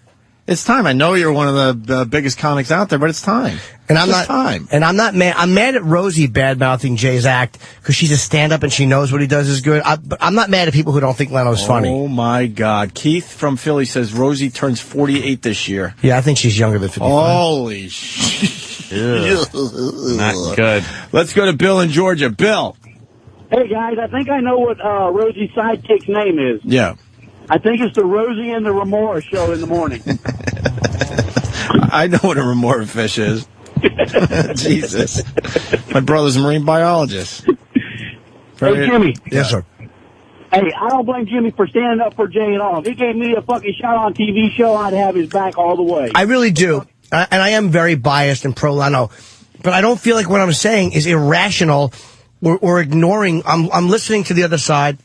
It's time. I know you're one of the biggest comics out there, but it's time. And I'm It's time. And I'm not mad. I'm mad at Rosie bad-mouthing Jay's act because she's a stand-up and she knows what he does is good. But I'm not mad at people who don't think Leno's funny. Oh, my God. Keith from Philly says Rosie turns 48 this year. Yeah, I think she's younger than 55. Holy shit. Not good. Let's go to Bill in Georgia. Bill. Hey, guys, I think I know what Rosie's sidekick's name is. Yeah. I think it's the Rosie and the Remora show in the morning. I know what a remora fish is. Jesus. My brother's a marine biologist. Hey, Jimmy. Yes, sir. Hey, I don't blame Jimmy for standing up for Jay at all. If he gave me a fucking shot on TV show, I'd have his back all the way. I really do. And I am very biased and pro-Leno. But I don't feel like what I'm saying is irrational or ignoring. I'm listening to the other side.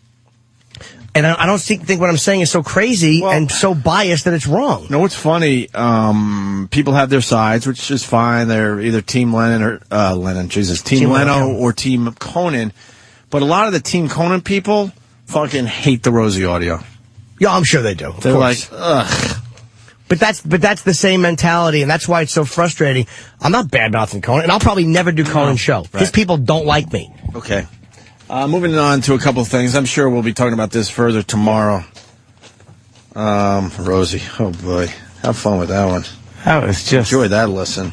And I don't think what I'm saying is so crazy and so biased that it's wrong. No, what's funny, people have their sides, which is fine. They're either Team Lennon or, Team Leno or Team Conan. But a lot of the Team Conan people fucking hate the Rosie audio. Yeah, I'm sure they do. They're like, ugh. But that's the same mentality, and that's why it's so frustrating. I'm not bad-mouthing Conan, and I'll probably never do Conan's show. Because people don't like me. Okay. Moving on to a couple of things. I'm sure we'll be talking about this further tomorrow. Rosie. Oh, boy. Have fun with that one. That was just... Enjoy that listen.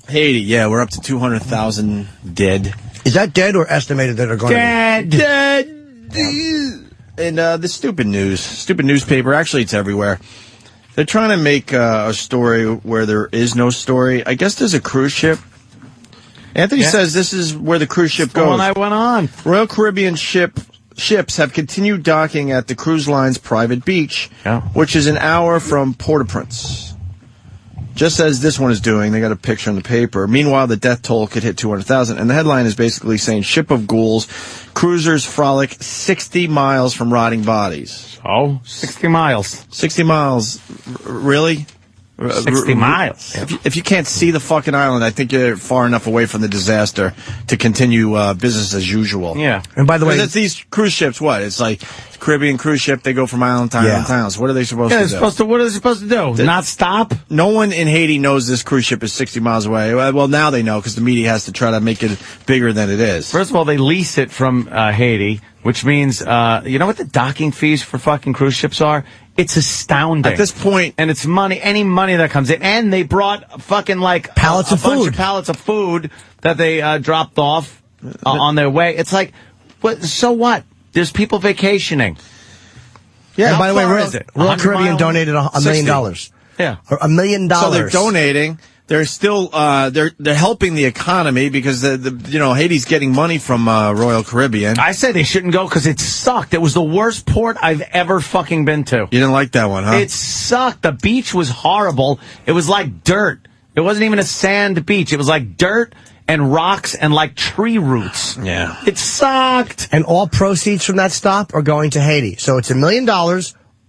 Haiti. Yeah, we're up to 200,000 dead. Is that dead or estimated that are going to be? Dead. And the stupid newspaper, actually it's everywhere. They're trying to make a story where there is no story. I guess there's a cruise ship. Anthony says this is where the cruise ship goes. The one I went on. Royal Caribbean ships have continued docking at the cruise line's private beach, which is an hour from Port-au-Prince. Just as this one is doing, they got a picture in the paper. Meanwhile, the death toll could hit 200,000. And the headline is basically saying, Ship of Ghouls, cruisers frolic 60 miles from rotting bodies. Oh, 60 miles. 60 miles. Really? 60 miles. If you can't see the fucking island, I think you're far enough away from the disaster to continue business as usual. Yeah. And by the way, it's these cruise ships. What? It's like Caribbean cruise ship. They go from island to island to island. So what are they supposed to do? What are they supposed to do? Not stop? No one in Haiti knows this cruise ship is 60 miles away. Well, now they know because the media has to try to make it bigger than it is. First of all, they lease it from Haiti, which means, you know what the docking fees for fucking cruise ships are? It's astounding. At this point. And it's money, any money that comes in. And they brought fucking like pallets of bunch of pallets of food that they dropped off on their way. It's like, so what? There's people vacationing. Yeah, by the way, Royal Caribbean donated $1 million. Yeah. Or $1 million. So they're donating. They're still they're helping the economy because Haiti's getting money from Royal Caribbean. I say they shouldn't go because it sucked. It was the worst port I've ever fucking been to. You didn't like that one, huh? It sucked. The beach was horrible. It was like dirt. It wasn't even a sand beach. It was like dirt and rocks and like tree roots. Yeah. It sucked. And all proceeds from that stop are going to Haiti. So it's $1 million.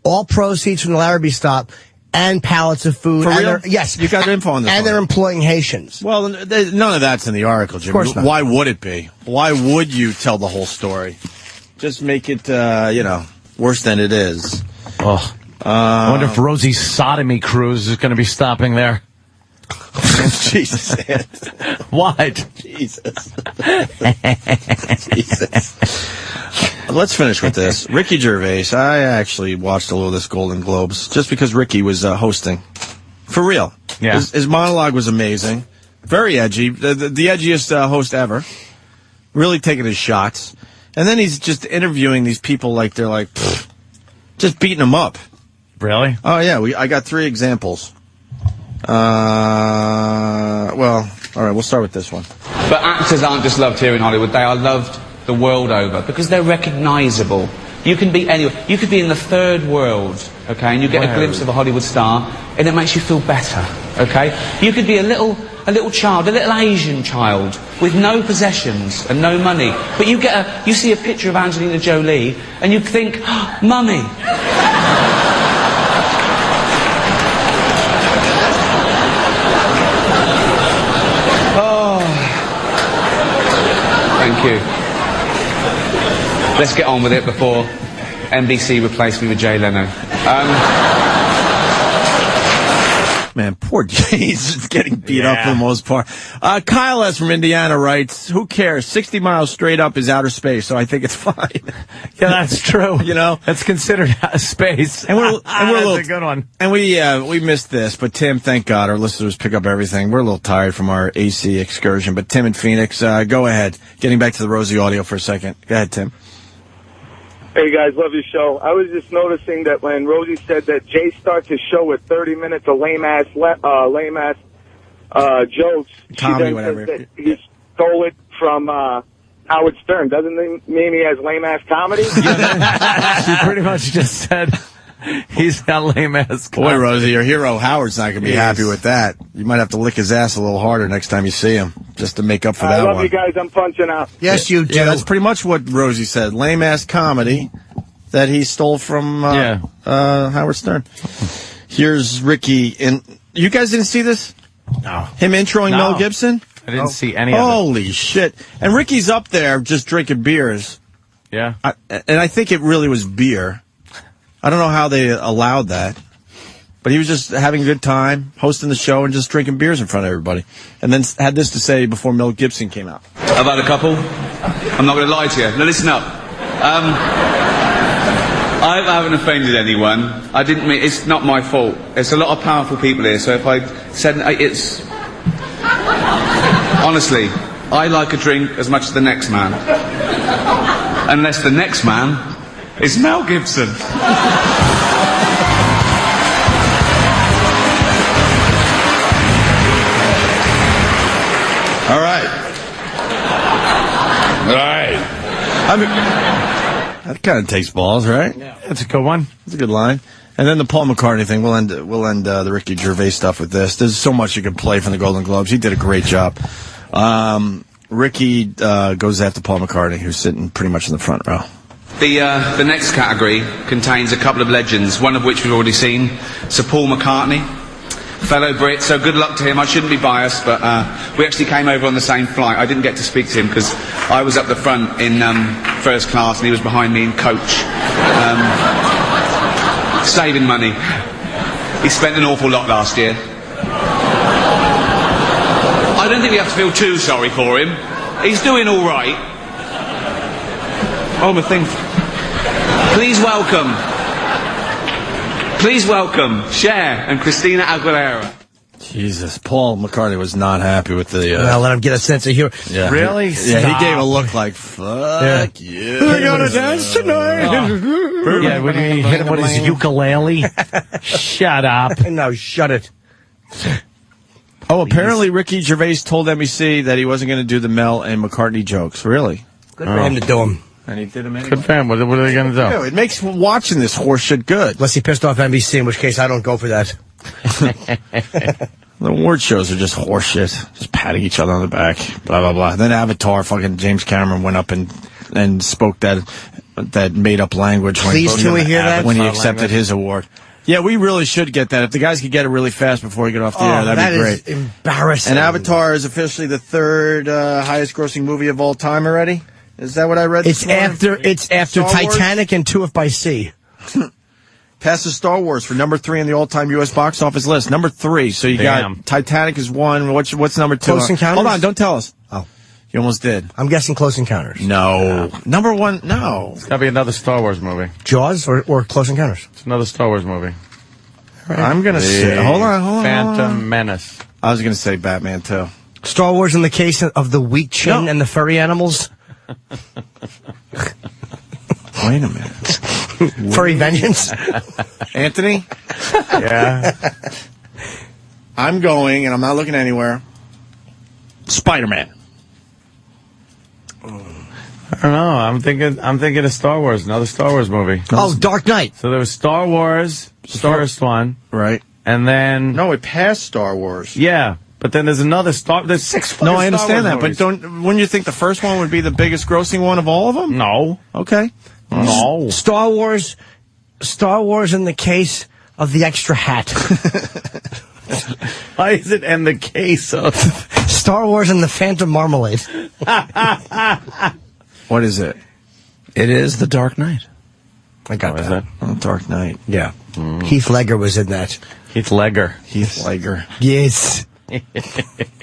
All proceeds from the Larrabee stop and pallets of food. For and real? Yes. You got info on this And one. they're employing Haitians. Well, none of that's in the article, Jim. Of course not. Why would it be? Why would you tell the whole story? Just make it, worse than it is. Oh. I wonder if Rosie's sodomy cruise is going to be stopping there. Jesus. What? Jesus. Jesus. Let's finish with this. Ricky Gervais. I actually watched a little of this Golden Globes just because Ricky was hosting. For real. Yeah. His monologue was amazing. Very edgy. The edgiest host ever. Really taking his shots. And then he's just interviewing these people like they're like, just beating them up. Really? Oh, yeah. I got 3 examples. Well, all right, we'll start with this one. But actors aren't just loved here in Hollywood, they are loved the world over because they're recognisable. You can be anywhere. You could be in the third world, okay, and you get a glimpse of a Hollywood star, and it makes you feel better, okay? You could be a little child, a little Asian child, with no possessions and no money, but you see a picture of Angelina Jolie, and you think, oh, Mummy. Thank you. Let's get on with it before NBC replaced me with Jay Leno. Man, poor Jay's just getting beat up for the most part. Kyle S. from Indiana writes, who cares? 60 miles straight up is outer space, so I think it's fine. Yeah, that's true. You know? That's considered space. And we're that's a good one. And we missed this, but Tim, thank God, our listeners pick up everything. We're a little tired from our AC excursion, but Tim in Phoenix, go ahead. Getting back to the Rosie audio for a second. Go ahead, Tim. Hey, guys, love your show. I was just noticing that when Rosie said that Jay starts his show with 30 minutes of lame-ass jokes, Comedy, she then whatever. says that he stole it from Howard Stern. Doesn't it mean he has lame-ass comedy? She pretty much just said he's got lame-ass comedy. Boy, Rosie, your hero Howard's not going to be happy with that. You might have to lick his ass a little harder next time you see him, just to make up for that I love one. you guys. I'm punching out. Yes, you do. Yeah, that's pretty much what Rosie said. Lame-ass comedy that he stole from Howard Stern. Here's Ricky. And you guys didn't see this? No. Him introing Mel Gibson? I didn't see any of it. Holy shit. And Ricky's up there just drinking beers. Yeah. And I think it really was beer. I don't know how they allowed that. But he was just having a good time, hosting the show, and just drinking beers in front of everybody. And then had this to say before Mel Gibson came out. I've had a couple. I'm not going to lie to you. Now listen up. I haven't offended anyone. I didn't mean, it's not my fault. There's a lot of powerful people here, so if I said it's... Honestly, I like a drink as much as the next man. Unless the next man is Mel Gibson. All right. I mean, that kind of takes balls, right? Yeah. That's a good one. That's a good line. And then the Paul McCartney thing. We'll end the Ricky Gervais stuff with this. There's so much you can play from the Golden Globes. He did a great job. Ricky goes after Paul McCartney, who's sitting pretty much in the front row. The next category contains a couple of legends, one of which we've already seen, Sir Paul McCartney, fellow Brit, so good luck to him. I shouldn't be biased, but we actually came over on the same flight. I didn't get to speak to him because I was up the front in first class and he was behind me in coach. Saving money. He spent an awful lot last year. I don't think we have to feel too sorry for him. He's doing all right. Oh, my thing. Please welcome Cher and Christina Aguilera. Jesus, Paul McCartney was not happy with the... Well, let him get a sense of humor. Yeah, really? Yeah, he gave a look like, fuck you. We're gonna dance tonight. Yeah, when he hit him with his ukulele. Shut up. No, shut it. Oh, apparently Ricky Gervais told NBC that he wasn't going to do the Mel and McCartney jokes. Really? Good for him to do them. And he did them anyway. Good for him. What are they going to do? Yeah, it makes watching this horse shit good. Unless he pissed off NBC, in which case I don't go for that. The award shows are just horse shit. Just patting each other on the back. Blah, blah, blah. Then Avatar, fucking James Cameron went up and spoke that made-up language. Please, can we hear that? When he accepted his award. Yeah, we really should get that. If the guys could get it really fast before we get off the air, that'd be great. That is embarrassing. And Avatar is officially the third highest grossing movie of all time already? Is that what I read this morning? It's after Titanic and 2 by Sea. Passes Star Wars for number 3 on the all-time U.S. box office list. Number 3. So you got Titanic is 1. What's number 2? Close Encounters? Hold on, don't tell us. Oh. You almost did. I'm guessing Close Encounters. No. Number 1, no. It's got to be another Star Wars movie. Jaws or Close Encounters? It's another Star Wars movie. Right. I'm going to say... Hold on. Phantom Menace. I was going to say Batman, too. Star Wars in the case of the weak chin and the furry animals? Wait a minute. Furry Vengeance? Anthony? Yeah. I'm going, and I'm not looking anywhere. Spider-Man. I don't know. I'm thinking of Star Wars, another Star Wars movie. Oh, Dark Knight. So there was Star Wars, the first one. Right. And then... No, it passed Star Wars. Yeah. But then there's another there's 6 fucking No, I understand Star Wars that, movies. but wouldn't you think the first one would be the biggest grossing one of all of them? No. Okay. No. Star Wars in the case of the extra hat. Why is it in the case of... Star Wars and the Phantom Marmalade. What is it? It is The Dark Knight. I got that. Oh, Dark Knight. Yeah. Heath Ledger was in that. Heath Ledger. Yes.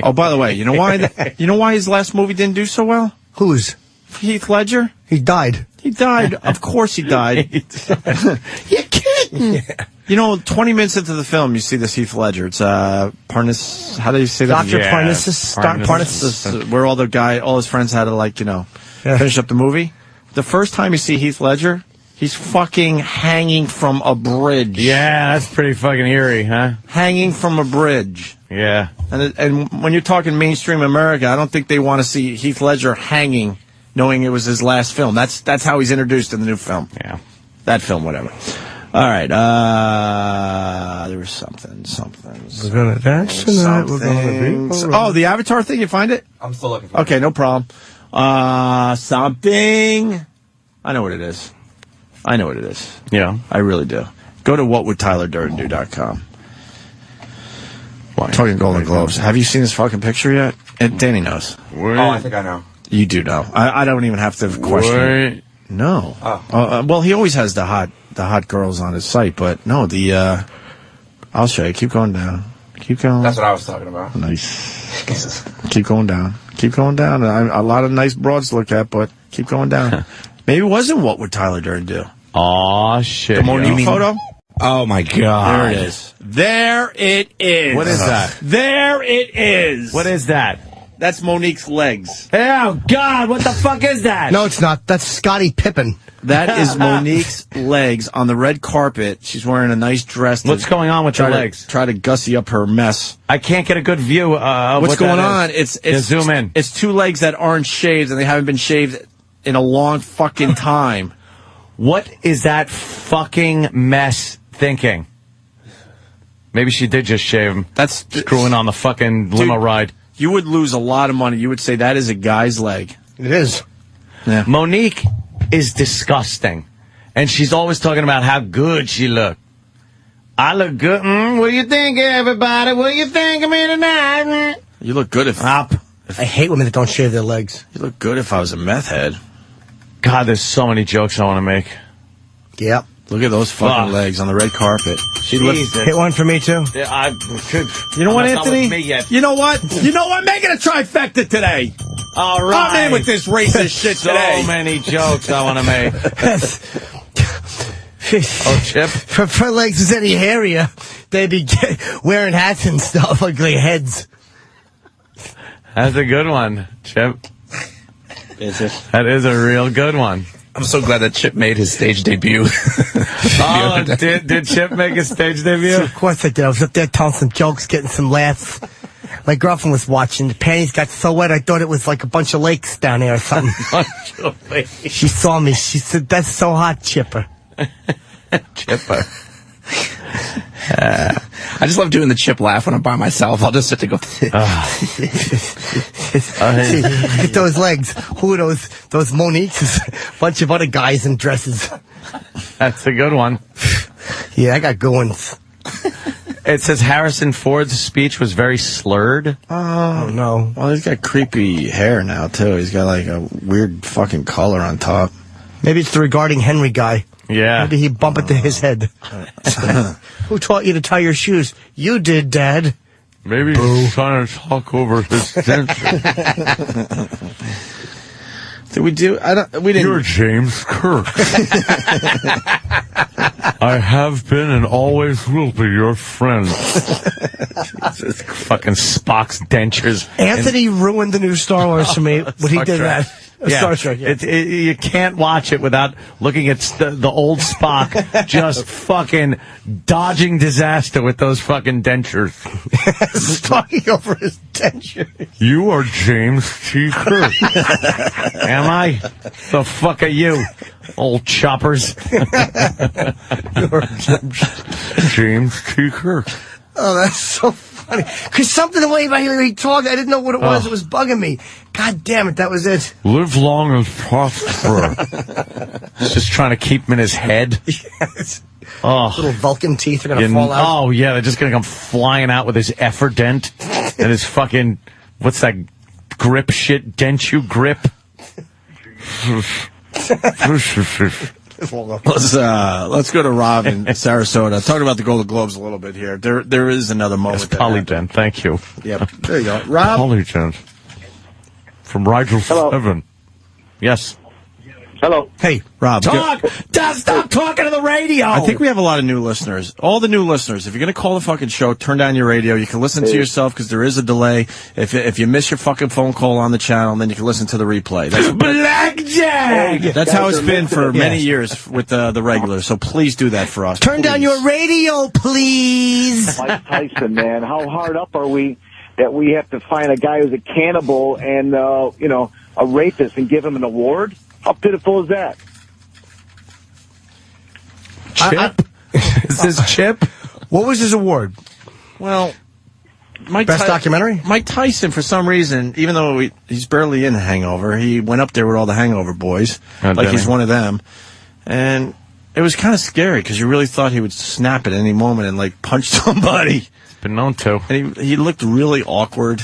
Oh, by the way, you know why his last movie didn't do so well? Whose? Heath Ledger. He died. He died. Of course he died. You're kidding. Yeah. You know, 20 minutes into the film, you see this Heath Ledger. It's Parnas. How do you say that? Dr. Parnassus. Parnassus. Where all his friends had to finish up the movie. The first time you see Heath Ledger, he's fucking hanging from a bridge. Yeah, that's pretty fucking eerie, huh? Hanging from a bridge. Yeah. And when you're talking mainstream America, I don't think they want to see Heath Ledger hanging, knowing it was his last film. That's how he's introduced in the new film. Yeah. That film, whatever. All right. There was something. We're going to dance tonight. We're going to be... Oh, the Avatar thing, you find it? I'm still looking for it. Okay, no problem. Something. I know what it is. Yeah. I really do. Go to whatwould.TylerDurdenDo.com. Talking Golden Globes. Have you seen this fucking picture yet? And Danny knows. Oh, I think I know. You do know. I don't even have to question it. No. Oh. Well, he always has the hot girls on his site, but no, I'll show you. Keep going down. Keep going. That's what I was talking about. Nice. Keep going down. Keep going down. A lot of nice broads to look at, but keep going down. Maybe it wasn't What Would Tyler Durden Do? Aw, shit. The Monique photo? Oh, my God. There it is. There it is. What is that? There it is. What is that? That's Monique's legs. Oh, God, what the fuck is that? No, it's not. That's Scottie Pippen. That is Monique's legs on the red carpet. She's wearing a nice dress. What's going on with her legs? Try to gussy up her mess. I can't get a good view of what's what going that on. is. It's zoom in. It's 2 legs that aren't shaved, and they haven't been shaved in a long fucking time. What is that fucking mess thinking? Maybe she did just shave him. That's screwing on the fucking limo ride. You would lose a lot of money. You would say that is a guy's leg. It is. Yeah. Monique is disgusting. And she's always talking about how good she looked. I look good. What do you think, everybody? What do you think of me tonight? You look good if... I hate women that don't shave their legs. You look good if I was a meth head. God, there's so many jokes I want to make. Yep. Look at those fucking legs on the red carpet. She looks. Hit one for me, too. Yeah, I could. You know what, I'm not Anthony? with me yet. You know what? Make it a trifecta today. All right. I'm in with this racist shit today. So many jokes I want to make. Oh, Chip? If her legs was any hairier, they'd be wearing hats and stuff like their heads. That's a good one, Chip. Is it? That is a real good one. I'm so glad that Chip made his stage debut. Oh, did Chip make his stage debut? Of course I did. I was up there telling some jokes, getting some laughs. My girlfriend was watching. The panties got so wet, I thought it was like a bunch of lakes down there or something. Bunch of lakes. She saw me. She said, "That's so hot, Chipper." Chipper. I just love doing the Chip laugh when I'm by myself. I'll just sit there and go... Look at those legs. Who are those Moniques? A bunch of other guys in dresses. That's a good one. Yeah, I got good ones. It says Harrison Ford's speech was very slurred. Oh, no. Well, he's got creepy hair now, too. He's got, like, a weird fucking color on top. Maybe it's the regarding Henry guy. Yeah. Maybe he bumped into his head. Who taught you to tie your shoes? You did, Dad. Maybe he's trying to talk over his dentures. Did we do? We didn't. You're James Kirk. I have been and always will be your friend. Jesus, fucking Spock's dentures. Anthony ruined the new Star Wars for me when he did that. Star Trek, yeah. You can't watch it without looking at the old Spock just fucking dodging disaster with those fucking dentures. Talking over his dentures. You are James T. Kirk. Am I? The fuck are you, old choppers? James T. Kirk. Oh, that's so funny. Because something the way he talked, I didn't know what it was. It was bugging me. God damn it, that was it. Live long and prosper. He's just trying to keep him in his head. Yes. Oh. Little Vulcan teeth are going to fall out. Oh, yeah, they're just going to come flying out with his effort dent and his fucking, what's that grip shit? Dentu grip? Let's go to Rob in Sarasota. Talk about the Golden Globes a little bit here. There is another moment. Yes, Polydent, thank you. Yep, there you go. Rob? Polydent. From Rigel 7. Yes. Hello. Hey, Rob. Talk! Stop talking to the radio! I think we have a lot of new listeners. All the new listeners, if you're going to call the fucking show, turn down your radio. You can listen to yourself because there is a delay. If you miss your fucking phone call on the channel, then you can listen to the replay. Blackjack! That's how it's been for many years with the regulars. So please do that for us. Turn down your radio, please. Mike Tyson, man. How hard up are we that we have to find a guy who's a cannibal and, a rapist and give him an award? How pitiful is that? Chip? Is this Chip? What was his award? Well, Best documentary? Mike Tyson, for some reason, even though he's barely in Hangover, he went up there with all the Hangover boys, like he's one of them. And it was kind of scary because you really thought he would snap at any moment and, like, punch somebody. It's been known to. And he looked really awkward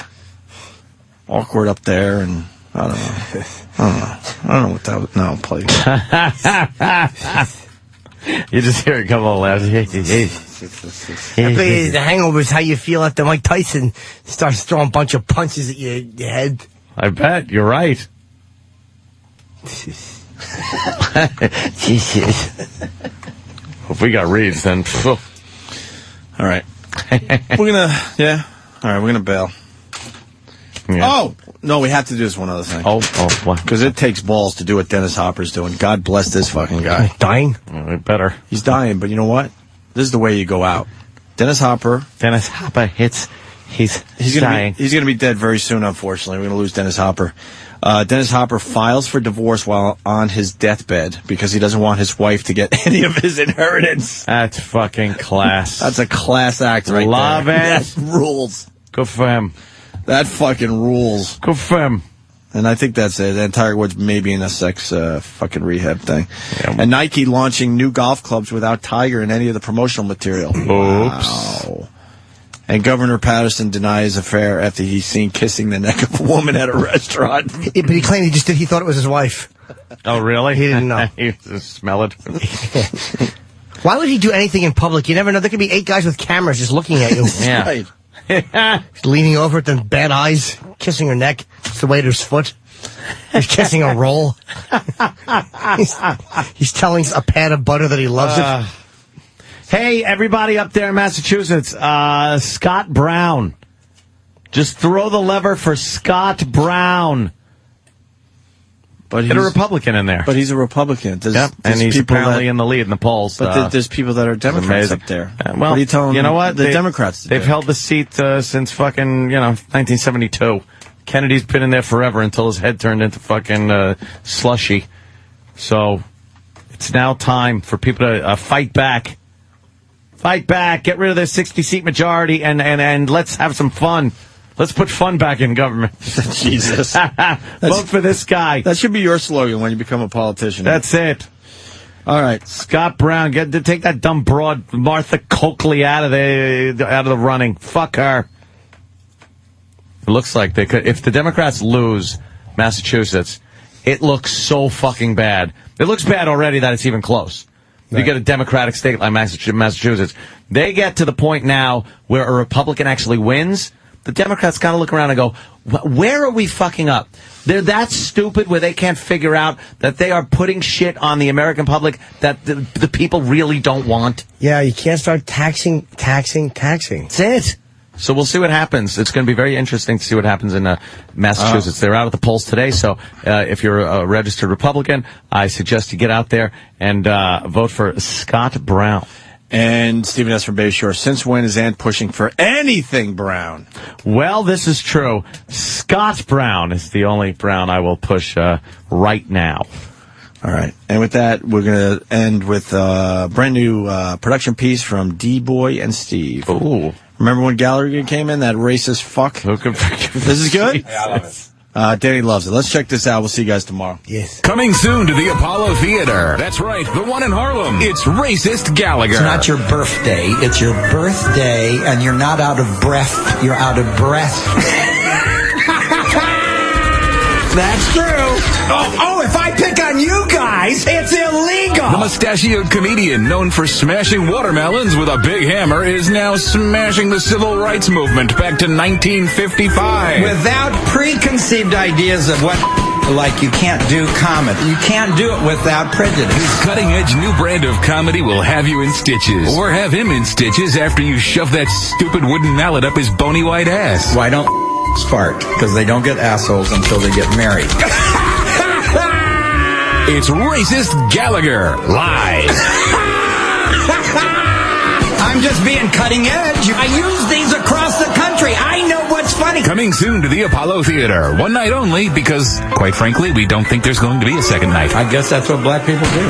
up there, and I don't know what that was. No, please. You just hear a couple of laughs. The Hangover is how you feel after Mike Tyson starts throwing a bunch of punches at your head. I bet. You're right. If we got reads, then... All right. We're going to bail. Yeah. Oh! No, we have to do this one other thing. Oh, what? Because it takes balls to do what Dennis Hopper's doing. God bless this fucking guy. Dying? Better. He's dying, but you know what? This is the way you go out. Dennis Hopper hits. He's dying. He's going to be dead very soon, unfortunately. We're going to lose Dennis Hopper. Dennis Hopper files for divorce while on his deathbed because he doesn't want his wife to get any of his inheritance. That's fucking class. That's a class act right Love there. it. That rules. Good for him. That fucking rules. Good for him. And I think that's it. And Tiger Woods maybe in a sex fucking rehab thing. Yeah. And Nike launching new golf clubs without Tiger in any of the promotional material. Oops. Wow. And Governor Patterson denies affair after he's seen kissing the neck of a woman at a restaurant. But he claimed he thought it was his wife. Oh, really? He didn't know. He just smelled it. Why would he do anything in public? You never know. There could be 8 guys with cameras just looking at you. Yeah. Right. He's leaning over at the bad eyes, kissing her neck. It's the waiter's foot. He's kissing a roll. he's telling a pat of butter that he loves it. Hey, everybody up there in Massachusetts, Scott Brown. Just throw the lever for Scott Brown. But Get a Republican in there. But he's a Republican. Yep, and he's apparently in the lead in the polls. But there's people that are Democrats up there. Well, what are you telling you know what? The Democrats to They've do? held the seat since fucking 1972. Kennedy's been in there forever until his head turned into fucking slushy. So it's now time for people to fight back. Fight back. Get rid of their 60-seat majority and let's have some fun. Let's put fun back in government. Jesus. Vote for this guy. That should be your slogan when you become a politician. That's it. All right. Scott Brown, take that dumb broad Martha Coakley out of the running. Fuck her. It looks like they could. If the Democrats lose Massachusetts, it looks so fucking bad. It looks bad already that it's even close. Right. You get a Democratic state like Massachusetts. They get to the point now where a Republican actually wins. The Democrats kind of look around and go, where are we fucking up? They're that stupid where they can't figure out that they are putting shit on the American public that the people really don't want. Yeah, you can't start taxing. That's it. So we'll see what happens. It's going to be very interesting to see what happens in Massachusetts. They're out at the polls today, so if you're a registered Republican, I suggest you get out there and vote for Scott Brown. And Stephen S. from Bay Shore, since when is Ant pushing for anything Brown? Well, this is true. Scott Brown is the only Brown I will push right now. All right. And with that, we're going to end with a brand new production piece from D-Boy and Steve. Ooh. Remember when Gallagher came in, that racist fuck? This is good? Yeah, I love it. Danny loves it. Let's check this out. We'll see you guys tomorrow. Yes. Coming soon to the Apollo Theater. That's right, the one in Harlem. It's Racist Gallagher. It's not your birthday. It's your birthday, and you're not out of breath. You're out of breath. That's true. Oh, if I pick on you guys, it's illegal. The mustachioed comedian known for smashing watermelons with a big hammer is now smashing the civil rights movement back to 1955. Without preconceived ideas of what, like you can't do comedy. You can't do it without prejudice. His cutting-edge new brand of comedy will have you in stitches. Or have him in stitches after you shove that stupid wooden mallet up his bony white ass. Why don't fart? Because they don't get assholes until they get married. It's Racist Gallagher, live. I'm just being cutting edge. I use these across the country. I know what's funny. Coming soon to the Apollo Theater. One night only because, quite frankly, we don't think there's going to be a second night. I guess that's what black people do.